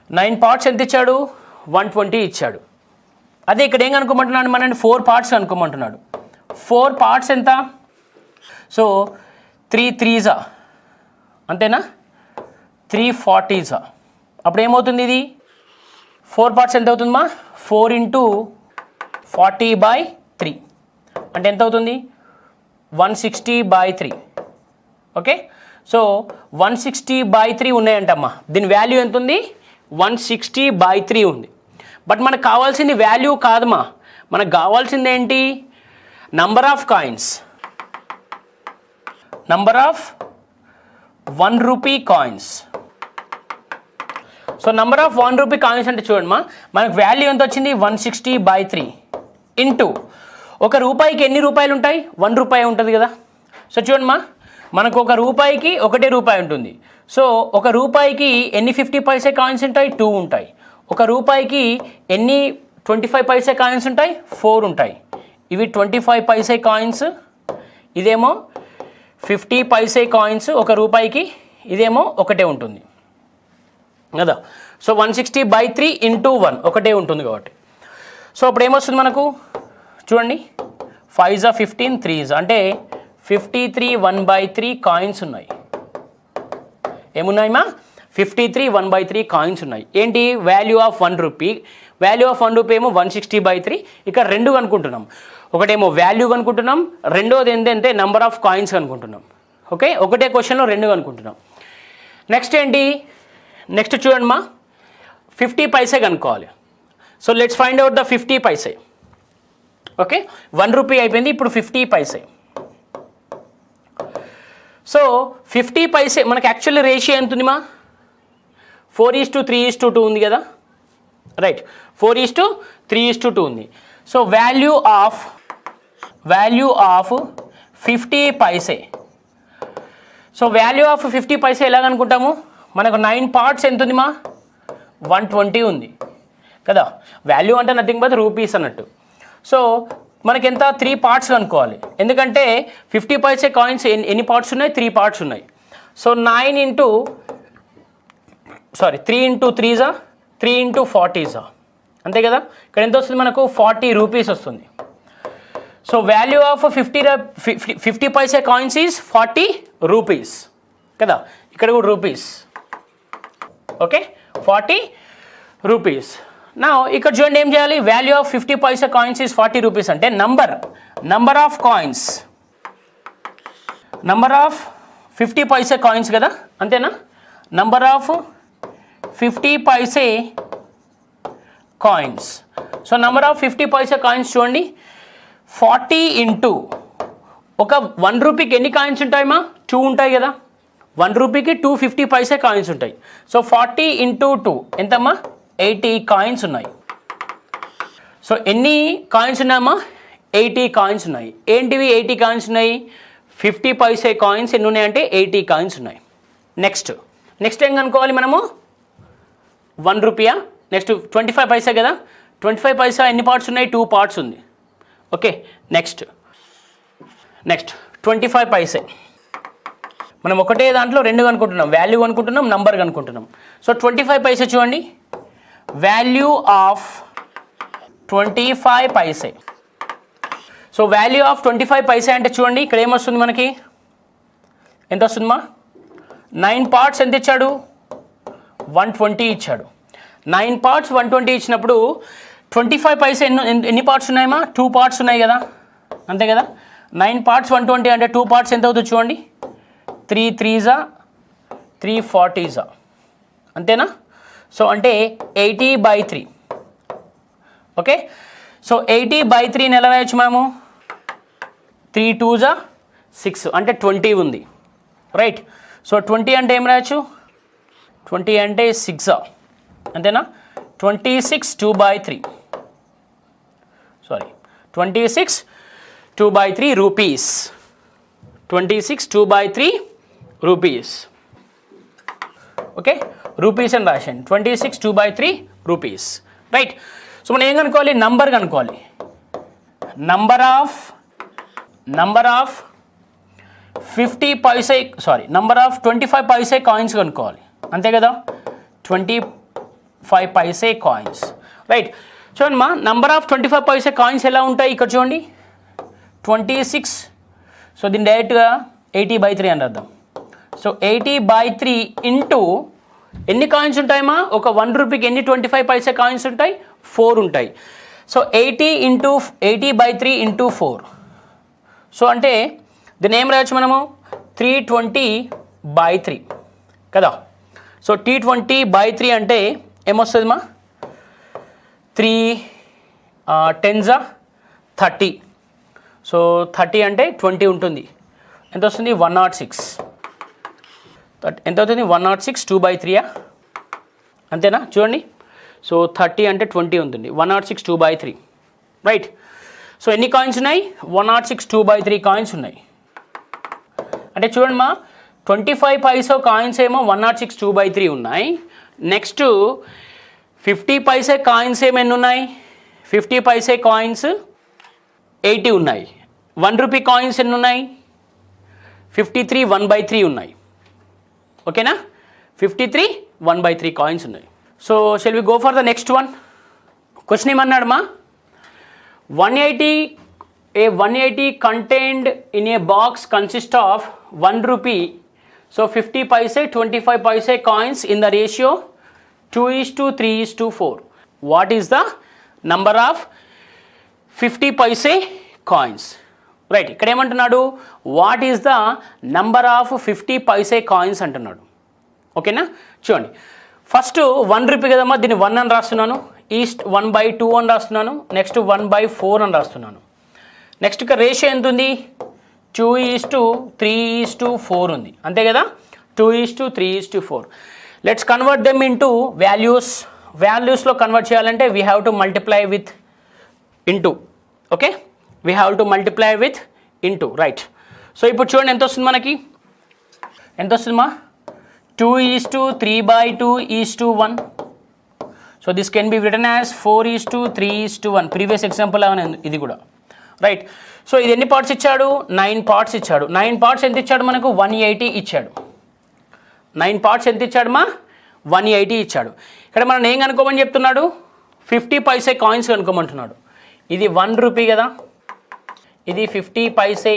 9 పార్ట్స్ ఎంత ఇచ్చాడు, 120 ఇచ్చాడు. అదే ఇక్కడ ఏం కనుక్కోమంటున్నాడు, మనని 4 పార్ట్స్ కనుక్కోమంటున్నాడు. 4 పార్ట్స్ ఎంత, సో 3 3s అంతేనా, 340s. అప్పుడు ఏమవుతుంది, ఇది 4 పార్ట్స్ ఎంత అవుతుందమ్మా, 4 × 40/3 అంటే ఎంత అవుతుంది 160/3, ఓకే. సో 160/3 ఉన్నాయంటమ్మా. దీని వాల్యూ ఎంత ఉంది, 160/3 ఉంది. బట్ మనకు కావాల్సింది వాల్యూ కాదమ్మా, మనకు కావాల్సింది ఏంటి, number of coins, number of 1 rupee coins. So number of 1 rupee coins అంటే చూడమ్మా, మనకు వాల్యూ ఎంత వచ్చింది 160/3 ఇంటూ ఒక రూపాయికి ఎన్ని రూపాయలు ఉంటాయి, 1 రూపాయి ఉంటుంది కదా. సో చూడమ్మా, మనకు ఒక రూపాయికి 1 రూపాయి ఉంటుంది. సో ఒక రూపాయికి ఎన్ని 50 పైసే కాయిన్స్ ఉంటాయి, 2 ఉంటాయి. ఒక రూపాయికి ఎన్ని 25 పైసే కాయిన్స్ ఉంటాయి, 4 ఉంటాయి. ఇవి 25 పైసే కాయిన్స్, ఇదేమో 50 పైసే కాయిన్స్ ఒక రూపాయికి, ఇదేమో ఒకటే ఉంటుంది కదా. సో 160/3 ఇంటూ 1 ఒకటే ఉంటుంది కాబట్టి. సో అప్పుడు ఏమొస్తుంది మనకు చూడండి, 5 × 15 3 అంటే 53 1/3 కాయిన్స్ ఉన్నాయి. ఏమున్నాయమ్మా, 53 1/3 కాయిన్స్ ఉన్నాయి. ఏంటి, value of 1 rupee. Value of 1 rupee ఏమో 160/3. ఇక్కడ రెండు కనుక్కుంటున్నాం, ఒకటేమో వాల్యూ కనుక్కుంటున్నాం, రెండోది ఏంటంటే నెంబర్ ఆఫ్ కాయిన్స్ కనుక్కుంటున్నాం. ఓకే, ఒకటే క్వశ్చన్లో రెండు కనుక్కుంటున్నాం. నెక్స్ట్ ఏంటి, నెక్స్ట్ చూడండి 50 పైసే కనుక్కోవాలి. So let's find out the 50 paise. Okay, 1 rupee అయిపోయింది, ఇప్పుడు 50 పైసే. సో 50 పైసే మనకి యాక్చువల్లీ రేషియో ఎంత ఉందిమా, 4:3:2 ఉంది కదా, రైట్. 4:3:2 ఉంది. So value of 50 paise. So value of 50 paise ఎలా అనుకుంటాము, మనకు 9 పార్ట్స్ ఎంత ఉందిమా, 120 ఉంది కదా. వాల్యూ అంటే నథింగ్ బట్ రూపీస్ అన్నట్టు. సో మనకి ఎంత 3 పార్ట్స్ కనుక్కోవాలి, ఎందుకంటే 50 పైసే కాయిన్స్ ఎన్ని పార్ట్స్ ఉన్నాయి, 3 పార్ట్స్ ఉన్నాయి. సో 3 × 3 × 40 అంతే కదా. ఇక్కడ ఎంత వస్తుంది మనకు, 40 రూపీస్ వస్తుంది. So value of 50 paise coins is 40 rupees కదా. ఇక్కడ కూడా రూపీస్. Okay, 40 rupees. నా ఇక్కడ చూడండి ఏం చేయాలి, value of 50 paisa coins is 40 rupees అంటే number of coins, number of 50 paisa coins కదా, అంతేనా. Number of 50 paise coins. So number of 50 paisa coins చూడండి, 40 ఇంటూ ఒక 1 రూపీకి ఎన్ని కాయిన్స్ ఉంటాయమ్మా, 2 ఉంటాయి కదా. 1 రూపీకి 250 పైసే కాయిన్స్ ఉంటాయి. సో 40 ఇంటూ 2 ఎంతమ్మా, 80 కాయిన్స్ ఉన్నాయి. సో ఎన్ని కాయిన్స్ ఉన్నాయమ్మా, 80 కాయిన్స్ ఉన్నాయి. ఏంటివి 80 కాయిన్స్ ఉన్నాయి, 50 పైసే కాయిన్స్ ఎన్ని ఉన్నాయంటే 80 కాయిన్స్ ఉన్నాయి. నెక్స్ట్ ఏం కనుక్కోవాలి మనము, 1 రూపీయా, నెక్స్ట్ 25 పైసా కదా. 25 పైసా ఎన్ని పార్ట్స్ ఉన్నాయి, 2 పార్ట్స్ ఉంది. Okay, next 25 paise. మనం ఒకటే దాంట్లో రెండు కనుక్కుంటున్నాం, వాల్యూ కనుక్కుంటున్నాం, నంబర్ కనుక్కుంటున్నాం. సో 25 పైసే చూడండి, value of 25 paise. So value of 25 paise అంటే చూడండి ఇక్కడ ఏమొస్తుంది మనకి, ఎంత వస్తుందమ్మా, 9 పార్ట్స్ ఎంత ఇచ్చాడు, 120 ఇచ్చాడు. 9 పార్ట్స్ 120 ఇచ్చినప్పుడు 25 పైసే ఎన్ని పార్ట్స్ ఉన్నాయమ్మా, 2 పార్ట్స్ ఉన్నాయి కదా, అంతే కదా. 9 పార్ట్స్ 120 అంటే 2 పార్ట్స్ ఎంత అవుతుంది చూడండి, 3 3s 340s అంతేనా. సో అంటే 80/3. ఓకే, సో 80/3 ఎలా రాయొచ్చు మనము, 3 2s 6 అంటే 20 ఉంది, రైట్. సో 20 అంటే ఏం రాయొచ్చు, 20 అంటే 6 అంతేనా. 26 2/3 26 2/3 రూపీస్. 26 2/3 రూపీస్. ఓకే, రూపీస్ అని రాశాను, 26 2/3 రూపీస్, రైట్. సో మనం ఏం కనుక్కోవాలి, నంబర్ కనుక్కోవాలి. Number of 50 paise number of 25 paise coins కనుక్కోవాలి, అంతే కదా. 25 పైసే కాయిన్స్, రైట్. చూడండి మా నంబర్ ఆఫ్ 25 పైసే కాయిన్స్ ఎలా ఉంటాయి ఇక్కడ చూడండి, 26. సో దీన్ని డైరెక్ట్గా 80/3 అని రాద్దాం. సో 80/3 ఇంటూ ఎన్ని కాయిన్స్ ఉంటాయమ్మా, ఒక 1 రూపీకి ఎన్ని 25 పైసే కాయిన్స్ ఉంటాయి, 4 ఉంటాయి. So 80/3 into 4. సో అంటే దీన్ని ఏం రాయొచ్చు మనము, 320/3 కదా. సో 320/3 అంటే ఏమొస్తుంది మా, 3 10s 30. సో 30 అంటే 20 ఉంటుంది, ఎంత వస్తుంది 106. ఎంత అవుతుంది 106 2/3 అంతేనా చూడండి. సో 30 అంటే 20 ఉంటుంది. 106 2/3 రైట్. సో ఎన్ని కాయిన్స్ ఉన్నాయి? 106 2/3 కాయిన్స్ ఉన్నాయి. అంటే చూడండి మా 25 పైసా కాయిన్స్ ఏమో 106 2/3 ఉన్నాయి. నెక్స్ట్ 50 పైసే కాయిన్స్ ఏమి ఎన్ని ఉన్నాయి? 50 పైసే కాయిన్స్ 80 ఉన్నాయి. 1 రూపీ కాయిన్స్ ఎన్ని ఉన్నాయి? 53 1/3 ఉన్నాయి. ఓకేనా? 53 1/3 కాయిన్స్ ఉన్నాయి. So shall we go for the next one. Question ఏమన్నాడు మా 180 contained in a box consists of 1 rupee. So 50 paise 25 paise coins in the ratio 2:3:4. What is the number of 50 paise coins? Right. ఇక్కడ ఏమంటున్నాడు? What is the number of 50 paise coins అంటున్నాడు. ఓకేనా? చూడండి, first 1 rupee కదమ్మా, దీన్ని 1 అని రాస్తున్నాను. ఈస్ట్ 1/2 అని రాస్తున్నాను. నెక్స్ట్ 1/4 అని రాస్తున్నాను. నెక్స్ట్ ఇక రేషియో ఎంత ఉంది? 2:3:4 ఉంది. అంతే కదా? 2:3:4. Let's convert them into values. వాల్యూస్లో కన్వర్ట్ చేయాలంటే we have to multiply with into. Okay, we have to multiply with into. Right. So ఇప్పుడు చూడండి ఎంత వస్తుంది మనకి? ఎంత వస్తుందమ్మా? 2:3/2:1. So this can be written as 4:3:1. Previous example అవన్నీ ఇది కూడా. రైట్. సో ఇది ఎన్ని పార్ట్స్ ఇచ్చాడు? 9 పార్ట్స్ ఇచ్చాడు. 9 పార్ట్స్ ఎంత ఇచ్చాడు మనకు? 180 ఇచ్చాడు. 9 పార్ట్స్ ఎంత ఇచ్చాడు మా? 180 ఇచ్చాడు. ఇక్కడ మనం ఏం కనుక్కోమని చెప్తున్నాడు? 50 పైసే కాయిన్స్ కనుక్కోమంటున్నాడు. ఇది 1 రూపీ కదా, ఇది 50 పైసే,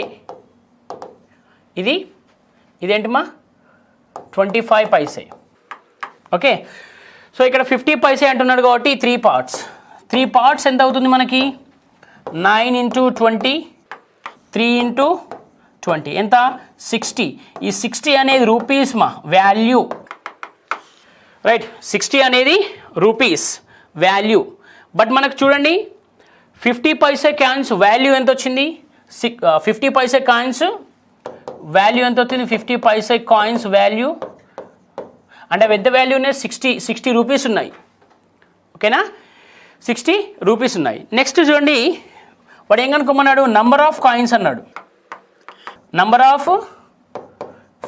ఇదేంటిమా 25 పైసే. ఓకే, సో ఇక్కడ 50 పైసే అంటున్నాడు కాబట్టి 3 పార్ట్స్. 3 పార్ట్స్ ఎంత అవుతుంది మనకి? 9 × 20, 3 × 20 ఎంత? 60. ఈ 60 అనేది రూపీస్ మా వాల్యూ. రైట్, 60 అనేది రూపీస్ వాల్యూ. బట్ మనకు చూడండి 50 పైసే కాయిన్స్ వాల్యూ ఎంత వచ్చింది? 50 పైసే కాయిన్స్ వాల్యూ ఎంత వచ్చింది? 50 పైసే కాయిన్స్ వాల్యూ అంటే పెద్ద వాల్యూనే 60 రూపీస్ ఉన్నాయి. ఓకేనా? 60 రూపీస్ ఉన్నాయి. నెక్స్ట్ చూడండి, వాడు ఏం కనుక్కోమన్నాడు? నంబర్ ఆఫ్ కాయిన్స్ అన్నాడు. నంబర్ ఆఫ్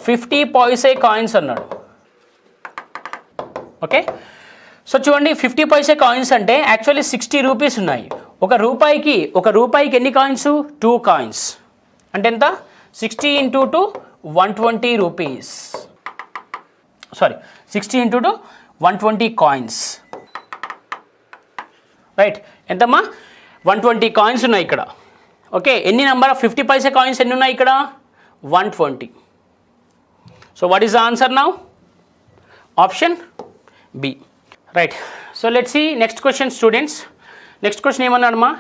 50 పైసే కాయిన్స్ అన్నాడు. ఓకే, సో చూడండి 50 పైసే కాయిన్స్ అంటే యాక్చువల్లీ 60 రూపీస్ ఉన్నాయి. ఒక రూపాయికి ఎన్ని కాయిన్స్? 2 కాయిన్స్. అంటే ఎంత? 60 × 2 120 రూపీస్. Sorry, 60 × 2 120 coins. రైట్, ఎంతమ్మా? 120 కాయిన్స్ ఉన్నాయి ఇక్కడ. ఓకే, ఎన్ని నెంబర్ ఆఫ్ 50 పైసే కాయిన్స్ ఎన్ని ఉన్నాయి ఇక్కడ? 120. So what is the answer now? Option B. Right. So let's see next question students. Next question ఏమన్నాడమ్మా?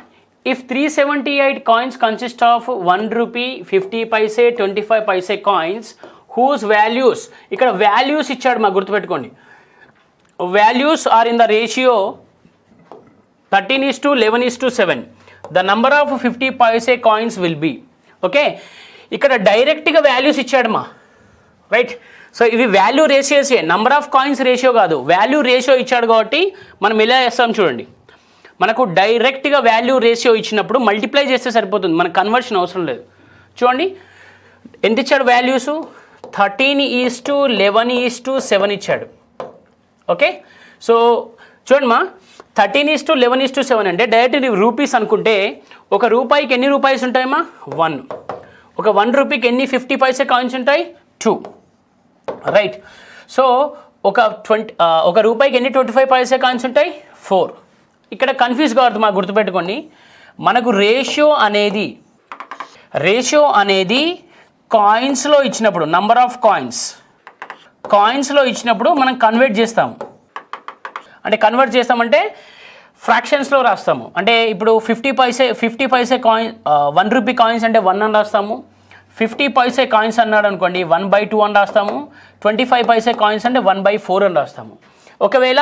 If 378 coins consist of 1 rupee, 50 paise, 25 paise coins whose values. ఇక్కడ values ఇచ్చాడు మా, గుర్తుపెట్టుకోండి. Values are in the ratio 13:11:7. The number of 50 paise coins will be. Okay, ఇక్కడ డైరెక్ట్గా values ఇచ్చాడు మా. Right. So ఇవి వాల్యూ రేషియోసే, నంబర్ ఆఫ్ కాయిన్స్ రేషియో కాదు. వాల్యూ రేషియో ఇచ్చాడు కాబట్టి మనం ఎలా చేస్తాం చూడండి. మనకు డైరెక్ట్గా వాల్యూ రేషియో ఇచ్చినప్పుడు మల్టిప్లై చేస్తే సరిపోతుంది, మనకు కన్వర్షన్ అవసరం లేదు. చూడండి ఎంత ఇచ్చాడు వాల్యూస్? 13:11:7 ఇచ్చాడు. ఓకే, సో చూడండి మా 13:11:7 అంటే డైరెక్ట్ రూపీస్ అనుకుంటే ఒక రూపాయికి ఎన్ని రూపాయస్ ఉంటాయమ్మా? 1. ఒక 1 రూపీకి ఎన్ని 50 పైసే కాయిన్స్ ఉంటాయి? 2. రైట్. సో ఒక రూపాయికి ఎన్ని 25 పైసే కాయిన్స్ ఉంటాయి? 4. ఇక్కడ కన్ఫ్యూజ్ కావద్దు మా, గుర్తుపెట్టుకోండి. మనకు రేషియో అనేది కాయిన్స్లో ఇచ్చినప్పుడు, నంబర్ ఆఫ్ కాయిన్స్లో ఇచ్చినప్పుడు మనం కన్వర్ట్ చేస్తాము. అంటే కన్వర్ట్ చేస్తామంటే ఫ్రాక్షన్స్లో రాస్తాము. అంటే ఇప్పుడు 50 పైసే కాయిన్ 1 రూపీ కాయిన్స్ అంటే 1 అని రాస్తాము. 50 పైసే కాయిన్స్ అన్నాడు అనుకోండి 1/2 అని రాస్తాము. 25 పైసే కాయిన్స్ అంటే 1/4 అని రాస్తాము. ఒకవేళ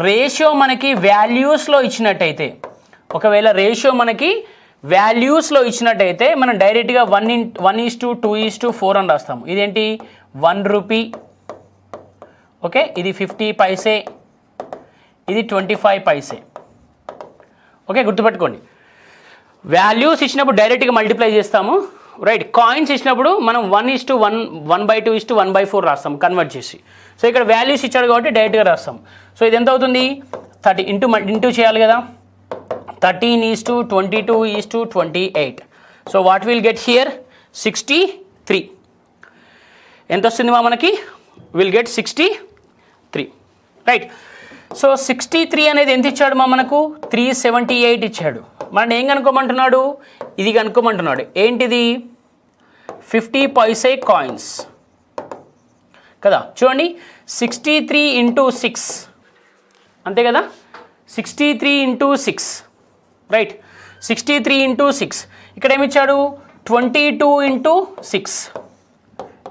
రేషియో మనకి వాల్యూస్లో ఇచ్చినట్టయితే, మనం డైరెక్ట్గా 1:2:4 అని రాస్తాము. ఇదేంటి? 1 రూపీ. ఓకే, ఇది 50 పైసే, ఇది 25 పైసే. ఓకే, గుర్తుపెట్టుకోండి. వాల్యూస్ ఇచ్చినప్పుడు డైరెక్ట్గా మల్టిప్లై చేస్తాము, రైట్. కాయిన్స్ ఇచ్చినప్పుడు మనం 1:1, 1/2 1/4 రాస్తాం కన్వర్ట్ చేసి. సో ఇక్కడ వాల్యూస్ ఇచ్చాడు కాబట్టి డైరెక్ట్గా రాస్తాం. సో ఇది ఎంత అవుతుంది? 30 ఇంటూ చేయాలి కదా. 13:22:28. So what will get here? 63. ఎంత వస్తుంది మనకి? Will get 63, right. సో 63 అనేది ఎంత ఇచ్చాడు మనకు? 378 ఇచ్చాడు. మనం ఏం కనుక్కోమంటున్నాడు? ఇది కనుక్కోమంటున్నాడు. ఏంటిది? 50 పైసే కాయిన్స్ కదా. చూడండి, 63 × 6 అంతే కదా. 63 × 6, రైట్. 63 × 6. ఇక్కడ ఏమిచ్చాడు? 22 × 6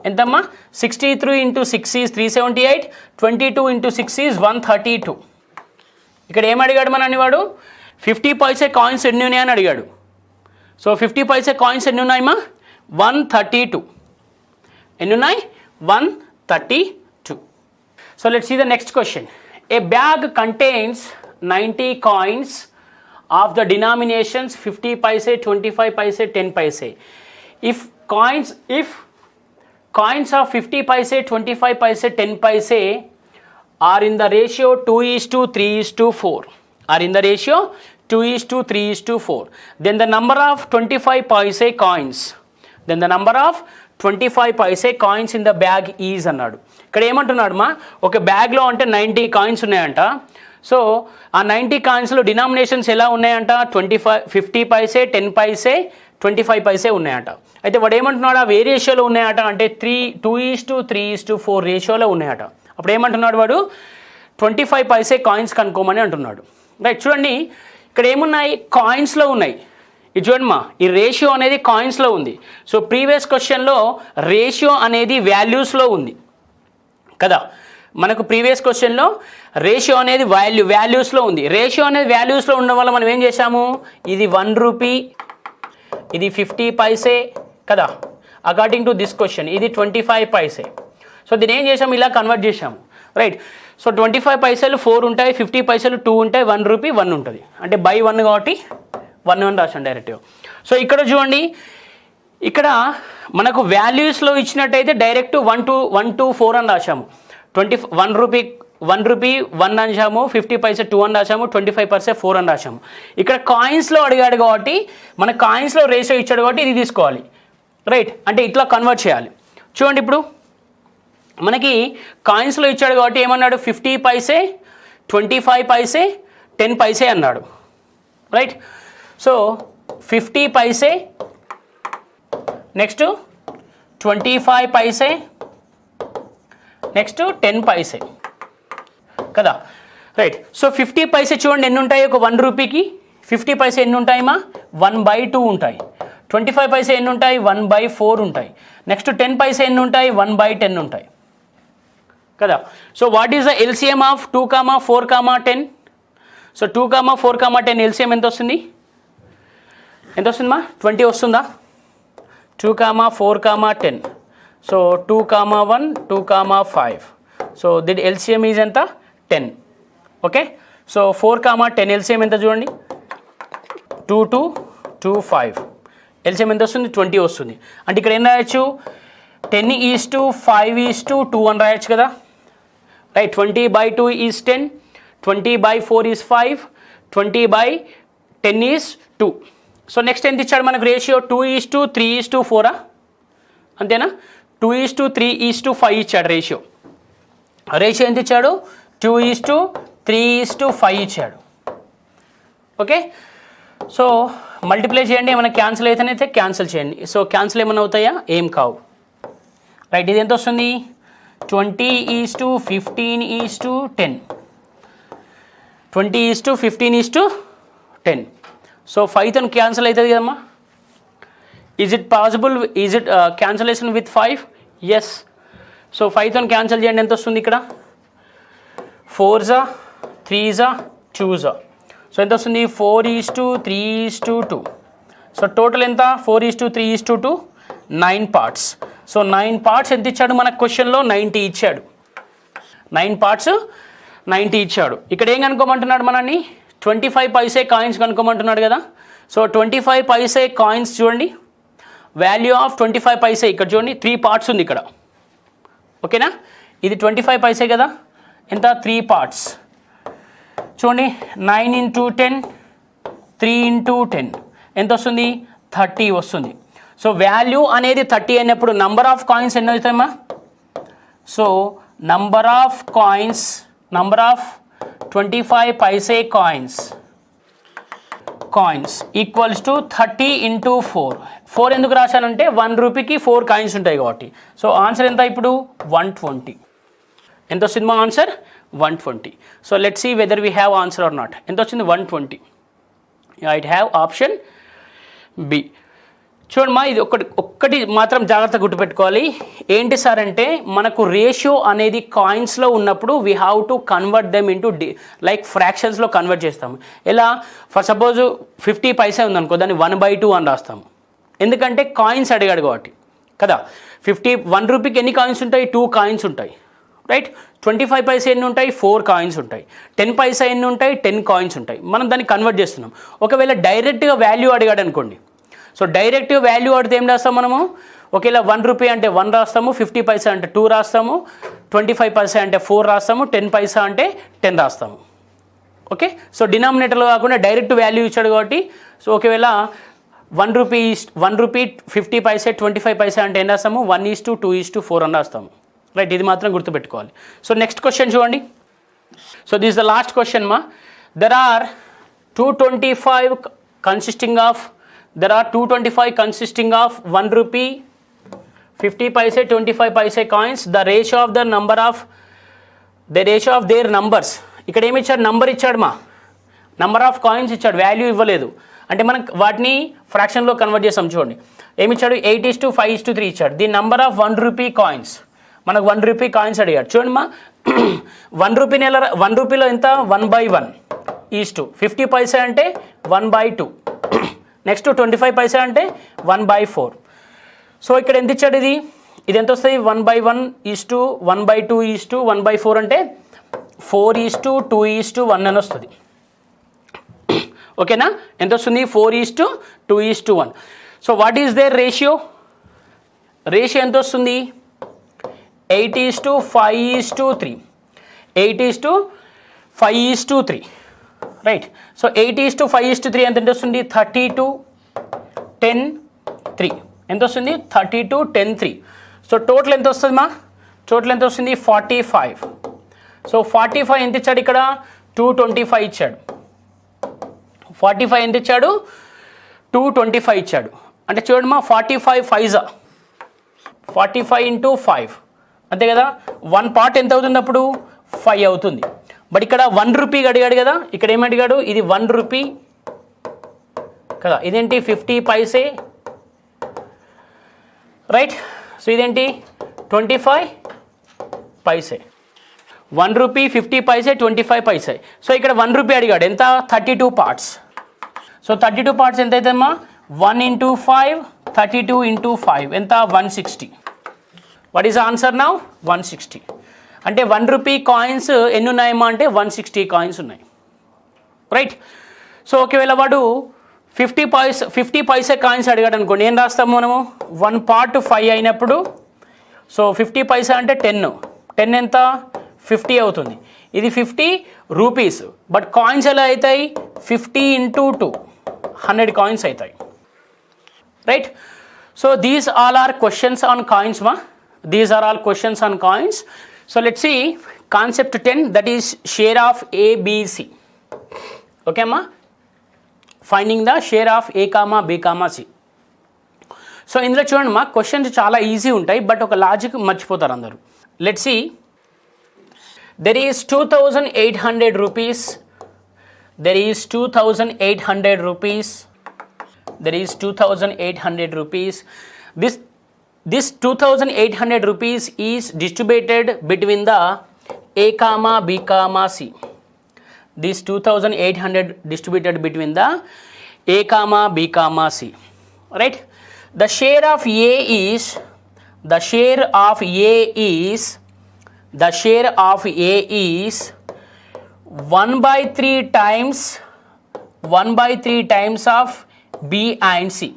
ఎంతమ్మా? 63 × 6 ఈజ్ 378, 22 × 6 ఈజ్ 132. ఇక్కడ ఏం అడిగాడు మనని వాడు? 50 పైసే కాయిన్స్ ఎన్ని ఉన్నాయని అడిగాడు. సో 50 పైసే కాయిన్స్ ఎన్ని ఉన్నాయమ్మా? 132. ఎన్ని ఉన్నాయి? 132. So let's see the next question. A bag contains 90 coins of the denominations 50 paise, 25 paise, 10 paise. If coins of 50 paise, 25 paise, 10 paise are in the ratio 2:3:4, are in the ratio 2:3:4, then the number of 25 paise coins, then the number of 25 paise coins in the bag is అన్నాడు. ఇక్కడ ఏమంటున్నాడు మా? ఒక బ్యాగ్లో అంటే 90 coins ఉన్నాయంట. So ఆ 90 కాయిన్స్లో denominations ఎలా ఉన్నాయంట? 50 పైసే, 10 పైసే, 25 పైసే ఉన్నాయంట. అయితే వాడు ఏమంటున్నాడు? ఆ ఏ రేషియోలో ఉన్నాయట అంటే 2:3:4 రేషియోలో ఉన్నాయట. అప్పుడు ఏమంటున్నాడు వాడు? 25 పైసే కాయిన్స్ కనుక్కోమని అంటున్నాడు, రైట్. చూడండి, ఇక్కడ ఏమున్నాయి? కాయిన్స్లో ఉన్నాయి. ఇది చూడమ్మా, ఈ రేషియో అనేది కాయిన్స్లో ఉంది. సో ప్రీవియస్ క్వశ్చన్లో రేషియో అనేది వాల్యూస్లో ఉంది కదా. మనకు ప్రీవియస్ క్వశ్చన్లో రేషియో అనేది వాల్యూస్లో ఉంది. రేషియో అనేది వాల్యూస్లో ఉండడం వల్ల మనం ఏం చేసాము? ఇది 1 రూపీ, ఇది 50 పైసే కదా. అకార్డింగ్ టు దిస్ క్వశ్చన్ ఇది 25 పైసే. సో దీన్ని ఏం చేసాము? ఇలా కన్వర్ట్ చేసాము, రైట్. సో 25 పైసలు 4 ఉంటాయి, 50 పైసలు 2 ఉంటాయి, 1 రూపీ 1 ఉంటుంది. అంటే బై 1 కాబట్టి 1 రాసాను డైరెక్ట్గా. సో ఇక్కడ చూడండి, ఇక్కడ మనకు వాల్యూస్లో ఇచ్చినట్టయితే డైరెక్ట్ 1 to 4 అని రాసాము. 1 రూపీ 1 రాసాము, 50 పైసే 2 అని రాసాము, 25 పైసే 4 అని రాసాము. ఇక్కడ కాయిన్స్లో అడిగాడు కాబట్టి మన కాయిన్స్లో రేషియో ఇచ్చాడు కాబట్టి ఇది తీసుకోవాలి, రైట్. అంటే ఇట్లా కన్వర్ట్ చేయాలి. చూడండి, ఇప్పుడు మనకి కాయిన్స్లో ఇచ్చాడు కాబట్టి ఏమన్నాడు? 50 పైసే, 25 పైసే, 10 పైసే అన్నాడు, right. So 50 paise, next 25 paise, next 10 paise కదా, రైట్. సో 50 పైసే చూడండి ఎన్ని ఉంటాయి? ఒక 1 రూపీకి 50 పైసే ఎన్ని ఉంటాయమ్మా? 1/2 ఉంటాయి. 25 పైసే ఎన్ని ఉంటాయి? 1/4 ఉంటాయి. నెక్స్ట్ 10 పైసే ఎన్ని ఉంటాయి? 1/10 ఉంటాయి కదా. So what is the LCM of 2, 4, 10? So 2, 4, 10 LCM ఎంత వస్తుంది? ఎంత వస్తుందమ్మా? 20 వస్తుందా? 2, 4, 10. సో 2, 1, 2, 5. సో దిట్ ఎల్సిఎం ఈజ్ ఎంత? 10. ఓకే. సో 4, 10 ఎల్సిఎం ఎంత చూడండి? 2, 2, 2, 5. ఎల్సిఎం ఎంత వస్తుంది? 20 వస్తుంది. అంటే ఇక్కడ ఏం రాయొచ్చు? 10:5:2 అని రాయొచ్చు కదా, right. 20/2 is 10, 20/4 is 5, 20/10 is 2. So next ఎంత ఇచ్చాడు మనకు రేషియో? 2:3:4 అంతేనా? 2:3:5 ఇచ్చాడు రేషియో. రేషియో ఎంత ఇచ్చాడు? 2:3:5 ఇచ్చాడు. ఓకే. సో మల్టిప్లై చేయండి, ఏమైనా క్యాన్సిల్ అయితేనైతే క్యాన్సిల్ చేయండి. సో క్యాన్సిల్ ఏమైనా అవుతాయా? ఏం కావు, రైట్. ఇది ఎంత వస్తుంది? 20:15:10. 20:15:10. సో 5తో క్యాన్సిల్ అవుతుంది కదమ్మా. Is it possible? Is it cancellation with 5? Yes. So 5తో క్యాన్సిల్ చేయండి, ఎంత వస్తుంది ఇక్కడ? 4s, 3s, 2s. సో ఎంత వస్తుంది? 4:3:2. సో టోటల్ ఎంత? 4:3:2, 9 పార్ట్స్. సో 9 పార్ట్స్ ఎంత ఇచ్చాడు మన క్వశ్చన్లో? 90 ఇచ్చాడు. 9 పార్ట్స్ 90 ఇచ్చాడు. ఇక్కడ ఏం కనుక్కోమంటున్నాడు మనల్ని 25 పైసే కాయిన్స్ కనుక్కోమంటున్నాడు కదా. సో 25 పైసే కాయిన్స్ చూడండి, వాల్యూ ఆఫ్ 25 పైసే ఇక్కడ చూడండి 3 పార్ట్స్ ఉంది ఇక్కడ. ఓకేనా, ఇది 25 పైసే కదా, ఎంత 3 పార్ట్స్ చూడండి. 9 × 10, 3 × 10 ఎంత వస్తుంది, 30 వస్తుంది. సో వాల్యూ అనేది 30 అయినప్పుడు నంబర్ ఆఫ్ కాయిన్స్ ఎన్ని అవుతాయమ్మా. So number of coins, number of 25 paise coins equals to 30 × 4. 4 ఎందుకు రాశానంటే 1 రూపీకి 4 కాయిన్స్ ఉంటాయి కాబట్టి. సో ఆన్సర్ ఎంత ఇప్పుడు 120. ఎంత వచ్చింది మా answer 120. So let's see whether we have answer or not. ఎంత వచ్చింది 120. It have option B. చూడమ్మా, ఇది ఒక్కటి మాత్రం జాగ్రత్తగా గుర్తుపెట్టుకోవాలి. ఏంటి సార్ అంటే మనకు రేషియో అనేది కాయిన్స్లో ఉన్నప్పుడు we have to convert them into like ఫ్రాక్షన్స్లో కన్వర్ట్ చేస్తాము. ఎలా, ఫర్ సపోజ్ 50 పైసే ఉందనుకో, దాన్ని 1/2 అని రాస్తాము. ఎందుకంటే కాయిన్స్ అడిగాడు కాబట్టి కదా. 1 రూపీకి ఎన్ని కాయిన్స్ ఉంటాయి, 2 కాయిన్స్ ఉంటాయి రైట్. 25 పైసే ఎన్ని ఉంటాయి, 4 కాయిన్స్ ఉంటాయి. 10 పైసా ఎన్ని ఉంటాయి, 10 కాయిన్స్ ఉంటాయి. మనం దాన్ని కన్వర్ట్ చేస్తున్నాం. ఒకవేళ డైరెక్ట్గా వాల్యూ అడిగాడు అనుకోండి, సో డైరెక్ట్ వాల్యూ అడిగితే ఏం రాస్తాం మనము, ఒకేలా 1 రూపీ అంటే 1 రాస్తాము, 50 పైసా అంటే 2 రాస్తాము, 25 పైసా అంటే 4 రాస్తాము, 10 పైసా అంటే 10 రాస్తాము. ఓకే, సో డినామినేటర్లో కాకుండా డైరెక్ట్ వాల్యూ ఇచ్చాడు కాబట్టి, సో ఒకవేళ 1 రూపీ 50 పైసే 25 పైసా అంటే ఏం రాస్తాము, 1:2:4 అని రాస్తాము రైట్. ఇది మాత్రం గుర్తుపెట్టుకోవాలి. సో నెక్స్ట్ క్వశ్చన్ చూడండి. So this is the last question మా. There are 225 consisting of 1 rupee, 50 paise, 25 paise coins. The ratio of their numbers. ఇక్కడ ఏమి ఇచ్చాడు, నంబర్ ఇచ్చాడు మా, నంబర్ ఆఫ్ కాయిన్స్ ఇచ్చాడు, వాల్యూ ఇవ్వలేదు. అంటే మనం వాటిని ఫ్రాక్షన్లో కన్వర్ట్ చేస్తాం. చూడండి ఏమి ఇచ్చాడు, 8:5:3 ఇచ్చాడు. The number of 1 rupee coins, మనకు 1 రూపీ కాయిన్స్ అడిగాడు. చూడండి మా, 1 రూపీలో ఎంత, 1/1 ఈస్టు 50 పైసా అంటే 1/2, నెక్స్ట్ 25 పైసా అంటే 1/4. సో ఇక్కడ ఎంత ఇచ్చాడు, ఇది ఎంత వస్తుంది, 1/1 ఈస్టు 1/2 ఈస్టు 1/4 అంటే 4:2:1 అని వస్తుంది. ఓకేనా, ఎంత వస్తుంది, 4:2:1. So what is their ratio ఎంత వస్తుంది, 8:5:3, 8:5:3 రైట్. సో 8:5:3 ఎంత వస్తుంది, 32:10:3 ఎంత వస్తుంది, 32:10:3. సో టోటల్ ఎంత వస్తుంది మా, టోటల్ ఎంత వస్తుంది, 45. సో 45 ఎంత ఇచ్చాడు ఇక్కడ, 225 ఇచ్చాడు. 45 ఎంత ఇచ్చాడు, 225 ఇచ్చాడు. అంటే చూడండి మా, 45 5 × 5 అంతే కదా. 1 పార్ట్ ఎంత అవుతుంది అప్పుడు, 5 అవుతుంది. బట్ ఇక్కడ 1 రూపీ అడిగాడు కదా, ఇక్కడ ఏమి అడిగాడు, ఇది 1 రూపీ కదా, ఇదేంటి 50 పైసే రైట్. సో ఇదేంటి 25 పైసే, 1 రూపీ 50 పైసే 25 పైసే. సో ఇక్కడ 1 రూపీ అడిగాడు, ఎంత, 32 పార్ట్స్. సో 32 పార్ట్స్ ఎంత అవుతుందమ్మా, 1 × 5, 32 × 5 ఎంత, 160. What is answer now, 160. అంటే 1 రూపీ కాయిన్స్ ఎన్ని ఉన్నాయమ్మా అంటే 160 కాయిన్స్ ఉన్నాయి రైట్. సో ఒకవేళ వాడు 50 పైసే కాయిన్స్ అడిగాడు అనుకోండి, ఏం రాస్తాము మనము, 1 పార్ట్ 5 అయినప్పుడు, సో 50 పైసా అంటే 10 ఎంత, 50 అవుతుంది. ఇది 50 రూపీస్, బట్ కాయిన్స్ ఎలా అవుతాయి, 50 × 2 100 కాయిన్స్ అవుతాయి right. So these all are questions on coins మా, these are all questions on coins. So let's see concept 10, that is share of A, B, C. Okay ma, finding the share of A, B, C. So ఇందులో చూడండి మా, questions చాలా easy ఉంటాయి, but ఒక logic మర్చిపోతారు అందరూ. Let's see, there is 2,800 rupees, there is 2,800 rupees, there is 2,800 rupees. This 2,800 rupees is distributed between the A, B, C. This 2,800 distributed between the A, B, C. Right? The share of A is, the share of A is 1/3 times 1/3 times of B and C.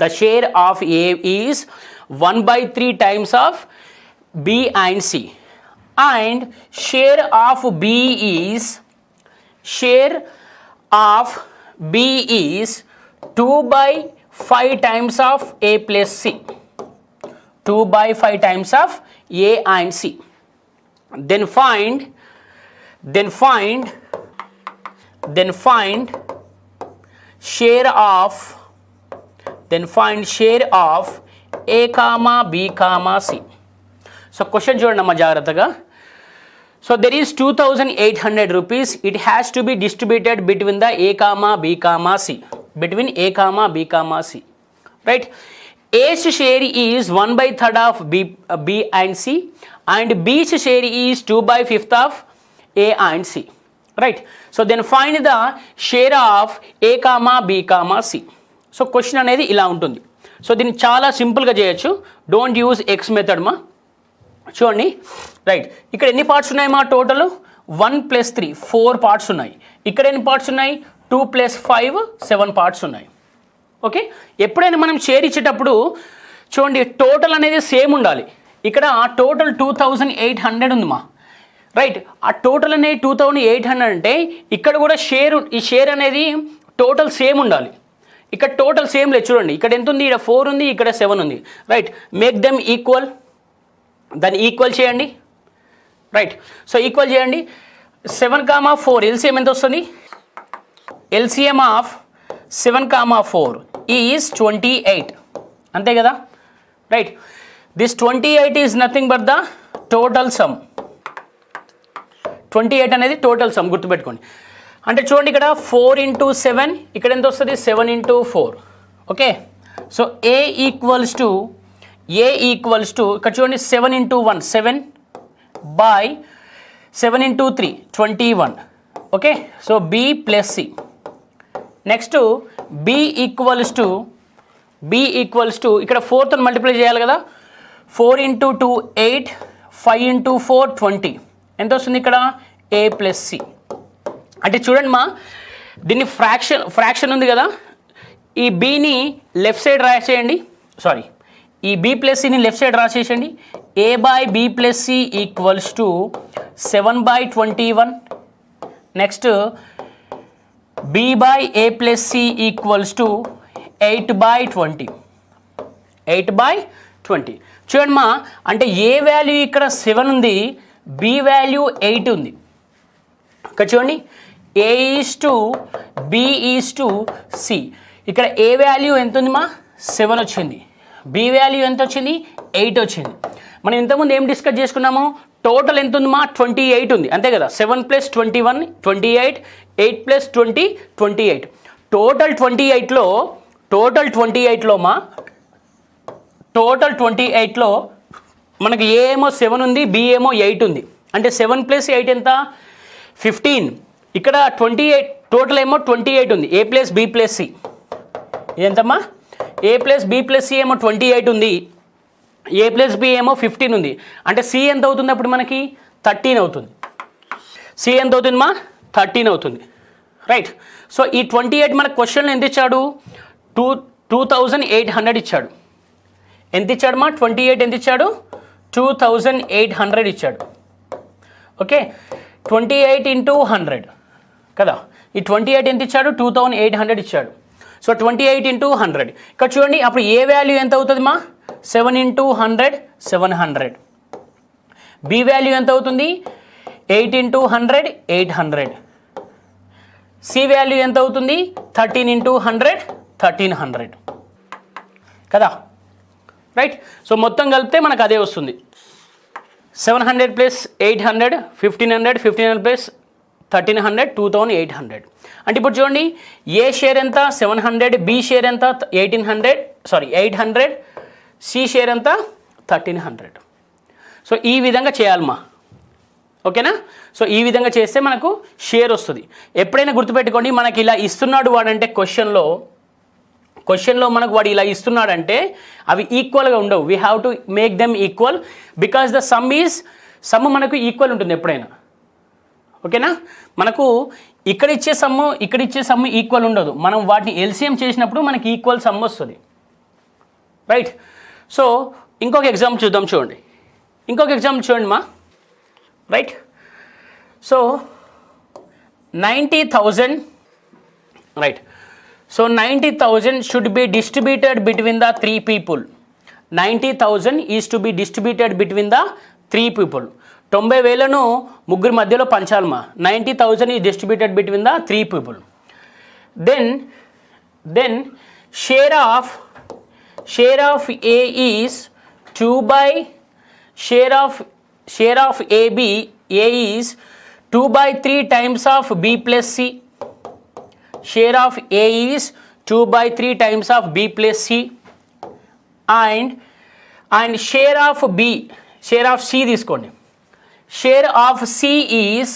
The share of A is 1/3 times of B and C, and share of B is 2/5 times of A plus C. 2/5 times of A and C. Then find share of A comma B comma C. So question చూడండి అమ్మా జాగ్రత్తగా. So there is 2,800 rupees. It has to be distributed between the A comma B comma C. Between A comma B comma C. Right? A's share is 1/3 of B and C, and B's share is 2/5 of A and C. Right? So then find the share of A comma B comma C. So question అనేది ఇలా ఉంటుంది. So దీన్ని చాలా సింపుల్గా చేయొచ్చు. Don't use X method మా. చూడండి, right, ఇక్కడ ఎన్ని పార్ట్స్ ఉన్నాయి మా? టోటల్ 1 + 3 4 పార్ట్స్ ఉన్నాయి. ఇక్కడ ఎన్ని పార్ట్స్ ఉన్నాయి? 2 + 5 7 పార్ట్స్ ఉన్నాయి. ఓకే, ఎప్పుడైనా మనం షేర్ ఇచ్చేటప్పుడు చూడండి టోటల్ అనేది సేమ్ ఉండాలి. ఇక్కడ టోటల్ 2,800 ఉంది మా, రైట్. ఆ టోటల్ అనేది 2,800 అంటే ఇక్కడ కూడా ఈ షేర్ అనేది టోటల్ సేమ్ ఉండాలి. ఇక్కడ టోటల్ సేమ్ లేదు చూడండి, ఇక్కడ ఎంత ఉంది? ఇక్కడ 4 ఉంది, ఇక్కడ 7 ఉంది, రైట్. Make them equal. దాన్ని ఈక్వల్ చేయండి, రైట్. సో ఈక్వల్ చేయండి. 7,4 ఎల్సిఎం ఎంత వస్తుంది? ఎల్సిఎం ఆఫ్ 7,4 ఈజ్ 28, అంతే కదా, right. This 28 is nothing but the total some. 28 అనేది టోటల్ సమ్, గుర్తుపెట్టుకోండి. అంటే చూడండి ఇక్కడ 4 × 7, ఇక్కడ ఎంత వస్తుంది? 7 × 4. Okay, so A equals to ఇక్కడ చూడండి 7 × 1 7 by 7 × 3 21. Okay, so B + C. Next B equals to ఇక్కడ 4తో మల్టిప్లై చేయాలి కదా. 4 × 2 8, 5 × 4 20. ఎంత వస్తుంది ఇక్కడ? A + C. అంటే చూడండి మా, దీన్ని ఫ్రాక్షన్ ఉంది కదా, ఈ బీని లెఫ్ట్ సైడ్ రాసేయండి. సారీ, ఈ B + Cని లెఫ్ట్ సైడ్ రాసేసండి. A/B + C equals to 7/21. Next B/A + C equals to 8/20. 8/20. చూడండి మా, అంటే ఏ వాల్యూ ఇక్కడ 7 ఉంది, B వాల్యూ 8 ఉంది. ఇక్కడ చూడండి A is to B is to C. ఇక్కడ A వాల్యూ ఎంత ఉంది మా? 7 వచ్చింది. B వాల్యూ ఎంత వచ్చింది? 8 వచ్చింది. మనం ఇంతకుముందు ఏం డిస్కస్ చేసుకున్నాము? టోటల్ ఎంత ఉంది మా? 28 ఉంది, అంతే కదా. 7 + 21 28, 8 + 20 28. టోటల్ 28లో మనకి A ఏమో 7 ఉంది, B ఏమో 8 ఉంది. అంటే 7 + 8 ఎంత? 15. ఇక్కడ 28 టోటల్ ఏమో 28 ఉంది. A + B + C ఎంతమ్మా? A + B + C ఏమో 28 ఉంది, A + B ఏమో 15 ఉంది. అంటే C ఎంత అవుతుంది అప్పుడు మనకి? 13 అవుతుంది. C ఎంత అవుతుంది మా? 13 అవుతుంది, రైట్. సో ఈ 28 మన క్వశ్చన్లో ఎంత ఇచ్చాడు? 2,800 ఇచ్చాడు. ఎంత ఇచ్చాడు మా? 28 ఎంత ఇచ్చాడు? 2,800 ఇచ్చాడు. ఓకే, 28 × 100 కదా. ఈ 28 ఎంత ఇచ్చాడు? 2,800 ఇచ్చాడు. సో 28 × 100. ఇక్కడ చూడండి, అప్పుడు ఏ వాల్యూ ఎంత అవుతుంది మా? 7 × 100 700. B వాల్యూ ఎంత అవుతుంది? 8 × 100 800. C వాల్యూ ఎంత అవుతుంది? 13 × 100 1300 కదా, రైట్. సో మొత్తం కలిపితే మనకు అదే వస్తుంది. 700 + 800 1500, 1500 + 1300 2800. అంటే ఇప్పుడు చూడండి, ఏ షేర్ ఎంత? 700. B షేర్ ఎంత? 800. C షేర్ ఎంత? 1300. సో ఈ విధంగా చేయాలమ్మా, ఓకేనా. సో ఈ విధంగా చేస్తే మనకు షేర్ వస్తుంది. ఎప్పుడైనా గుర్తుపెట్టుకోండి, మనకి ఇలా ఇస్తున్నాడు వాడంటే క్వశ్చన్లో మనకు వాడు ఇలా ఇస్తున్నాడంటే అవి ఈక్వల్గా ఉండవు. We have to make them equal, because the sum మనకు ఈక్వల్ ఉంటుంది ఎప్పుడైనా. ఓకేనా. మనకు ఇక్కడ ఇచ్చే సమ్ము ఈక్వల్ ఉండదు, మనం వాటిని ఎల్సిఎం చేసినప్పుడు మనకి ఈక్వల్ సమ్ వస్తుంది, రైట్. సో ఇంకొక ఎగ్జాంపుల్ చూద్దాం, చూడండి. మా right. So 90,000, right. So 90,000 should be distributed between the 3 people. 90,000 is to be distributed between the 3 people. 90,000ను ముగ్గురు మధ్యలో పంచాలమ్మా. 90,000 is distributed between the 3 people. Then share of A is 2 by share of A is 2 by 3 times of B plus C. Share of A is 2 by 3 times of B plus C, and share of C తీసుకోండి. Share of C is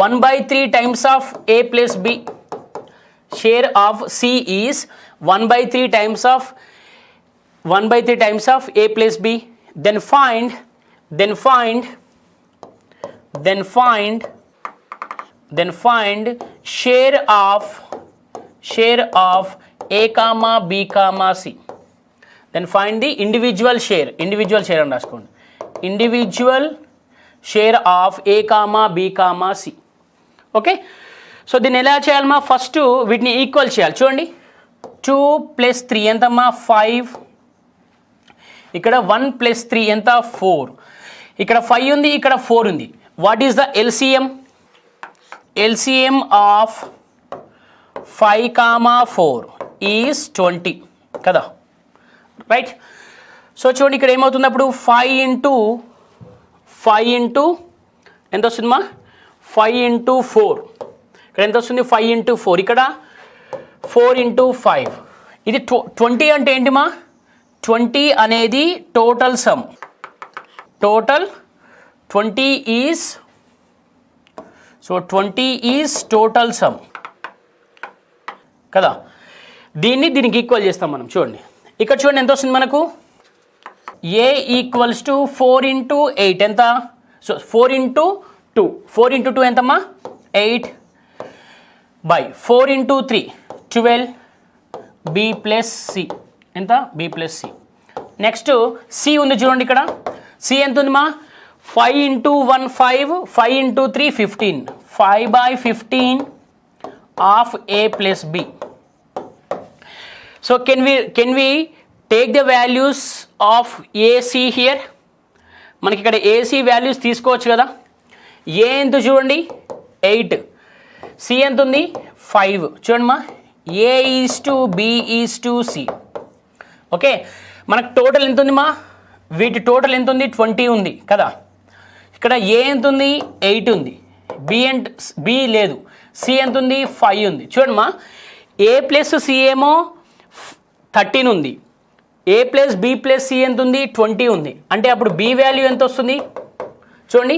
1 by 3 times of A plus B. Share of C is 1 by 3 times of A plus B. Then find share of A comma B comma C. Then find the individual share అని రాసుకోండి. Individual share of A comma B comma C. Okay. So దీన్ని ఎలా చేయాలమ్మా, first వీటిని equal చేయాలి. చూడండి, 2 + 3 ఎంతమ్మా 5, ఇక్కడ 1 + 3 ఎంత 4, ఇక్కడ 5 ఉంది, ఇక్కడ 4 ఉంది. What is the LCM of 5, 4 is 20 కదా, రైట్. సో చూడండి ఇక్కడ ఏమవుతుంది, అప్పుడు 5 ఇంటూ ఎంత వస్తుందమ్మా 5 ఇంటూ 4, ఇక్కడ ఎంత వస్తుంది 5 ఇంటూ 4, ఇక్కడ 4 ఇంటూ 5. ఇది 20 అంటే ఏంటిమా, 20 అనేది total some. 20 is total some కదా. దీనికి ఈక్వల్ చేస్తాం మనం. చూడండి ఇక్కడ చూడండి ఎంత వస్తుంది మనకు, A ఈక్వల్స్ టు 4 ఇంటూ 8 ఎంత, సో 4 ఇంటూ 2 ఎంతమ్మా 8 by 4 into 3 12 B plus C ఎంత B plus C. Next C ఉంది చూడండి, ఇక్కడ C ఎంత ఉందిమా 5 into 1 5, 5 into 3 15, 5 by 15 of A plus B. So can we take the values of AC here? మనకి ఇక్కడ AC values తీసుకోవచ్చు కదా. A ఎంత చూడండి 8, C ఎంత ఉంది 5. చూడమ్మా A is to B is to C. Okay, మనకు టోటల్ ఎంత ఉంది మా, వీటి టోటల్ ఎంత ఉంది 20 ఉంది కదా. ఇక్కడ A ఎంత ఉంది 8 ఉంది, B లేదు, C ఎంత ఉంది 5 ఉంది. చూడమ్మా A ప్లస్ C ఏమో 13 ఉంది, A plus B plus C ఎంత ఉంది 20 ఉంది. అంటే అప్పుడు B వాల్యూ ఎంత వస్తుంది చూడండి,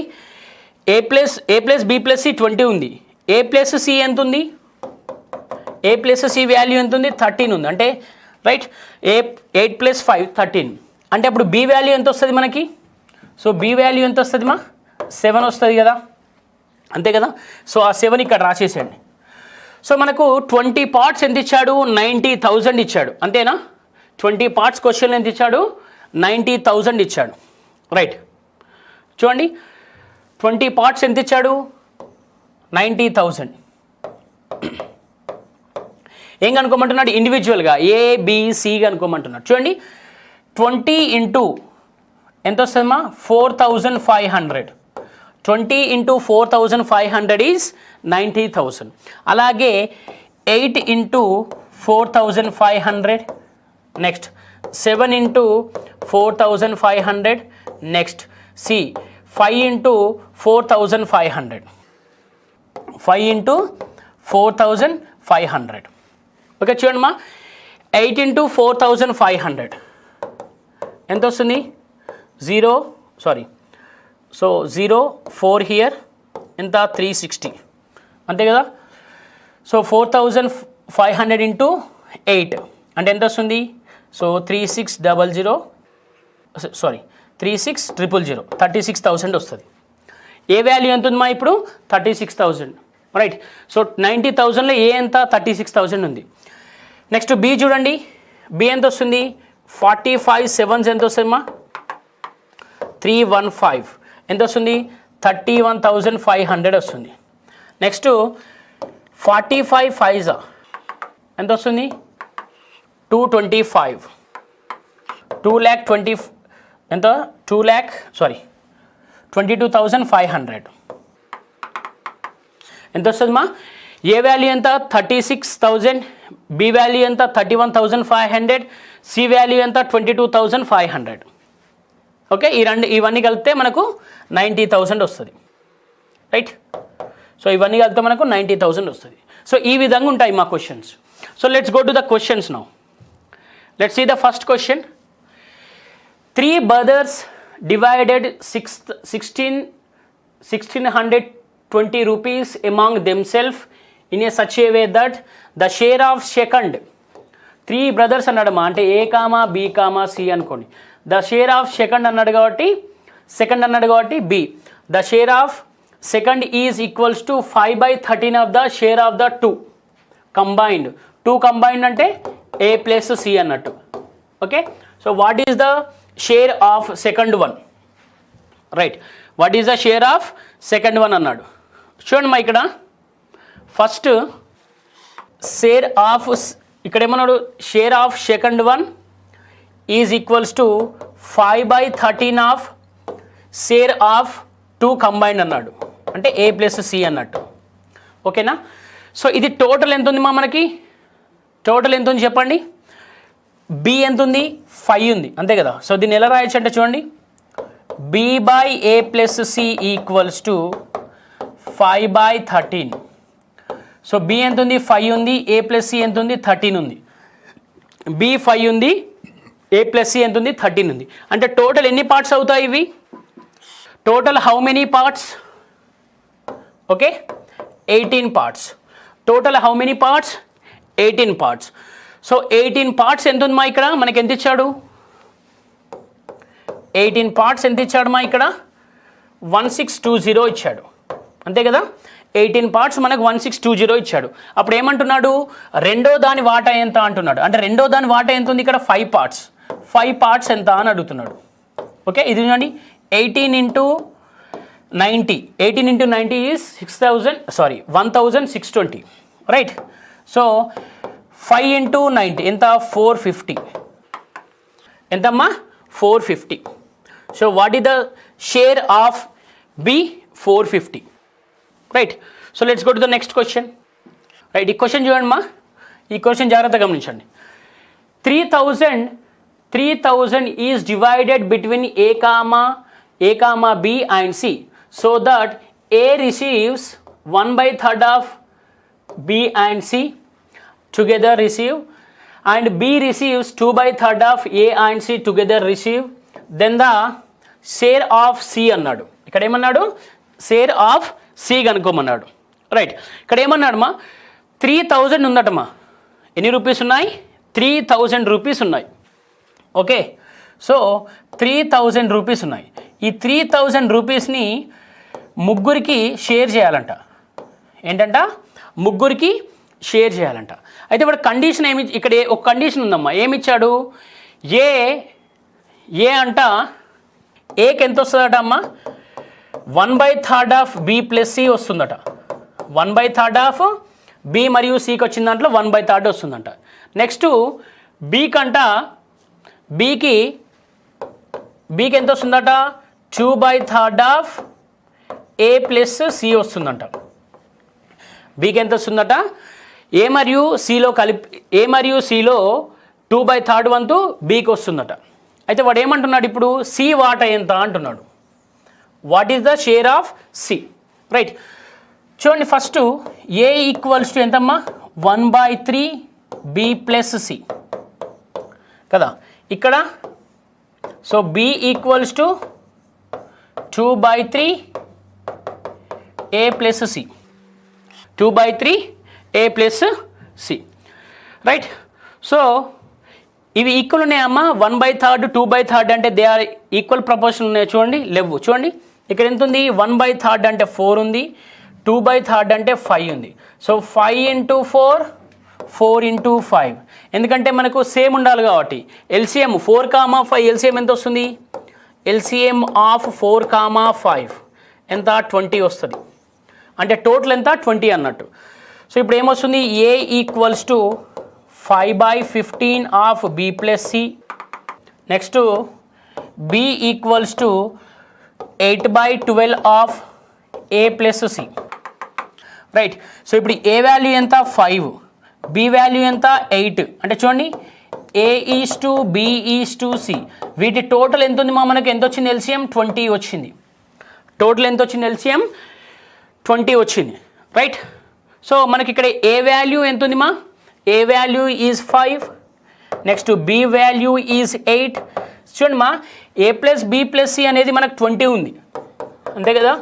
A plus B plus C 20 ఉంది, A ప్లస్ C ఎంత ఉంది, A ప్లస్ C వాల్యూ ఎంత ఉంది 13 ఉంది. అంటే రైట్ 8 ప్లస్ 5 13, అంటే అప్పుడు B వాల్యూ ఎంత వస్తుంది మనకి. సో B వాల్యూ ఎంత వస్తుంది మా 7 వస్తుంది కదా, అంతే కదా. సో ఆ 7 ఇక్కడ రాసేసేయండి. సో మనకు 20 పార్ట్స్ ఎంత ఇచ్చాడు 90,000 ఇచ్చాడు, అంతేనా. 20 పార్ట్స్ క్వశ్చన్ ఎంత ఇచ్చాడు 90,000 ఇచ్చాడు, రైట్. చూడండి 20 పార్ట్స్ ఎంత ఇచ్చాడు 90,000. ఏం కనుక్కోమంటున్నాడు ఇండివిజువల్గా ABC కనుక్కోమంటున్నాడు. చూడండి 20 ఇంటూ ఎంత వస్తుందమ్మా 4,500, 20 ఇంటూ 4,500 ఈజ్ 90,000. అలాగే 8 into 4,500, next 7 into 4,500, next C 5 into 4,500, 5 into 4,500. Okay చూడండి మా 8 ఇంటూ 4,500 ఎంత వస్తుంది 0 4 హియర్ ఎంత 360 అంతే కదా. సో 4,500 ఇంటూ 8 అంటే ఎంత వస్తుంది, సో 3600 36,000 36,000 వస్తుంది. ఏ వాల్యూ ఎంత ఉందమ్మా ఇప్పుడు 36,000 రైట్. సో 90,000లో ఏ ఎంత 36,000 ఉంది. నెక్స్ట్ బి చూడండి, బి ఎంత వస్తుంది 45 7s ఎంత వస్తుందమ్మా 315 ఎంత వస్తుంది 31,500 వస్తుంది. నెక్స్ట్ 45 5s ఎంత వస్తుంది 225 2,20,000 ఎంత 22,500 ఎంత వస్తుందమ్మా. ఏ వాల్యూ ఎంత 36,000, బి వాల్యూ ఎంత 31,500, సి వాల్యూ ఎంత 22,500. ఓకే, ఇవన్నీ కలిపితే మనకు 90,000 వస్తుంది రైట్. సో ఇవన్నీ కలిపితే మనకు 90,000 వస్తుంది. సో ఈ విధంగా ఉంటాయి మా questions. So let's go to the questions now. Let's see the first question. 3 brothers divided 1,620 rupees among themselves in a such a way that the share of second 3 brothers అన్నాడమ్మా, అంటే A comma B comma C అనుకోండి. The share of second అన్నాడు కాబట్టి B. The share of second is equals to 5/13 of the share of the 2 combined. 2 combined అంటే A plus C అన్నట్టు. Okay, so what is the share of second one right. What is the share of second one అన్నాడు. చూడండి మా ఇక్కడ first share of ఇక్కడ ఏమన్నాడు share of second one is equals to 5/13 of share of 2 combined అన్నాడు, అంటే A plus C అన్నట్టు. ఓకేనా. సో ఇది టోటల్ ఎంత ఉంది మా మనకి, టోటల్ ఎంత ఉంది చెప్పండి. బి ఎంత ఉంది 5 ఉంది అంతే కదా. సో దీన్ని ఎలా రాయొచ్చు అంటే చూడండి, B by A plus C equals to 5/13. So B ఎంత ఉంది 5 ఉంది, ఏ ప్లస్ సి ఎంత ఉంది 13 ఉంది. బి 5 ఉంది, ఏ ప్లస్ సి ఎంత ఉంది 13 ఉంది. అంటే టోటల్ ఎన్ని పార్ట్స్ అవుతాయి ఇవి, total how many parts. Okay 18 parts. Total how many parts 18 parts. So 18 parts ఎంత ఉంది మా ఇక్కడ మనకి ఎంత ఇచ్చాడు 18 పార్ట్స్ ఎంత ఇచ్చాడు మా ఇక్కడ 1620 ఇచ్చాడు అంతే కదా. 18 పార్ట్స్ మనకు 1620 ఇచ్చాడు. అప్పుడు ఏమంటున్నాడు రెండో దాని వాటా ఎంత అంటున్నాడు. అంటే రెండో దాని వాటా ఎంత ఉంది ఇక్కడ 5 పార్ట్స్. 5 పార్ట్స్ ఎంత అని అడుగుతున్నాడు. ఓకే, ఇది చూడండి 18 into 90. 18 into 90 is 1620 right. So 5 into 90 ఎంత 450 ఎంతమ్మా 450. So what is the share of B 450 right. So let's go to the next question right. ఈ క్వశ్చన్ చూడండి మా, ఈ క్వశ్చన్ జాగ్రత్తగా గమనించండి. 3,000 is divided between A comma B and C so that A receives 1/3 of B and C together receive and B receives 2/3 of A and C together receive, then the share of C అన్నాడు. ఇక్కడ ఏమన్నాడు share of C కనుక్కోమన్నాడు right. ఇక్కడ ఏమన్నాడు మా 3,000 ఉందటమ్మా. ఎన్ని rupees ఉన్నాయి 3,000 rupees ఉన్నాయి. Okay, so 3,000 rupees ఉన్నాయి. ఈ 3,000 రూపీస్ని ముగ్గురికి షేర్ చేయాలంట. ఏంటంట ముగ్గురికి షేర్ చేయాలంట. అయితే ఇప్పుడు కండిషన్ ఏమి, ఇక్కడ ఒక కండిషన్ ఉందమ్మా. ఏమిచ్చాడు ఏ అంట ఏకి ఎంత వస్తుందట అమ్మా 1/3 ఆఫ్ బి ప్లస్ సి వస్తుందట. 1/3 ఆఫ్ బి మరియు సికి వచ్చిన దాంట్లో 1/3 వస్తుందంట. నెక్స్ట్ బీకి ఎంత వస్తుందట 2/3 ఆఫ్ ఏ ప్లస్ సి వస్తుందంట. బీకి ఎంత వస్తుందట ఏ మరియు సిలో 2/3 వంతు బీకి వస్తుందట. అయితే వాడు ఏమంటున్నాడు ఇప్పుడు సి వాటా ఎంత అంటున్నాడు. What is the share of C right. చూడండి ఫస్ట్ ఏ ఈక్వల్స్ టు ఎంతమ్మా 1/3 బి ప్లస్ సి కదా ఇక్కడ. So B equals to 2/3 A plus C 2/3 A plus C right. So ఇవి ఈక్వల్ ఉన్నాయమ్మా 1/3 2/3 అంటే దే ఆర్ ఈక్వల్ ప్రపోర్షన్ ఉన్నాయి చూడండి, లేవు చూడండి. ఇక్కడ ఎంత ఉంది 1/3 అంటే 4 ఉంది, 2/3 అంటే 5 ఉంది. సో 5 × 4 4 × 5 ఎందుకంటే మనకు సేమ్ ఉండాలి కాబట్టి ఎల్సిఎం 4, 5 ఎల్సిఎం ఎంత వస్తుంది? ఎల్సిఎం ఆఫ్ 4, 5 ఎంత 20 వస్తుంది. అంటే టోటల్ ఎంత 20 అన్నట్టు. సో ఇప్పుడు ఏమొస్తుంది A equals to 5/15 of B plus C. Next B equals to 8/12 of A plus C. Right. So ఇప్పుడు ఏ వాల్యూ ఎంత 5, బి వాల్యూ ఎంత 8. అంటే చూడండి A is to B is to C. వీటి టోటల్ ఎంత ఉంది మనకి ఎంత వచ్చింది ఎల్సిఎం 20 వచ్చింది. టోటల్ ఎంత వచ్చింది ఎల్సిఎం 20 వచ్చింది. రైట్. సో మనకి ఇక్కడ ఏ వాల్యూ ఎంత ఉంది A value is 5, next B value is 8. చూడండి A plus B plus C అనేది మనకు 20 ఉంది అంతే కదా.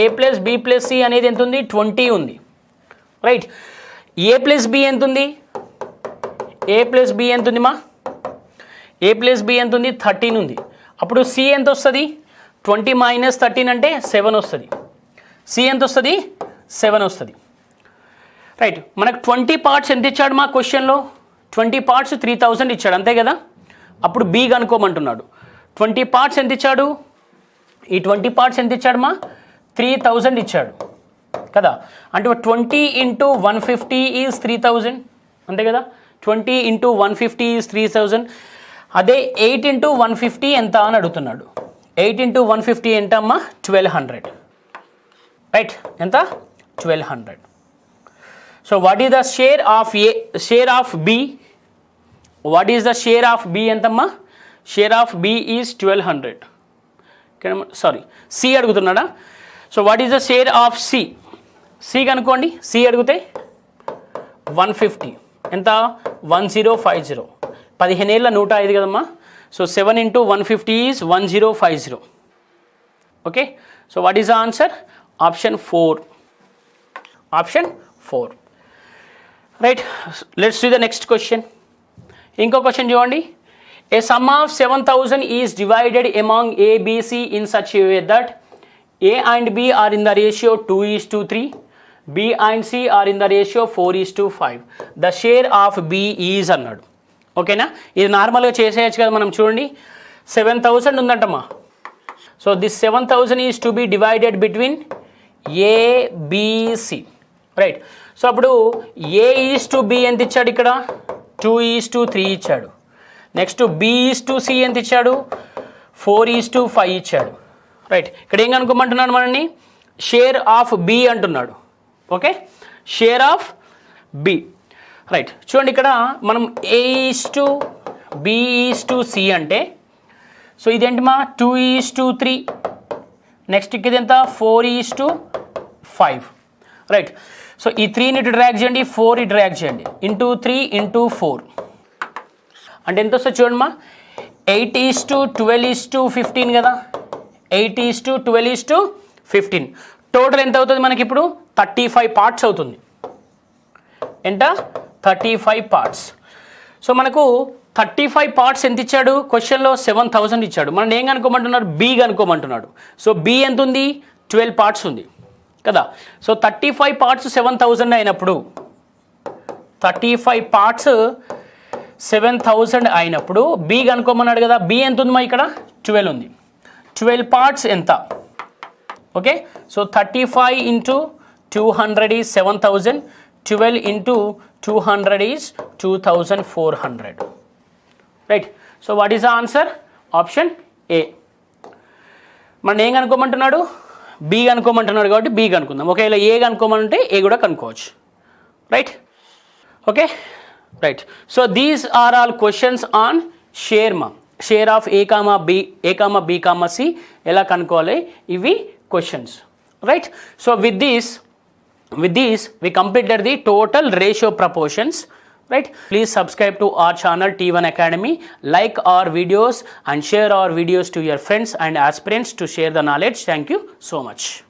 A plus B plus C అనేది ఎంత ఉంది 20 ఉంది. రైట్. ఏ ప్లస్ బి ఎంత ఉంది? ఏ ప్లస్ బి ఎంత ఉంది ఏ ప్లస్ బి ఎంత ఉంది 13 ఉంది. అప్పుడు సి ఎంత వస్తుంది? 20 - 13 అంటే 7 వస్తుంది. సి ఎంత వస్తుంది? 7 వస్తుంది. రైట్. మనకు 20 పార్ట్స్ ఎంత ఇచ్చాడు క్వశ్చన్లో? 20 పార్ట్స్ 3000 ఇచ్చాడు అంతే కదా. అప్పుడు బి కనుక్కోమంటున్నాడు. 20 పార్ట్స్ ఎంత ఇచ్చాడు? ఈ 20 పార్ట్స్ ఎంత ఇచ్చాడు 3000 ఇచ్చాడు కదా. అంటే 20 × 150 ఈజ్ 3000 అంతే కదా. 20 × 150 ఈజ్ 3000. అదే 8 × 150 ఎంత అని అడుగుతున్నాడు. 8 × 150 ఎంత 1200. రైట్. ఎంత 1200. So what is the share of B? What is the share of B ఎంతమ్మా? Share of B is 1200. Sorry C అడుగుతున్నాడా? So what is the share of C? C కనుక్కోండి. సి అడిగితే 150 ఎంత 1050. 15 ఏళ్ళ 105 కదమ్మా. So 7 × 150 is 1050. Okay. So what is the answer? Option 4. Option 4. Right. Let's do the next question. ఇంకో question చూడండి. ఏ some of 7000 is divided among A B C in such a way that A and B are in the ratio 2:3, B and C are in the ratio 4:5. The share of B is అన్నాడు. ఓకేనా. ఇది నార్మల్గా చేసేయచ్చు కదా మనం. చూడండి 7000 ఉందంటమ్మా. So this 7000 is to be divided between A B C. Right. So అప్పుడు ఏ ఈజ్ టు బి ఎంత ఇచ్చాడు? ఇక్కడ 2:3 ఇచ్చాడు. Next B is to C ఎంత ఇచ్చాడు? 4:5 ఇచ్చాడు. రైట్. ఇక్కడ ఏం కనుక్కోమంటున్నాడు మనల్ని? షేర్ ఆఫ్ బి అంటున్నాడు. Okay. Share of B. Right. చూడండి ఇక్కడ మనం A is to B is to C అంటే సో ఇదేంటి 2:3. నెక్స్ట్ ఇది ఎంత 4:5. రైట్. సో ఈ 3ని డ్రాగ్ చేయండి, 4 డ్రాగ్ చేయండి. × 3 × 4 అంటే ఎంత వస్తుంది చూడమ్మా? 8:12:15 కదా. 8:12:15 టోటల్ ఎంత అవుతుంది మనకి ఇప్పుడు? 35 పార్ట్స్ అవుతుంది. ఎంత? 35 పార్ట్స్. సో మనకు 35 పార్ట్స్ ఎంత ఇచ్చాడు? క్వశ్చన్లో 7000 ఇచ్చాడు. మనం ఏం కనుక్కోమంటున్నాడు? బి కనుక్కోమంటున్నాడు. సో బి ఎంత ఉంది? 12 పార్ట్స్ ఉంది కదా. సో 35 పార్ట్స్ 7000 అయినప్పుడు 35 పార్ట్స్ 7000 అయినప్పుడు బి కనుక్కోమన్నాడు కదా. బి ఎంత ఉంది ఇక్కడ? 12 ఉంది. 12 పార్ట్స్ ఎంత? Okay. So 35 × 200 is 7000. 12 × 200 is 2400. Right. So what is the answer? Option ఏ. మనం ఏం కనుక్కోమంటున్నాడు? బి కనుక్కోమంటున్నాడు కాబట్టి బి కనుక్కుందాం. ఒకవేళ ఏ కనుక్కోమంటే ఏ కూడా కనుక్కోవచ్చు. Right. Okay. Right. So these are all questions on share share of A comma B comma C ఎలా కనుక్కోవాలి ఇవి questions. Right. So with these we completed the total ratio proportions. Right. Please subscribe to our channel T1 Academy, like our videos and share our videos to your friends and aspirants to share the knowledge. Thank you so much.